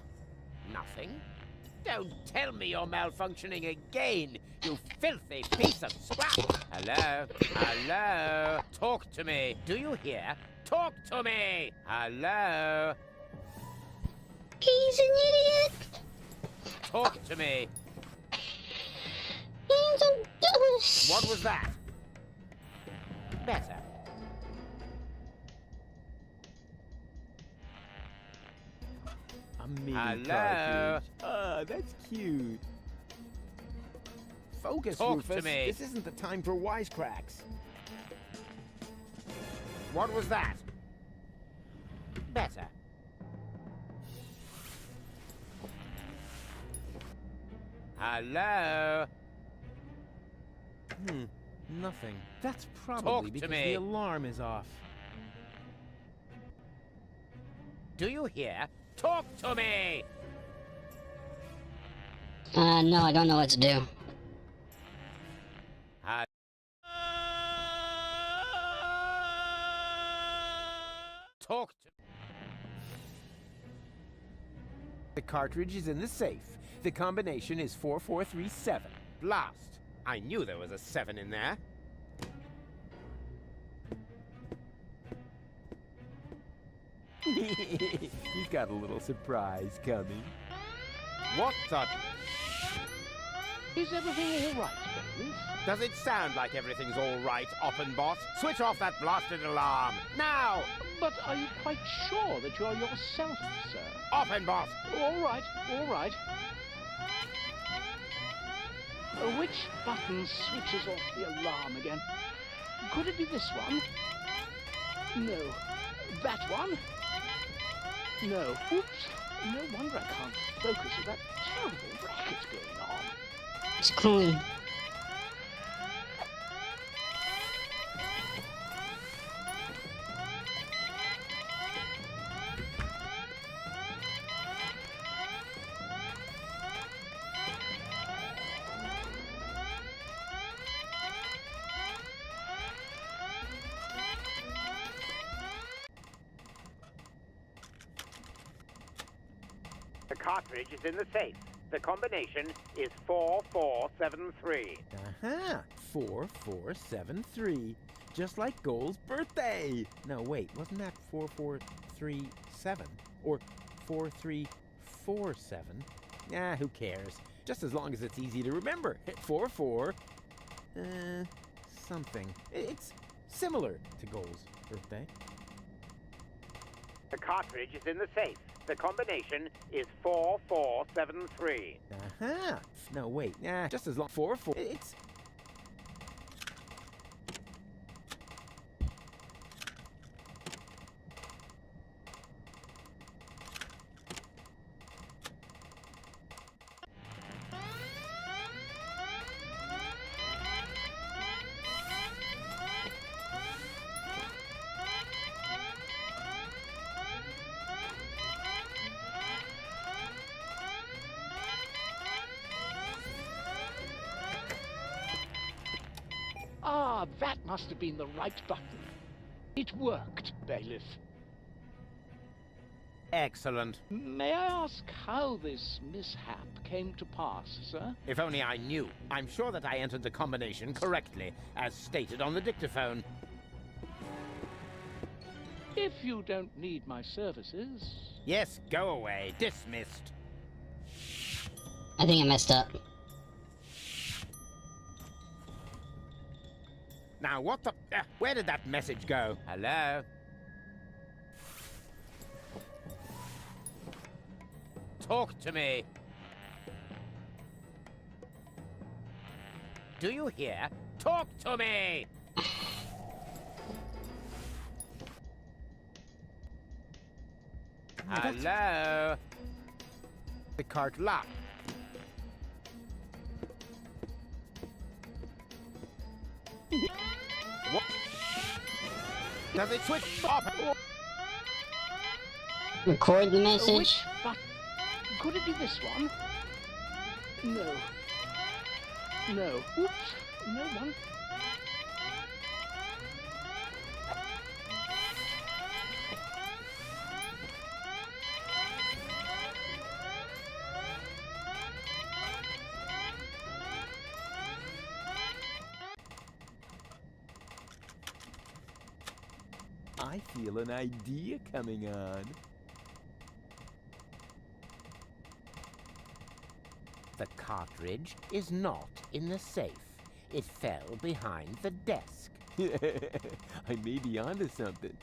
nothing? Don't tell me you're malfunctioning again, you filthy piece of scrap! Hello? Hello? Talk to me. Do you hear? Talk to me! Hello? He's an idiot! Talk to me. He's a douche! What was that? Better. A mini Hello? cartridge. Ah, that's cute. Focus, Talk Rufus. to me. This isn't the time for wisecracks. What was that? Better. Hello? Nothing. That's probably Talk to because me. the alarm is off. Do you hear? Talk to me! No, I don't know what to do. Talk to me. The cartridge is in the safe. The combination is 4437. Blast! I knew there was a 7 in there. You got a little surprise coming. What the... Is everything all right, Bailiff? Does it sound like everything's all right, Oppenbot? Switch off that blasted alarm, now! But are you quite sure that you're yourself, sir? Oppenbot! All right, all right. Which button switches off the alarm again? Could it be this one? No. That one? No. Oops. No wonder I can't focus with that terrible racket going on. It's cool. The cartridge is in the safe. The combination is 4473. Uh-huh. 4473. Just like Goal's birthday. No, wait, wasn't that 4437? Or 4347? Ah, who cares? Just as long as it's easy to remember. 44... something. It's similar to Goal's birthday. The cartridge is in the safe. The combination is 4473. Uh-huh. No, wait. Nah, just as long... 44... It's... Ah, that must have been the right button. It worked, Bailiff. Excellent. May I ask how this mishap came to pass, sir? If only I knew. I'm sure that I entered the combination correctly, as stated on the dictaphone. If you don't need my services... Yes, go away. Dismissed. I think I messed up. Now, what the... where did that message go? Hello? Talk to me. Do you hear? Talk to me! Hello? The cart locked. What? Does it switch off? Record the message. Which button? Could it be this one? No. No. Oops. No one. I feel an idea coming on. The cartridge is not in the safe. It fell behind the desk. I may be onto something.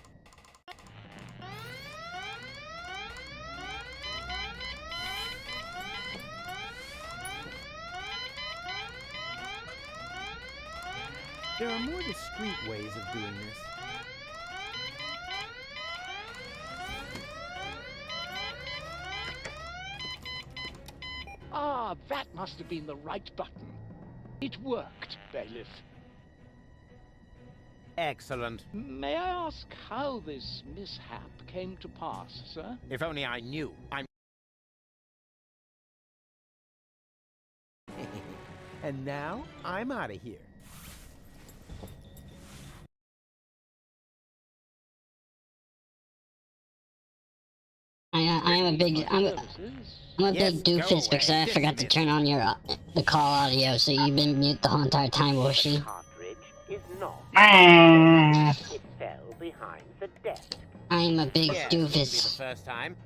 There are more discreet ways of doing this. Ah, that must have been the right button. It worked, Bailiff. Excellent. May I ask how this mishap came to pass, sir? If only I knew. And now, I'm out of here. I'm a big doofus because I forgot to turn on your the call audio, so you've been mute the whole entire time, Whooshy. Cartridge is not. It fell behind the desk. I am a big Yes, doofus. This will be the first time.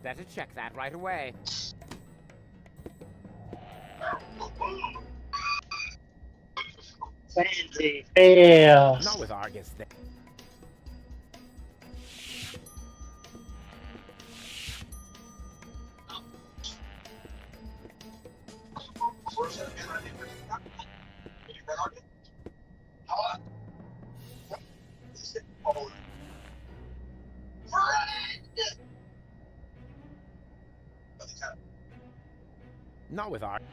Better check that right away. Sansy, fails. Not with Argus then. Not with Argus.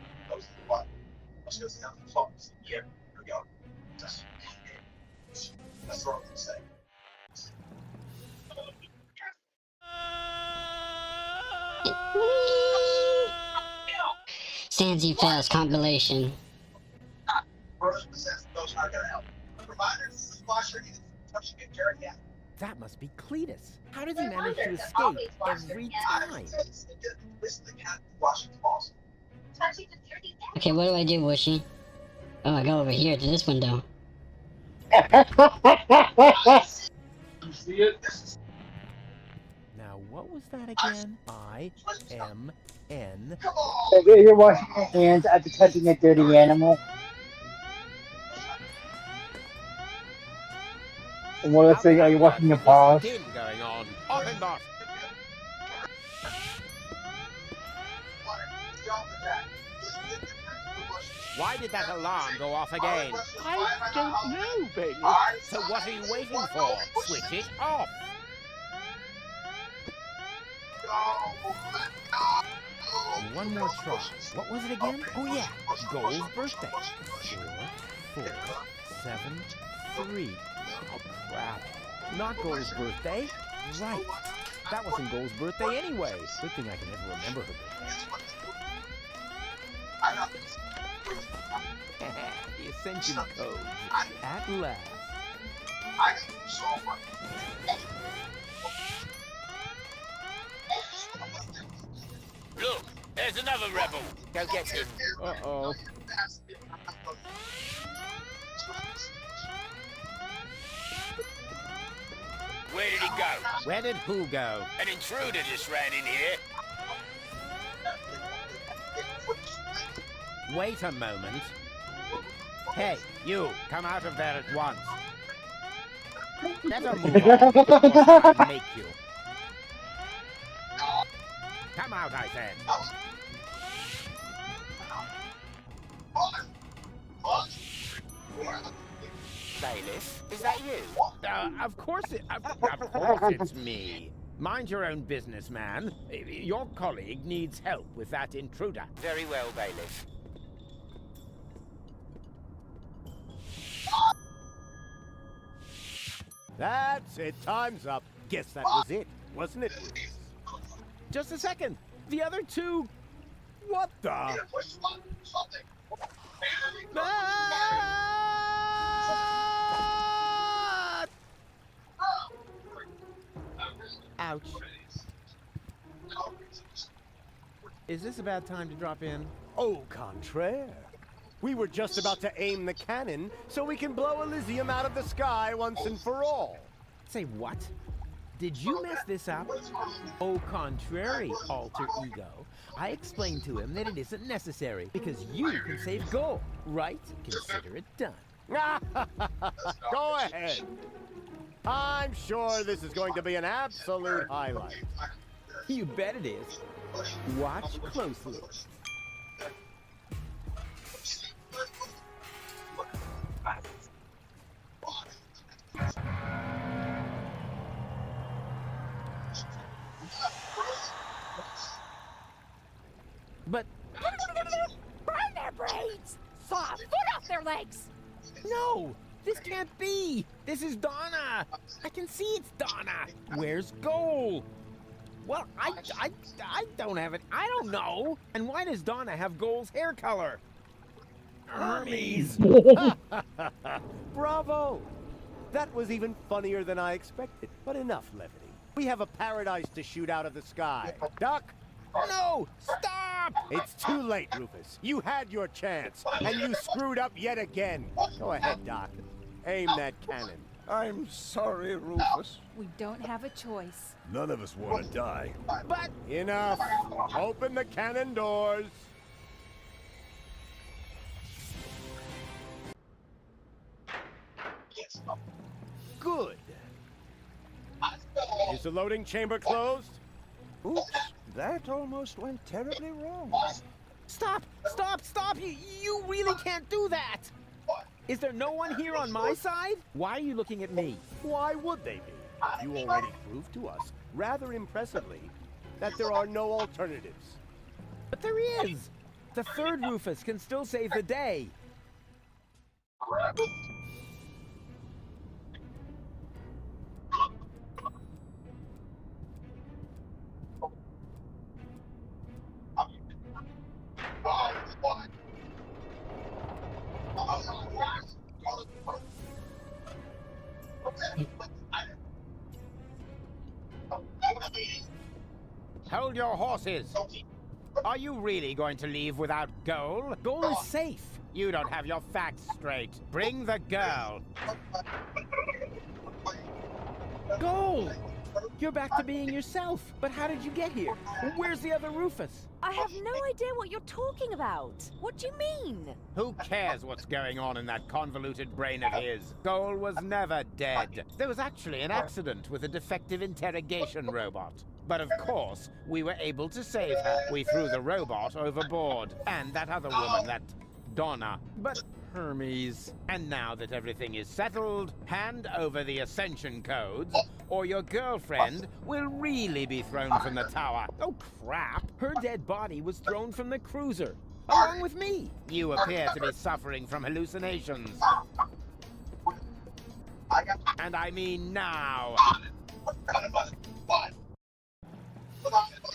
Sansy fails compilation. That must be Cletus. How does he manage to escape every time? Okay, what do I do, Whooshy? Oh, I go over here to this window. Now, what was that again? I-M-N. Okay, you're washing your hands after touching a dirty animal. And what let's say, are you washing your paws? Going on. Offenbach. Why did that alarm go off again? I don't know, Bailiff. So what are you waiting for? Switch it off. One more try. What was it again? Oh yeah, Goal's birthday. 4, 4, 7, 3. Oh crap. Not Goal's birthday. Right. That wasn't Goal's birthday anyway. Good thing I can never remember her birthday. You ascension codes. At last. Look, there's another rebel. Go get him. Uh-oh. Where did he go? Where did who go? An intruder just ran in here. Wait a moment. Hey, you, come out of there at once. Better move on, or I'll make you. Come out, I said. Bailiff, is that you? Of course it's me. Mind your own business, man. Your colleague needs help with that intruder. Very well, Bailiff. That's it. Time's up. Guess that was it, wasn't it, Rufus? Just a second. The other two... What the... Ah! Ouch. Is this a bad time to drop in? Au contraire. We were just about to aim the cannon so we can blow Elysium out of the sky once and for all. Say what? Did you mess this up? Au contrary, alter ego. I explained to him that it isn't necessary because you can save gold, right? Consider it done. Go ahead. I'm sure this is going to be an absolute highlight. You bet it is. Watch closely. But... Burn their brains! Saw a foot off their legs! No! This can't be! This is Donna! I can see it's Donna! Where's Goal? Well, I don't have it. I don't know. And why does Donna have Goal's hair color? Hermes! Bravo! That was even funnier than I expected. But enough levity. We have a paradise to shoot out of the sky. Duck! No! Stop! It's too late, Rufus. You had your chance, and you screwed up yet again. Go ahead, Doc. Aim that cannon. I'm sorry, Rufus. We don't have a choice. None of us want to die. But... Enough. Open the cannon doors. Good. Is the loading chamber closed? Oops, that almost went terribly wrong. Stop! Stop! Stop! You really can't do that! Is there no one here on my side? Why are you looking at me? Why would they be? You already proved to us, rather impressively, that there are no alternatives. But there is! The third Rufus can still save the day. Hold your horses. Are you really going to leave without Goal? Goal is safe. You don't have your facts straight. Bring the girl. Goal! You're back to being yourself. But how did you get here? Where's the other Rufus? I have no idea what you're talking about. What do you mean? Who cares what's going on in that convoluted brain of his? Goal was never dead. There was actually an accident with a defective interrogation robot. But of course, we were able to save her. We threw the robot overboard. And that other woman, that Donna. But Hermes. And now that everything is settled, hand over the ascension codes, or your girlfriend will really be thrown from the tower. Oh, crap! Her dead body was thrown from the cruiser, along with me. You appear to be suffering from hallucinations. And I mean now.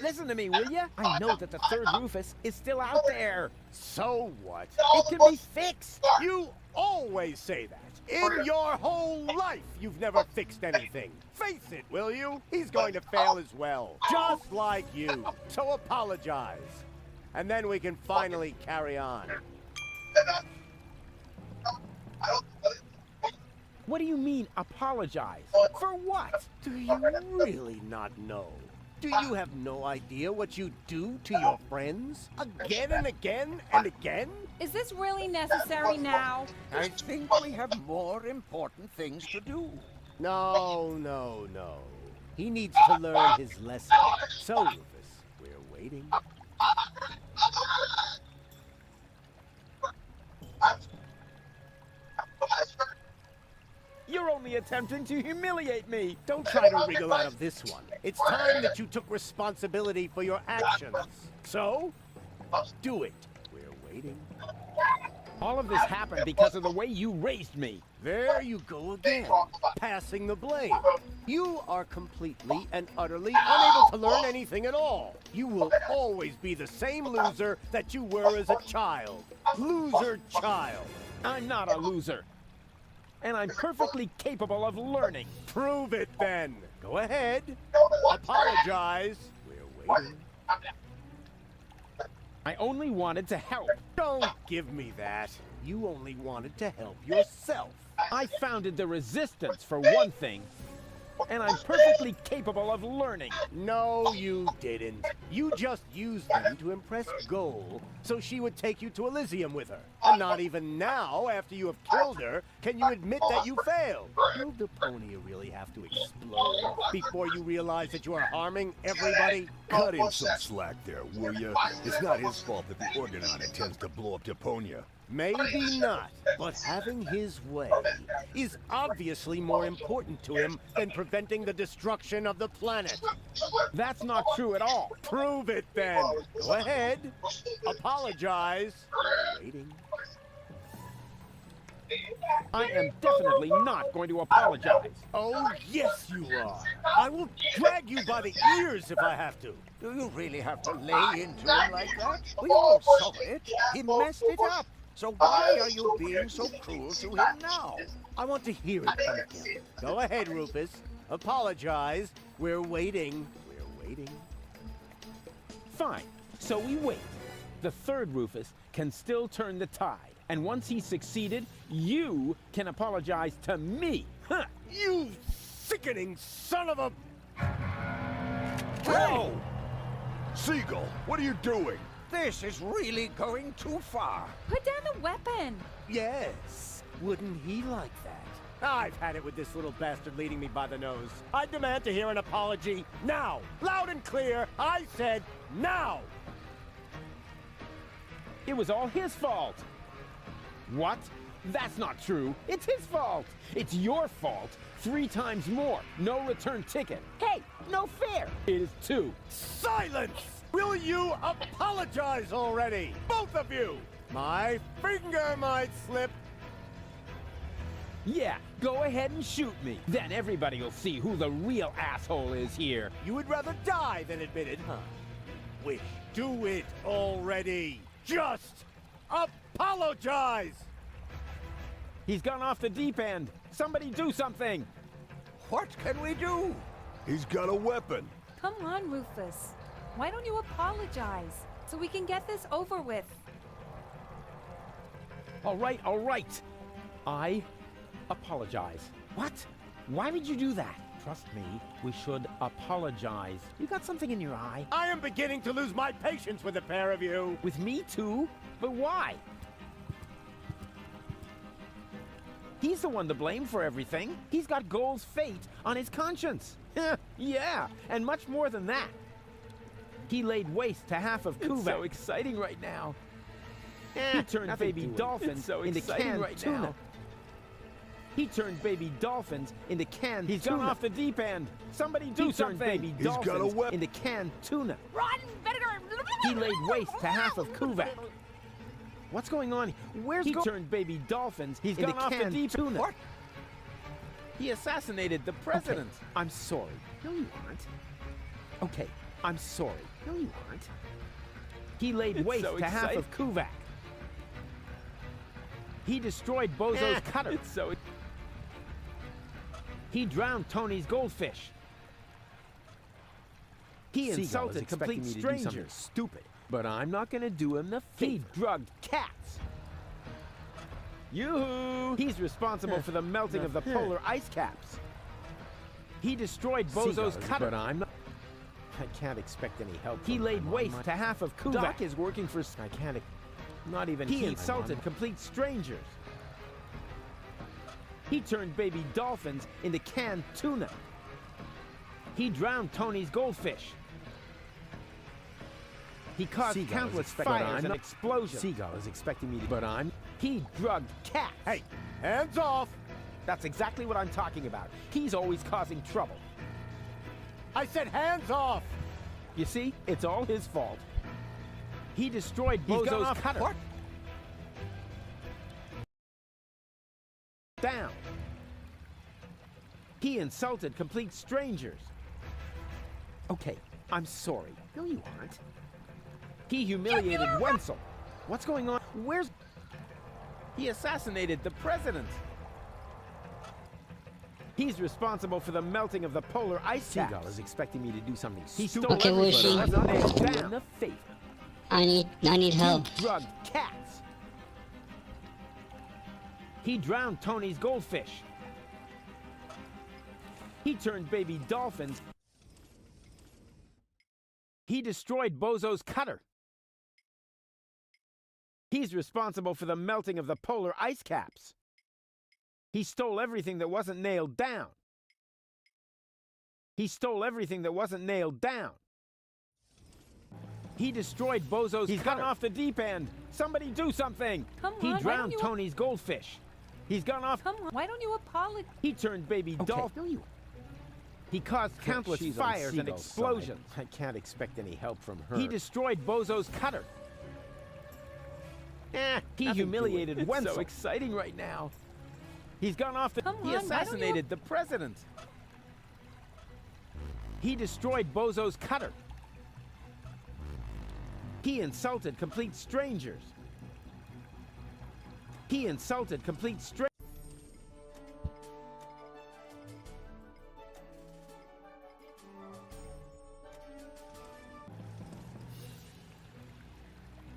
Listen to me, will ya? I know that the third Rufus is still out there. So what? It can be fixed. You always say that. In your whole life, you've never fixed anything. Face it, will you? He's going to fail as well, just like you. So apologize. And then we can finally carry on. What do you mean, apologize? For what? Do you really not know? Do you have no idea what you do to your friends? Again and again and again? Is this really necessary now? I think we have more important things to do. No. He needs to learn his lesson. So, Rufus, we're waiting. You're only attempting to humiliate me. Don't try to wriggle out of this one. It's time that you took responsibility for your actions. So, do it. We're waiting. All of this happened because of the way you raised me. There you go again, passing the blame. You are completely and utterly unable to learn anything at all. You will always be the same loser that you were as a child. Loser child. I'm not a loser. And I'm perfectly capable of learning. Prove it then. Go ahead. Apologize. We're waiting. I only wanted to help. Don't give me that. You only wanted to help yourself. I founded the Resistance, for one thing. And I'm perfectly capable of learning. No, you didn't. You just used them to impress Goal, so she would take you to Elysium with her. And not even now, after you have killed her, can you admit that you failed. Will Deponia really have to explode before you realize that you are harming everybody? Cut him some slack there, will ya? It's not his fault that the Organon intends to blow up Deponia. Maybe not, but having his way is obviously more important to him than preventing the destruction of the planet. That's not true at all. Prove it then. Go ahead. Apologize. Waiting. I am definitely not going to apologize. Oh, yes you are. I will drag you by the ears if I have to. Do you really have to lay into him like that? We all saw it. He messed it up. So why are you being so cruel to him now? I want to hear it from him. Go ahead, Rufus. Apologize. We're waiting. We're waiting. Fine. So we wait. The third Rufus can still turn the tide. And once he's succeeded, you can apologize to me. Huh. You sickening son of a... Whoa! Seagull, what are you doing? This is really going too far. Put down the weapon. Yes. Wouldn't he like that? I've had it with this little bastard leading me by the nose. I demand to hear an apology now. Loud and clear. I said now. It was all his fault. What? That's not true. It's his fault. It's your fault. 3 times more. No return ticket. Hey, no fair. It is 2. Silence! Will you apologize already? Both of you! My finger might slip. Yeah, go ahead and shoot me. Then everybody will see who the real asshole is here. You would rather die than admit it, huh? Wish. Do it already. Just apologize! He's gone off the deep end. Somebody do something. What can we do? He's got a weapon. Come on, Rufus. Why don't you apologize so we can get this over with? All right, all right. I apologize. What? Why would you do that? Trust me, we should apologize. You got something in your eye? I am beginning to lose my patience with the pair of you. With me too? But why? He's the one to blame for everything. He's got Goal's fate on his conscience. Yeah, and much more than that. He laid waste to half of Kuvak. It's so exciting right now. He turned baby dolphins into canned tuna. He turned baby dolphins into canned tuna. He's gone off the deep end. Somebody do something. Baby dolphins into canned tuna. Run! Better! He laid waste to half of Kuvak. What's going on? Where's he turned baby dolphins into canned tuna? What? He assassinated the president. Okay. I'm sorry. No, you aren't. Okay, I'm sorry. No, you aren't. He laid waste to half of Kuvak. He destroyed Bozo's cutter. He drowned Tony's goldfish. He insulted complete strangers. Stupid. But I'm not gonna do him the favor. He drugged cats. Yoo-hoo! He's responsible for the melting of the polar ice caps. He destroyed Bozo's cutter. But I'm not... I can't expect any help. He laid waste to half of Kuvak. Doc is working for... I can't... Not even he insulted complete strangers. He turned baby dolphins into canned tuna. He drowned Tony's goldfish. He caused countless fires and explosions. Seagull is expecting me to... But I'm... He drugged cats. Hey, hands off! That's exactly what I'm talking about. He's always causing trouble. I said hands off! You see, it's all his fault. He destroyed Bozo's cutter. What? Down. He insulted complete strangers. Okay, I'm sorry. No, you aren't. He humiliated Wenzel. What's going on? Where's... He assassinated the president. He's responsible for the melting of the polar ice caps. Seagull is expecting me to do something He stupid. stole where is she? in the face. I need help. He drugged cats. He drowned Tony's goldfish. He turned baby dolphins. He destroyed Bozo's cutter. He's responsible for the melting of the polar ice caps. He stole everything that wasn't nailed down. He stole everything that wasn't nailed down. He destroyed Bozo's cutter. He's gone off the deep end. Somebody do something. Come on, he why drowned don't you... Tony's goldfish. He's gone off. Come on, why don't you apologize? He turned baby dolphin. He caused countless fires and explosions. I can't expect any help from her. He destroyed Bozo's cutter. He humiliated Wenzel. It's so exciting right now. He's gone off the... He assassinated the president. He destroyed Bozo's cutter. He insulted complete strangers. He insulted complete strangers.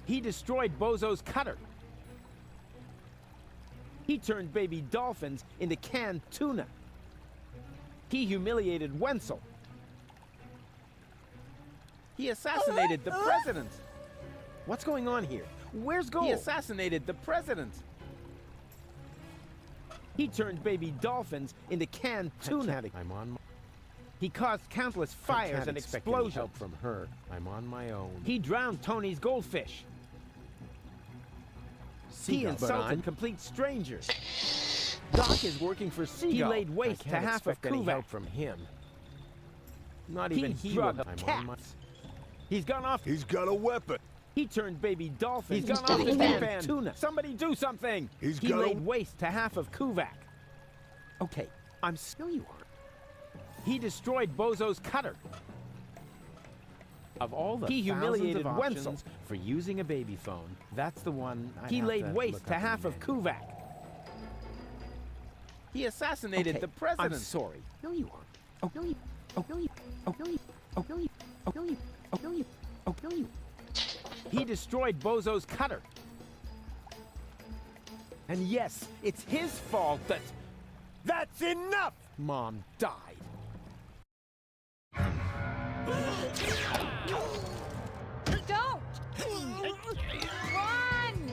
He destroyed Bozo's cutter. He turned baby dolphins into canned tuna. He humiliated Wenzel. He assassinated the president. What's going on here? Where's Gold? He assassinated the president. He turned baby dolphins into canned tuna. I'm on. He caused countless fires and explosions. Help from her. I'm on my own. He drowned Tony's goldfish. He insulted complete strangers. Doc is working for Seagull. He laid waste to half of Kuvak. Help from him. Not even he drugged cats. He's gone off. He's got a weapon. He turned baby dolphins. He's gone off the deep end. Tuna. Somebody do something. He laid waste to half of Kuvak. Okay, I'm still you are. He destroyed Bozo's cutter. Of all the he humiliated Wenzel for using a baby phone, that's the one he laid waste to half of Kuvak. He assassinated the president. I'm sorry. No, you aren't. Oh, no, you. Oh, no, you. Oh, no, you. Oh, no, you. Oh, no, you. Oh, no, you. Oh, no, you. He destroyed Bozo's cutter. And yes, it's his fault that... That's enough! Mom died. Don't! Run!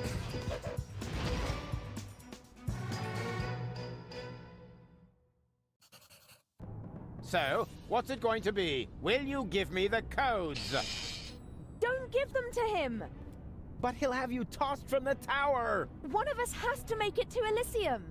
So, what's it going to be? Will you give me the codes? Don't give them to him! But he'll have you tossed from the tower! One of us has to make it to Elysium!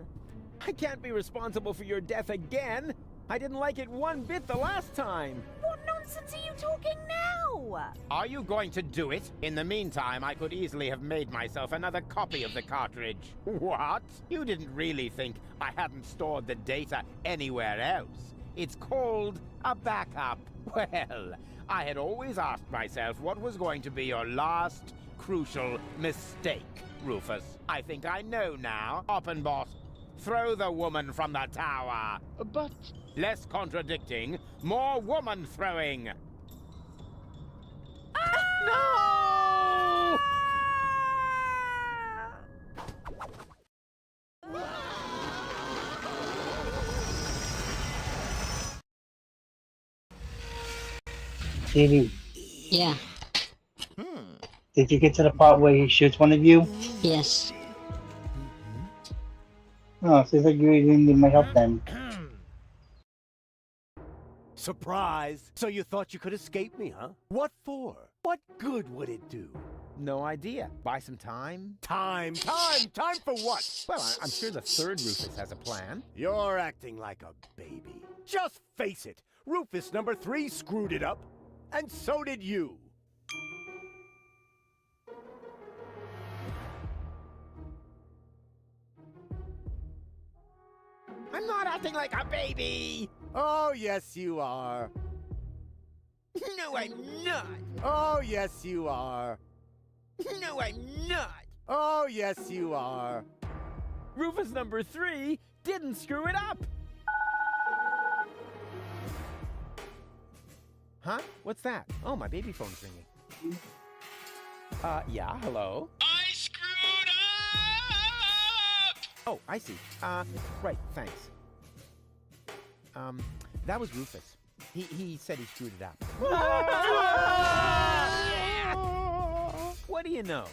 I can't be responsible for your death again! I didn't like it one bit the last time! What nonsense are you talking now? Are you going to do it? In the meantime, I could easily have made myself another copy of the cartridge. What? You didn't really think I hadn't stored the data anywhere else? It's called a backup. Well, I had always asked myself what was going to be your last crucial mistake, Rufus. I think I know now. Oppenbot, throw the woman from the tower. But... Less contradicting, more woman throwing. No! Stevie, Yeah. did you get to the part where he shoots one of you? Yes. Oh, seems like you didn't need my help then. Surprise! So you thought you could escape me, huh? What for? What good would it do? No idea. Buy some time? Time for what? Well, I'm sure the third Rufus has a plan. You're acting like a baby. Just face it, Rufus number 3 screwed it up, and so did you. I'm not acting like a baby! Oh, yes, you are. No, I'm not! Oh, yes, you are. No, I'm not! Oh, yes, you are. Rufus number 3 didn't screw it up! Huh? What's that? Oh, my baby phone's ringing. Yeah, hello? I screwed up! Oh, I see. Right, thanks. That was Rufus. He said he screwed it up. What do you know?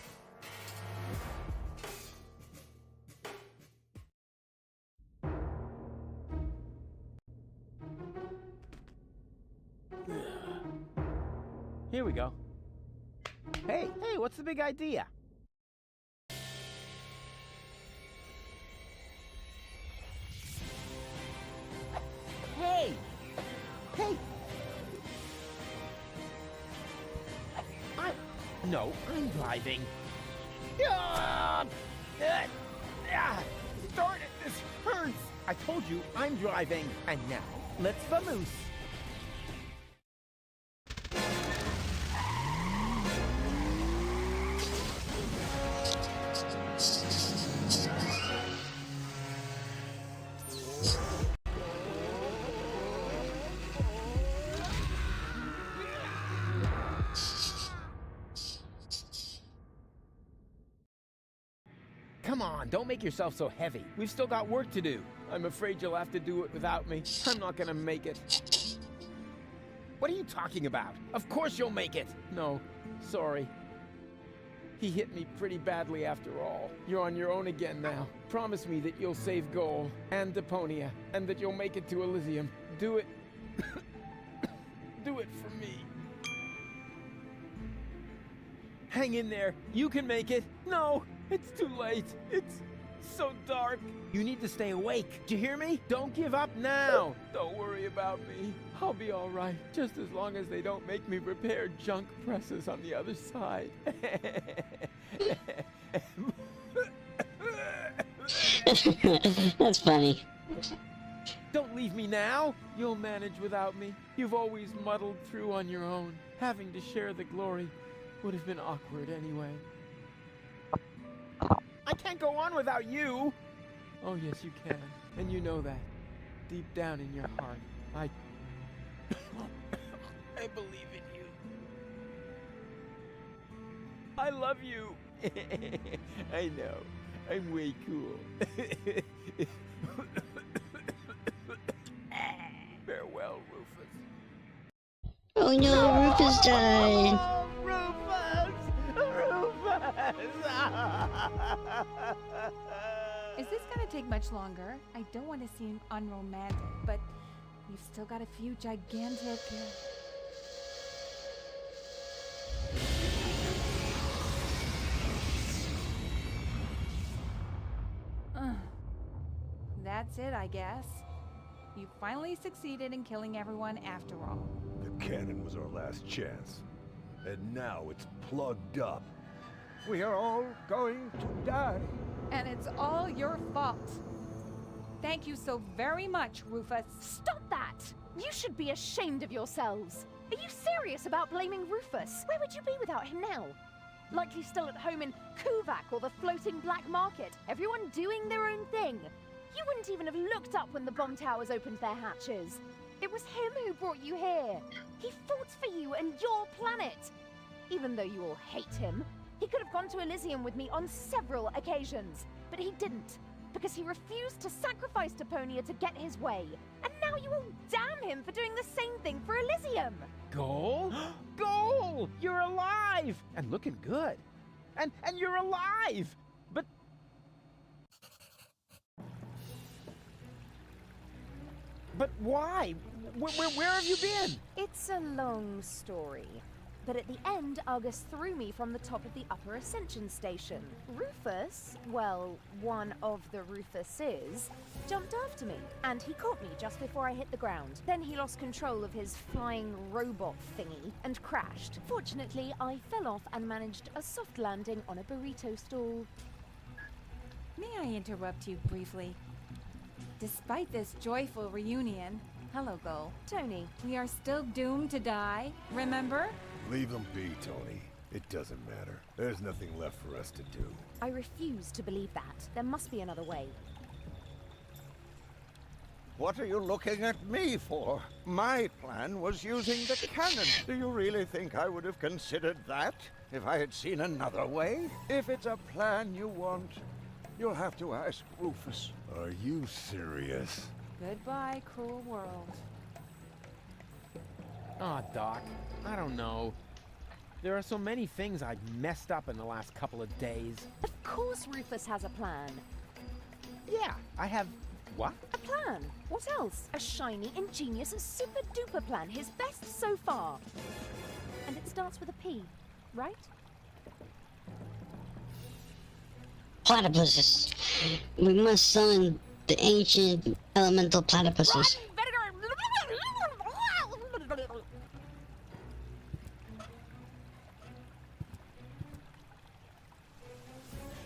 Here we go. Hey, what's the big idea? Hey! No, I'm driving. Darn it, this hurts! I told you, I'm driving. And now, let's vamoose. Come on, don't make yourself so heavy. We've still got work to do. I'm afraid you'll have to do it without me. I'm not gonna make it. What are you talking about? Of course you'll make it. No, sorry. He hit me pretty badly after all. You're on your own again now. Promise me that you'll save Goal and Deponia, and that you'll make it to Elysium. Do it. Do it for me. Hang in there. You can make it. No, it's too late. It's so dark. You need to stay awake. Do you hear me? Don't give up now. Don't worry about me. I'll be all right, just as long as they don't make me repair junk presses on the other side. That's funny. Don't leave me now. You'll manage without me. You've always muddled through on your own. Having to share the glory would have been awkward anyway. I can't go on without you. Oh, yes, you can. And you know that. Deep down in your heart. I believe in you. I love you. I know. I'm way cool. Farewell, Rufus. Oh no, Rufus died. Oh, Rufus! Is this gonna take much longer? I don't want to seem unromantic, but we've still got a few gigantic... That's it, I guess. You finally succeeded in killing everyone after all. The cannon was our last chance. And now it's plugged up. We are all going to die. And it's all your fault. Thank you so very much, Rufus. Stop that! You should be ashamed of yourselves. Are you serious about blaming Rufus? Where would you be without him now? Like he's still at home in Kuvak or the floating black market. Everyone doing their own thing. You wouldn't even have looked up when the bomb towers opened their hatches. It was him who brought you here. He fought for you and your planet. Even though you all hate him, he could have gone to Elysium with me on several occasions. But he didn't, because he refused to sacrifice Deponia to get his way. And now you all damn him for doing the same thing for Elysium. Goal? Goal! You're alive! And looking good. And you're alive! But why? Where have you been? It's a long story. But at the end, Argus threw me from the top of the upper ascension station. Rufus, well, one of the Rufuses, jumped after me, and he caught me just before I hit the ground. Then he lost control of his flying robot thingy and crashed. Fortunately, I fell off and managed a soft landing on a burrito stall. May I interrupt you briefly? Despite this joyful reunion, hello, Gull. Tony. We are still doomed to die, remember? Leave them be, Tony. It doesn't matter. There's nothing left for us to do. I refuse to believe that. There must be another way. What are you looking at me for? My plan was using the cannon. Do you really think I would have considered that if I had seen another way? If it's a plan you want, you'll have to ask Rufus. Are you serious? Goodbye, cruel world. Aw, Doc, I don't know. There are so many things I've messed up in the last couple of days. Of course Rufus has a plan. Yeah, I have... what? A plan. What else? A shiny, ingenious, super-duper plan. His best so far. And it starts with a P, right? Platypuses. We must summon the ancient elemental platypuses.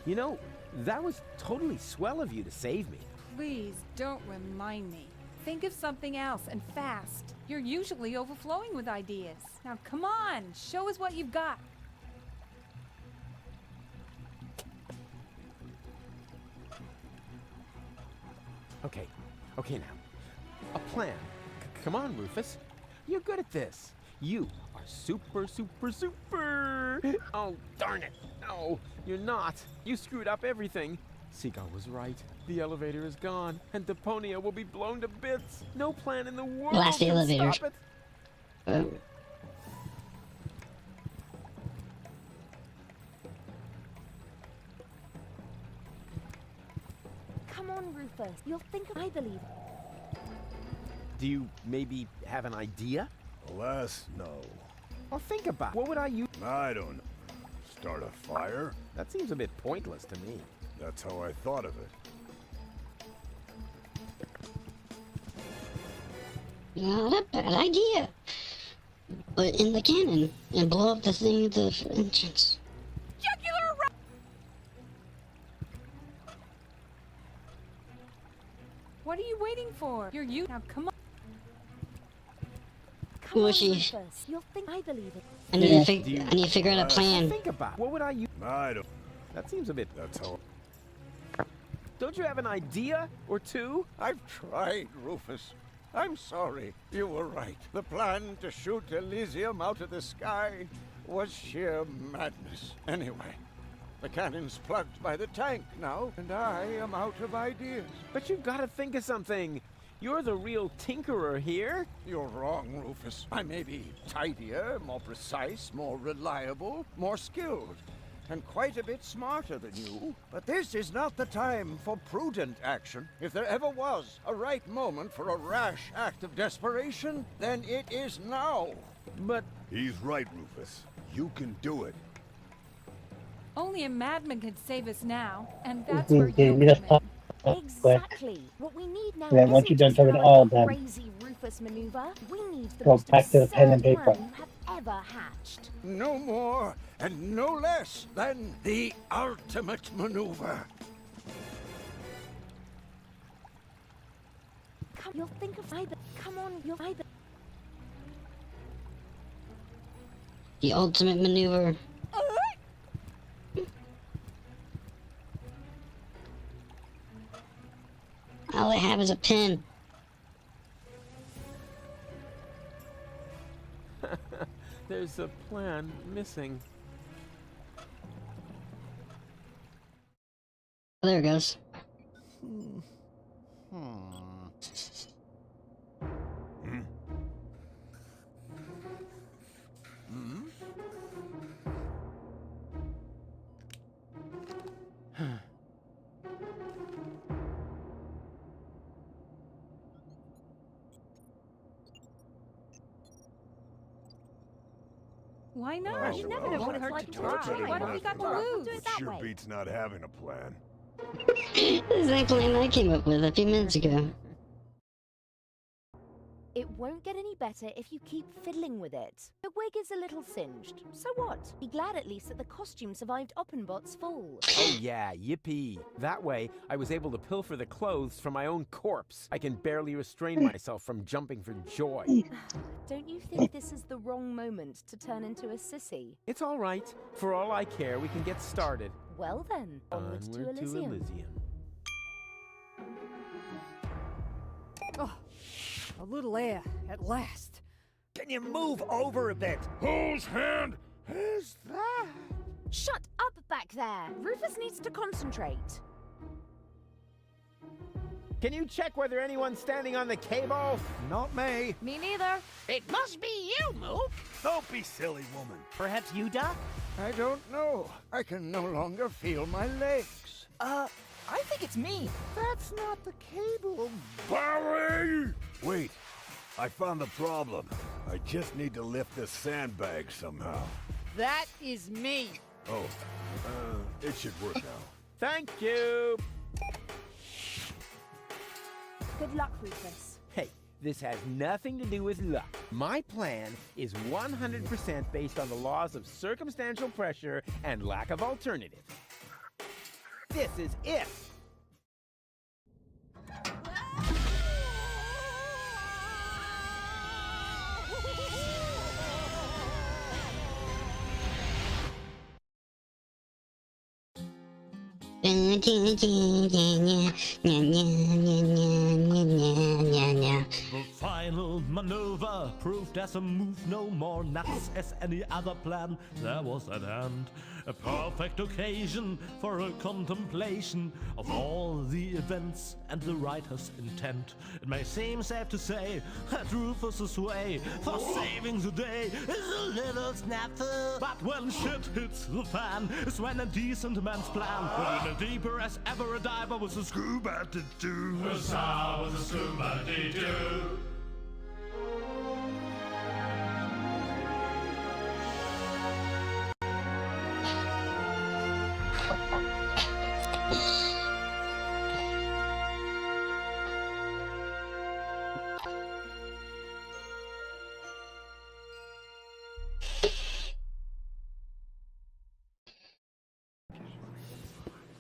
You know, that was totally swell of you to save me. Please don't remind me. Think of something else, and fast. You're usually overflowing with ideas. Now come on, show us what you've got. Okay now. A plan. Come on, Rufus. You're good at this. You are super. Oh, darn it. No, you're not. You screwed up everything. Seagull was right. The elevator is gone, and Deponia will be blown to bits. No plan in the world Blast the can elevator. stop it. Come on, Rufus. You'll think I believe. Do you maybe have an idea? Alas, no. Well, think about it. What would I use? I don't know. Start a fire? That seems a bit pointless to me. That's how I thought of it. Not a bad idea. But in the cannon and blow up the thing at the entrance. What are you waiting for? You're you now. Come on. Come on, Wishy. Rufus. You'll think I believe it. I need to figure out a plan. Think about it. What would I use? I don't. That seems a bit... That's how... Don't you have an idea or two? I've tried, Rufus. I'm sorry. You were right. The plan to shoot Elysium out of the sky was sheer madness. Anyway, the cannon's plugged by the tank now, and I am out of ideas. But you've got to think of something. You're the real tinkerer here. You're wrong, Rufus. I may be tidier, more precise, more reliable, more skilled, and quite a bit smarter than you. But this is not the time for prudent action. If there ever was a right moment for a rash act of desperation, then it is now. But... He's right, Rufus. You can do it. Only a madman could save us now, and that's Okay, where you we just come pop in. up quick. Exactly. What we need now And then once isn't you're done just talking another all of them, crazy Rufus maneuver. We need the go most back to the pen and absurd paper. plan you have ever hatched. No more and no less than the ultimate maneuver. You'll think of either. Come on, you'll either. The ultimate maneuver. All I have is a pen. There's a plan missing. Oh, there it goes. Why not? You never know what it's like to try. Why don't we got to lose? Do it that Sure way. beats not having a plan. This is the plan I came up with a few minutes ago. It won't get any better if you keep fiddling with it. The wig is a little singed. So what? Be glad at least that the costume survived Oppenbot's fall. Oh yeah, yippee. That way, I was able to pilfer the clothes from my own corpse. I can barely restrain myself from jumping for joy. Don't you think this is the wrong moment to turn into a sissy? It's all right. For all I care, we can get started. Well then, onwards to Elysium. Oh, a little air, at last. Can you move over a bit? Whose hand is that? Shut up back there! Rufus needs to concentrate. Can you check whether anyone's standing on the cable? Not me. Me neither. It must be you, Moop. Don't be silly, woman. Perhaps you, Doc? I don't know. I can no longer feel my legs. I think it's me. That's not the cable. Barry! Wait, I found the problem. I just need to lift this sandbag somehow. That is me. Oh, it should work now. Thank you. Good luck, Rufus. Hey, this has nothing to do with luck. My plan is 100% based on the laws of circumstantial pressure and lack of alternative. This is it. The final maneuver proved as a move no more nuts as any other plan there was at hand. A perfect occasion for a contemplation of all the events and the writer's intent. It may seem safe to say that Rufus's way for saving the day is a little snafu. But when shit hits the fan is when a decent man's plan will be deeper as ever a diver with a scuba to do. Was a scuba to do.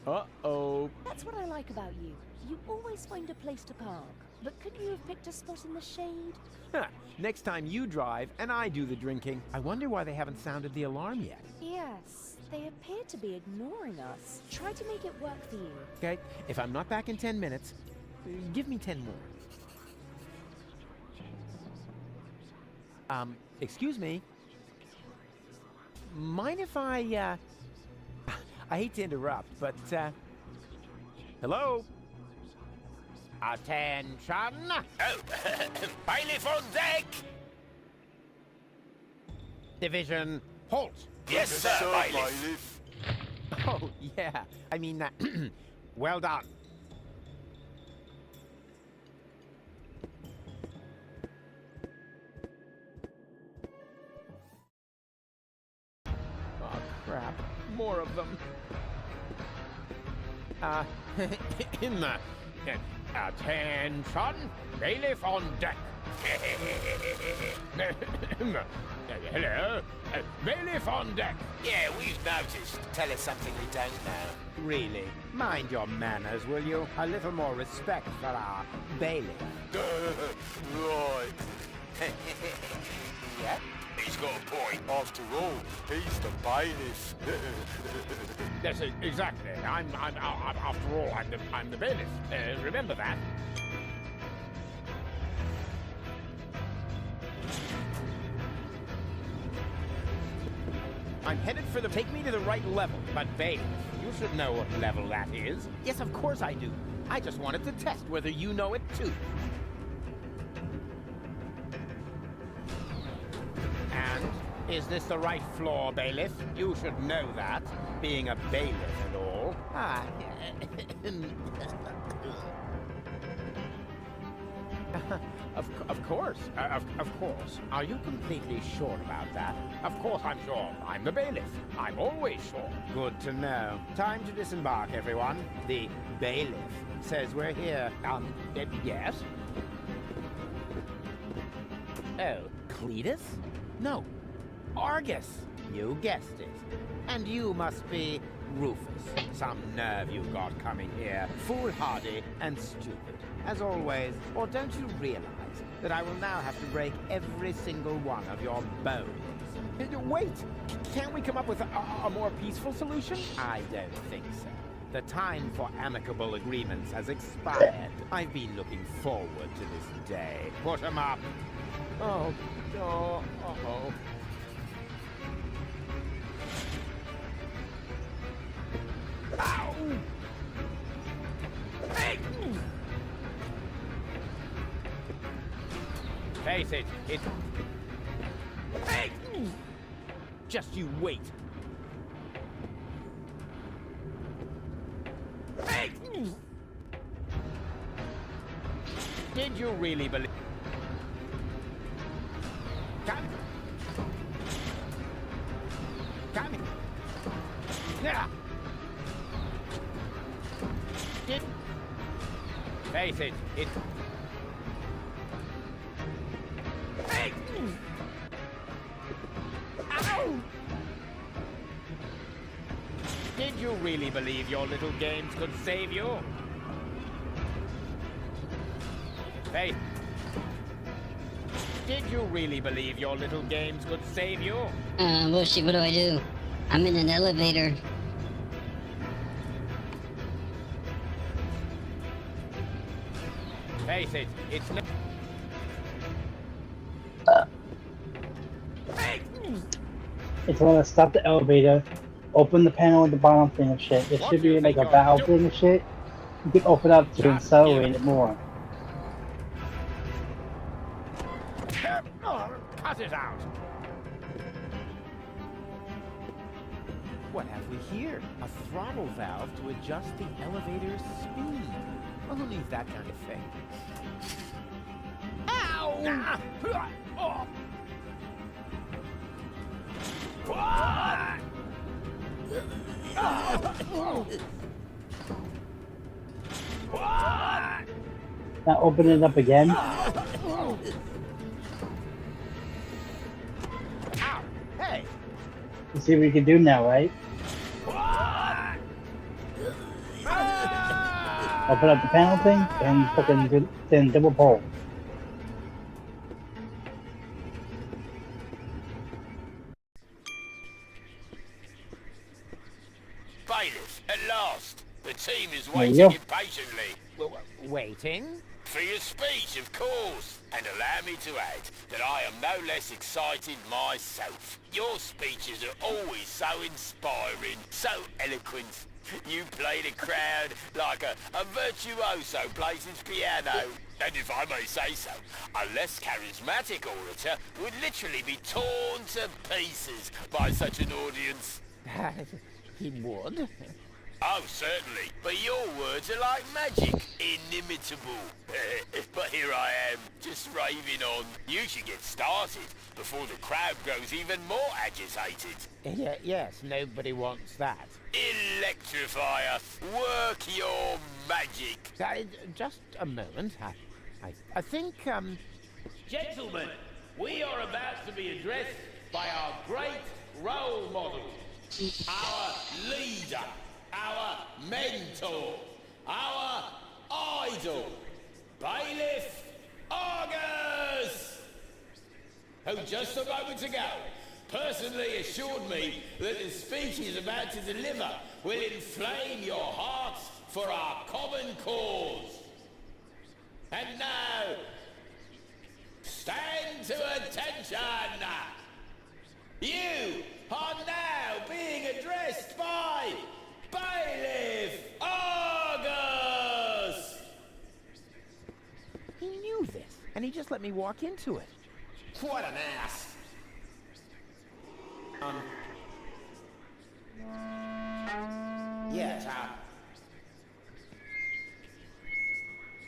Uh-oh. That's what I like about you. You always find a place to park. But couldn't you have picked a spot in the shade? Huh. Next time you drive and I do the drinking. I wonder why they haven't sounded the alarm yet. Yes, they appear to be ignoring us. Try to make it work for you. Okay, if I'm not back in 10 minutes, give me 10 more. Excuse me. Mind if I hate to interrupt, but, hello? Attention! Oh, bailiff on deck! Division, halt! Yes, sir, bailiff. Oh, yeah. I mean, well done. oh, crap. More of them. Attention! Bailiff on deck. Hello? Bailiff on deck. Yeah, we've noticed. Tell us something we don't know. Really? Mind your manners, will you? A little more respect for our bailiff. Right. Yeah? He's got a point. After all, he's the bailiff. Yes, exactly. After all, I'm the bailiff. Remember that. I'm headed for the take me to the right level, but bailiff, you should know what level that is. Yes, of course I do. I just wanted to test whether you know it too. And is this the right floor, bailiff? You should know that, being a bailiff and all. Ah, Of course. Of course. Are you completely sure about that? Of course I'm sure. I'm the bailiff. I'm always sure. Good to know. Time to disembark, everyone. The bailiff says we're here. Yes? Oh, Cletus? No. Argus. You guessed it. And you must be Rufus. Some nerve you've got coming here. Foolhardy and stupid. As always. Or don't you realize that I will now have to break every single one of your bones? Wait! Can't we come up with a more peaceful solution? I don't think so. The time for amicable agreements has expired. I've been looking forward to this day. Put 'em up! Oh. Ow! Hey! Face it, it's... Hey! Just you wait. Hey! Did you really believe... Come. Yeah. Did... Face it, it's... Hey! Ow! Did you really believe your little games could save you? Hey! Did you really believe your little games could save you? Well, shit, what do I do? I'm in an elevator. Face it, it's no... It's gonna stop the elevator, open the panel at the bottom thing and shit. There should be like a valve thing and shit. You can open up to accelerate it more. Cut it out! What have we here? A throttle valve to adjust the elevator's speed. Well, who needs that kind of thing? Ow! Oh. Now open it up again. Hey! Let's see what we can do now, right? Open up the panel thing and fucking then double pull. Bailiff, at last. The team is There you waiting go. impatiently. Waiting? For your speech, of course. And allow me to add that I am no less excited myself. Your speeches are always so inspiring, so eloquent. You play the crowd like a virtuoso plays his piano. And if I may say so, a less charismatic orator would literally be torn to pieces by such an audience. He would? Oh, certainly. But your words are like magic. Inimitable. But here I am, just raving on. You should get started before the crowd grows even more agitated. Yes, nobody wants that. Electrify us. Work your magic. Just a moment. I think, Gentlemen, we are about to be addressed by our great role model, our leader, our mentor, our idol, Bailiff Argus! who just a moment ago personally assured me that the speech he's about to deliver will inflame your hearts for our common cause. And now, stand to attention! You are now being addressed by Bailiff Argus! He knew this, and he just let me walk into it. What an ass! Yes,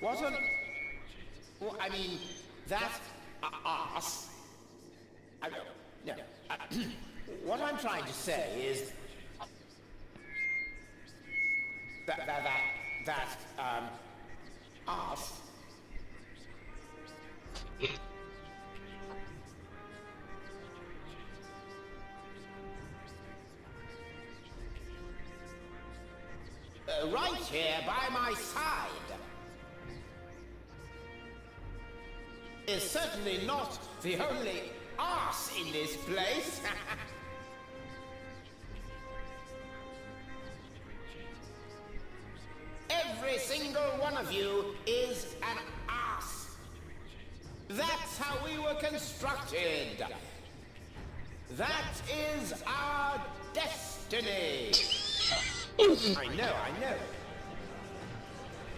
what on... Well, I mean, that ass... No. What I'm trying to say is... That ass... right here by my side is certainly not the only arse in this place. Every single one of you is an arse. That's how we were constructed. That is our destiny. I know.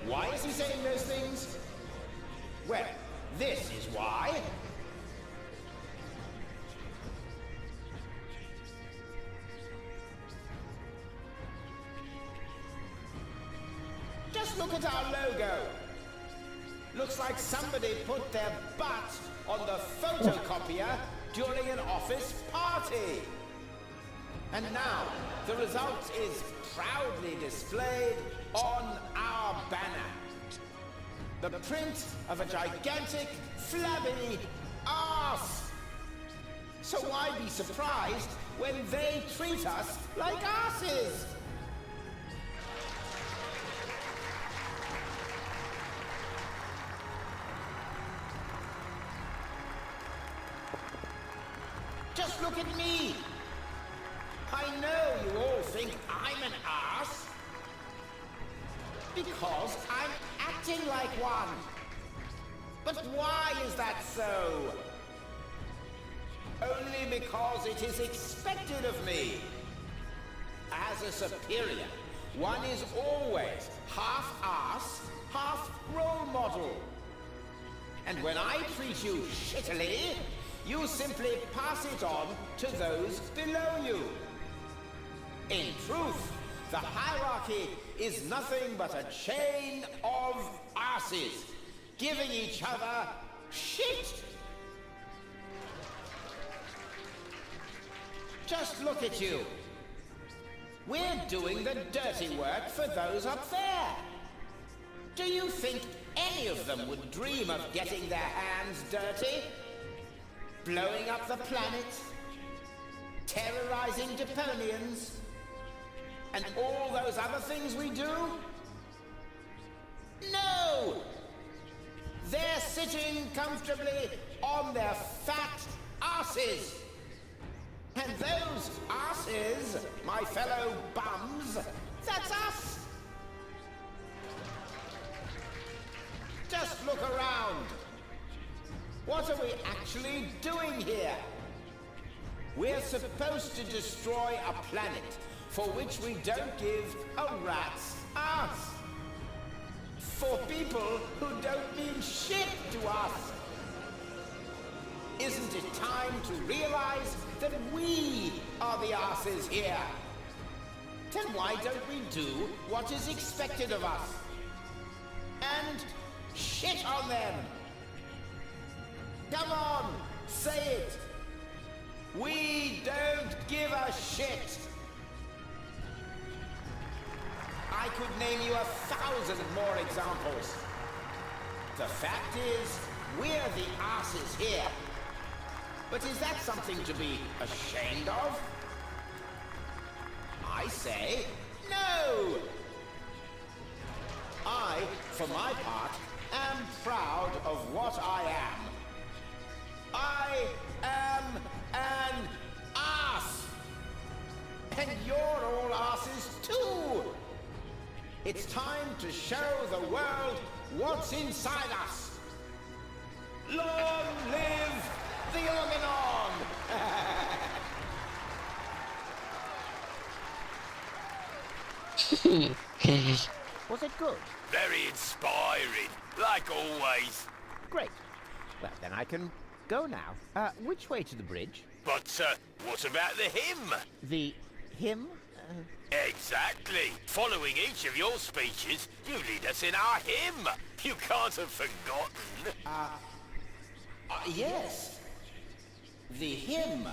Why is he saying those things? Well, this is why. Just look at our logo. Looks like somebody put their butt on the photocopier during an office party. And now, the result is proudly displayed on our banner. The print of a gigantic, flabby arse. So why be surprised when they treat us like arses? Just look at me. I know you all think I'm an arse because I'm acting like one. But why is that so? Only because it is expected of me. As a superior, one is always half arse, half role model. And when I treat you shittily, you simply pass it on to those below you. In truth, the hierarchy is nothing but a chain of arses, giving each other shit. Just look at you. We're doing the dirty work for those up there. Do you think any of them would dream of getting their hands dirty? Blowing up the planet? Terrorizing Deponians? And all those other things we do? No! They're sitting comfortably on their fat asses. And those asses, my fellow bums, that's us! Just look around. What are we actually doing here? We're supposed to destroy a planet for which we don't give a rat's ass. For people who don't mean shit to us. Isn't it time to realize that we are the asses here? Then why don't we do what is expected of us? And shit on them! Come on, say it! We don't give a shit! I could name you 1,000 more examples. The fact is, we're the asses here. But is that something to be ashamed of? I say, no! I, for my part, am proud of what I am. I am an ass! And you're all asses too! It's time to show the world what's inside us! Long live the Organon! Was it good? Very inspiring, like always. Great. Well, then I can go now. Which way to the bridge? But, what about the hymn? The hymn? Exactly. Following each of your speeches, you lead us in our hymn. You can't have forgotten. Yes. The hymn.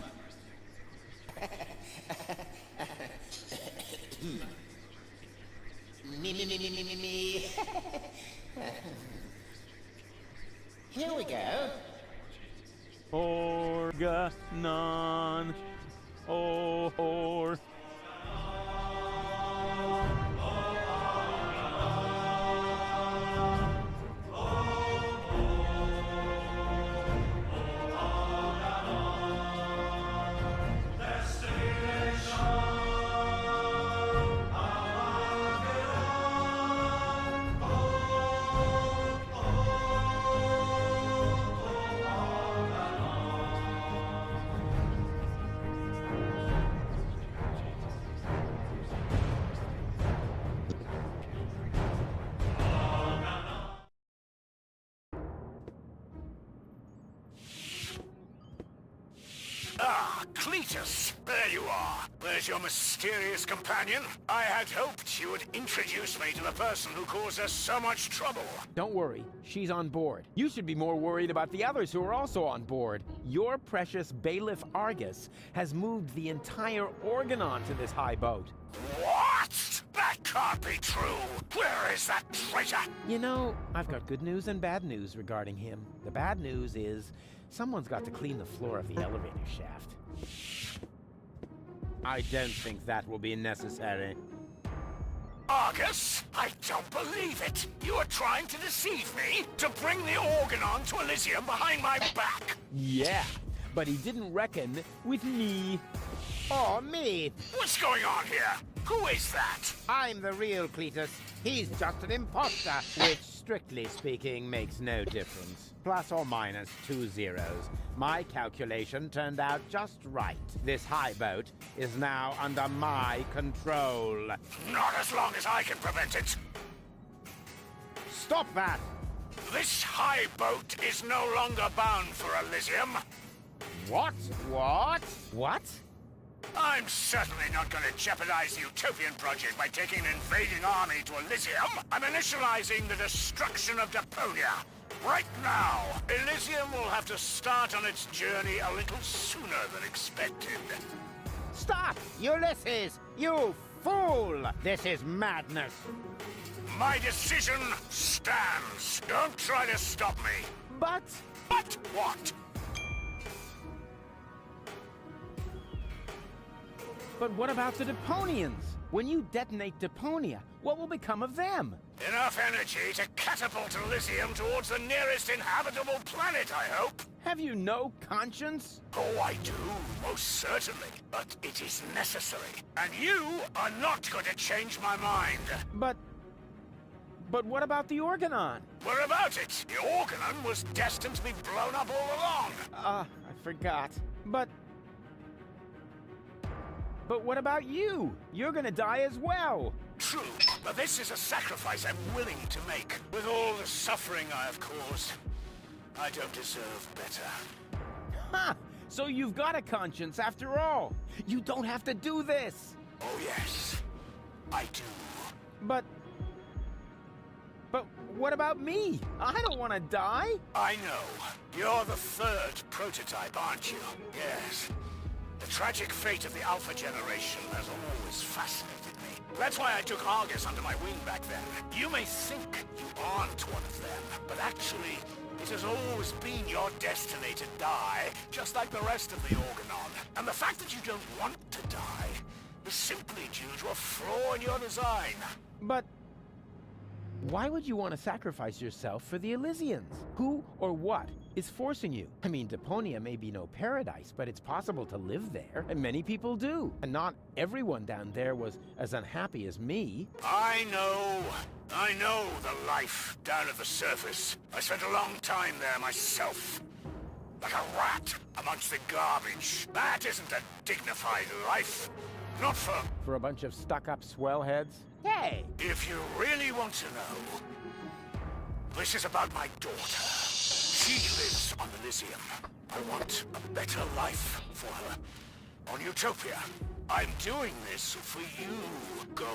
Me. Here we go. Organon. Or. Ah, Cletus, there you are. There's your mysterious companion. I had hoped you would introduce me to the person who caused us so much trouble. Don't worry, she's on board. You should be more worried about the others who are also on board. Your precious bailiff Argus has moved the entire Organon to this high boat. What? That can't be true. Where is that traitor? You know, I've got good news and bad news regarding him. The bad news is someone's got to clean the floor of the elevator shaft. I don't think that will be necessary. Argus, I don't believe it. You are trying to deceive me to bring the Organon to Elysium behind my back. Yeah, but he didn't reckon with me. Oh, me! What's going on here? Who is that? I'm the real Cletus. He's just an imposter, which, strictly speaking, makes no difference. Plus or minus 2 zeros. My calculation turned out just right. This high boat is now under my control. Not as long as I can prevent it. Stop that! This high boat is no longer bound for Elysium. What? What? What? I'm certainly not going to jeopardize the Utopian project by taking an invading army to Elysium. I'm initializing the destruction of Deponia. Right now, Elysium will have to start on its journey a little sooner than expected. Stop! Ulysses! You fool! This is madness! My decision stands. Don't try to stop me. But what? But what about the Deponians? When you detonate Deponia, what will become of them? Enough energy to catapult Elysium towards the nearest inhabitable planet, I hope. Have you no conscience? Oh, I do, most certainly. But it is necessary. And you are not going to change my mind. But what about the Organon? What about it? The Organon was destined to be blown up all along. I forgot. But what about you? You're gonna die as well. True, but this is a sacrifice I'm willing to make. With all the suffering I have caused, I don't deserve better. Ha! So you've got a conscience after all. You don't have to do this. Oh yes, I do. But what about me? I don't want to die. I know. You're the third prototype, aren't you? Yes. The tragic fate of the Alpha generation has always fascinated me. That's why I took Argus under my wing back then. You may think you aren't one of them, but actually, it has always been your destiny to die, just like the rest of the Organon. And the fact that you don't want to die is simply due to a flaw in your design. But Why would you want to sacrifice yourself for the Elysians? Who or what is forcing you? I mean, Deponia may be no paradise, but it's possible to live there, and many people do. And not everyone down there was as unhappy as me. I know the life down at the surface. I spent a long time there myself. Like a rat amongst the garbage. That isn't a dignified life. Not for a bunch of stuck-up swellheads? Hey! If you really want to know, this is about my daughter. She lives on Elysium. I want a better life for her. On Utopia. I'm doing this for you, Goal.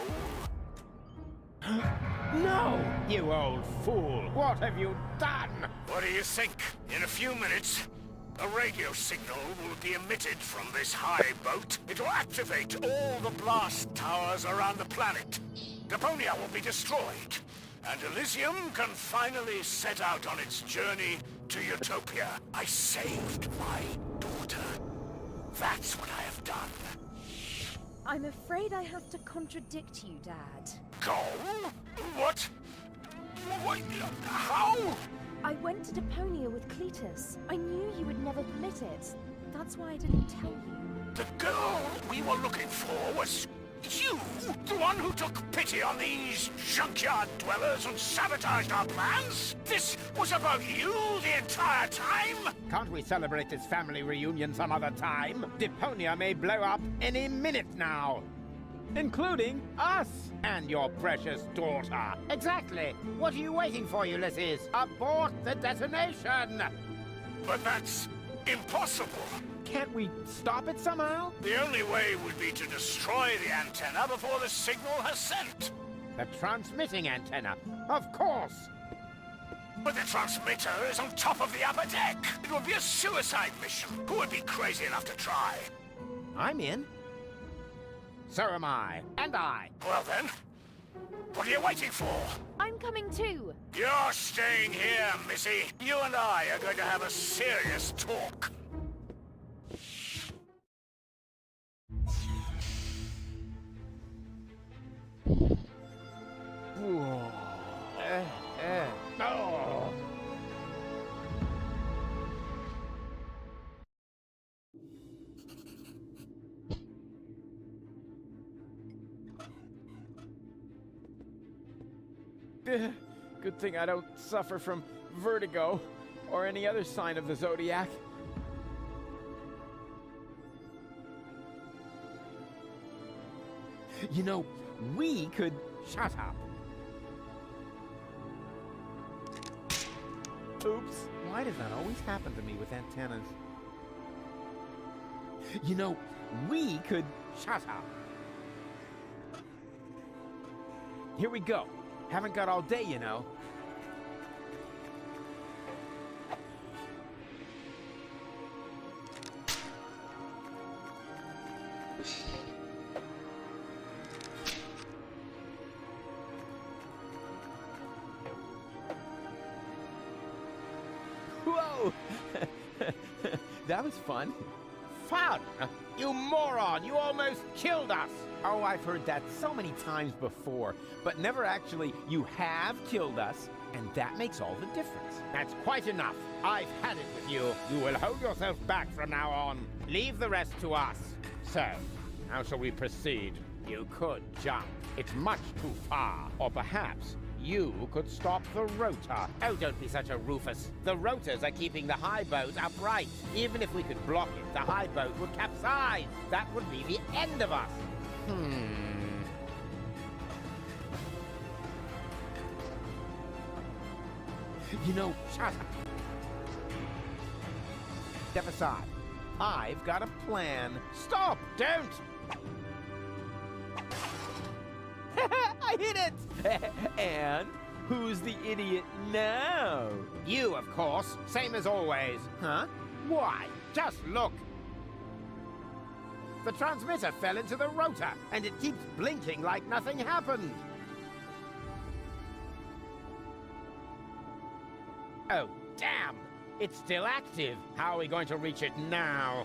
No! You old fool! What have you done? What do you think? In a few minutes, a radio signal will be emitted from this high boat. It will activate all the blast towers around the planet. Deponia will be destroyed, and Elysium can finally set out on its journey to Utopia. I saved my daughter. That's what I have done. I'm afraid I have to contradict you, Dad. Go? What? What? How? I went to Deponia with Cletus. I knew you would never permit it. That's why I didn't tell you. The girl we were looking for was you, the one who took pity on these junkyard dwellers and sabotaged our plans? This was about you the entire time? Can't we celebrate this family reunion some other time? Deponia may blow up any minute now. Including us and your precious daughter. Exactly. What are you waiting for, Ulysses? Abort the detonation! But that's impossible. Can't we stop it somehow? The only way would be to destroy the antenna before the signal has sent. The transmitting antenna, of course. But the transmitter is on top of the upper deck. It would be a suicide mission. Who would be crazy enough to try? I'm in. So am I. And I. Well then, what are you waiting for? I'm coming too. You're staying here, Missy. You and I are going to have a serious talk. Whoa. Oh. Good thing I don't suffer from vertigo or any other sign of the zodiac. You know, we could... Shut up. Oops. Why does that always happen to me with antennas? You know, we could... Shut up. Here we go. Haven't got all day, you know. Whoa! That was fun. Fun? You moron! You almost killed us! Oh, I've heard that so many times before, but never actually, you have killed us, and that makes all the difference. That's quite enough. I've had it with you. You will hold yourself back from now on. Leave the rest to us. So, how shall we proceed? You could jump. It's much too far. Or perhaps you could stop the rotor. Oh, don't be such a Rufus. The rotors are keeping the high boat upright. Even if we could block it, the high boat would capsize. That would be the end of us. You know, Shut up. step aside. I've got a plan. Stop! Don't! I hit it! And who's the idiot now? You, of course. Same as always. Huh? Why? Just look. The transmitter fell into the rotor, and it keeps blinking like nothing happened. Oh, damn! It's still active. How are we going to reach it now?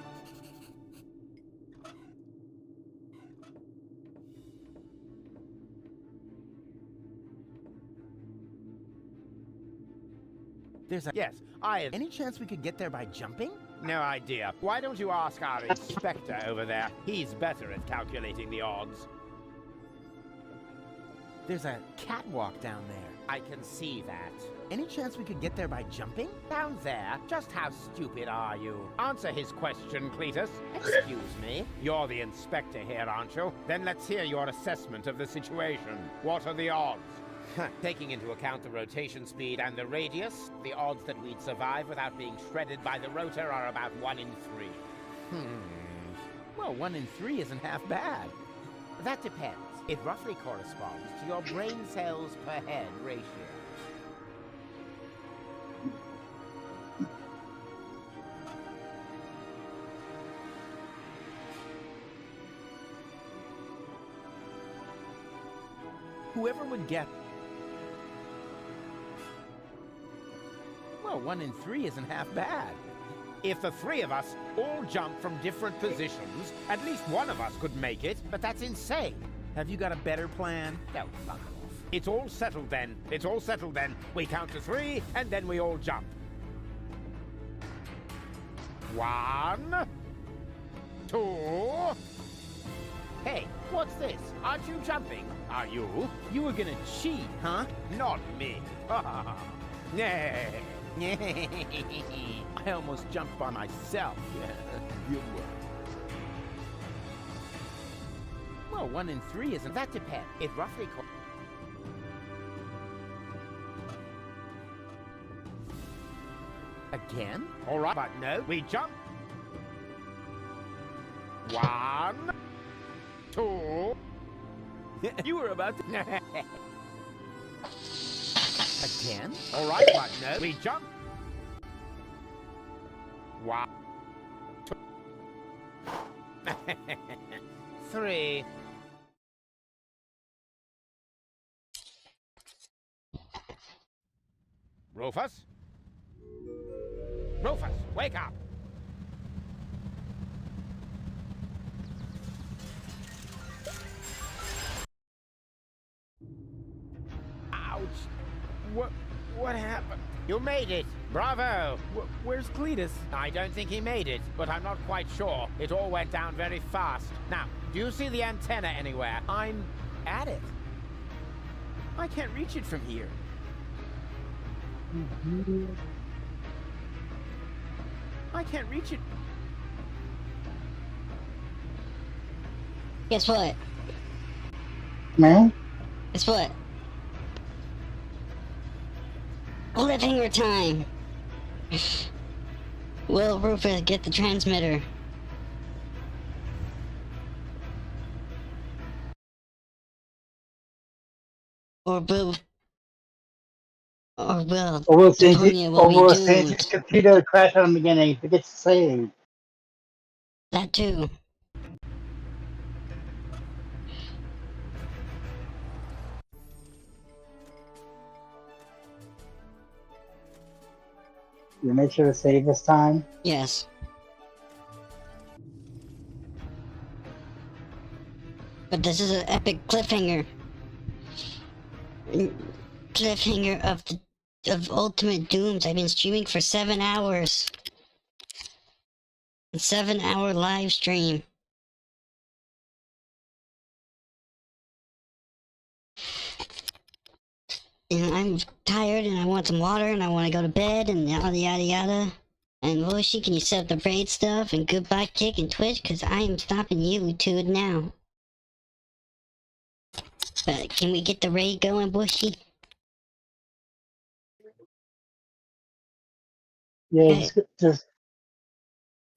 There's a... Yes, Any chance we could get there by jumping? No idea. Why don't you ask our inspector over there? He's better at calculating the odds. There's a catwalk down there. I can see that. Any chance we could get there by jumping? Down there? Just how stupid are you? Answer his question, Cletus. Excuse me? You're the inspector here, aren't you? Then let's hear your assessment of the situation. What are the odds? Taking into account the rotation speed and the radius, the odds that we'd survive without being shredded by the rotor are about 1 in 3. Well, 1 in 3 isn't half bad. That depends. It roughly corresponds to your brain cells per head ratio. Whoever would get... Well, 1 in 3 isn't half bad. If the 3 of us all jump from different positions, at least one of us could make it, but that's insane. Have you got a better plan? No, fuck off. It's all settled then. It's all settled then. We count to 3, and then we all jump. 1, 2... Hey, what's this? Aren't you jumping? Are you? You were gonna cheat, huh? Not me. I almost jumped by myself. Good luck. Well, 1 in 3 isn't... That depends. It roughly... Again? All right, but no, we jump. 1, 2... You were about to... Again? All right, but no, we jump. 1, 2... 3... Rufus? Rufus, wake up! Ouch! What happened? You made it! Bravo! Where's Cletus? I don't think he made it, but I'm not quite sure. It all went down very fast. Now, do you see the antenna anywhere? I'm at it. I can't reach it from here. I can't reach it. Guess what? Man? Guess what? Cliffhanger time! Will Rufus get the transmitter? Or will Deponia will be doomed? Computer crash on the beginning. It gets saved. That too. You make sure to save this time? Yes. But this is an epic cliffhanger. Cliffhanger of Ultimate Dooms. I've been streaming for 7 hours. A 7-hour live stream. And I'm tired and I want some water and I want to go to bed and yada yada yada. And Roshi, can you set up the raid stuff and goodbye kick and Twitch? Cause I am stopping you two now. But can we get the raid going, Bushy? Yeah, just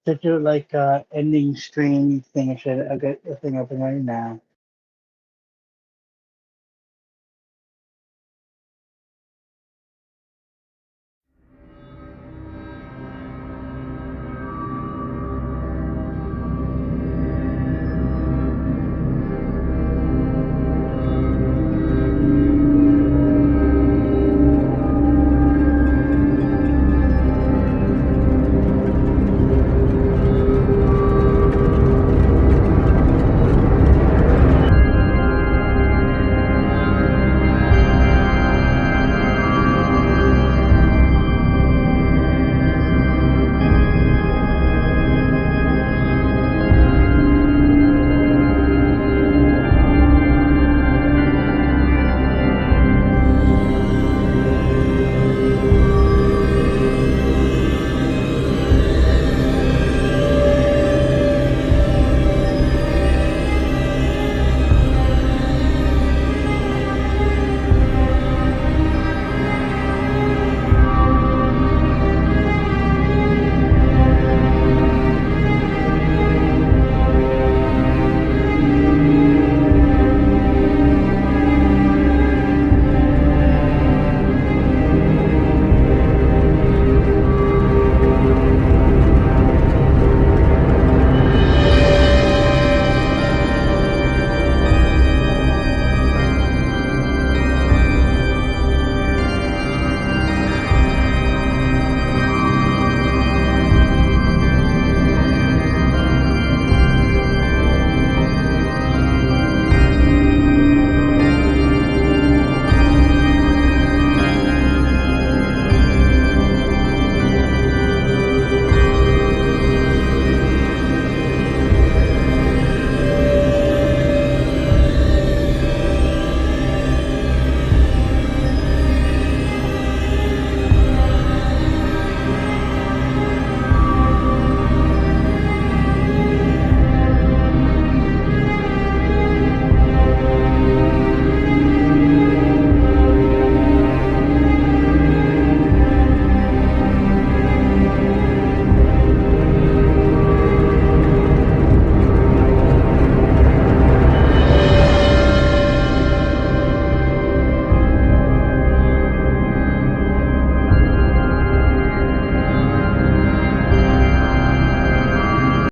do like ending stream thing. I should get the thing open right now.